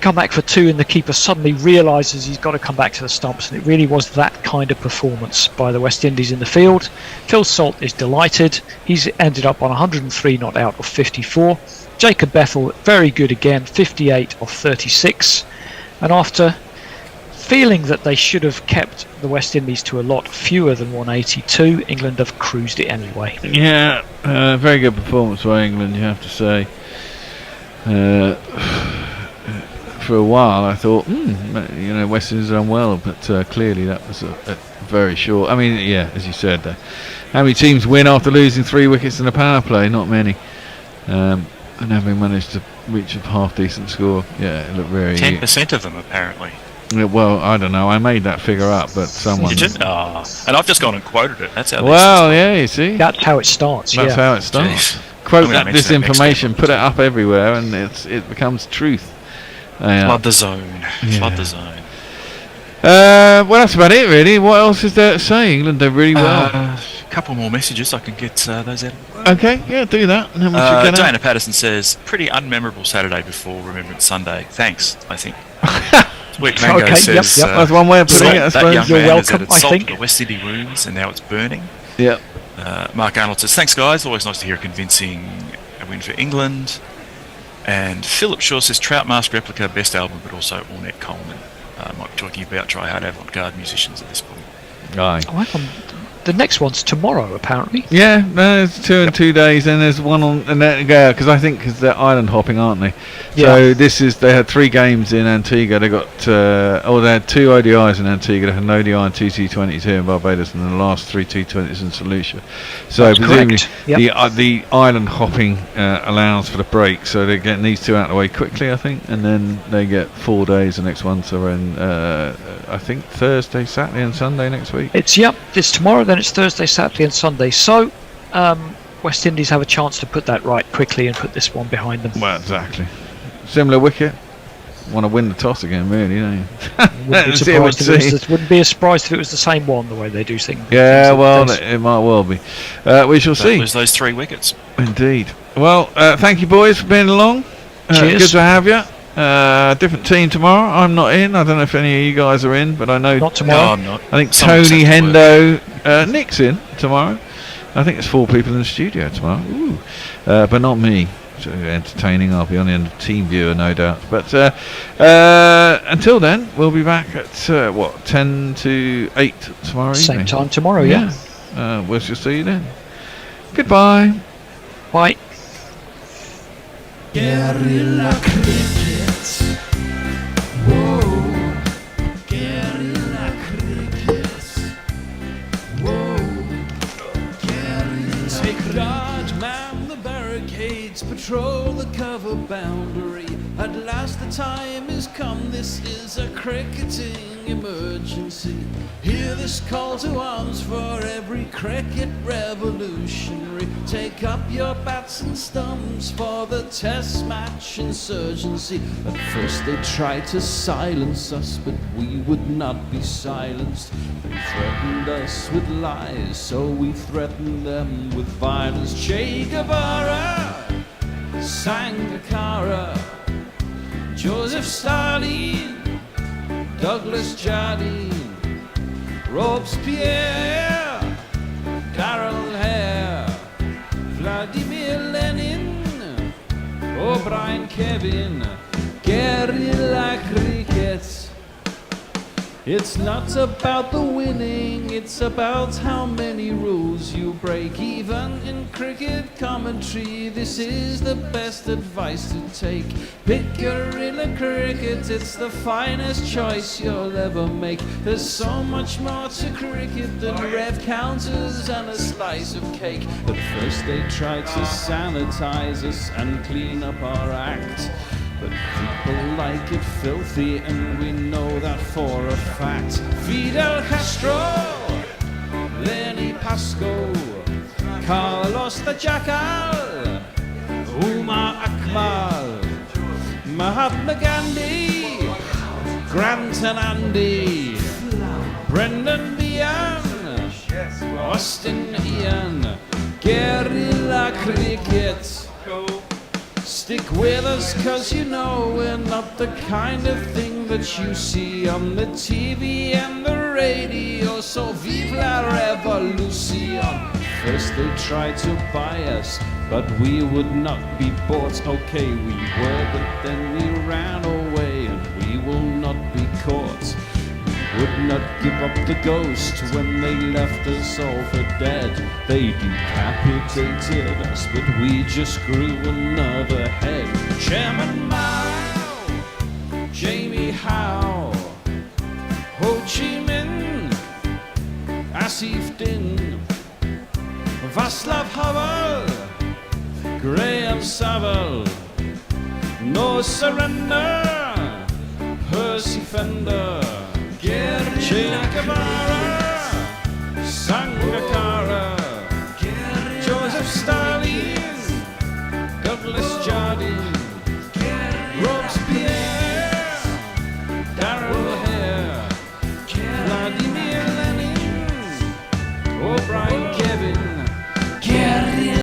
come back for 2 and the keeper suddenly realises he's got to come back to the stumps, and it really was that kind of performance by the West Indies in the field. Phil Salt is delighted. He's ended up on 103 not out of 54. Jacob Bethel, very good again, 58 of 36. And after feeling that they should have kept the West Indies to a lot fewer than 182, England have cruised it anyway. Yeah, very good performance by England, you have to say. For a while I thought, West Indies done well, but clearly that was a very short. I mean, yeah, as you said, how many teams win after losing 3 wickets in a power play? Not many. And having managed to reach a half decent score, yeah, it looked very. 10% of them, apparently. Yeah, well, I don't know. I made that figure up, but someone. Did you? And I've just gone and quoted it. That's how. Well, yeah, you see. That's how it starts. That's how it starts. Quote this information, put it up everywhere, and it becomes truth. Flood the zone. Yeah. Flood the zone. Well, that's about it, really. What else is there to say? England did really well. A couple more messages. I can get those out. Okay, yeah, do that. And then we should get Diana Patterson says, pretty unmemorable Saturday before Remembrance Sunday. Thanks, I think. Sweet Mango Okay, says, yep. That's one way of putting it, I that suppose. young You're man has welcome, added I salt think. to the West City wounds, and now it's burning. Yep. Mark Arnold says, thanks guys, always nice to hear a convincing win for England. And Philip Shaw says, Trout Mask replica, best album, but also Ornette Coleman. Might be talking about try hard avant-garde musicians at this point. Aye. Oh, hang on. The next one's tomorrow, apparently. Yeah, there's 2 in 2 days, and there's one on because they're island hopping, aren't they? Yeah. So they had 3 games in Antigua. They got they had 2 ODIs in Antigua. They had an ODI and 2 T20s here in Barbados, and then the last 3 T20s in St Lucia. So That's presumably correct. Yep. the island hopping allows for the break. So they're getting these 2 out of the way quickly, I think, and then they get 4 days. The next ones are in I think Thursday, Saturday, and Sunday next week. It's tomorrow. Then it's Thursday, Saturday, and Sunday. So West Indies have a chance to put that right quickly and put this one behind them. Well, exactly. Similar wicket. Want to win the toss again, really, don't you? Wouldn't be a surprise if it was the same one, the way they do things. Yeah, well, it might well be. We shall see. Lose those 3 wickets. Indeed. Well, thank you, boys, for being along. Cheers. Good to have you. Different team tomorrow. I'm not in. I don't know if any of you guys are in, but I know. Not tomorrow. No, I'm not. I think Someone's Tony, had to Hendo, Nick's in tomorrow. I think it's 4 people in the studio tomorrow. Ooh. But not me. So entertaining. I'll be on the end of Team Viewer, no doubt. But until then, we'll be back at 10 to 8 tomorrow Same evening. time tomorrow, yeah. We'll just see you then. Goodbye. Bye. Guerrilla crickets. Whoa. Guerrilla crickets. Whoa. Guerrilla. Take guard, man the barricades, patrol the cover boundary. At last the time is come, this is a cricketing emergency. Hear this call to arms for every cricket revolutionary. Take up your bats and stumps for the test match insurgency. At first they tried to silence us, but we would not be silenced. They threatened us with lies, so we threatened them with violence. Che Guevara, Sangakkara, Joseph Stalin, Douglas Jardine, Robespierre, Darrell Hare, Vladimir Lenin, O'Brien Kevin, guerrilla cricket. It's not about the winning, it's about how many rules you break. Even in cricket commentary, this is the best advice to take. Pick guerrilla cricket, it's the finest choice you'll ever make. There's so much more to cricket than red counters and a slice of cake. At first they tried to sanitize us and clean up our act, but people like it filthy, and we know that for a fact. Fidel Castro, Lenny Pascoe, Carlos the Jackal, Umar Akmal, Mahatma Gandhi, Grant and Andy, Brendan Behan, Austin Ian, guerrilla cricket. Stick with us, cause you know we're not the kind of thing that you see on the TV and the radio. So vive la revolution. First they tried to buy us, but we would not be bought. Okay, we were, but then we ran away, and we will not be caught. Would not give up the ghost when they left us all for dead. They decapitated us, but we just grew another head. Chairman Mao, Jamie Howe, Ho Chi Minh, Asif Din, Václav Havel, Graham Saville, No Surrender, Percy Fender, Che Guevara, Sangakkara.